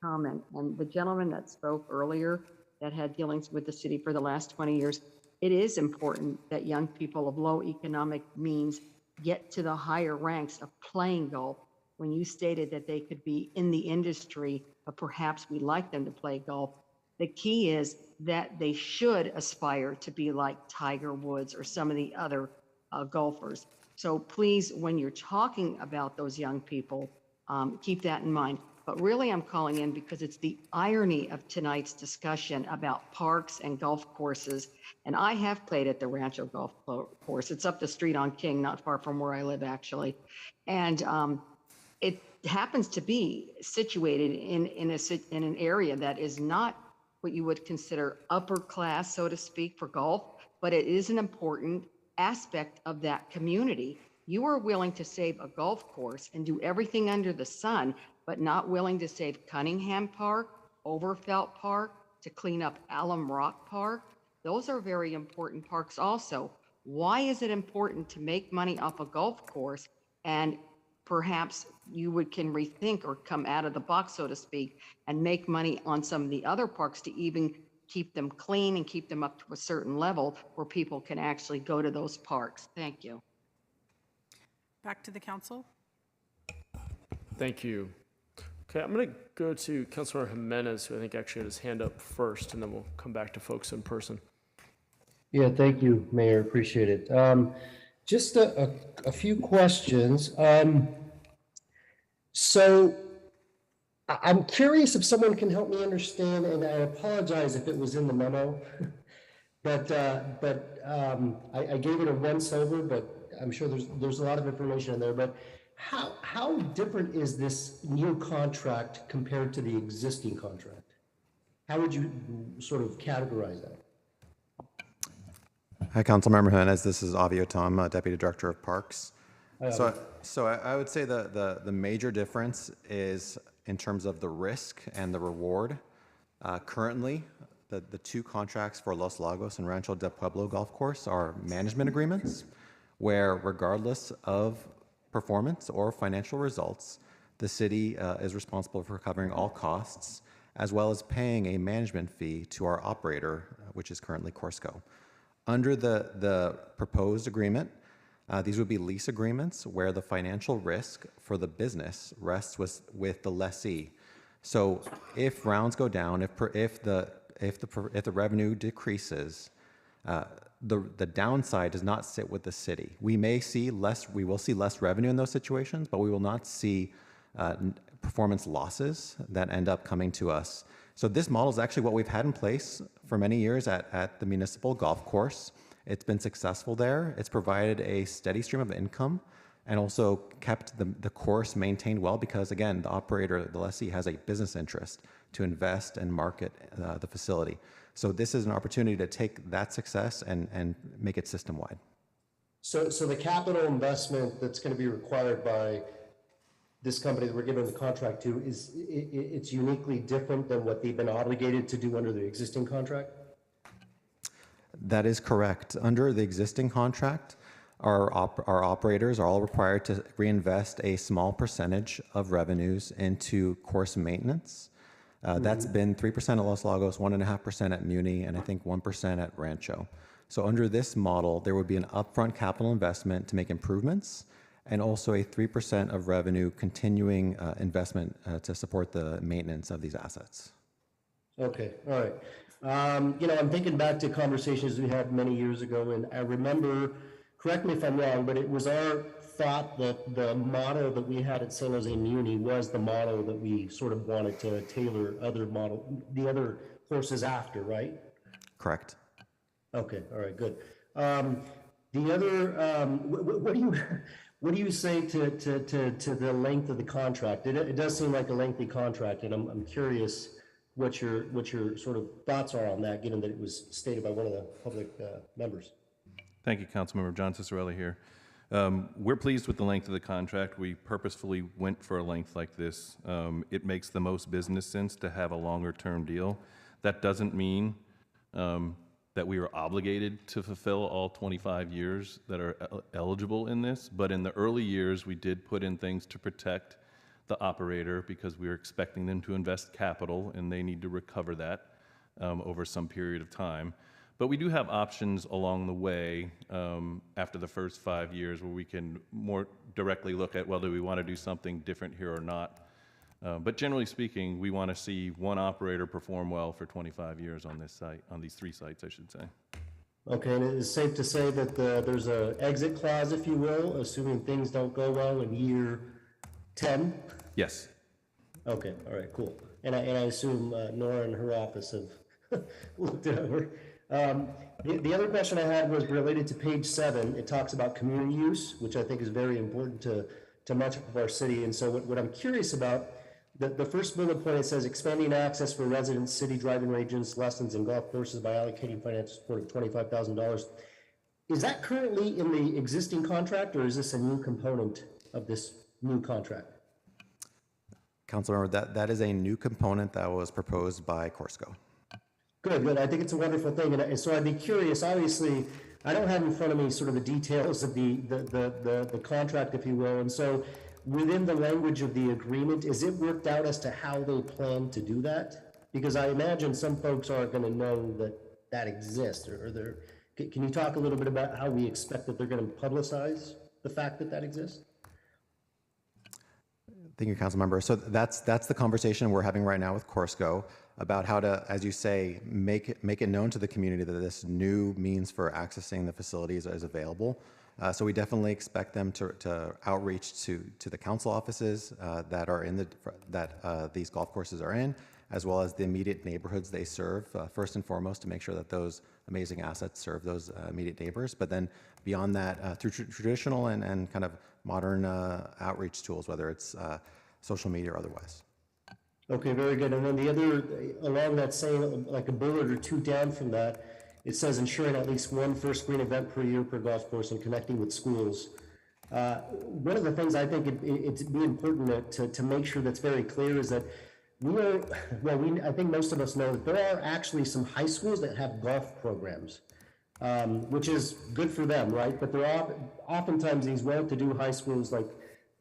comment, and the gentleman that spoke earlier that had dealings with the city for the last 20 years, it is important that young people of low economic means get to the higher ranks of playing golf. When you stated that they could be in the industry, but perhaps we'd like them to play golf, the key is that they should aspire to be like Tiger Woods or some of the other golfers. So please, when you're talking about those young people, keep that in mind. But really, I'm calling in because it's the irony of tonight's discussion about parks and golf courses. And I have played at the Rancho Golf Course. It's up the street on King, not far from where I live, actually. And it happens to be situated in an area that is not what you would consider upper class, so to speak, for golf, but it is an important aspect of that community. You are willing to save a golf course and do everything under the sun, but not willing to save Cunningham Park, Overfelt Park, to clean up Alum Rock Park. Those are very important parks also. Why is it important to make money off a golf course? And perhaps you can rethink or come out of the box, so to speak, and make money on some of the other parks to even keep them clean and keep them up to a certain level where people can actually go to those parks. Thank you. Back to the council. Thank you. Okay, I'm going to go to Councilor Jimenez, who I think actually had his hand up first, and then we'll come back to folks in person. Yeah, thank you, Mayor. Appreciate it. Just a few questions. So I'm curious if someone can help me understand, and I apologize if it was in the memo, but I gave it a once over, but I'm sure there's a lot of information in there. But how different is this new contract compared to the existing contract? How would you sort of categorize that? Hi, Councilmember Jimenez. This is Avio Tom, Deputy Director of Parks. Hi, So I would say the major difference is in terms of the risk and the reward. Currently, the two contracts for Los Lagos and Rancho del Pueblo Golf Course are management agreements, where regardless of performance or financial results, the city is responsible for covering all costs, as well as paying a management fee to our operator, which is currently Corsco. Under the proposed agreement, these would be lease agreements where the financial risk for the business rests with the lessee. So if rounds go down, if the revenue decreases, the downside does not sit with the city. We will see less revenue in those situations, but we will not see performance losses that end up coming to us. So this model is actually what we've had in place for many years at the municipal golf course. It's been successful there. It's provided a steady stream of income and also kept the course maintained well because, again, the operator, the lessee, has a business interest to invest and market the facility. So this is an opportunity to take that success and make it system-wide. So the capital investment that's going to be required by this company that we're giving the contract to, it's uniquely different than what they've been obligated to do under the existing contract? That is correct. Under the existing contract, our operators are all required to reinvest a small percentage of revenues into course maintenance. That's been 3% at Los Lagos, 1.5% at Muni, and I think 1% at Rancho. So under this model, there would be an upfront capital investment to make improvements, and also a 3% of revenue continuing investment to support the maintenance of these assets. Okay, all right. I'm thinking back to conversations we had many years ago, and I remember, correct me if I'm wrong, but it was our thought that the model that we had at San Jose Muni was the model that we sort of wanted to tailor the other courses after, right? Correct. Okay, all right, good. The other, what do you say to the length of the contract? It does seem like a lengthy contract, and I'm curious what your sort of thoughts are on that, given that it was stated by one of the public members. Thank you, Councilmember John Cicerelli here. We're pleased with the length of the contract. We purposefully went for a length like this. It makes the most business sense to have a longer-term deal. That doesn't mean that we are obligated to fulfill all 25 years that are eligible in this, but in the early years, we did put in things to protect the operator because we were expecting them to invest capital and they need to recover that over some period of time. But we do have options along the way after the first 5 years where we can more directly look at, well, do we want to do something different here or not? But generally speaking, we want to see one operator perform well for 25 years on this site, on these 3 sites, I should say. Okay, and it is safe to say that there's an exit clause, if you will, assuming things don't go well in year 10? Yes. Okay, all right, cool. And I assume Nora and her office have looked it over. The other question I had was related to page 7. It talks about community use, which I think is very important to much of our city. And so what I'm curious about, the first bullet point, it says expanding access for residents, city driving ranges, lessons, and golf courses by allocating financial support of $25,000. Is that currently in the existing contract, or is this a new component of this new contract? Councilmember, that is a new component that was proposed by Corsco. Good. I think it's a wonderful thing. And so I'd be curious, obviously, I don't have in front of me sort of the details of the contract, if you will. And so within the language of the agreement, is it worked out as to how they plan to do that? Because I imagine some folks aren't going to know that exists. Can you talk a little bit about how we expect that they're going to publicize the fact that exists? Thank you, Councilmember. So that's the conversation we're having right now with Corsco about how to, as you say, make it known to the community that this new means for accessing the facilities is available. So we definitely expect them to outreach to the council offices that are in these golf courses are in, as well as the immediate neighborhoods they serve, first and foremost, to make sure that those amazing assets serve those immediate neighbors. But then beyond that, through traditional and kind of modern outreach tools, whether it's social media or otherwise. Okay, very good. And then the other, along that same, like a bullet or two down from that, it says ensuring at least one first green event per year per golf course and connecting with schools. One of the things I think it'd be important to make sure that's very clear is that I think most of us know that there are actually some high schools that have golf programs, which is good for them, right? But there are oftentimes these well-to-do high schools like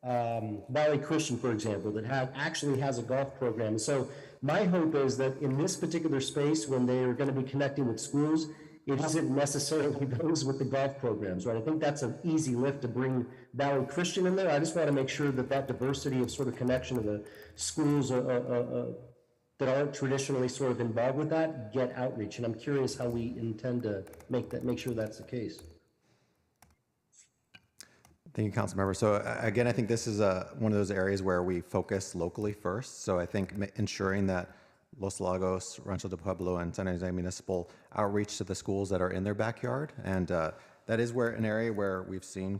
Valley Christian, for example, that actually has a golf program. And so my hope is that in this particular space, when they are going to be connecting with schools, it isn't necessarily those with the golf programs, right? I think that's an easy lift to bring Valley Christian in there. I just want to make sure that that diversity of sort of connection to the schools that aren't traditionally sort of involved with that get outreach. And I'm curious how we intend to make sure that's the case. Thank you, Councilmember. So again, I think this is one of those areas where we focus locally first. So I think ensuring that Los Lagos, Rancho del Pueblo, and San Jose Municipal outreach to the schools that are in their backyard. And that is an area where we've seen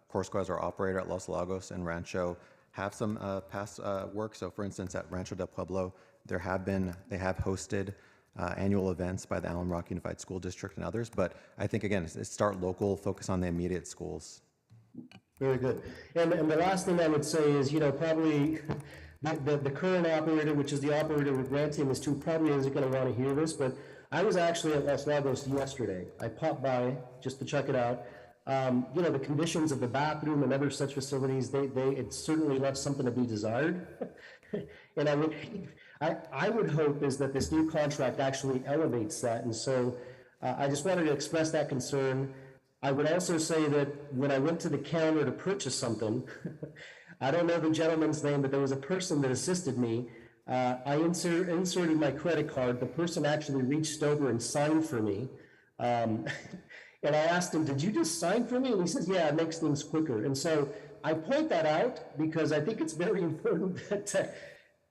Corsco as our operator at Los Lagos and Rancho have some past work. So for instance, at Rancho del Pueblo, they have hosted annual events by the Allen Rock Unified School District and others. But I think, again, it's start local, focus on the immediate schools. Very good. And the last thing I would say is, probably the current operator, which is the operator we're granting this to, probably isn't going to want to hear this, but I was actually at Los Lagos yesterday. I popped by just to check it out. The conditions of the bathroom and other such facilities, it certainly left something to be desired. And I would hope is that this new contract actually elevates that. And so I just wanted to express that concern. I would also say that when I went to the counter to purchase something, I don't know the gentleman's name, but there was a person that assisted me. I inserted my credit card. The person actually reached over and signed for me. And I asked him, "Did you just sign for me?" And he says, "Yeah, it makes things quicker." And so I point that out because I think it's very important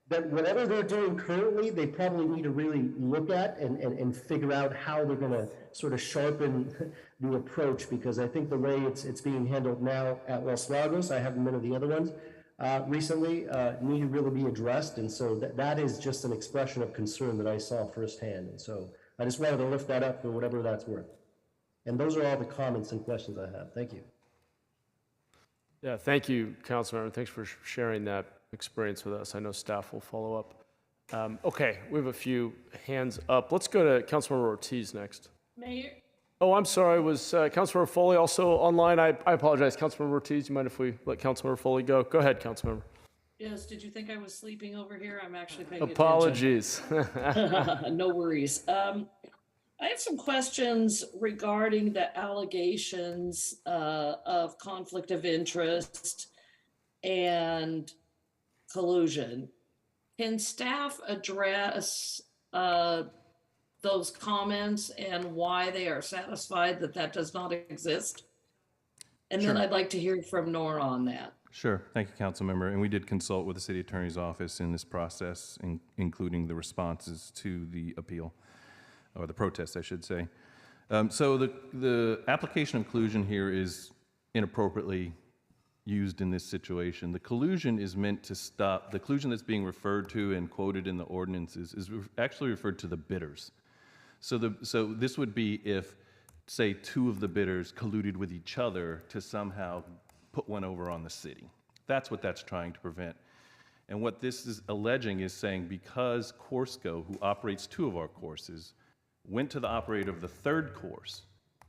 that whatever they're doing currently, they probably need to really look at and figure out how they're going to sort of sharpen the approach, because I think the way it's being handled now at Los Lagos, I haven't been to the other ones recently, need to really be addressed. And so that is just an expression of concern that I saw firsthand. And so I just wanted to lift that up for whatever that's worth. And those are all the comments and questions I have. Thank you. Yeah, thank you, Councilmember. Thanks for sharing that experience with us. I know staff will follow up. Okay, we have a few hands up. Let's go to Councilmember Ortiz next. Mayor, Oh, I'm sorry. Was Councilmember Foley also online? I apologize. Councilmember Ortiz, you mind if we let Councilmember Foley go? Go ahead, Councilmember. yes, did you think I was sleeping over here? I'm actually paying Apologies. attention. No worries. I have some questions regarding the allegations of conflict of interest and collusion. Can staff address those comments and why they are satisfied that that does not exist? And then Sure. I'd like to hear from Nora on that. Sure. Thank you, Councilmember. And we did consult with the City Attorney's Office in this process, including the responses to the appeal, or the protest, I should say. So the application of collusion here is inappropriately used in this situation. The collusion is meant to stop, the collusion that's being referred to and quoted in the ordinances is actually referred to the bidders. So this would be if, say, two of the bidders colluded with each other to somehow put one over on the city. That's what that's trying to prevent. And what this is alleging is saying because Corsco, who operates two of our courses, went to the operator of the third course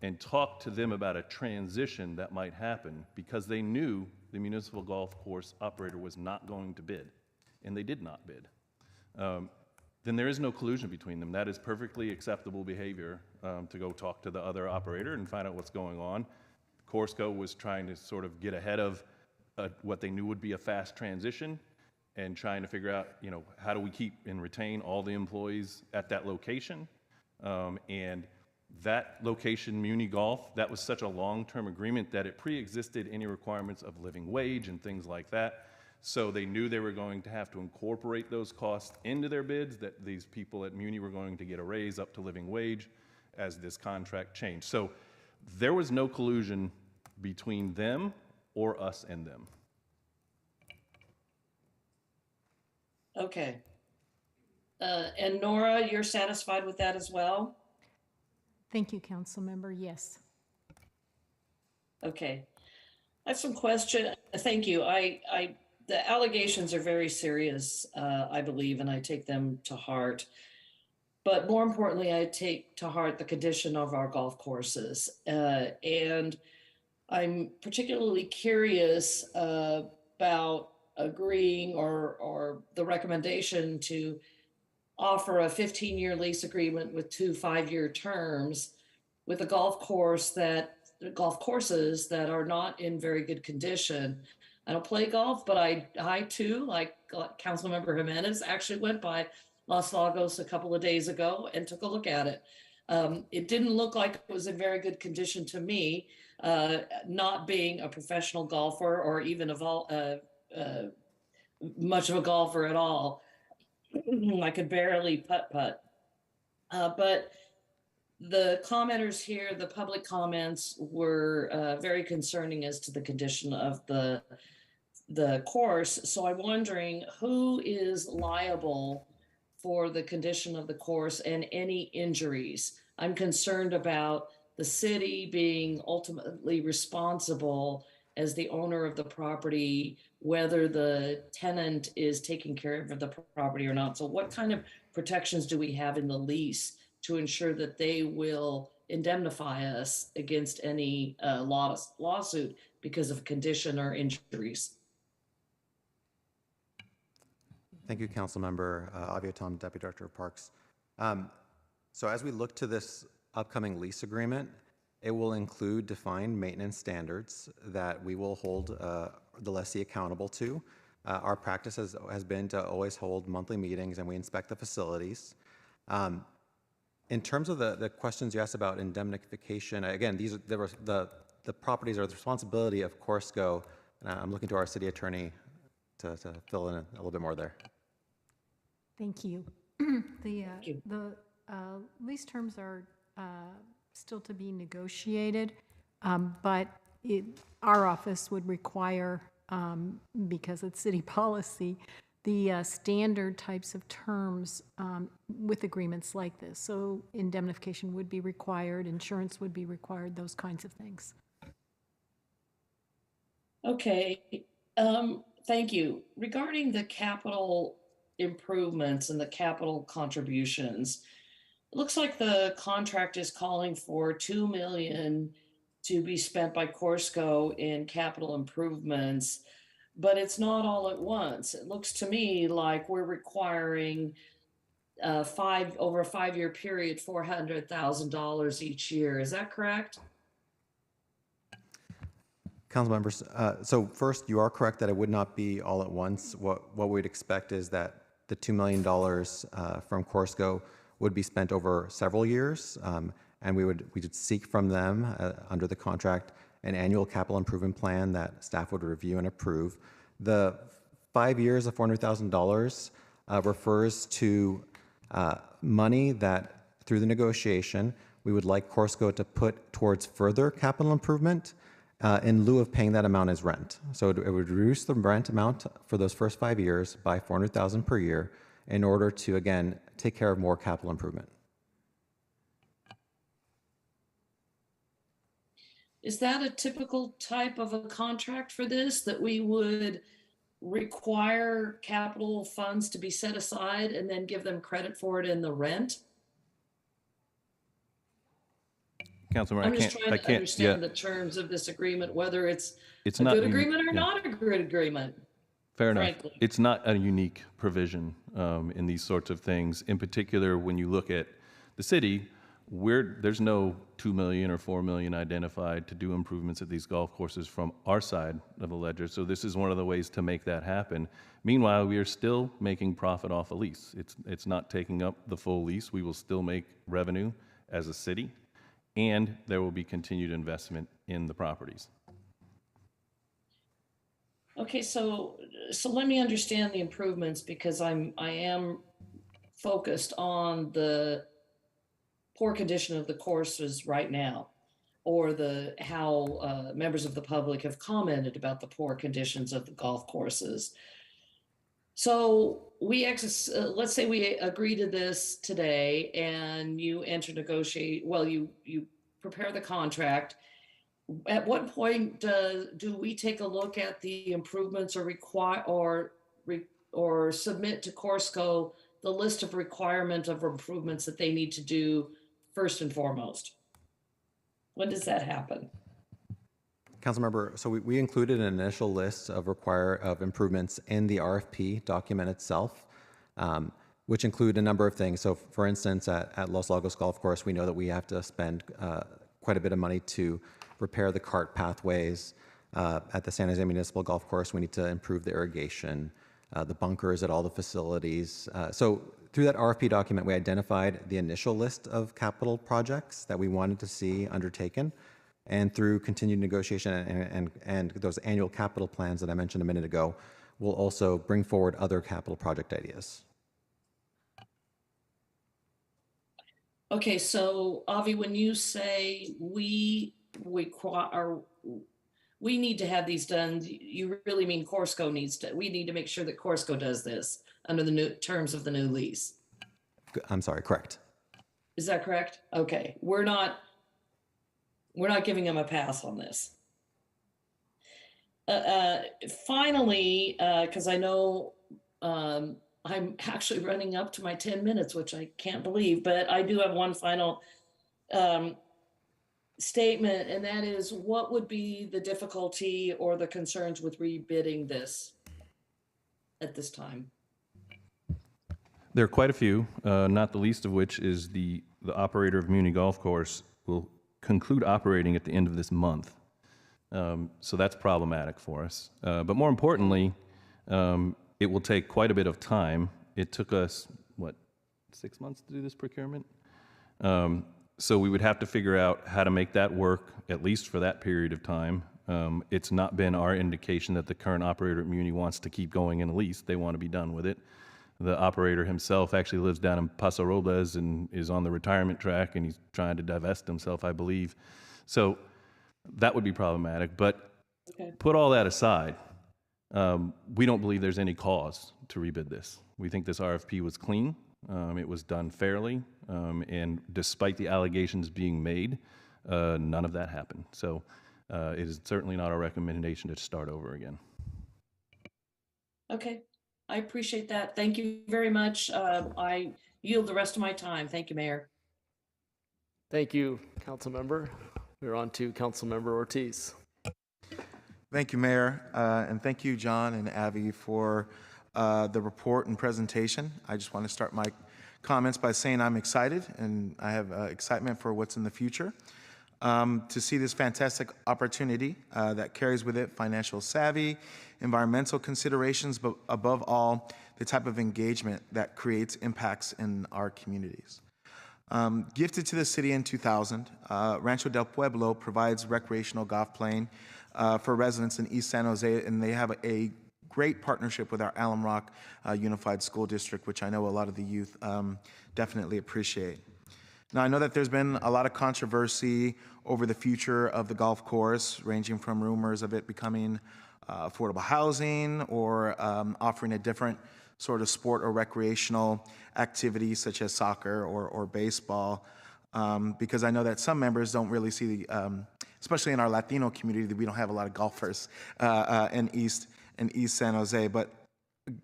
and talked to them about a transition that might happen because they knew the municipal golf course operator was not going to bid, and they did not bid, then there is no collusion between them. That is perfectly acceptable behavior to go talk to the other operator and find out what's going on. Corsco was trying to sort of get ahead of what they knew would be a fast transition and trying to figure out, how do we keep and retain all the employees at that location? And that location, Muni Golf, that was such a long-term agreement that it pre-existed any requirements of living wage and things like that. So they knew they were going to have to incorporate those costs into their bids, that these people at Muni were going to get a raise up to living wage as this contract changed. So there was no collusion between them or us and them. Okay. And Nora, you're satisfied with that as well? Thank you, council member. Yes. Okay. I have some questions. Thank you. I the allegations are very serious, I believe, and I take them to heart. But more importantly, I take to heart the condition of our golf courses. And I'm particularly curious about agreeing or the recommendation to offer a 15-year lease agreement with 2 5-year terms with a golf courses that are not in very good condition. I don't play golf, but I too, like Councilmember Jimenez, actually went by Los Lagos a couple of days ago and took a look at it. It didn't look like it was in very good condition to me, not being a professional golfer or even much of a golfer at all. I could barely putt. But the commenters here, the public comments were very concerning as to the condition of the course. So I'm wondering who is liable for the condition of the course and any injuries. I'm concerned about the city being ultimately responsible as the owner of the property, whether the tenant is taking care of the property or not. So what kind of protections do we have in the lease to ensure that they will indemnify us against any lawsuit because of condition or injuries? Thank you, Councilmember Avia Tom, Deputy Director of Parks. So as we look to this upcoming lease agreement, it will include defined maintenance standards that we will hold the lessee accountable to. Our practice has been to always hold monthly meetings and we inspect the facilities. In terms of the questions you asked about indemnification, again, the properties are the responsibility of Corsco. And I'm looking to our city attorney to fill in a little bit more there. Thank you. The lease terms are still to be negotiated, but our office would require, because it's city policy, the standard types of terms with agreements like this. So indemnification would be required, insurance would be required, those kinds of things. Okay, thank you. Regarding the capital improvements and the capital contributions, it looks like the contract is calling for $2 million to be spent by Corsco in capital improvements, but it's not all at once. It looks to me like we're requiring over a 5-year period, $400,000 each year. Is that correct? Council members, so first, you are correct that it would not be all at once. What we'd expect is that the $2 million from Corsco would be spent over several years, and we would seek from them under the contract an annual capital improvement plan that staff would review and approve. The 5 years of $400,000 refers to money that, through the negotiation, we would like Corsco to put towards further capital improvement in lieu of paying that amount as rent. So it would reduce the rent amount for those first 5 years by $400,000 per year in order to, again, take care of more capital improvement. Is that a typical type of a contract for this, that we would require capital funds to be set aside and then give them credit for it in the rent? Councilmember, I'm just trying to understand the terms of this agreement, whether it's a good agreement or not a good agreement. Fair enough. Frankly. It's not a unique provision in these sorts of things. In particular, when you look at the city, there's no $2 million or $4 million identified to do improvements at these golf courses from our side of the ledger. So this is one of the ways to make that happen. Meanwhile, we are still making profit off a lease. It's not taking up the full lease. We will still make revenue as a city, and there will be continued investment in the properties. Okay, so let me understand the improvements, because I am focused on the poor condition of the courses right now, or how members of the public have commented about the poor conditions of the golf courses. So let's say we agree to this today, and you enter you prepare the contract, at what point do we take a look at the improvements or submit to Corsco the list of requirement of improvements that they need to do first and foremost? When does that happen? Councilmember, so we included an initial list of improvements in the RFP document itself, which include a number of things. So for instance, at Los Lagos Golf Course, we know that we have to spend quite a bit of money to repair the cart pathways. At the San Jose Municipal Golf Course, we need to improve the irrigation, the bunkers at all the facilities. So through that RFP document, we identified the initial list of capital projects that we wanted to see undertaken. And through continued negotiation and those annual capital plans that I mentioned a minute ago, we'll also bring forward other capital project ideas. Okay, so Avi, when you say we need to have these done, you really mean we need to make sure that Corsco does this under the new terms of the new lease. I'm sorry, correct. Is that correct? Okay, we're not giving them a pass on this. Finally, because I know I'm actually running up to my 10 minutes, which I can't believe, but I do have one final statement, and that is, what would be the difficulty or the concerns with rebidding this at this time? There are quite a few, not the least of which is the operator of Muni Golf Course will conclude operating at the end of this month. So that's problematic for us. But more importantly, it will take quite a bit of time. It took us, 6 months to do this procurement? So we would have to figure out how to make that work, at least for that period of time. It's not been our indication that the current operator at Muni wants to keep going in a lease. They want to be done with it. The operator himself actually lives down in Paso Robles and is on the retirement track, and he's trying to divest himself, I believe. So that would be problematic. But put all that aside, we don't believe there's any cause to rebid this. We think this RFP was clean. It was done fairly. And despite the allegations being made, none of that happened. So it is certainly not our recommendation to start over again. Okay. I appreciate that. Thank you very much. I yield the rest of my time. Thank you, Mayor. Thank you, Council Member. We're on to Council Member Ortiz. Thank you, Mayor, and thank you, John and Avi, for the report and presentation. I just want to start my comments by saying I'm excited, and I have excitement for what's in the future. To see this fantastic opportunity that carries with it financial savvy, environmental considerations, but above all, the type of engagement that creates impacts in our communities. Gifted to the city in 2000, Rancho del Pueblo provides recreational golf playing for residents in East San Jose, and they have a great partnership with our Alum Rock Unified School District, which I know a lot of the youth definitely appreciate. Now, I know that there's been a lot of controversy over the future of the golf course, ranging from rumors of it becoming affordable housing or offering a different sort of sport or recreational activity such as soccer or baseball, because I know that some members don't really see the, especially in our Latino community, that we don't have a lot of golfers in East San Jose. But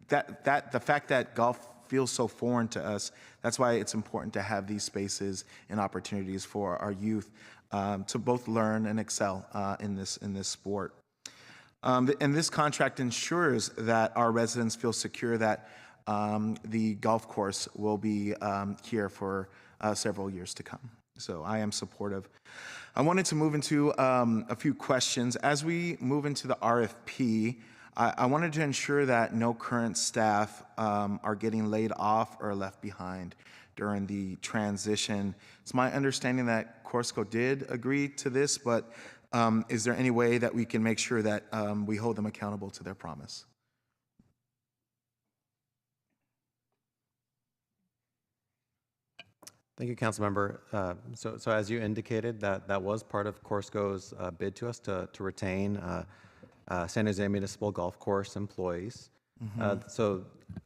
the fact that golf feels so foreign to us, that's why it's important to have these spaces and opportunities for our youth to both learn and excel in this sport. And this contract ensures that our residents feel secure that the golf course will be here for several years to come. So I am supportive. I wanted to move into a few questions. As we move into the RFP, I wanted to ensure that no current staff are getting laid off or left behind during the transition. It's my understanding that Corsco did agree to this, but is there any way that we can make sure that we hold them accountable to their promise? Thank you, Councilmember. So as you indicated, that was part of Corsco's bid to us to retain San Jose Municipal Golf Course employees. So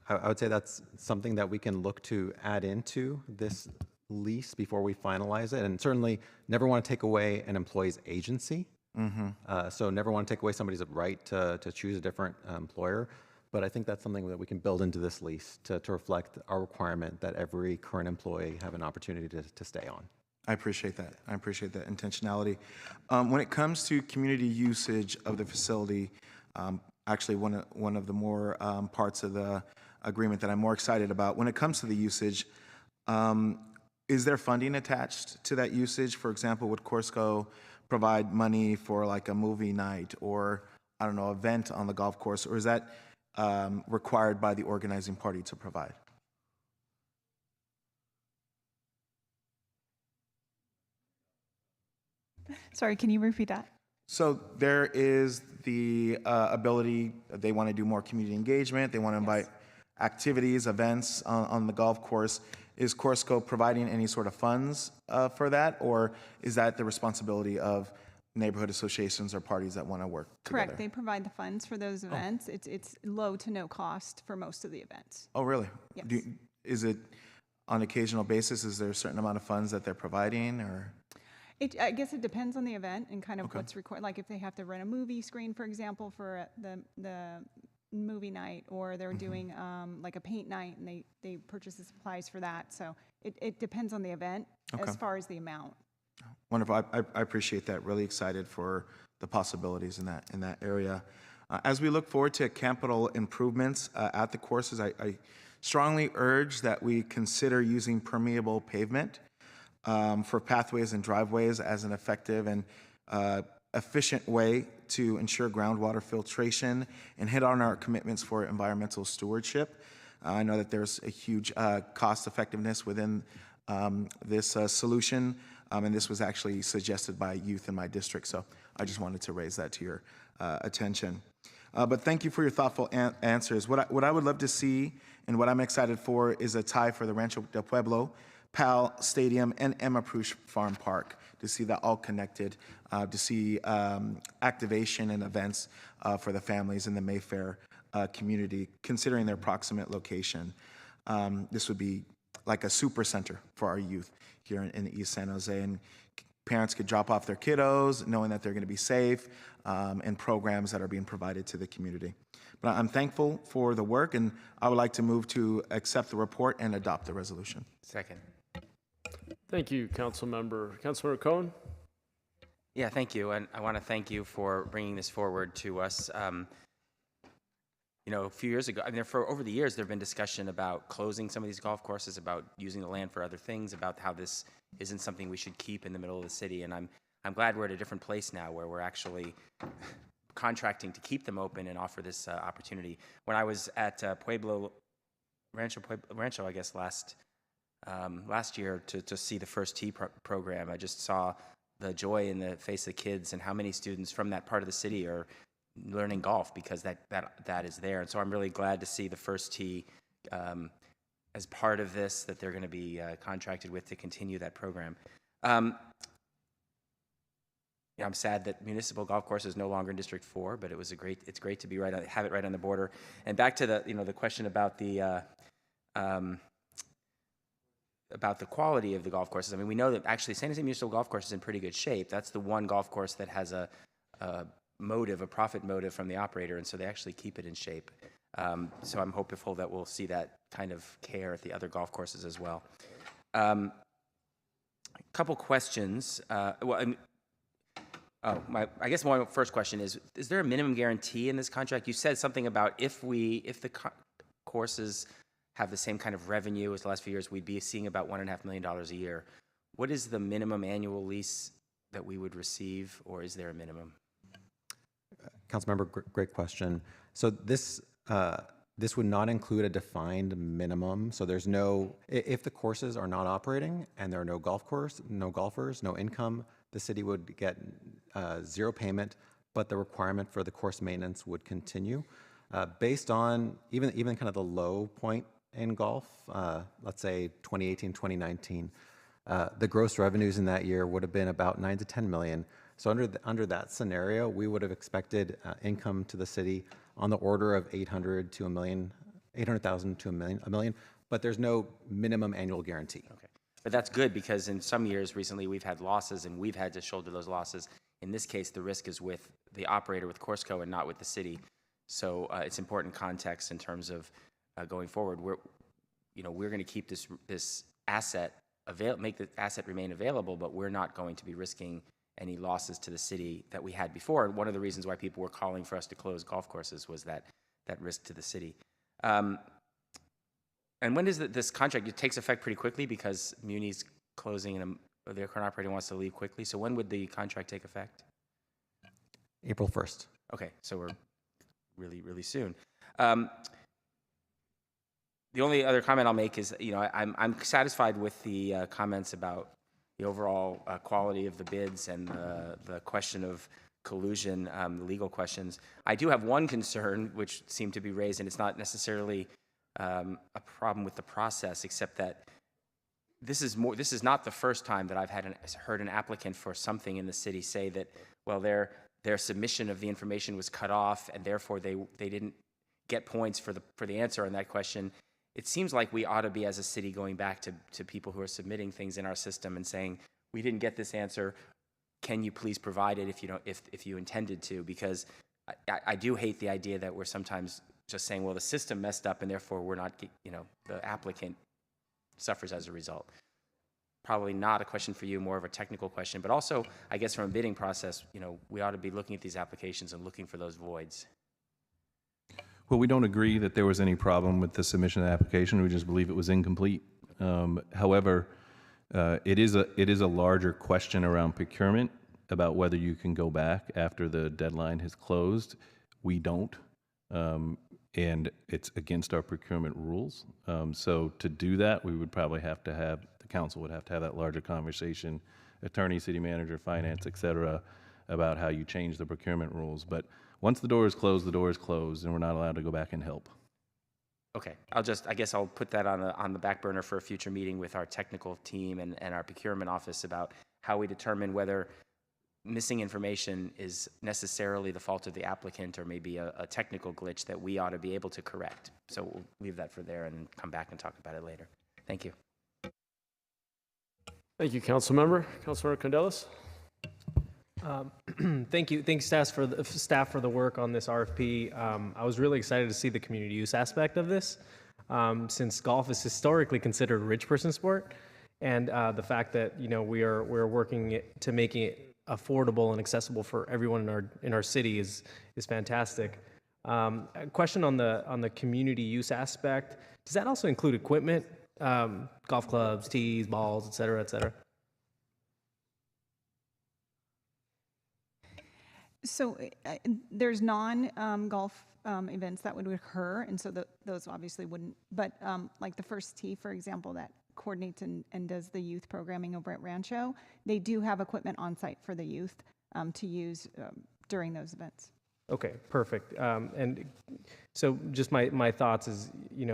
I would say that's something that we can look to add into this lease before we finalize it, and certainly never want to take away an employee's agency So never want to take away somebody's right to choose a different employer. But I think that's something that we can build into this lease to reflect our requirement that every current employee have an opportunity to stay on. I appreciate that. I appreciate that intentionality. When it comes to community usage of the facility, actually one of the more parts of the agreement that I'm more excited about, when it comes to the usage, is there funding attached to that usage? For example, would Corsco provide money for like a movie night or, I don't know, event on the golf course, or is that required by the organizing party to provide? Sorry, can you repeat that? So there is the ability, they want to do more community engagement, they want to invite activities, events on the golf course. Is Corsco providing any sort of funds for that, or is that the responsibility of neighborhood associations or parties that want to work together? Correct. They provide the funds for those events. It's low to no cost for most of the events. Oh, really? Yes. Is it on occasional basis? Is there a certain amount of funds that they're providing, or? I guess it depends on the event and kind of what's required. Like if they have to rent a movie screen, for example, for the movie night, or they're doing like a paint night and they purchase the supplies for that. So it depends on the event as far as the amount. Wonderful. I appreciate that. Really excited for the possibilities in that area. As we look forward to capital improvements at the courses, I strongly urge that we consider using permeable pavement for pathways and driveways as an effective and efficient way to ensure groundwater filtration and hit on our commitments for environmental stewardship. I know that there's a huge cost effectiveness within this solution, and this was actually suggested by youth in my district, so I just wanted to raise that to your attention. But thank you for your thoughtful answers. What I would love to see and what I'm excited for is a tie for the Rancho del Pueblo, PAL Stadium, and Emma Prush Farm Park, to see that all connected, to see activation and events for the families in the Mayfair community, considering their proximate location. This would be like a super center for our youth here in East San Jose, and parents could drop off their kiddos knowing that they're going to be safe, and programs that are being provided to the community. But I'm thankful for the work, and I would like to move to accept the report and adopt the resolution. Second. Thank you, Councilmember. Councilmember Cohen? Yeah, thank you. And I want to thank you for bringing this forward to us. You know, a few years ago, I mean, over the years, there have been discussion about closing some of these golf courses, about using the land for other things, about how this isn't something we should keep in the middle of the city. And I'm glad we're at a different place now where we're actually contracting to keep them open and offer this opportunity. When I was at Rancho, I guess, last year to see the first tee program, I just saw the joy in the face of the kids and how many students from that part of the city are learning golf because that is there. And so I'm really glad to see the first tee as part of this, that they're going to be contracted with to continue that program. Yeah, I'm sad that municipal golf course is no longer in District 4, but it's great to be have it right on the border. And back to the question about the quality of the golf courses. I mean, we know that actually San Jose Municipal Golf Course is in pretty good shape. That's the one golf course that has a profit motive from the operator, and so they actually keep it in shape. So I'm hopeful that we'll see that kind of care at the other golf courses as well. A couple questions. I guess my first question is there a minimum guarantee in this contract? You said something about if the courses have the same kind of revenue as the last few years, we'd be seeing about $1.5 million a year. What is the minimum annual lease that we would receive, or is there a minimum? Councilmember, great question. So this would not include a defined minimum. So there's if the courses are not operating and there are no golfers, no income, the city would get zero payment, but the requirement for the course maintenance would continue. Based on even kind of the low point in golf, let's say 2018, 2019, the gross revenues in that year would have been about 9 to 10 million. So under that scenario, we would have expected income to the city on the order of 800,000 to $1 million, but there's no minimum annual guarantee. Okay, but that's good because in some years recently we've had losses and we've had to shoulder those losses. In this case, the risk is with the operator, with Courseco, and not with the city. So it's important context in terms of going forward. We're going to keep this asset make the asset remain available, but we're not going to be risking any losses to the city that we had before. And one of the reasons why people were calling for us to close golf courses was that risk to the city. And when does this contract? It takes effect pretty quickly because Muni's closing and their current operator wants to leave quickly. So when would the contract take effect? April 1st. Okay, so we're really, really soon. The only other comment I'll make is, I'm satisfied with the comments about the overall quality of the bids and the question of collusion, the legal questions. I do have one concern, which seemed to be raised, and it's not necessarily a problem with the process, except that this is not the first time that I've heard an applicant for something in the city say that, well, their submission of the information was cut off, and therefore they didn't get points for the answer on that question. It seems like we ought to be, as a city, going back to people who are submitting things in our system and saying, we didn't get this answer. Can you please provide it if you intended to? Because I do hate the idea that we're sometimes just saying, well, the system messed up and therefore we're not, the applicant suffers as a result. Probably not a question for you, more of a technical question, but also, I guess, from a bidding process, we ought to be looking at these applications and looking for those voids. Well, we don't agree that there was any problem with the submission of the application. We just believe it was incomplete. However, it is a larger question around procurement about whether you can go back after the deadline has closed. We don't, and it's against our procurement rules. So to do that, we would probably the council would have to have that larger conversation, attorney, city manager, finance, et cetera, about how you change the procurement rules. But once the door is closed, the door is closed, and we're not allowed to go back and help. Okay, I guess I'll put that on the back burner for a future meeting with our technical team and our procurement office about how we determine whether missing information is necessarily the fault of the applicant or maybe a technical glitch that we ought to be able to correct. So we'll leave that for there and come back and talk about it later. Thank you. Thank you, Councilmember. Councilmember Condelis. Thank you. Thanks, staff for the work on this RFP. I was really excited to see the community use aspect of this, since golf is historically considered a rich person sport, and the fact that we're working to making it affordable and accessible for everyone in our city is fantastic. A question on the community use aspect: does that also include equipment, golf clubs, tees, balls, et cetera, et cetera? So there's non-golf events that would occur, and so those obviously wouldn't. But like the First Tee, for example, that coordinates and does the youth programming over at Rancho, they do have equipment on site for the youth to use during those events. Okay, perfect. And so just my thoughts is,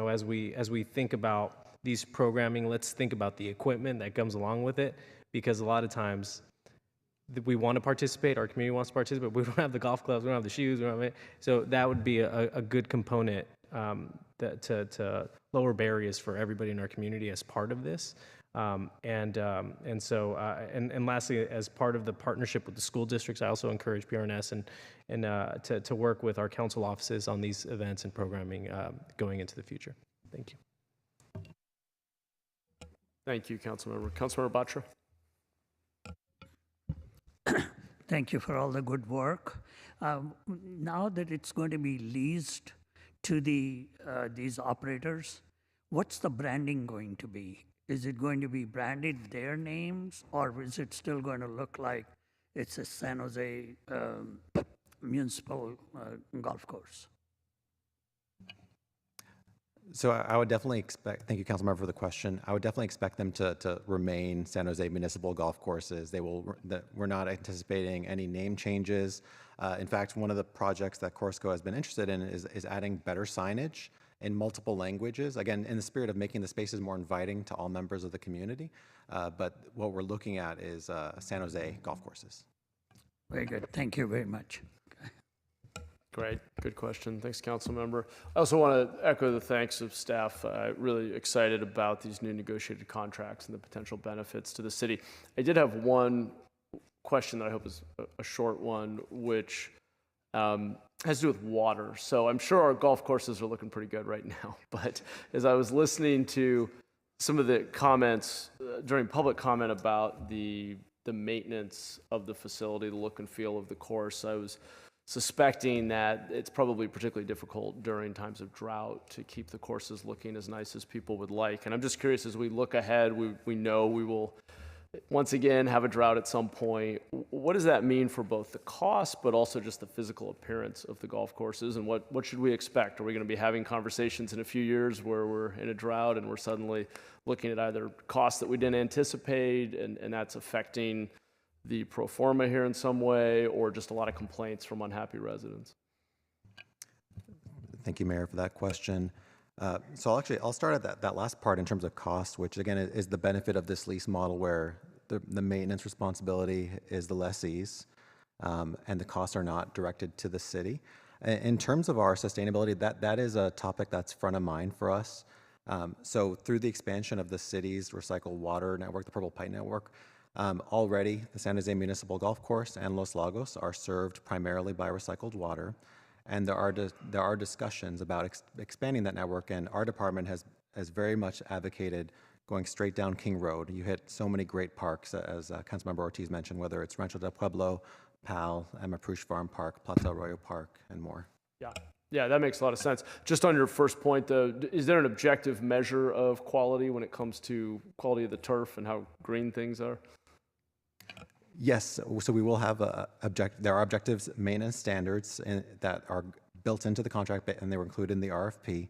as we think about these programming, let's think about the equipment that comes along with it, because a lot of times we want to participate, our community wants to participate, but we don't have the golf clubs, we don't have the shoes, we don't have it. So that would be a good component to lower barriers for everybody in our community as part of this. And lastly, as part of the partnership with the school districts, I also encourage PRNS and to work with our council offices on these events and programming going into the future. Thank you. Thank you, Councilmember. Councilmember Batra. Thank you for all the good work. Now that it's going to be leased to these operators, what's the branding going to be? Is it going to be branded their names, or is it still going to look like it's a San Jose municipal golf course? So I would definitely expect, thank you, Councilmember, for the question. I would definitely expect them to remain San Jose Municipal Golf Courses. We're not anticipating any name changes. In fact, one of the projects that Courseco has been interested in is adding better signage in multiple languages, again, in the spirit of making the spaces more inviting to all members of the community. But what we're looking at is San Jose Golf Courses. Very good. Thank you very much. Great. Good question. Thanks, Councilmember. I also want to echo the thanks of staff. Really excited about these new negotiated contracts and the potential benefits to the city. I did have one question that I hope is a short one, which has to do with water. So I'm sure our golf courses are looking pretty good right now. But as I was listening to some of the comments during public comment about the maintenance of the facility, the look and feel of the course, I was suspecting that it's probably particularly difficult during times of drought to keep the courses looking as nice as people would like. And I'm just curious, as we look ahead, we know we will once again have a drought at some point. What does that mean for both the cost, but also just the physical appearance of the golf courses? And what should we expect? Are we going to be having conversations in a few years where we're in a drought and we're suddenly looking at either costs that we didn't anticipate and that's affecting the pro forma here in some way, or just a lot of complaints from unhappy residents? Thank you, Mayor, for that question. So I'll start at that last part in terms of cost, which again is the benefit of this lease model where the maintenance responsibility is the lessee's, and the costs are not directed to the city. In terms of our sustainability, that is a topic that's front of mind for us. So through the expansion of the city's recycled water network, the Purple Pipe Network, already the San Jose Municipal Golf Course and Los Lagos are served primarily by recycled water. And there are discussions about expanding that network, and our department has very much advocated going straight down King Road. You hit so many great parks, as Councilmember Ortiz mentioned, whether it's Rancho del Pueblo, Pal, Emma Prush Farm Park, Plaza Arroyo Park, and more. Yeah, that makes a lot of sense. Just on your first point, though, is there an objective measure of quality when it comes to quality of the turf and how green things are? Yes, so we will have there are objectives, maintenance standards that are built into the contract, and they were included in the RFP.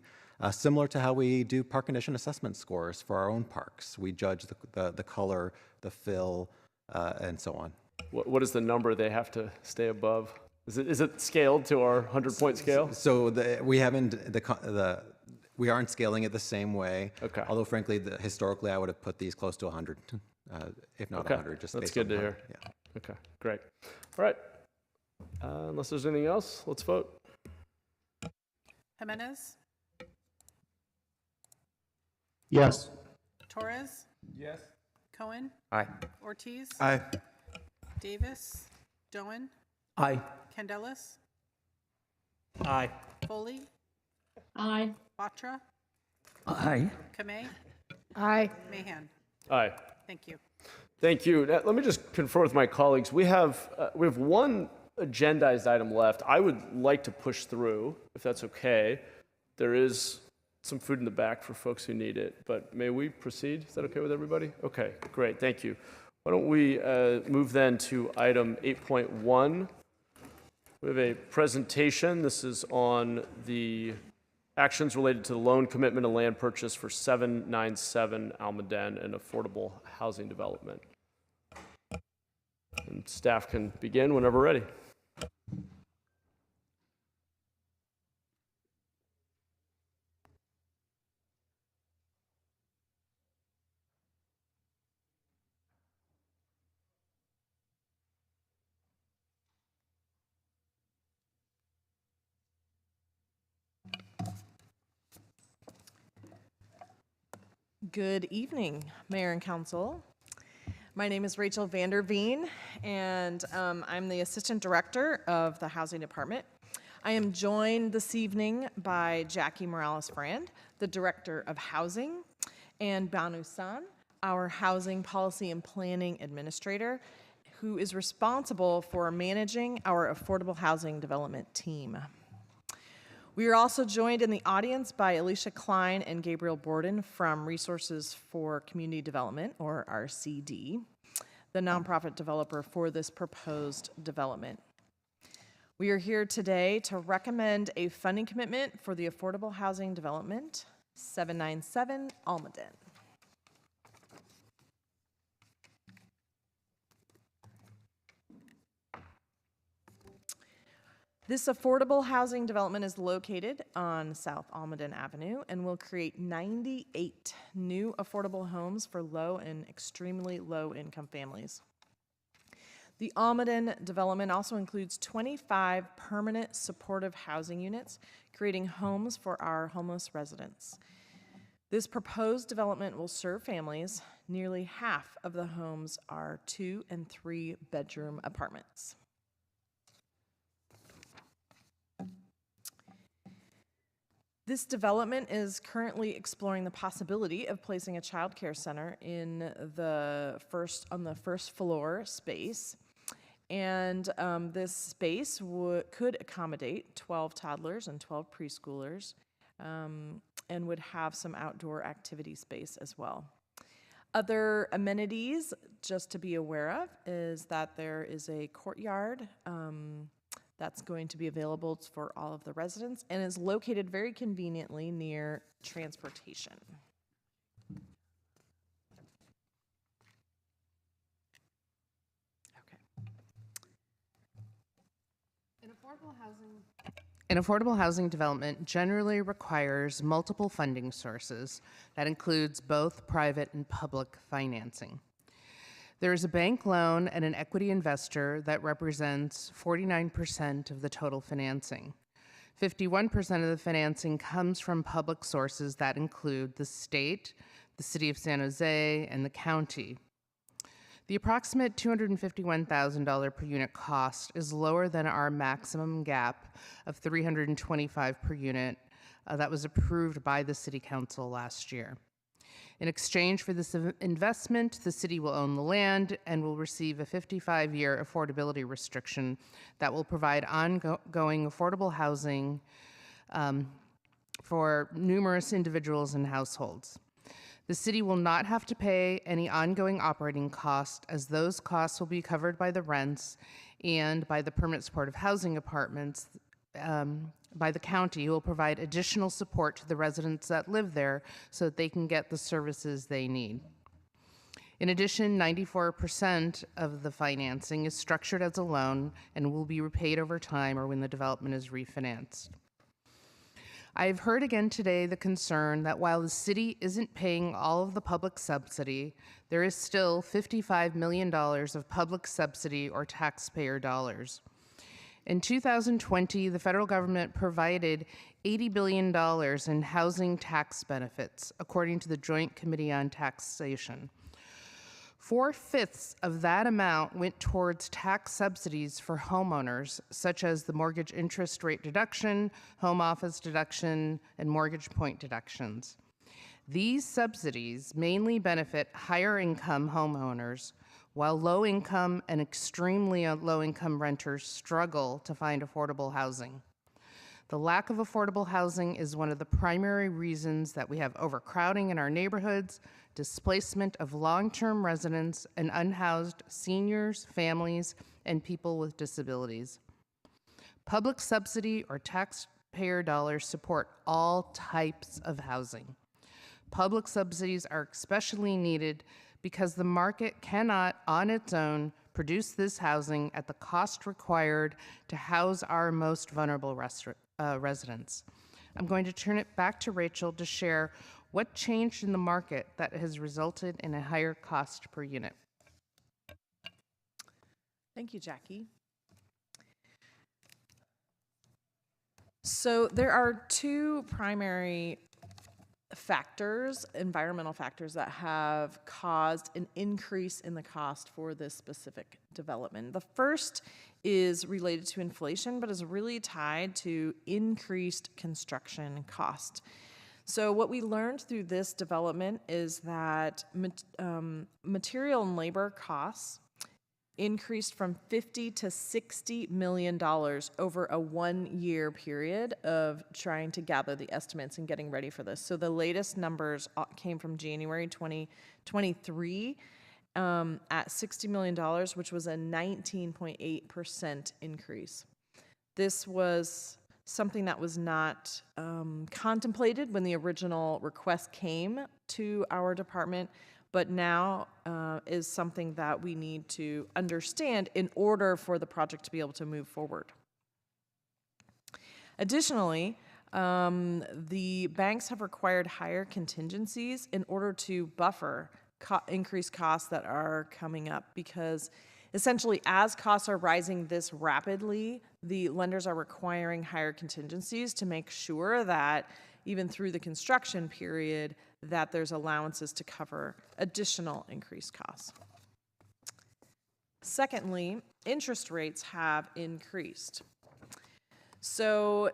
Similar to how we do park condition assessment scores for our own parks. We judge the color, the fill, and so on. What is the number they have to stay above? Is it scaled to our 100-point scale? So we aren't scaling it the same way. Okay. Although frankly, historically, I would have put these close to 100. If not 100, just that's based good on to hear. Yeah. Okay, great. All right. Unless there's anything else, let's vote. Jimenez, Yes. Torres, Yes. Cohen, Aye. Ortiz, Aye. Davis, Doan, Aye. Candelas, Aye. Foley, Aye. Batra, Aye. Kamei, Aye. Mahan. Aye. Thank you. Thank you. Now, let me just confer with my colleagues. We have one agendized item left. I would like to push through, if that's okay. There is some food in the back for folks who need it, but may we proceed? Is that okay with everybody? Okay, great. Thank you. Why don't we move then to item 8.1. We have a presentation. This is on the actions related to the loan commitment and land purchase for 797 Almaden, an affordable housing development. And staff can begin whenever ready. Good evening, Mayor and Council. My name is Rachel Vanderveen, and I'm the Assistant Director of the Housing Department. I am joined this evening by Jackie Morales-Frand, the Director of Housing, and Banu San, our Housing Policy and Planning Administrator, who is responsible for managing our affordable housing development team. We are also joined in the audience by Alicia Klein and Gabriel Borden from Resources for Community Development, or RCD, the nonprofit developer for this proposed development. We are here today to recommend a funding commitment for the affordable housing development, 797 Almaden. This affordable housing development is located on South Almaden Avenue and will create 98 new affordable homes for low and extremely low income families. The Almaden development also includes 25 permanent supportive housing units, creating homes for our homeless residents. This proposed development will serve families. Nearly half of the homes are 2 and 3 bedroom apartments. This development is currently exploring the possibility of placing a child care center on the first floor space. And this space could accommodate 12 toddlers and 12 preschoolers, and would have some outdoor activity space as well. Other amenities just to be aware of is that there is a courtyard that's going to be available for all of the residents and is located very conveniently near transportation. An affordable housing development generally requires multiple funding sources that includes both private and public financing. There is a bank loan and an equity investor that represents 49% of the total financing. 51% of the financing comes from public sources that include the state, the city of San Jose, and the county. The approximate $251,000 per unit cost is lower than our maximum gap of $325 per unit that was approved by the City Council last year. In exchange for this investment, the city will own the land and will receive a 55-year affordability restriction that will provide ongoing affordable housing for numerous individuals and households. The city will not have to pay any ongoing operating costs, as those costs will be covered by the rents and by the permanent supportive housing apartments by the county, who will provide additional support to the residents that live there so that they can get the services they need. In addition, 94% of the financing is structured as a loan and will be repaid over time or when the development is refinanced. I've heard again today the concern that while the city isn't paying all of the public subsidy, there is still $55 million of public subsidy or taxpayer dollars. In 2020, the federal government provided $80 billion in housing tax benefits, according to the Joint Committee on Taxation. 4/5 of that amount went towards tax subsidies for homeowners, such as the mortgage interest rate deduction, home office deduction, and mortgage point deductions. These subsidies mainly benefit higher income homeowners, while low income and extremely low income renters struggle to find affordable housing. The lack of affordable housing is one of the primary reasons that we have overcrowding in our neighborhoods, displacement of long-term residents, and unhoused seniors, families, and people with disabilities. Public subsidy or taxpayer dollars support all types of housing. Public subsidies are especially needed because the market cannot, on its own, produce this housing at the cost required to house our most vulnerable residents. I'm going to turn it back to Rachel to share what changed in the market that has resulted in a higher cost per unit. Thank you, Jackie. So there are two primary factors, environmental factors, that have caused an increase in the cost for this specific development. The first is related to inflation, but is really tied to increased construction cost. So what we learned through this development is that material and labor costs increased from $50 to $60 million over a 1-year period of trying to gather the estimates and getting ready for this. So the latest numbers came from January 2023 at $60 million, which was a 19.8% increase. This was something that was not contemplated when the original request came to our department, but now is something that we need to understand in order for the project to be able to move forward. Additionally, the banks have required higher contingencies in order to buffer increased costs that are coming up, because essentially as costs are rising this rapidly, the lenders are requiring higher contingencies to make sure that even through the construction period, that there's allowances to cover additional increased costs. Secondly, interest rates have increased. So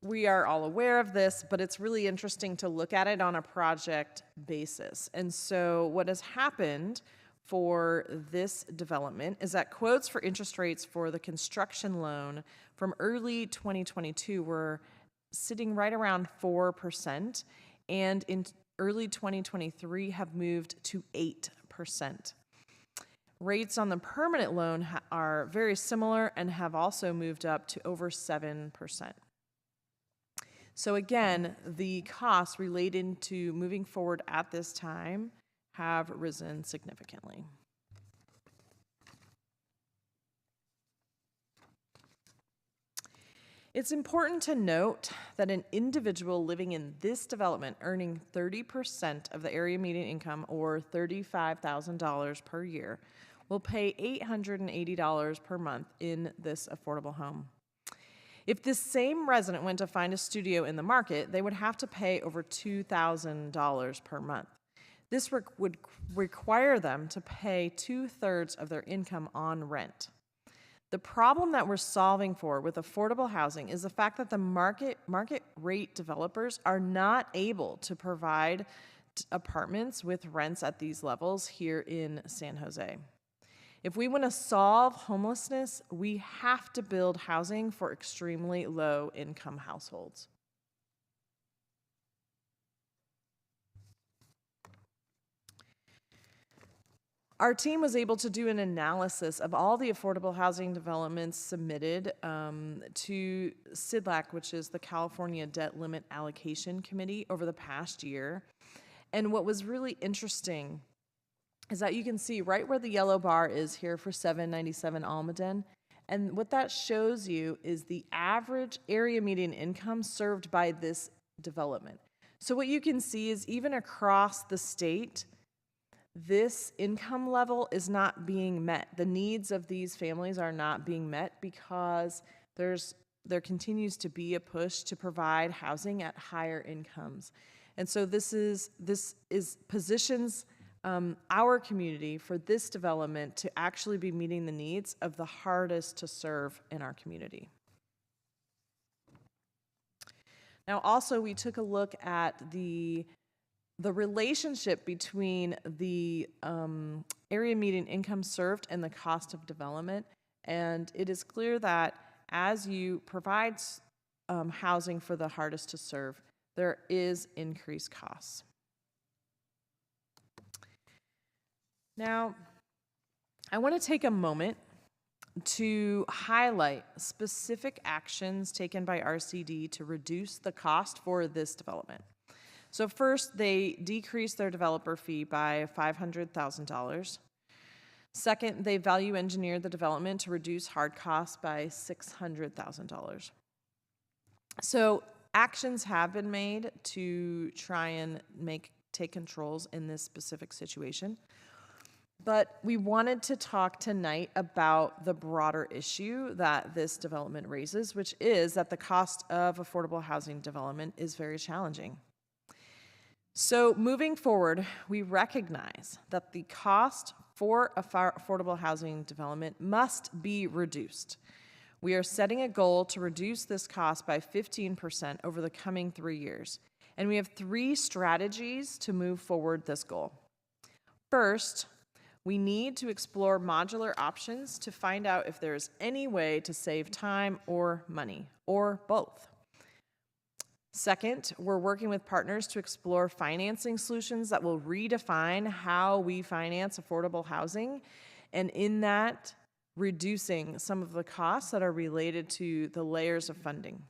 we are all aware of this, but it's really interesting to look at it on a project basis. And so what has happened for this development is that quotes for interest rates for the construction loan from early 2022 were sitting right around 4%, and in early 2023 have moved to 8%. Rates on the permanent loan are very similar and have also moved up to over 7%. So again, the costs related to moving forward at this time have risen significantly. It's important to note that an individual living in this development earning 30% of the area median income, or $35,000 per year, will pay $880 per month in this affordable home. If this same resident went to find a studio in the market, they would have to pay over $2,000 per month. This would require them to pay 2/3 of their income on rent. The problem that we're solving for with affordable housing is the fact that the market rate developers are not able to provide apartments with rents at these levels here in San Jose. If we want to solve homelessness, we have to build housing for extremely low income households. Our team was able to do an analysis of all the affordable housing developments submitted to CDLAC, which is the California Debt Limit Allocation Committee, over the past year. And what was really interesting is that you can see right where the yellow bar is here for 797 Almaden. And what that shows you is the average area median income served by this development. So what you can see is even across the state, this income level is not being met. The needs of these families are not being met because there continues to be a push to provide housing at higher incomes. And so this positions our community for this development to actually be meeting the needs of the hardest to serve in our community. Now, also, we took a look at the relationship between the area median income served and the cost of development. And it is clear that as you provide housing for the hardest to serve, there is increased costs. Now, I want to take a moment to highlight specific actions taken by RCD to reduce the cost for this development. So first, they decreased their developer fee by $500,000. Second, they value engineered the development to reduce hard costs by $600,000. So actions have been made to try and take controls in this specific situation. But we wanted to talk tonight about the broader issue that this development raises, which is that the cost of affordable housing development is very challenging. So moving forward, we recognize that the cost for affordable housing development must be reduced. We are setting a goal to reduce this cost by 15% over the coming 3 years. And we have 3 strategies to move forward this goal. First, we need to explore modular options to find out if there's any way to save time or money, or both. Second, we're working with partners to explore financing solutions that will redefine how we finance affordable housing, and in that, reducing some of the costs that are related to the layers of funding.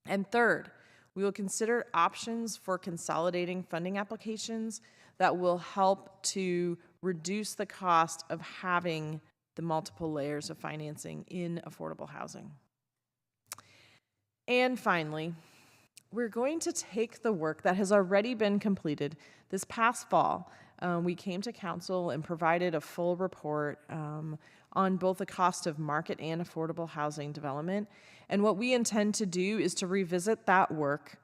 And third, we will consider options for consolidating funding applications that will help to reduce the cost of having the multiple layers of financing in affordable housing. And finally, we're going to take the work that has already been completed. This past fall, we came to council and provided a full report on both the cost of market and affordable housing development. And what we intend to do is to revisit that work,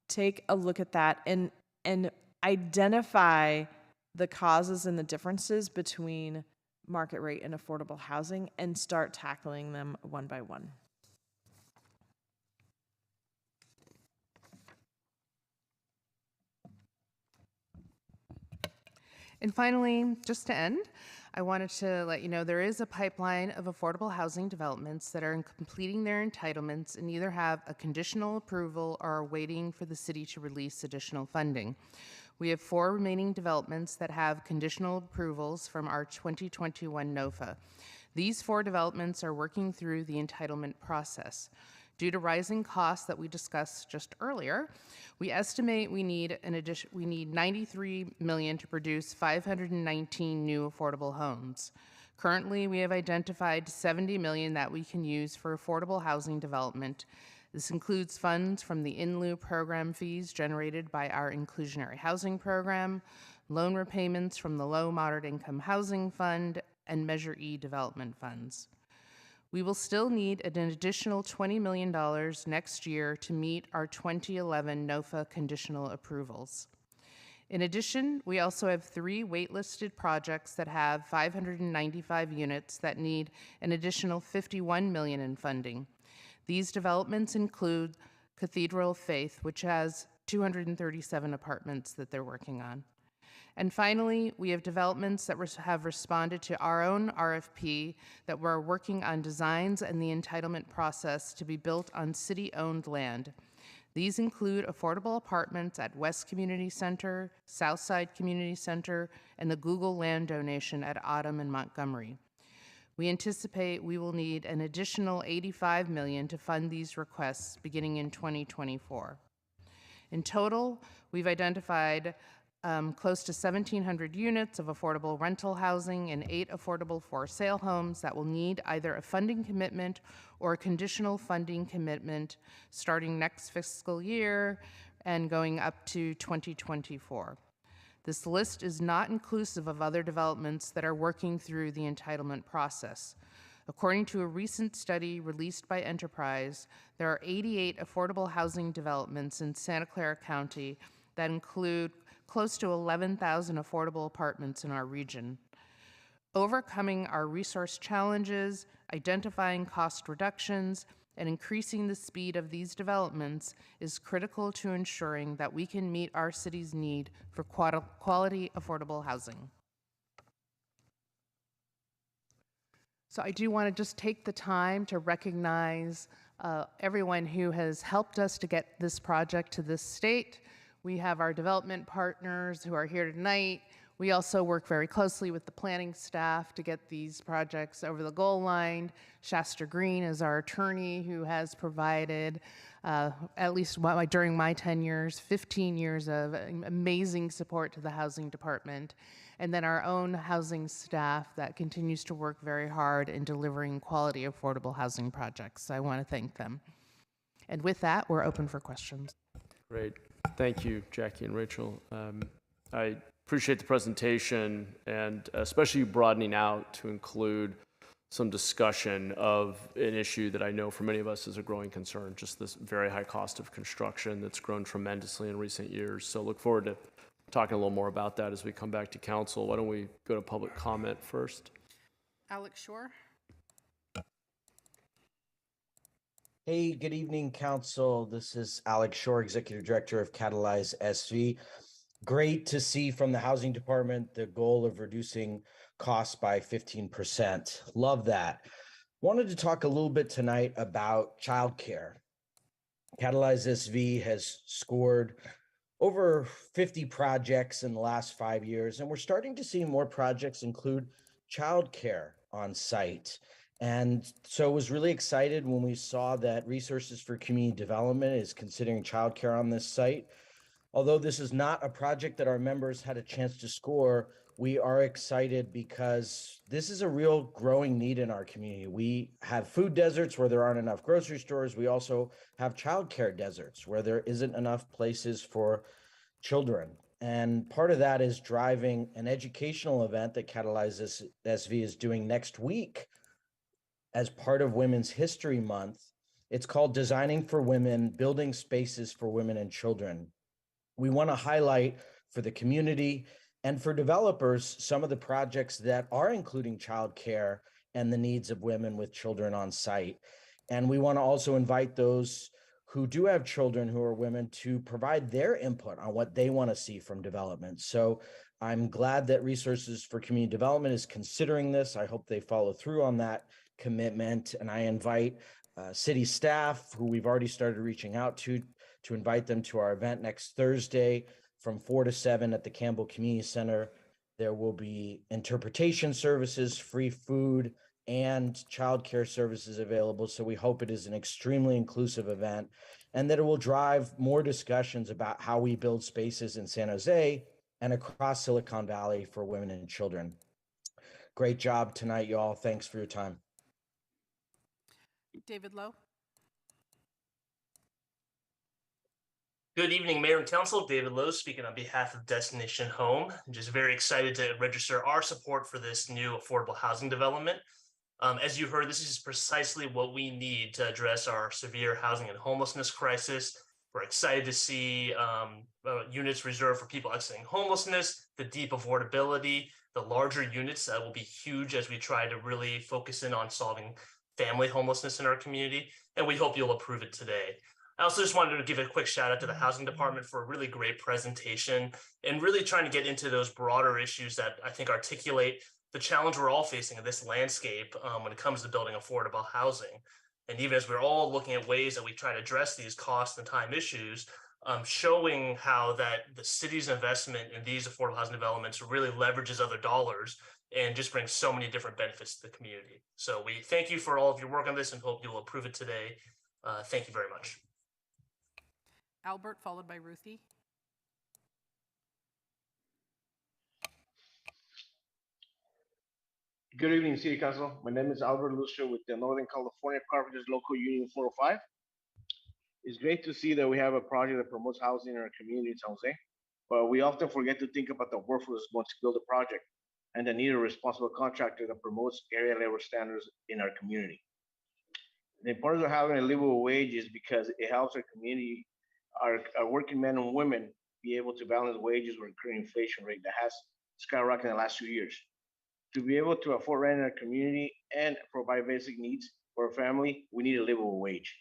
take a look at that, and and identify the causes and the differences between market rate and affordable housing and start tackling them one by one. And finally, just to end, I wanted to let you know there is a pipeline of affordable housing developments that are completing their entitlements and either have a conditional approval or are waiting for the city to release additional funding. We have 4 remaining developments that have conditional approvals from our 2021 NOFA. These 4 developments are working through the entitlement process. Due to rising costs that we discussed just earlier, we estimate we need 93 million to produce 519 new affordable homes. Currently, we have identified 70 million that we can use for affordable housing development. This includes funds from the in lieu program fees generated by our inclusionary housing program, loan repayments from the Low Moderate Income Housing Fund, and Measure E development funds. We will still need an additional $20 million next year to meet our 2011 NOFA conditional approvals. In addition, we also have 3 waitlisted projects that have 595 units that need an additional $51 million in funding. These developments include Cathedral of Faith, which has 237 apartments that they're working on. And finally, we have developments that have responded to our own RFP that we're working on designs and the entitlement process to be built on city-owned land. These include affordable apartments at West Community Center, Southside Community Center, and the Google land donation at Autumn and Montgomery. We anticipate we will need an additional $85 million to fund these requests beginning in 2024. In total, we've identified close to 1,700 units of affordable rental housing and 8 affordable for sale homes that will need either a funding commitment or a conditional funding commitment starting next fiscal year and going up to 2024. This list is not inclusive of other developments that are working through the entitlement process. According to a recent study released by Enterprise, there are 88 affordable housing developments in Santa Clara County that include close to 11,000 affordable apartments in our region. Overcoming our resource challenges, identifying cost reductions, and increasing the speed of these developments is critical to ensuring that we can meet our city's need for quality affordable housing. So I do want to just take the time to recognize everyone who has helped us to get this project to this state. We have our development partners who are here tonight. We also work very closely with the planning staff to get these projects over the goal line. Shasta Green is our attorney who has provided, at least during my 10 years, 15 years of amazing support to the housing department. And then our own housing staff that continues to work very hard in delivering quality, affordable housing projects. So I want to thank them. And with that, we're open for questions. Great. Thank you, Jackie and Rachel. I appreciate the presentation and especially broadening out to include some discussion of an issue that I know for many of us is a growing concern, just this very high cost of construction that's grown tremendously in recent years. So look forward to talking a little more about that as we come back to council. Why don't we go to public comment first? Alex Shore. Hey, good evening, council. This is Alex Shore, Executive Director of Catalyze SV. Great to see from the housing department the goal of reducing costs by 15%. Love that. Wanted to talk a little bit tonight about childcare. Catalyze SV has scored over 50 projects in the last 5 years, and we're starting to see more projects include childcare on site. And so I was really excited when we saw that Resources for Community Development is considering childcare on this site. Although this is not a project that our members had a chance to score, we are excited because this is a real growing need in our community. We have food deserts where there aren't enough grocery stores. We also have childcare deserts where there isn't enough places for children. And part of that is driving an educational event that Catalyze SV is doing next week as part of Women's History Month. It's called Designing for Women, Building Spaces for Women and Children. We want to highlight for the community and for developers some of the projects that are including childcare and the needs of women with children on site. And we want to also invite those who do have children who are women to provide their input on what they want to see from development. So I'm glad that Resources for Community Development is considering this. I hope they follow through on that commitment. And I invite city staff, who we've already started reaching out to invite them to our event next Thursday from 4 to 7 at the Campbell Community Center. There will be interpretation services, free food, and childcare services available. So we hope it is an extremely inclusive event and that it will drive more discussions about how we build spaces in San Jose and across Silicon Valley for women and children. Great job tonight, y'all. Thanks for your time. David Lowe. Good evening, Mayor and Council. David Lowe speaking on behalf of Destination Home. I'm just very excited to register our support for this new affordable housing development. As you heard, this is precisely what we need to address our severe housing and homelessness crisis. We're excited to see units reserved for people exiting homelessness, the deep affordability, the larger units that will be huge as we try to really focus in on solving family homelessness in our community. And we hope you'll approve it today. I also just wanted to give a quick shout out to the Housing Department for a really great presentation and really trying to get into those broader issues that I think articulate the challenge we're all facing in this landscape when it comes to building affordable housing. And even as we're all looking at ways that we try to address these cost and time issues, showing how that the city's investment in these affordable housing developments really leverages other dollars and just brings so many different benefits to the community. So we thank you for all of your work on this and hope you'll approve it today. Thank you very much. Albert, followed by Ruthie. Good evening, City Council. My name is Albert Lucio with the Northern California Carpenters Local Union 405. It's great to see that we have a project that promotes housing in our community in San Jose, but we often forget to think about the workforce that's going to build a project and the need of a responsible contractor that promotes area labor standards in our community. The importance of having a livable wage is because it helps our community, our working men and women be able to balance wages with the current inflation rate that has skyrocketed in the last 2 years. To be able to afford rent in our community and provide basic needs for our family, we need a livable wage.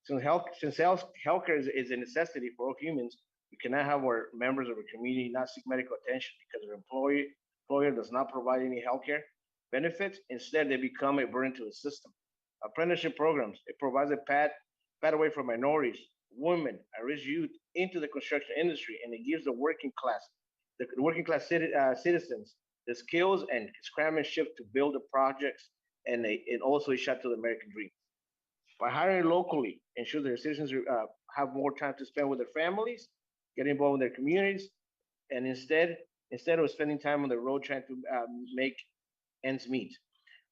Since healthcare is a necessity for all humans, we cannot have our members of our community not seek medical attention because their employer does not provide any healthcare benefits. Instead, they become a burden to the system. Apprenticeship programs, it provides a pathway for minorities, women, at-risk youth into the construction industry, and it gives the working class citizens the skills and craftsmanship to build the projects, and it also a shot to the American dream. By hiring locally, ensure their citizens have more time to spend with their families, get involved in their communities, and instead of spending time on the road trying to make ends meet.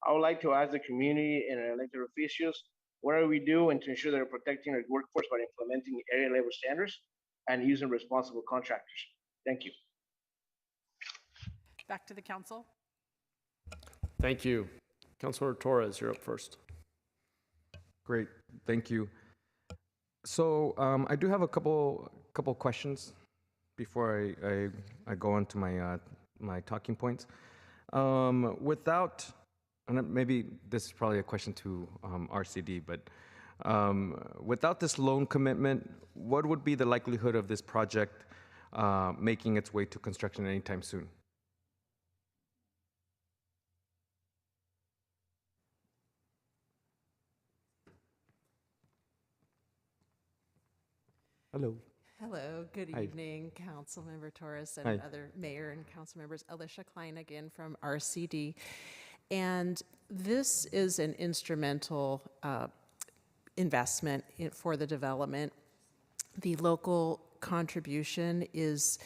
I would like to ask the community and elected officials, what are we doing to ensure they're protecting our workforce by implementing area labor standards and using responsible contractors? Thank you. Back to the council. Thank you. Councilor Torres, you're up first. Great, thank you. So I do have a couple questions before I go into my talking points. And maybe this is probably a question to RCD, but without this loan commitment, what would be the likelihood of this project making its way to construction anytime soon? Hello. Hello, good Hi. evening, Councilmember Torres and Hi. other mayor and council members. Alicia Klein again from RCD. And this is an instrumental investment for the development. The local contribution is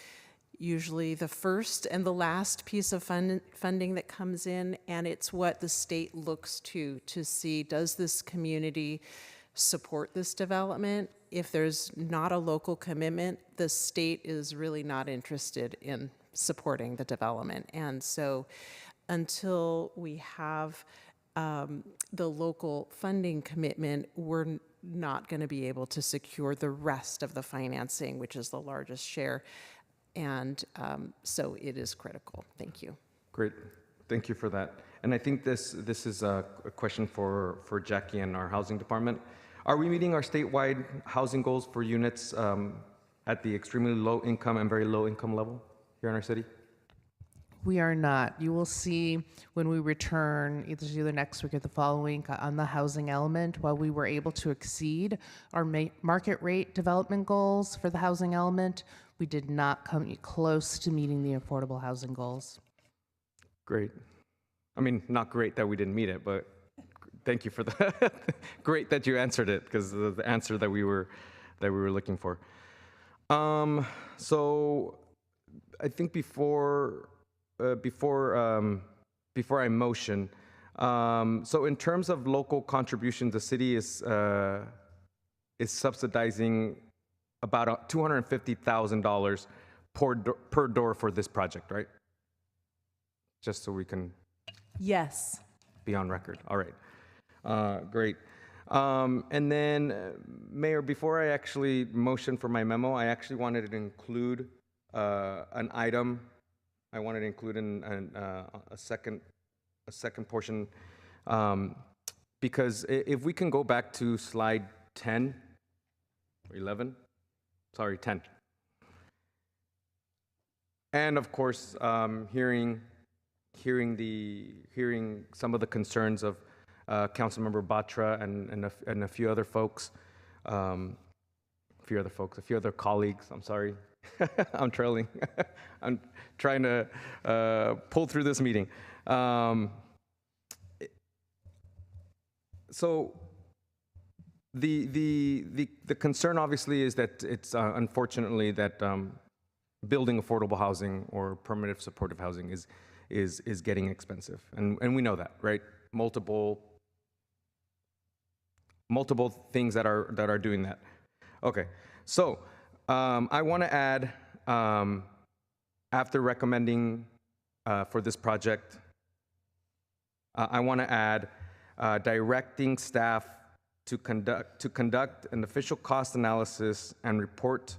usually the first and the last piece of funding that comes in, and it's what the state looks to see, does this community support this development? If there's not a local commitment, the state is really not interested in supporting the development. And so until we have the local funding commitment, we're not going to be able to secure the rest of the financing, which is the largest share. And so it is critical. Thank you. Great. Thank you for that. And I think this is a question for Jackie and our housing department. Are we meeting our statewide housing goals for units at the extremely low income and very low income level here in our city? We are not. You will see when we return either next week or the following on the housing element, while we were able to exceed our market rate development goals for the housing element, we did not come close to meeting the affordable housing goals. Great. I mean, not great that we didn't meet it, but thank you for that. Great that you answered it, because the answer that we were looking for. So I think before I motion, so in terms of local contributions, the city is subsidizing about $250,000 per door for this project, right? Just so we can Yes. be on record. All right, great. And then, Mayor, before I actually motion for my memo, I actually wanted to include an item. I wanted to include a second portion, because if we can go back to slide 10 or 11, sorry, 10. And of course, hearing some of the concerns of Councilmember Batra and a few other folks, a few other colleagues. I'm sorry, I'm trailing. I'm trying to pull through this meeting. So the concern obviously is that it's unfortunately that building affordable housing or permanent supportive housing is getting expensive, and we know that, right? Multiple things that are doing that. Okay, so I want to add, after recommending for this project, I want to add directing staff to conduct an official cost analysis and report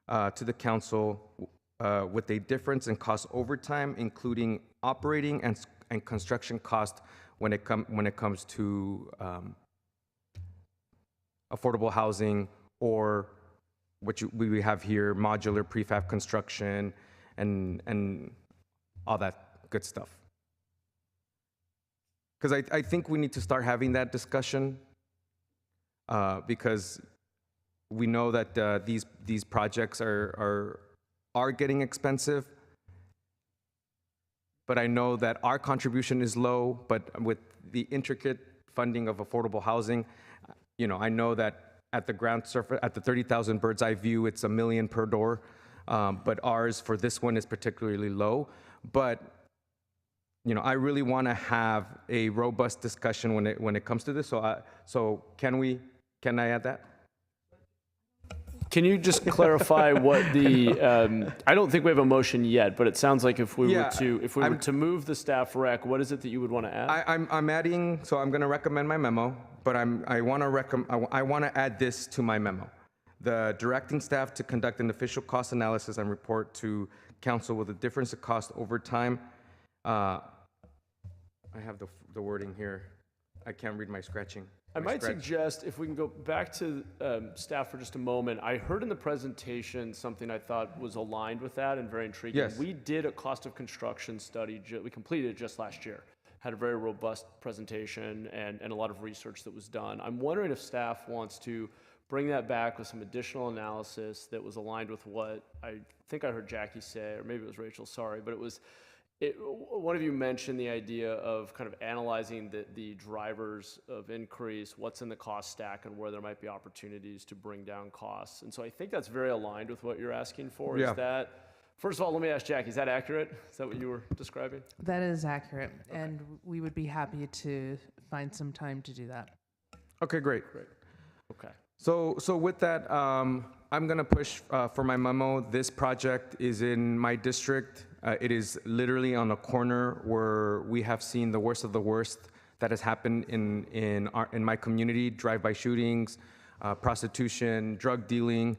to the council with a difference in cost over time, including operating and construction cost when it comes to affordable housing, or what we have here, modular prefab construction and all that good stuff. Because I think we need to start having that discussion, because we know that these projects are getting expensive, but I know that our contribution is low, but with the intricate funding of affordable housing, I know that at the ground surface, at the 30,000 bird's eye view, it's $1 million per door, but ours for this one is particularly low. But I really want to have a robust discussion when it comes to this. So can I add that? Can you just clarify what the? I don't think we have a motion yet, but it sounds like if we were to move the staff rec, what is it that you would want to add? I'm adding. So I'm going to recommend my memo, but I want to add this to my memo: the directing staff to conduct an official cost analysis and report to council with a difference of cost over time. I have the wording here. I can't read my scratching. I might suggest, if we can go back to staff for just a moment, I heard in the presentation something I thought was aligned with that and very intriguing. Yes. We did a cost of construction study, we completed it just last year, had a very robust presentation and a lot of research that was done. I'm wondering if staff wants to bring that back with some additional analysis that was aligned with what I think I heard Jackie say, or maybe it was Rachel, sorry, but it was, one of you mentioned the idea of kind of analyzing the drivers of increase, what's in the cost stack, and where there might be opportunities to bring down costs. And so I think that's very aligned with what you're asking for. Yeah. Is that, first of all, let me ask Jackie, is that accurate? Is that what you were describing? That is accurate, and we would be happy to find some time to do that. Okay, great. Okay. So with that, I'm going to push for my memo. This project is in my district. It is literally on a corner where we have seen the worst of the worst that has happened in my community: drive-by shootings, prostitution, drug dealing,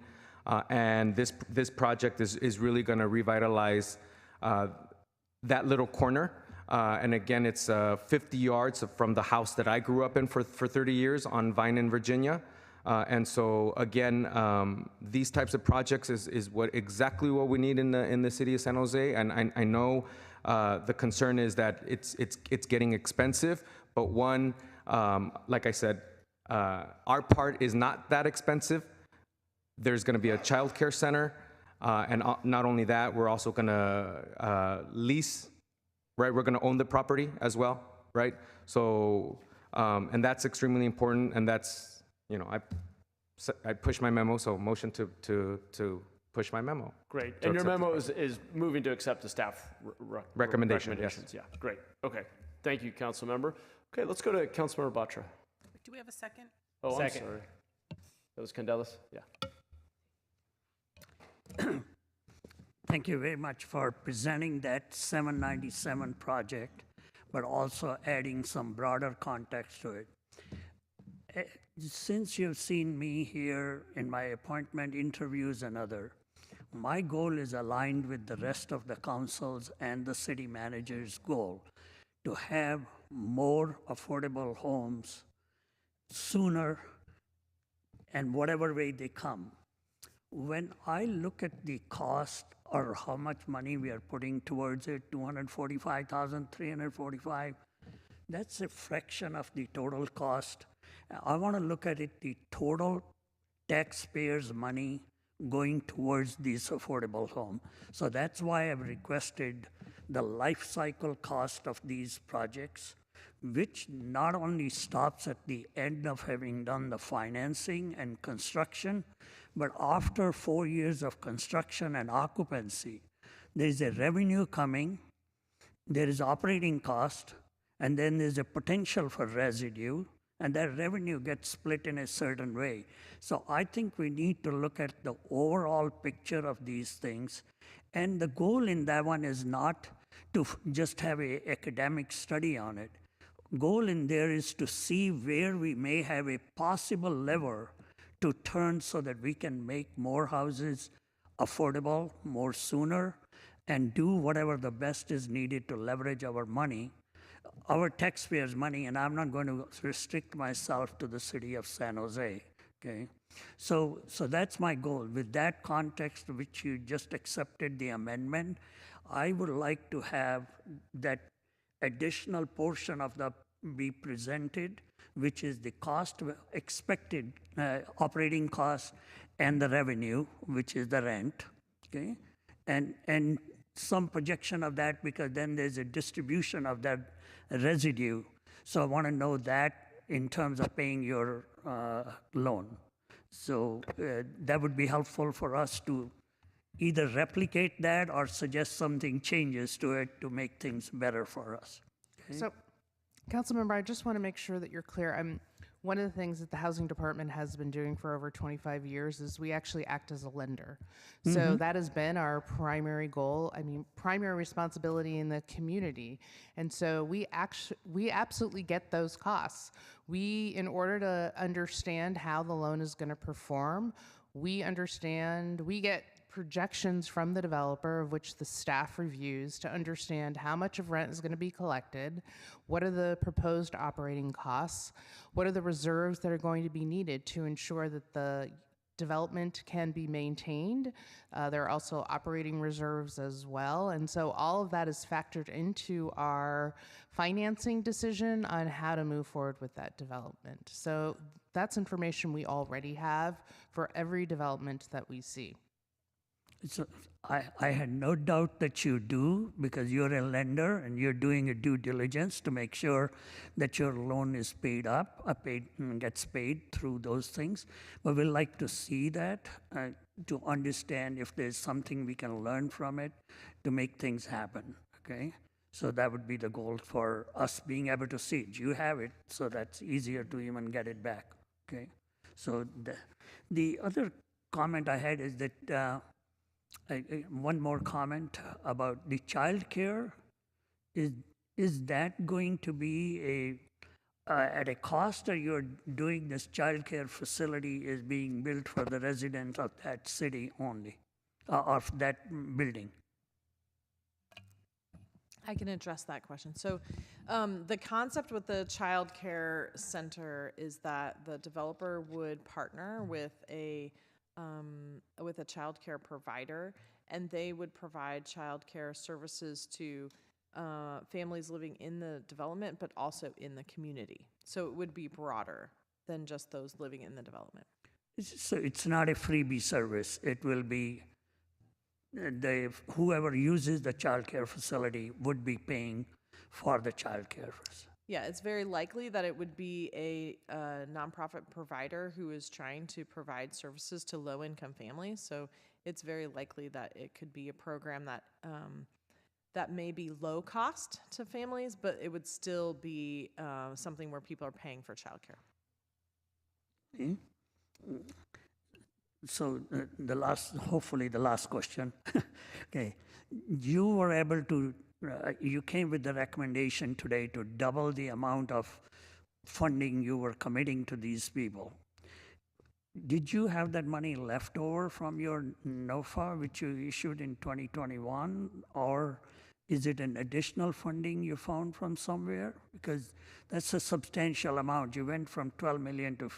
and this project is really going to revitalize that little corner. And again, it's 50 yards from the house that I grew up in for 30 years on Vine in Virginia. And so again, these types of projects is exactly what we need in the city of San Jose. And I know the concern is that it's getting expensive, but one, like I said, our part is not that expensive. There's going to be a child care center, and not only that, we're also going to lease. Right, we're going to own the property as well, right? So, and that's extremely important, and that's, you know, I push my memo, so motion to push my memo. Great, and your memo is moving to accept the staff recommendation. Yes. Yeah, great. Okay, thank you, council member. Okay, let's go to Councilmember Batra. Do we have a second? Oh, Second. I'm sorry. That was Candelas. Yeah. Thank you very much for presenting that 797 project, but also adding some broader context to it. Since you've seen me here in my appointment interviews and other, my goal is aligned with the rest of the council's and the city manager's goal to have more affordable homes sooner and whatever way they come. When I look at the cost or how much money we are putting towards it, 245,000, 345, that's a fraction of the total cost. I want to look at it, the total taxpayers' money going towards this affordable home. So that's why I've requested the life cycle cost of these projects, which not only stops at the end of having done the financing and construction, but after 4 years of construction and occupancy, there is a revenue coming, there is operating cost, and then there's a potential for residue, and that revenue gets split in a certain way. So I think we need to look at the overall picture of these things. And the goal in that one is not to just have an academic study on it. Goal in there is to see where we may have a possible lever to turn so that we can make more houses affordable more sooner and do whatever the best is needed to leverage our money, our taxpayers' money, and I'm not going to restrict myself to the city of San Jose, okay? So that's my goal. With that context, which you just accepted the amendment, I would like to have that additional portion of the be presented, which is the cost, expected operating cost, and the revenue, which is the rent, okay? And some projection of that, because then there's a distribution of that residue. So I want to know that in terms of paying your loan. So that would be helpful for us to either replicate that or suggest something changes to it to make things better for us. Okay? So, Councilmember, I just want to make sure that you're clear. One of the things that the Housing Department has been doing for over 25 years is we actually act as a lender. So that has been our primary goal, primary responsibility in the community. And so we absolutely get those costs. In order to understand how the loan is going to perform, we get projections from the developer, of which the staff reviews, to understand how much of rent is going to be collected, what are the proposed operating costs, what are the reserves that are going to be needed to ensure that the development can be maintained. There are also operating reserves as well. And so all of that is factored into our financing decision on how to move forward with that development. So that's information we already have for every development that we see. So I had no doubt that you do, because you're a lender and you're doing a due diligence to make sure that your loan is gets paid through those things. But we'd like to see that to understand if there's something we can learn from it to make things happen, okay? So that would be the goal for us, being able to see it. You have it, so that's easier to even get it back, okay? So the other comment I had is that one more comment about the child care. Is that going to be at a cost, or you're doing this childcare facility is being built for the residents of that city only, of that building? I can address that question. So the concept with the child care center is that the developer would partner with a child care provider, and they would provide child care services to families living in the development, but also in the community. So it would be broader than just those living in the development. So it's not a freebie service. It will be whoever uses the childcare facility would be paying for the childcare facility. Yeah, it's very likely that it would be a nonprofit provider who is trying to provide services to low-income families. So it's very likely that it could be a program that that may be low cost to families, but it would still be something where people are paying for childcare. Okay. So hopefully the last question. Okay, you were able to, you came with the recommendation today to double the amount of funding you were committing to these people. Did you have that money left over from your NOFA, which you issued in 2021, or is it an additional funding you found from somewhere? Because that's a substantial amount. You went from 12 million to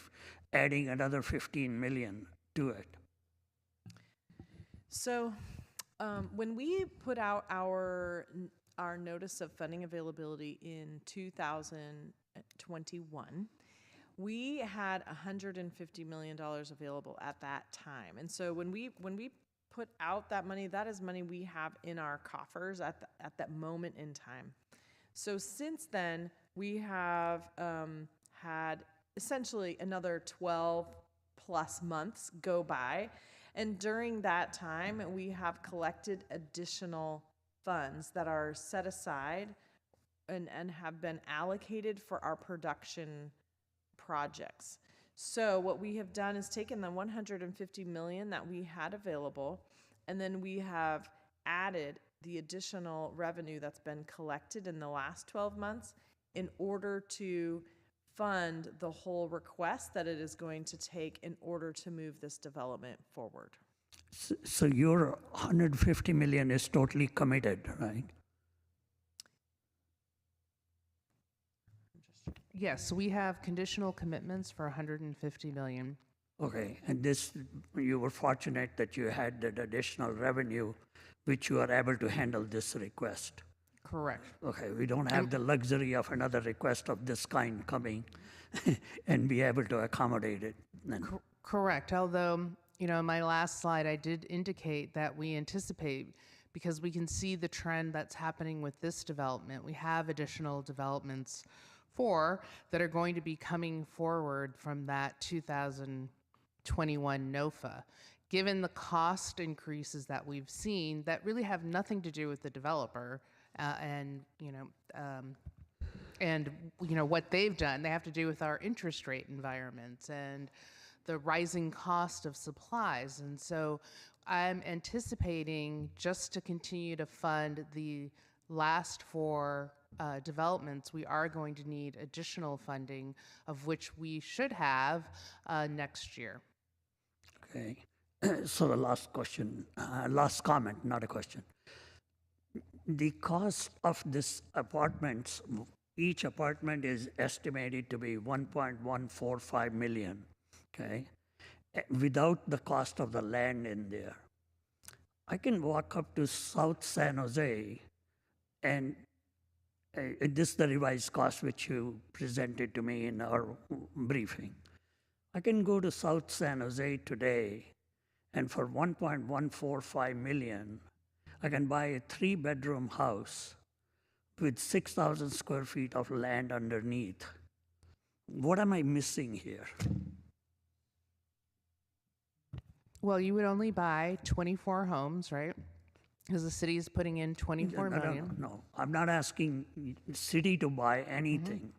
adding another 15 million to it. So when we put out our notice of funding availability in 2021, we had $150 million available at that time. And so when we put out that money, that is money we have in our coffers at that moment in time. So since then, we have had essentially another 12 plus months go by. And during that time, we have collected additional funds that are set aside and have been allocated for our production projects. So what we have done is taken the $150 million that we had available, and then we have added the additional revenue that's been collected in the last 12 months in order to fund the whole request that it is going to take in order to move this development forward. So your 150 million is totally committed, right? Yes, we have conditional commitments for 150 million. Okay, and this, you were fortunate that you had that additional revenue, which you are able to handle this request. Correct. Okay, we don't have the luxury of another request of this kind coming and be able to accommodate it. Correct, although, you know, in my last slide, I did indicate that we anticipate, because we can see the trend that's happening with this development, we have additional developments that are going to be coming forward from that 2021 NOFA. Given the cost increases that we've seen that really have nothing to do with the developer and what they've done, they have to do with our interest rate environments and the rising cost of supplies. And so I'm anticipating, just to continue to fund the last four developments, we are going to need additional funding, of which we should have next year. Okay, so the last question, last comment, not a question. The cost of this apartments, each apartment is estimated to be 1.145 million, okay, without the cost of the land in there. I can walk up to South San Jose, and this is the revised cost which you presented to me in our briefing. I can go to South San Jose today, and for 1.145 million, I can buy a 3-bedroom house with 6,000 square feet of land underneath. What am I missing here? Well, you would only buy 24 homes, right? Because the city is putting in 24 million. No, I'm not asking the city to buy anything.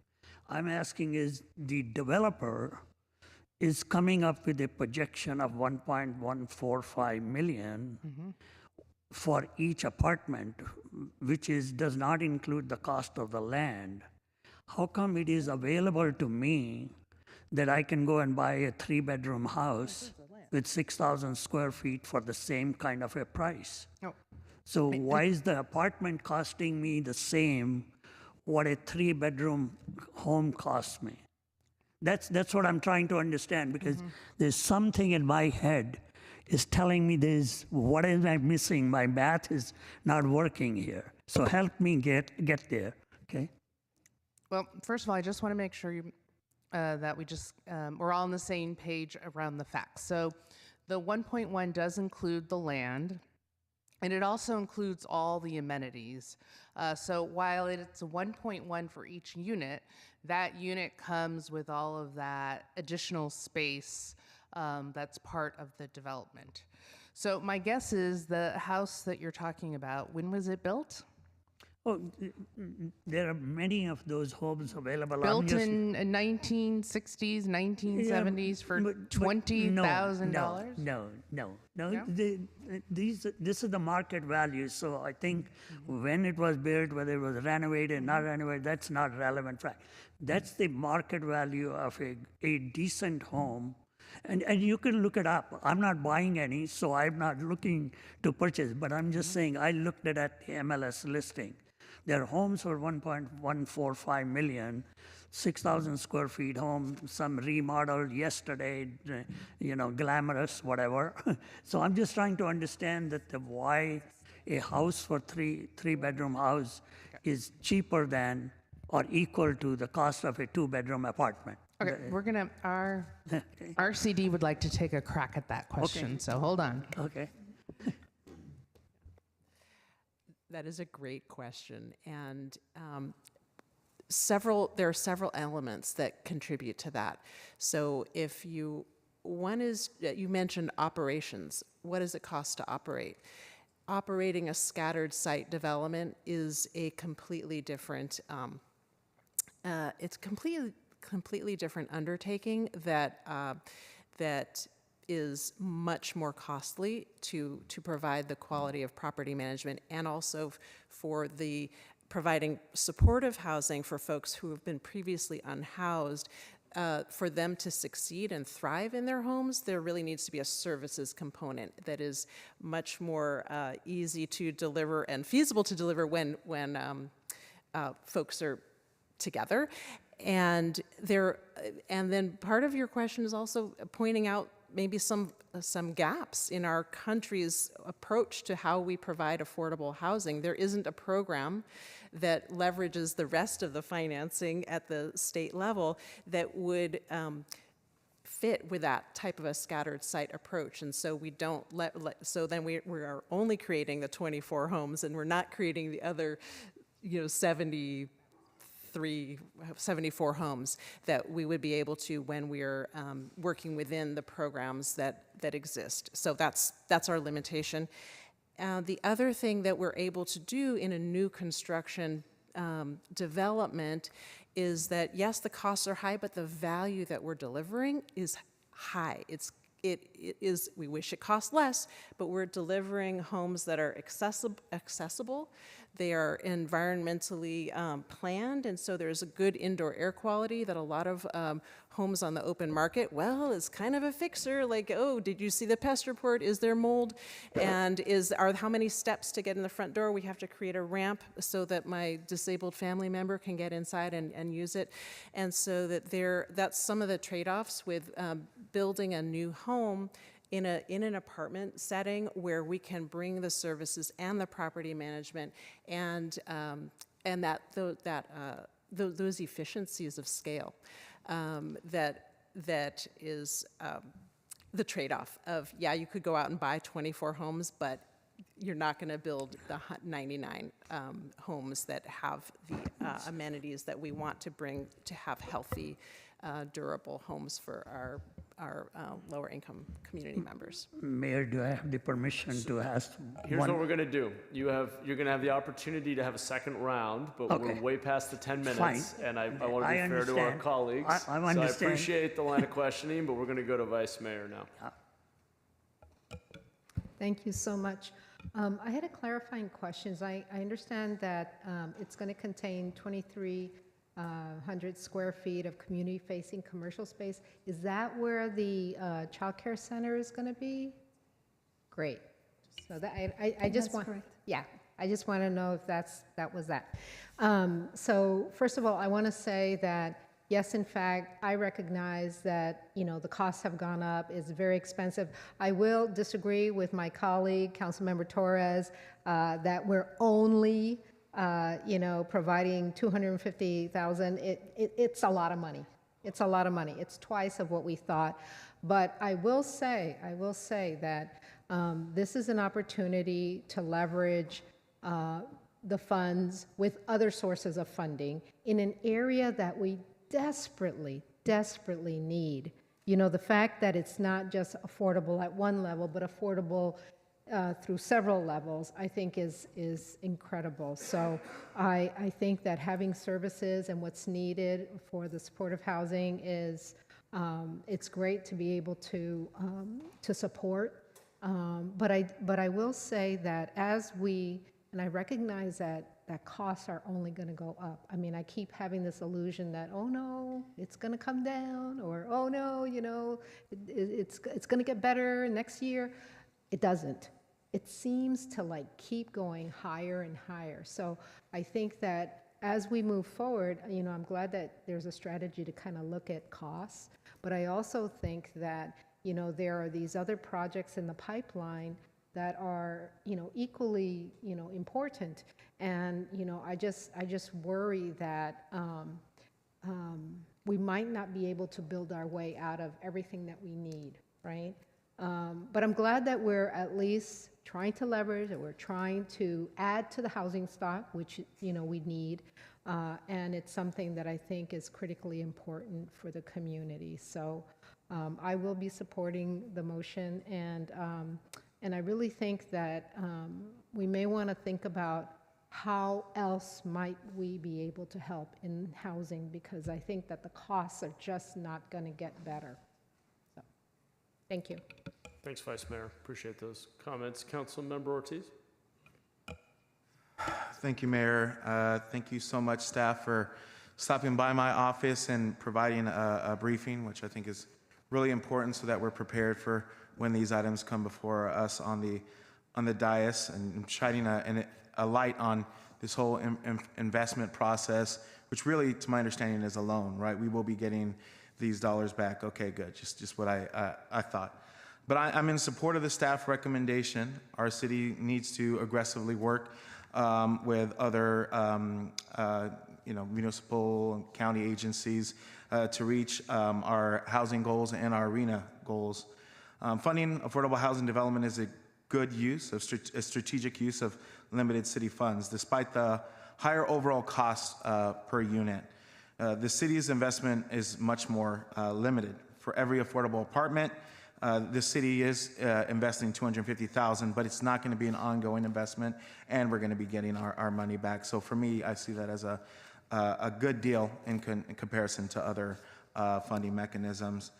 I'm asking is the developer is coming up with a projection of 1.145 million for each apartment, which does not include the cost of the land. how come it is available to me that I can go and buy a 3-bedroom house with 6,000 square feet for the same kind of a price? Oh. So why is the apartment costing me the same what a 3-bedroom home costs me? That's what I'm trying to understand, because there's something in my head is telling me what am I missing? My math is not working here. So help me get there, okay? Well, first of all, I just want to make sure that we're all on the same page around the facts. So the 1.1 does include the land, and it also includes all the amenities. So while it's a 1.1 for each unit, that unit comes with all of that additional space that's part of the development. So my guess is the house that you're talking about, when was it built? Oh, there are many of those homes available. Built in 1960s, 1970s for $20,000? No. This is the market value. So I think when it was built, whether it was renovated, not renovated, that's not relevant fact. That's the market value of a decent home. And you can look it up. I'm not buying any, so I'm not looking to purchase, but I'm just saying I looked at the MLS listing. Their homes for 1.145 million, 6,000 square feet home, some remodeled yesterday, glamorous, whatever. So I'm just trying to understand why a house for three-bedroom house is cheaper than or equal to the cost of a 2-bedroom apartment. Okay, our RCD would like to take a crack at that question, so hold on. Okay. That is a great question, and there are several elements that contribute to that. So one is, you mentioned operations. What does it cost to operate? Operating a scattered site development is a completely different, completely different undertaking that is much more costly to provide the quality of property management, and also for the providing supportive housing for folks who have been previously unhoused. For them to succeed and thrive in their homes, there really needs to be a services component that is much more easy to deliver and feasible to deliver when folks are together. And then part of your question is also pointing out maybe some gaps in our country's approach to how we provide affordable housing. There isn't a program that leverages the rest of the financing at the state level that would fit with that type of a scattered site approach. And so we don't so then we are only creating the 24 homes, and we're not creating the other 74 homes that we would be able to when we're working within the programs that exist. So that's our limitation. The other thing that we're able to do in a new construction development is that, yes, the costs are high, but the value that we're delivering is high. It is, we wish it cost less, but we're delivering homes that are accessible. They are environmentally planned, and so there's a good indoor air quality that a lot of homes on the open market, is kind of a fixer, like, oh, did you see the pest report? Is there mold? And how many steps to get in the front door? We have to create a ramp so that my disabled family member can get inside and use it. And so that's some of the trade-offs with building a new home in an apartment setting where we can bring the services and the property management and those efficiencies of scale. That is the trade-off of, you could go out and buy 24 homes, but you're not going to build the 99 homes that have the amenities that we want to bring to have healthy, durable homes for our lower income community members. Mayor, do I have the permission to ask? Here's what we're going to do. You're going to have the opportunity to have a second round, but we're way past the 10 minutes. Fine. And I want to be fair to our colleagues. I so understand. I appreciate the line of questioning, but we're going to go to Vice Mayor now. Thank you so much. I had a clarifying question. I understand that it's going to contain 23 100 square feet of community-facing commercial space. Is that where the childcare center is going to be? Great. So that I just That's want, correct. yeah, I just want to know if that was that. So first of all, I want to say that yes, in fact, I recognize that, you know, the costs have gone up. It's very expensive. I will disagree with my colleague, Councilmember Torres, that we're only, you know, providing $250,000. It's a lot of money. It's a lot of money. It's twice of what we thought. But I will say that this is an opportunity to leverage the funds with other sources of funding in an area that we desperately need. You know, the fact that it's not just affordable at one level, but affordable through several levels, I think is incredible. So I think that having services and what's needed for the supportive housing is, it's great to be able to support. But I will say that as we, and I recognize that costs are only going to go up. I mean, I keep having this illusion that, oh no, it's going to come down, or oh no, you know, it's going to get better next year. It doesn't. It seems to like keep going higher and higher. So I think that as we move forward, you know, I'm glad that there's a strategy to kind of look at costs, but I also think that, you know, there are these other projects in the pipeline that are, you know, equally, you know, important. And, you know, I just worry that we might not be able to build our way out of everything that we need, right? But I'm glad that we're at least trying to leverage, that we're trying to add to the housing stock, which, you know, we need. And it's something that I think is critically important for the community. So I will be supporting the motion, and I really think that we may want to think about how else might we be able to help in housing, because I think that the costs are just not going to get better. So, thank you. Thanks, Vice Mayor. Appreciate those comments. Councilmember Ortiz. Thank you, Mayor. Thank you so much, staff, for stopping by my office and providing a briefing, which I think is really important so that we're prepared for when these items come before us on the dais, and shining a light on this whole investment process, which really, to my understanding, is a loan, right? We will be getting these dollars back. Okay, good. Just what I thought. But I'm in support of the staff recommendation. Our city needs to aggressively work with other you know, municipal and county agencies to reach our housing goals and our arena goals. Funding affordable housing development is a good use, a strategic use of limited city funds. Despite the higher overall cost per unit, the city's investment is much more limited. For every affordable apartment, the city is investing $250,000, but it's not going to be an ongoing investment, and we're going to be getting our money back. So for me, I see that as a good deal in comparison to other funding mechanisms.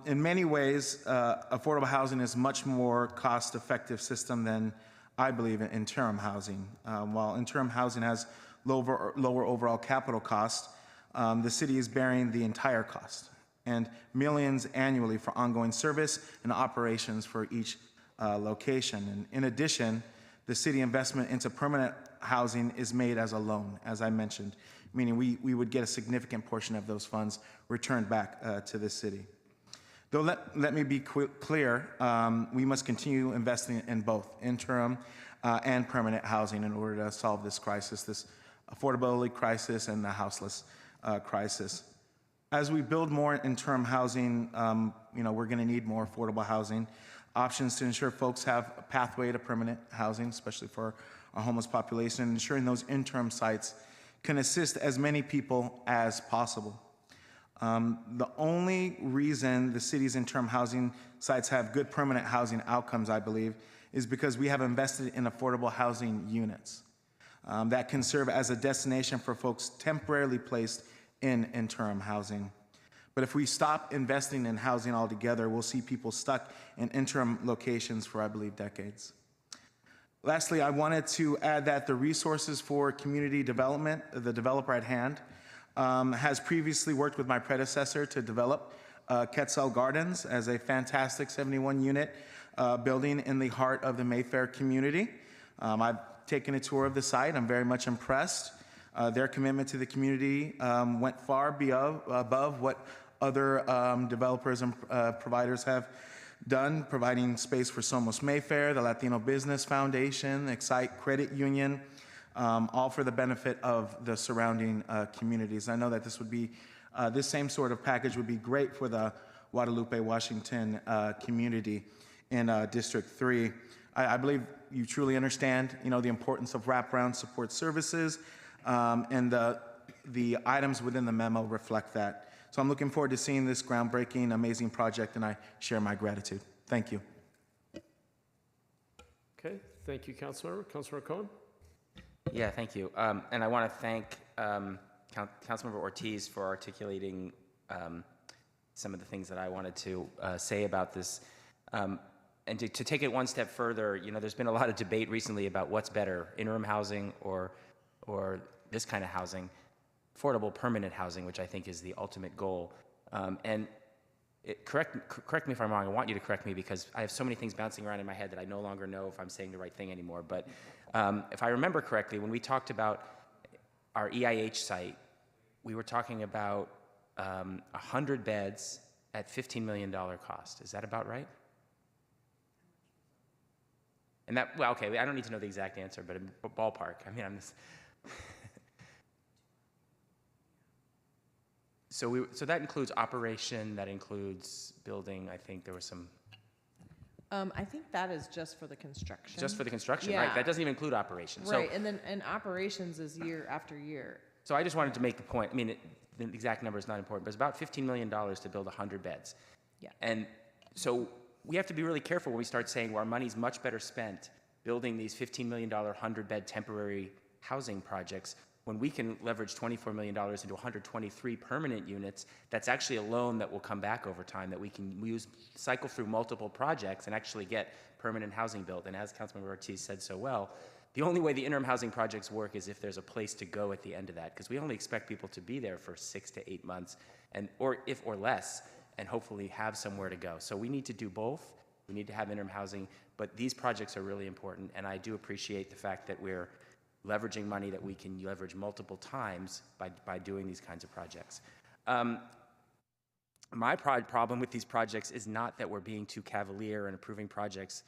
In many ways, affordable housing is much more cost-effective system than I believe in interim housing. While interim housing has lower overall capital cost, the city is bearing the entire cost, and millions annually for ongoing service and operations for each location. And in addition, the city investment into permanent housing is made as a loan, as I mentioned, meaning we would get a significant portion of those funds returned back to the city. Though let me be clear, we must continue investing in both interim and permanent housing in order to solve this crisis, this affordability crisis and the houseless crisis. As we build more interim housing, you know, we're going to need more affordable housing options to ensure folks have a pathway to permanent housing, especially for our homeless population, and ensuring those interim sites can assist as many people as possible. The only reason the city's interim housing sites have good permanent housing outcomes, I believe, is because we have invested in affordable housing units that can serve as a destination for folks temporarily placed in interim housing. But if we stop investing in housing altogether, we'll see people stuck in interim locations for, I believe, decades. Lastly, I wanted to add that the resources for community development, the developer at hand, has previously worked with my predecessor to develop Quetzal Gardens as a fantastic 71-unit building in the heart of the Mayfair community. I've taken a tour of the site. I'm very much impressed. Their commitment to the community went far above what other developers and providers have done, providing space for Somos Mayfair, the Latino Business Foundation, Excite Credit Union, all for the benefit of the surrounding communities. I know that this would be, this same sort of package would be great for the Guadalupe, Washington community in District 3. I believe you truly understand, the importance of wraparound support services, and the items within the memo reflect that. So I'm looking forward to seeing this groundbreaking, amazing project, and I share my gratitude. Thank you. Okay, thank you, Councilmember. Councilmember Cohen? Yeah, thank you. And I want to thank Councilmember Ortiz for articulating some of the things that I wanted to say about this. And to take it one step further, there's been a lot of debate recently about what's better, interim housing or this kind of housing, affordable permanent housing, which I think is the ultimate goal. And correct me if I'm wrong. I want you to correct me because I have so many things bouncing around in my head that I no longer know if I'm saying the right thing anymore. But if I remember correctly, when we talked about our EIH site, we were talking about 100 beds at $15 million cost. Is that about right? And that, well, okay, I don't need to know the exact answer, but a ballpark. I mean, I'm just... So that includes operation, that includes building. I think there was some. I think that is just for the construction. Just for the construction, yeah. Right? That doesn't even include operations. Right, So, and operations is year after year. So I just wanted to make the point. I mean, the exact number is not important, but it's about $15 million to build 100 beds. Yeah. And so we have to be really careful when we start saying, well, our money's much better spent building these $15 million 100-bed temporary housing projects when we can leverage $24 million into 123 permanent units. That's actually a loan that will come back over time that we can cycle through multiple projects and actually get permanent housing built. And as Councilmember Ortiz said so well, the only way the interim housing projects work is if there's a place to go at the end of that, because we only expect people to be there for 6 to 8 months or less, and hopefully have somewhere to go. So we need to do both. We need to have interim housing, but these projects are really important, and I do appreciate the fact that we're leveraging money that we can leverage multiple times by doing these kinds of projects. My problem with these projects is not that we're being too cavalier and approving projects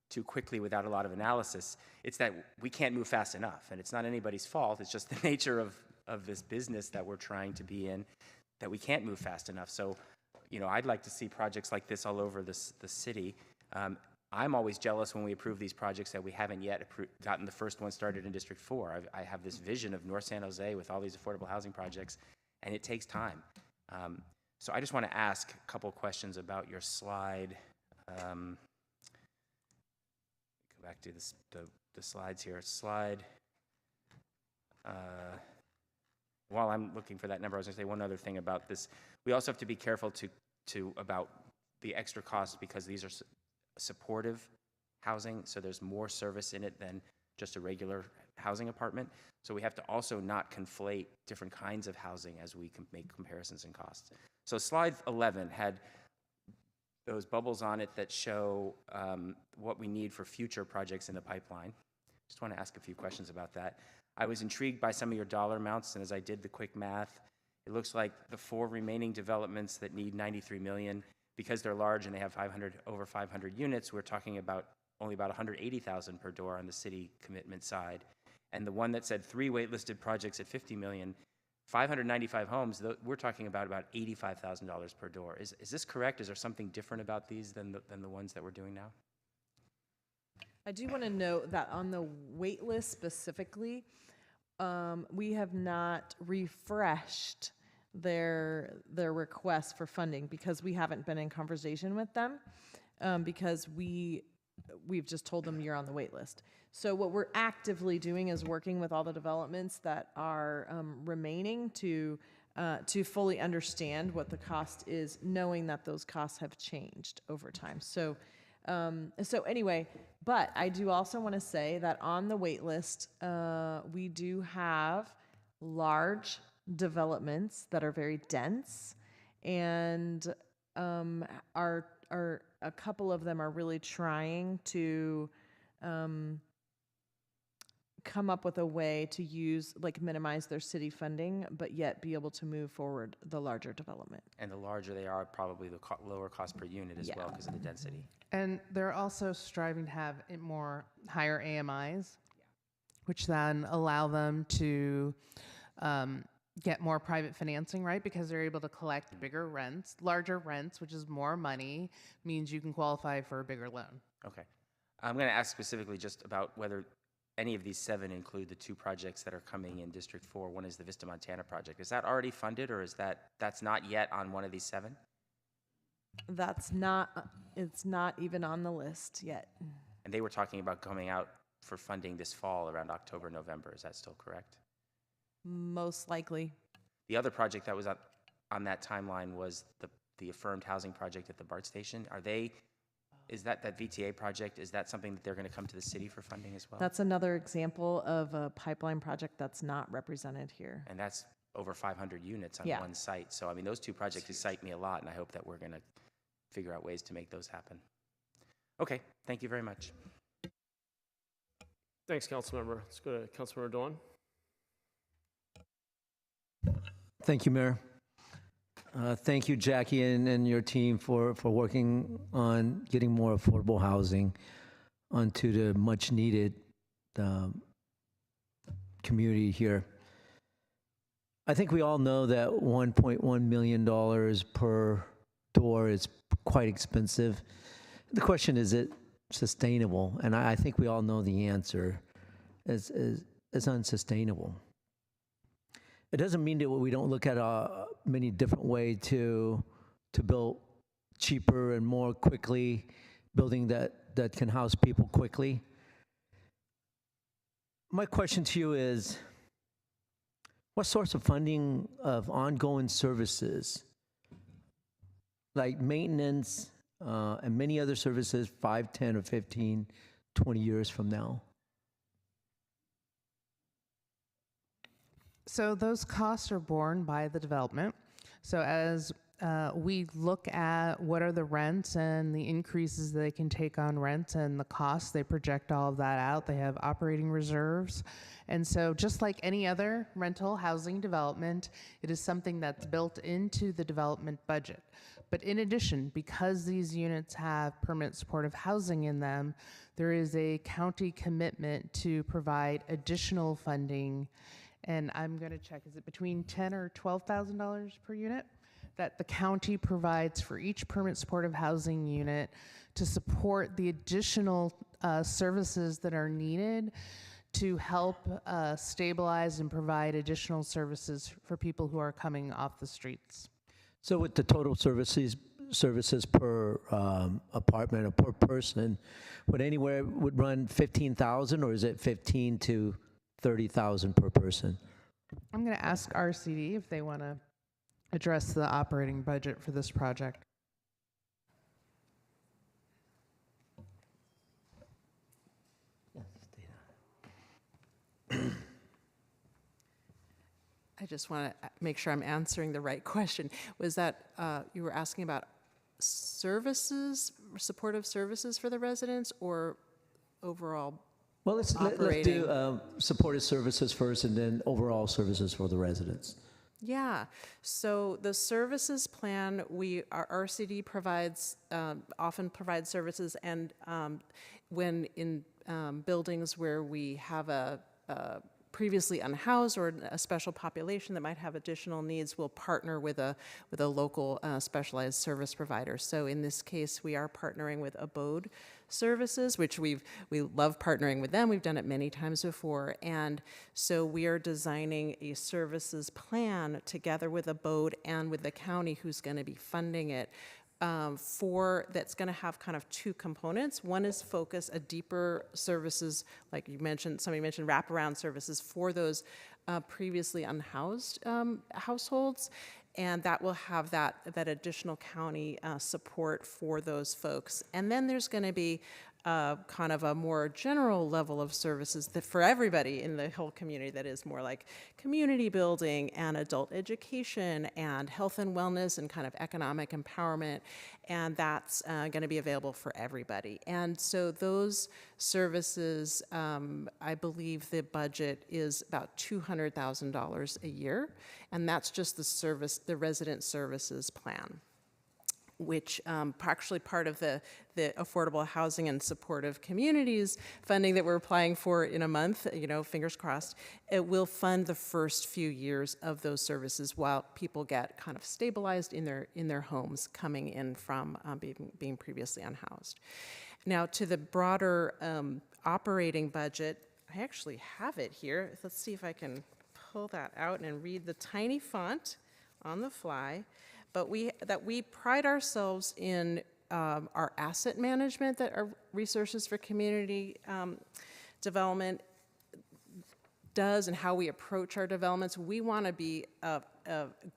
too quickly without a lot of analysis. It's that we can't move fast enough, and it's not anybody's fault. It's just the nature of this business that we're trying to be in, that we can't move fast enough. So, I'd like to see projects like this all over the city. I'm always jealous when we approve these projects that we haven't yet gotten the first one started in District 4. I have this vision of North San Jose with all these affordable housing projects, and it takes time. So I just want to ask a couple questions about your slide. Go back to the slides here. While I'm looking for that number, I was going to say one other thing about this. We also have to be careful about the extra costs because these are supportive housing, so there's more service in it than just a regular housing apartment. So we have to also not conflate different kinds of housing as we can make comparisons in costs. So slide 11 had those bubbles on it that show what we need for future projects in the pipeline. Just want to ask a few questions about that. I was intrigued by some of your dollar amounts, and as I did the quick math, it looks like the 4 remaining developments that need $93 million, because they're large and they have over 500 units, we're talking about only about $180,000 per door on the city commitment side. And the one that said 3 waitlisted projects at $50 million, 595 homes, we're talking about $85,000 per door. Is this correct? Is there something different about these than the ones that we're doing now? I do want to note that on the wait list specifically, we have not refreshed their request for funding because we haven't been in conversation with them because we've just told them you're on the wait list. So what we're actively doing is working with all the developments that are remaining to fully understand what the cost is, knowing that those costs have changed over time. So So anyway, but I do also want to say that on the wait list, we do have large developments that are very dense, and are a couple of them are really trying to come up with a way to use, like, minimize their city funding, but yet be able to move forward the larger development. And the larger they are, probably the lower cost per unit as well because of the density. And they're also striving to have more higher AMIs, which then allow them to get more private financing, right? Because they're able to collect bigger rents, larger rents, which is more money, means you can qualify for a bigger loan. Okay. I'm going to ask specifically just about whether any of these 7 include the 2 projects that are coming in District 4. One is the Vista Montana project. Is that already funded, or is that's not yet on one of these 7? That's not, it's not even on the list yet. And they were talking about coming out for funding this fall around October, November. Is that still correct? Most likely. The other project that was on that timeline was the affirmed housing project at the BART station. Is that VTA project, is that something that they're going to come to the city for funding as well? That's another example of a pipeline project that's not represented here. And that's over 500 units on Yeah. one site. So, I mean, those 2 projects excite me a lot, and I hope that we're going to figure out ways to make those happen. Okay, thank you very much. Thanks, Councilmember. Let's go to Councilmember Dawn. Thank you, Mayor. Thank you, Jackie, and your team for working on getting more affordable housing onto the much-needed community here. I think we all know that $1.1 million per door is quite expensive. The question is it sustainable? And I think we all know the answer is unsustainable. It doesn't mean that we don't look at many different ways to build cheaper and more quickly, building that can house people quickly. My question to you is, what sorts of funding of ongoing services, like maintenance and many other services, 5, 10, or 15, 20 years from now? So those costs are borne by the development. So as we look at what are the rents and the increases they can take on rents and the costs, they project all of that out. They have operating reserves. And so just like any other rental housing development, it is something that's built into the development budget. But in addition, because these units have permanent supportive housing in them, there is a county commitment to provide additional funding. And I'm going to check, is it between $10,000 or $12,000 per unit that the county provides for each permanent supportive housing unit to support the additional services that are needed to help stabilize and provide additional services for people who are coming off the streets. So with the total services per apartment or per person, would run 15,000, or is it 15 to 30,000 per person? I'm going to ask RCD if they want to address the operating budget for this project. I just want to make sure I'm answering the right question. Was that you were asking about services, supportive services for the residents, or overall? Well, let's do supportive services first, and then overall services for the residents. Yeah. So the services plan, our RCD provides often provides services, and when in buildings where we have a previously unhoused or a special population that might have additional needs, we'll partner with a local specialized service provider. So in this case, we are partnering with Abode Services, which we love partnering with them. We've done it many times before. And so we are designing a services plan together with Abode and with the county who's going to be funding it. That's going to have kind of 2 components. One is focus a deeper services, like you mentioned, somebody mentioned wraparound services for those previously unhoused households. and that will have that additional county support for those folks. And then there's going to be kind of a more general level of services that for everybody in the whole community, that is more like community building and adult education and health and wellness and kind of economic empowerment, and that's going to be available for everybody. And so those services, I believe the budget is about $200,000 a year, and that's just the resident services plan, which actually part of the Affordable Housing and Supportive Communities funding that we're applying for in a month, fingers crossed, it will fund the first few years of those services while people get kind of stabilized in their homes coming in from being previously unhoused. Now to the broader operating budget, I actually have it here. Let's see if I can pull that out and read the tiny font on the fly. But we pride ourselves in our asset management, that our Resources for Community Development does, and how we approach our developments. We want to be a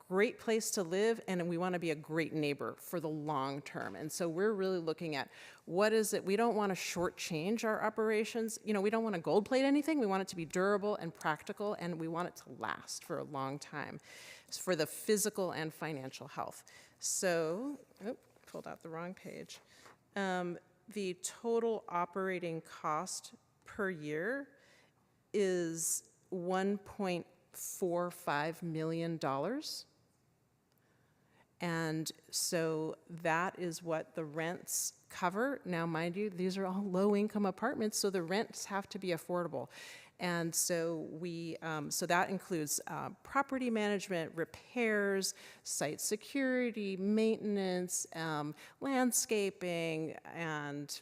great place to live, and we want to be a great neighbor for the long term. And so we're really looking at what is it. We don't want to shortchange our operations. We don't want to gold plate anything. We want it to be durable and practical, and we want it to last for a long time, for the physical and financial health. So, pulled out the wrong page. The total operating cost per year is $1.45 million. And so that is what the rents cover. Now, mind you, these are all low-income apartments, so the rents have to be affordable. And so so that includes property management, repairs, site security, maintenance, landscaping, and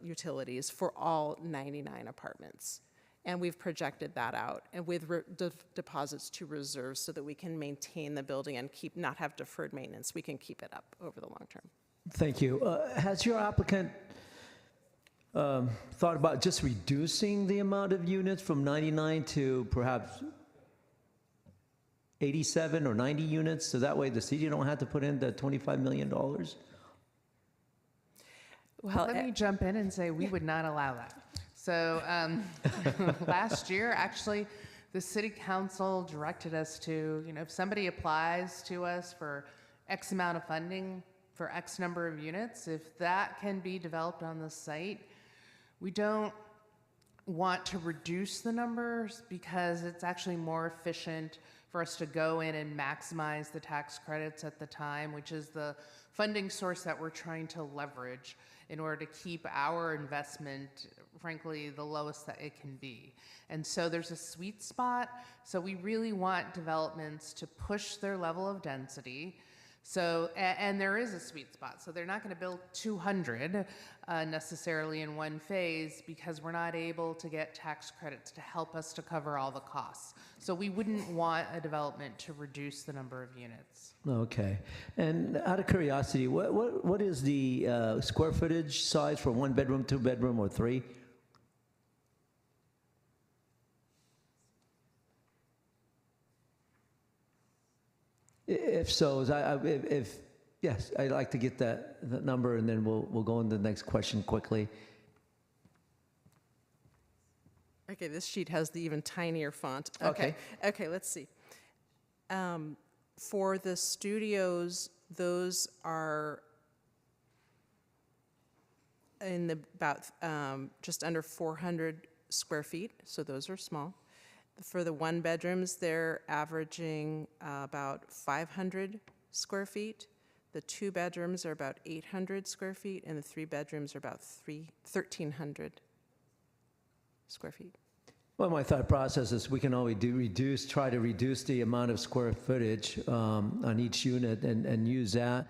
utilities for all 99 apartments. And we've projected that out, and with deposits to reserves, so that we can maintain the building and not have deferred maintenance. We can keep it up over the long term. Thank you. Has your applicant thought about just reducing the amount of units from 99 to perhaps 87 or 90 units, so that way the city don't have to put in the $25 million? Well, let me jump in and say we would not allow that. So last year, actually, the city council directed us to, if somebody applies to us for X amount of funding for X number of units, if that can be developed on the site, we don't want to reduce the numbers because it's actually more efficient for us to go in and maximize the tax credits at the time, which is the funding source that we're trying to leverage in order to keep our investment, frankly, the lowest that it can be. And so there's a sweet spot. So we really want developments to push their level of density. So, and there is a sweet spot. So they're not going to build 200 necessarily in one phase, because we're not able to get tax credits to help us to cover all the costs. So we wouldn't want a development to reduce the number of units. Okay. And out of curiosity, what is the square footage size for 1 bedroom, 2 bedroom, or 3? If so, yes, I'd like to get that number, and then we'll go on to the next question quickly. Okay, this sheet has the even tinier font. Okay, let's see. For the studios, those are in about just under 400 square feet, so those are small. For the 1 bedrooms, they're averaging about 500 square feet. The 2 bedrooms are about 800 square feet, and the 3 bedrooms are about 1,300 square feet. Well, my thought process is we can always try to reduce the amount of square footage on each unit and use that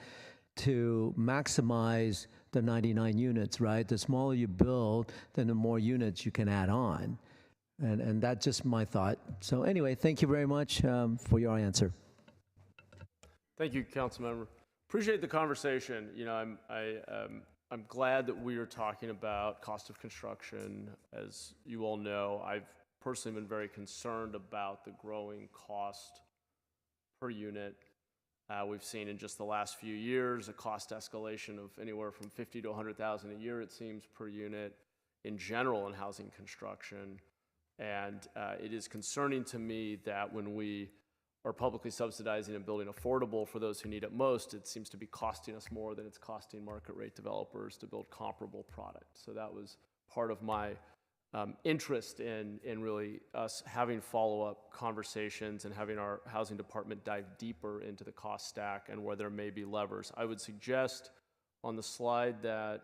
to maximize the 99 units, right? The smaller you build, then the more units you can add on. And that's just my thought. So anyway, thank you very much for your answer. Thank you, Councilmember. Appreciate the conversation. I'm glad that we are talking about cost of construction. As you all know, I've personally been very concerned about the growing cost per unit. We've seen in just the last few years a cost escalation of anywhere from 50 to 100,000 a year, it seems, per unit in general in housing construction. And it is concerning to me that when we are publicly subsidizing and building affordable for those who need it most, it seems to be costing us more than it's costing market rate developers to build comparable product. So that was part of my interest in really us having follow-up conversations and having our housing department dive deeper into the cost stack and where there may be levers. I would suggest on the slide that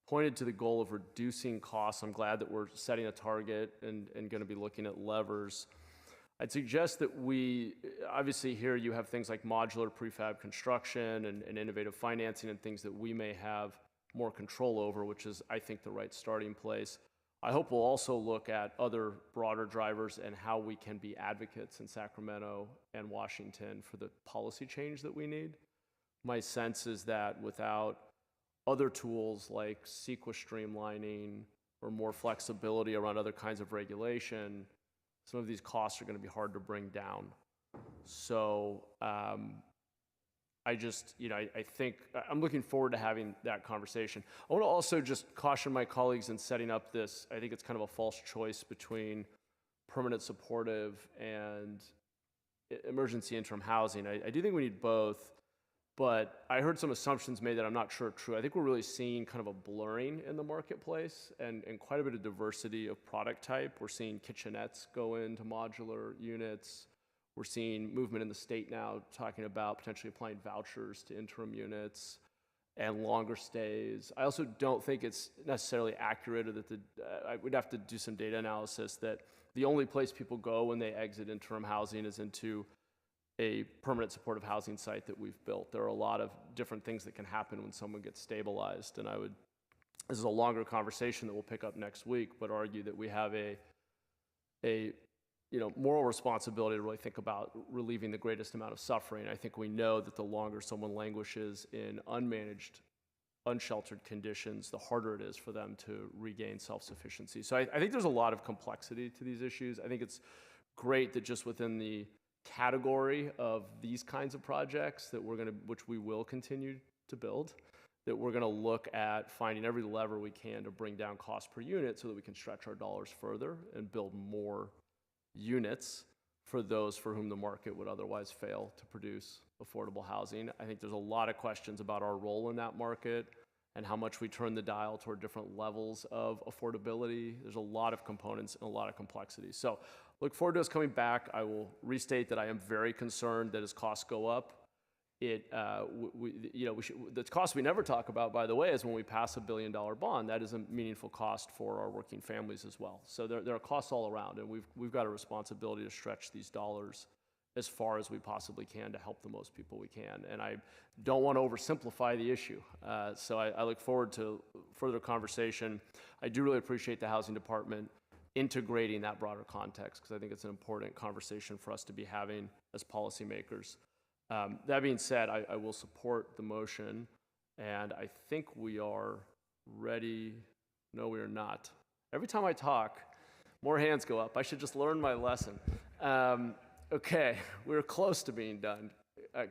pointed to the goal of reducing costs. I'm glad that we're setting a target and going to be looking at levers. I'd suggest that we, obviously here you have things like modular prefab construction and innovative financing and things that we may have more control over, which is, I think, the right starting place. I hope we'll also look at other broader drivers and how we can be advocates in Sacramento and Washington for the policy change that we need. My sense is that without other tools like CEQA streamlining or more flexibility around other kinds of regulation, some of these costs are going to be hard to bring down. So I just, I think I'm looking forward to having that conversation. I want to also just caution my colleagues in setting up this. I think it's kind of a false choice between permanent supportive and emergency interim housing. I do think we need both, but I heard some assumptions made that I'm not sure are true. I think we're really seeing kind of a blurring in the marketplace and quite a bit of diversity of product type. We're seeing kitchenettes go into modular units. We're seeing movement in the state now talking about potentially applying vouchers to interim units and longer stays. I also don't think it's necessarily accurate, or that I would have to do some data analysis, that the only place people go when they exit interim housing is into a permanent supportive housing site that we've built. There are a lot of different things that can happen when someone gets stabilized, and this is a longer conversation that we'll pick up next week, but argue that we have a moral responsibility to really think about relieving the greatest amount of suffering. I think we know that the longer someone languishes in unmanaged, unsheltered conditions, the harder it is for them to regain self-sufficiency. So I think there's a lot of complexity to these issues. I think it's great that just within the category of these kinds of projects that which we will continue to build, that we're going to look at finding every lever we can to bring down cost per unit so that we can stretch our dollars further and build more units for those for whom the market would otherwise fail to produce affordable housing. I think there's a lot of questions about our role in that market and how much we turn the dial toward different levels of affordability. There's a lot of components and a lot of complexity. So look forward to us coming back. I will restate that I am very concerned that as costs go up, the cost we never talk about, by the way, is when we pass $1 billion bond. That is a meaningful cost for our working families as well. So there are costs all around, and we've got a responsibility to stretch these dollars as far as we possibly can to help the most people we can. And I don't want to oversimplify the issue. So I look forward to further conversation. I do really appreciate the housing department integrating that broader context, because I think it's an important conversation for us to be having as policymakers. That being said, I will support the motion, and I think we are ready. No, we are not. Every time I talk, more hands go up. I should just learn my lesson. Okay, we're close to being done.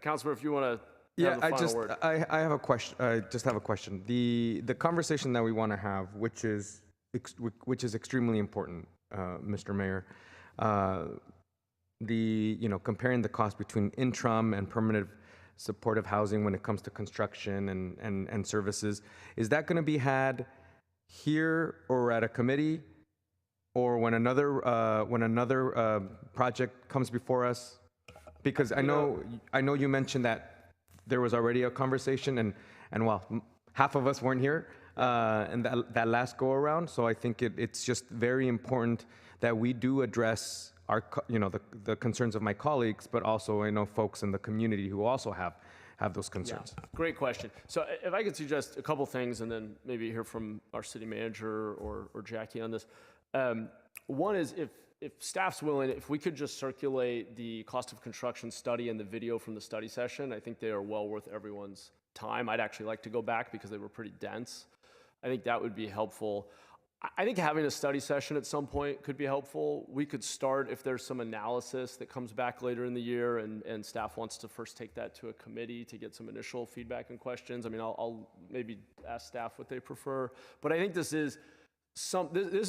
Councilor, if you want to have the final word. I have a question. I just have a question. The conversation that we want to have, which is extremely important, Mr. Mayor. Comparing the cost between interim and permanent supportive housing when it comes to construction and services, is that going to be had here or at a committee, or when another project comes before us? Because I know you mentioned that there was already a conversation, and well, half of us weren't here and that last go around. So I think it's just very important that we do address the concerns of my colleagues, but also I know folks in the community who also have those concerns. Yeah, great question. So if I could suggest a couple things, and then maybe hear from our city manager or Jackie on this. One is if staff's willing, if we could just circulate the cost of construction study and the video from the study session, I think they are well worth everyone's time. I'd actually like to go back because they were pretty dense. I think that would be helpful. I think having a study session at some point could be helpful. We could start if there's some analysis that comes back later in the year and staff wants to first take that to a committee to get some initial feedback and questions. I mean, I'll maybe ask staff what they prefer. But I think this is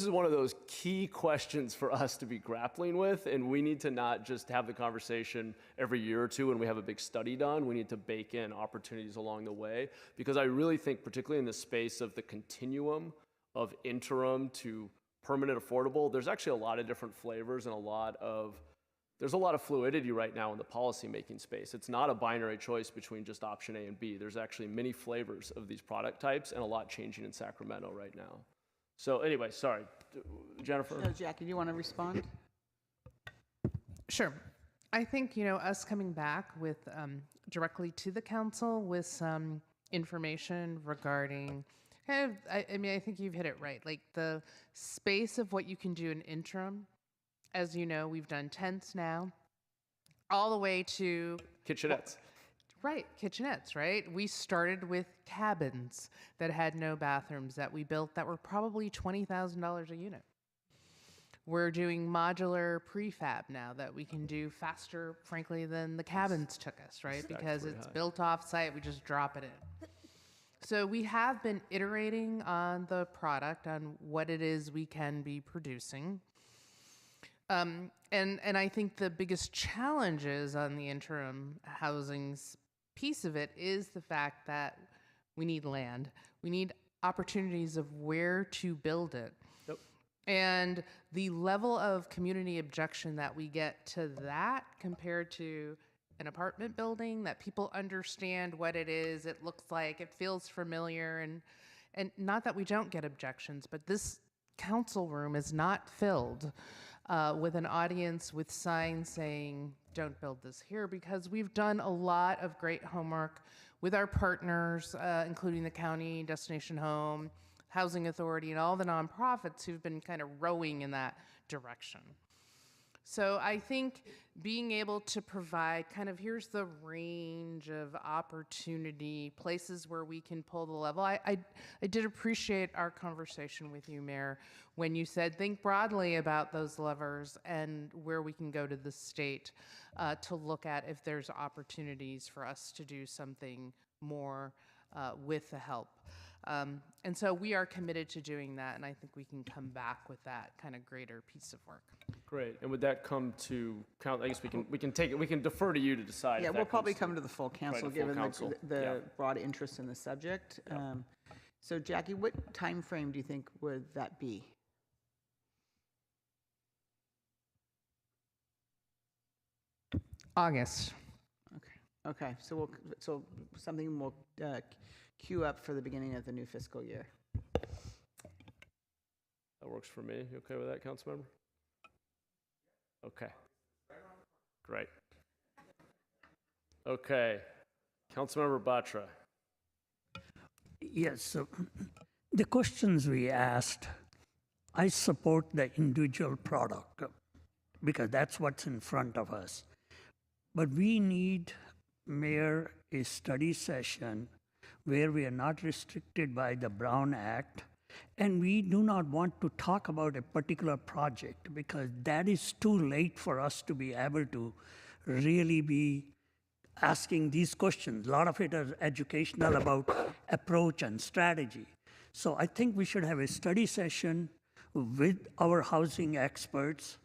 one of those key questions for us to be grappling with, and we need to not just have the conversation every year or two when we have a big study done. We need to bake in opportunities along the way, because I really think, particularly in the space of the continuum of interim to permanent affordable, there's actually a lot of different flavors and there's a lot of fluidity right now in the policymaking space. It's not a binary choice between just option A and B. There's actually many flavors of these product types and a lot changing in Sacramento right now. So anyway, sorry, Jennifer. So Jackie, do you want to respond? Sure. I think, us coming back with directly to the council with some information regarding I think you've hit it right. Like the space of what you can do in interim. As you know, we've done tents now, all the way to kitchenettes. Right, kitchenettes, right? We started with cabins that had no bathrooms that we built that were probably $20,000 a unit. We're doing modular prefab now that we can do faster, frankly, than the cabins took us, right? Because it's built off site, we just drop it in. So we have been iterating on the product, on what it is we can be producing. And I think the biggest challenges on the interim housing piece of it is the fact that we need land. We need opportunities of where to build it. Yep. And the level of community objection that we get to that compared to an apartment building, that people understand what it is, it looks like, it feels familiar, and not that we don't get objections, but this council room is not filled with an audience with signs saying, don't build this here, because we've done a lot of great homework with our partners, including the county, Destination Home, Housing Authority, and all the nonprofits who've been kind of rowing in that direction. So I think being able to provide kind of, here's the range of opportunity, places where we can pull the level. I did appreciate our conversation with you, Mayor, when you said think broadly about those levers and where we can go to the state to look at if there's opportunities for us to do something more with the help. And so we are committed to doing that, and I think we can come back with that kind of greater piece of work. Great. And would that come to count? I guess we can take it. We can defer to you to decide. Yeah, if we'll that probably comes come to the full council, right, full given council. the broad interest in the subject. Yeah. So Jackie, what time frame do you think would that be? August. Okay. So something we'll queue up for the beginning of the new fiscal year. That works for me. You okay with that, Councilmember? Okay. Great. Okay. Councilmember Batra. Yes, so the questions we asked, I support the individual product because that's what's in front of us. But we need, Mayor, a study session where we are not restricted by the Brown Act, and we do not want to talk about a particular project because that is too late for us to be able to really be asking these questions. A lot of it is educational about approach and strategy. So I think we should have a study session with our housing experts,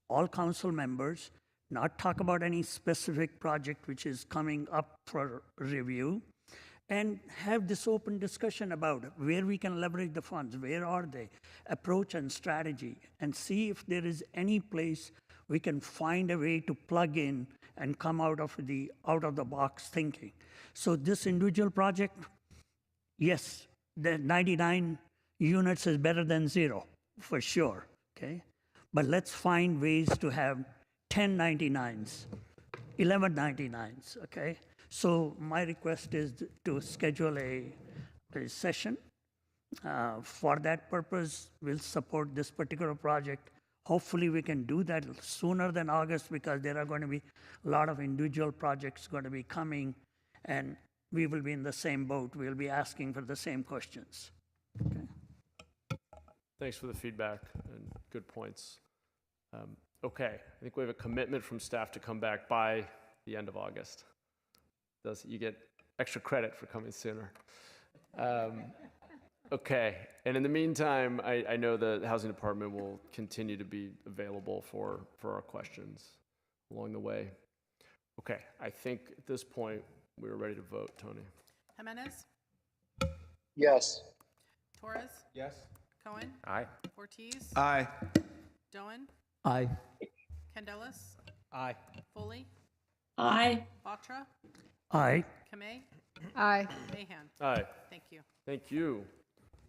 all council members, not talk about any specific project which is coming up for review, and have this open discussion about where we can leverage the funds, where are they, approach and strategy, and see if there is any place we can find a way to plug in and come out of the box thinking. So this individual project, yes, the 99 units is better than 0, for sure, okay? But let's find ways to have 10 99s, 11 99s, okay? So my request is to schedule a session. For that purpose, we'll support this particular project. Hopefully we can do that sooner than August because there are going to be a lot of individual projects going to be coming, and we will be in the same boat. We'll be asking for the same questions. Okay. Thanks for the feedback and good points. Okay, I think we have a commitment from staff to come back by the end of August. You get extra credit for coming sooner. Okay, and in the meantime, I know the Housing Department will continue to be available for our questions along the way. Okay, I think at this point, we're ready to vote, Tony. Jimenez, Yes. Torres, Yes. Cohen, Aye. Ortiz, Aye. Doan, Aye. Candelas, Aye. Foley, Aye. Batra, Aye. Kamei, Aye. Mahan. Aye. Thank you. Thank you.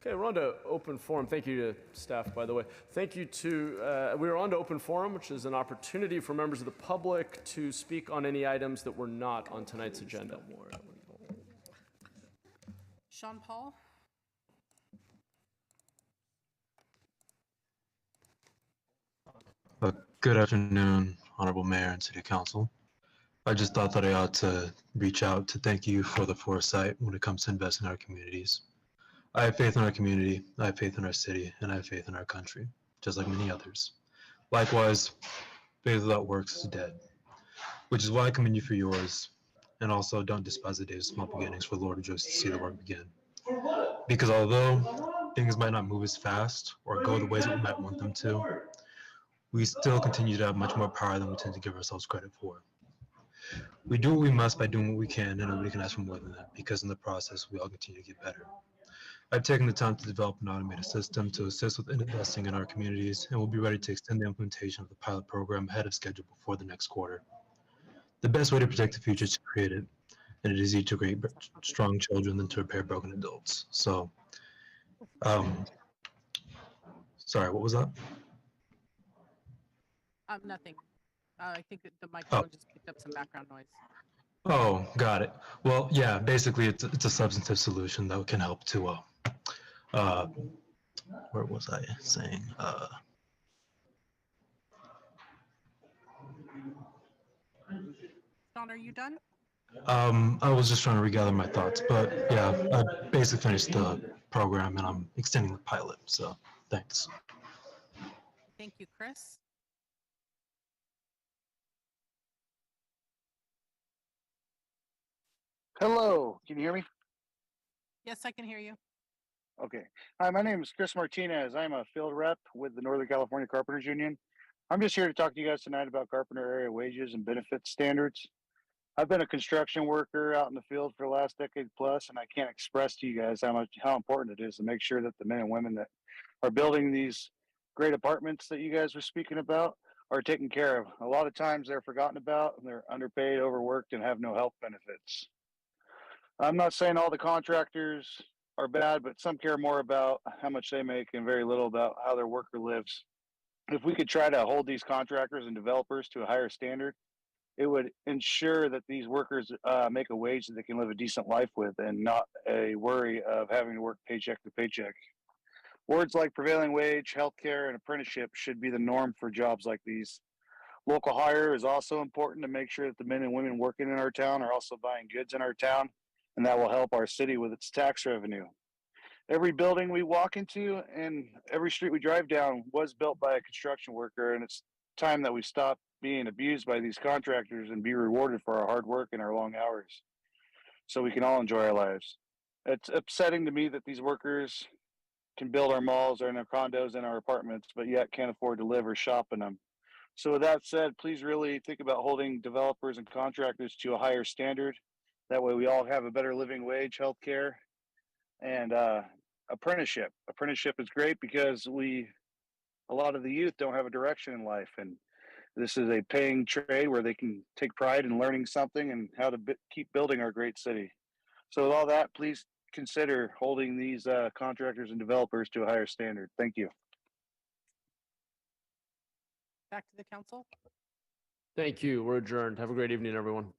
Okay, we're on to open forum. Thank you to staff, by the way. Thank you to, we're on to open forum, which is an opportunity for members of the public to speak on any items that were not on tonight's agenda. Sean Paul, Good afternoon, Honorable Mayor and City Council. I just thought that I ought to reach out to thank you for the foresight when it comes to investing in our communities. I have faith in our community, I have faith in our city, and I have faith in our country, just like many others. Likewise, faith without works is dead, which is why I commend you for yours, and also don't despise the days of small beginnings, for the Lord rejoices to see the work begin. Because although things might not move as fast or go the ways that we might want them to, we still continue to have much more power than we tend to give ourselves credit for. We do what we must by doing what we can, and nobody can ask for more than that, because in the process, we all continue to get better. I've taken the time to develop an automated system to assist with investing in our communities, and we'll be ready to extend the implementation of the pilot program ahead of schedule before the next quarter. The best way to protect the future is to create it, and it is easier to create strong children than to repair broken adults. So, sorry, what was that? nothing. I think that the microphone just picked up some background noise. Oh, got it. Well, yeah, basically it's a substantive solution that can help to, where was I saying? Sean, are you done? I was just trying to regather my thoughts, but yeah, I basically finished the program and I'm extending the pilot, so thanks. Thank you, Chris. Hello, can you hear me? Yes, I can hear you. Okay. Hi, my name is Chris Martinez. I'm a field rep with the Northern California Carpenters Union. I'm just here to talk to you guys tonight about carpenter area wages and benefits standards. I've been a construction worker out in the field for the last decade plus, and I can't express to you guys how important it is to make sure that the men and women that are building these great apartments that you guys were speaking about are taken care of. A lot of times they're forgotten about, and they're underpaid, overworked, and have no health benefits. I'm not saying all the contractors are bad, but some care more about how much they make and very little about how their worker lives. If we could try to hold these contractors and developers to a higher standard, it would ensure that these workers make a wage that they can live a decent life with and not a worry of having to work paycheck to paycheck. Words like prevailing wage, healthcare, and apprenticeship should be the norm for jobs like these. Local hire is also important to make sure that the men and women working in our town are also buying goods in our town, and that will help our city with its tax revenue. Every building we walk into and every street we drive down was built by a construction worker, and it's time that we stop being abused by these contractors and be rewarded for our hard work and our long hours so we can all enjoy our lives. It's upsetting to me that these workers can build our malls or in our condos and our apartments, but yet can't afford to live or shop in them. So with that said, please really think about holding developers and contractors to a higher standard. That way we all have a better living wage, healthcare, and apprenticeship. Apprenticeship is great because a lot of the youth don't have a direction in life, and this is a paying trade where they can take pride in learning something and how to keep building our great city. So with all that, please consider holding these contractors and developers to a higher standard. Thank you. Back to the council. Thank you. We're adjourned. Have a great evening, everyone.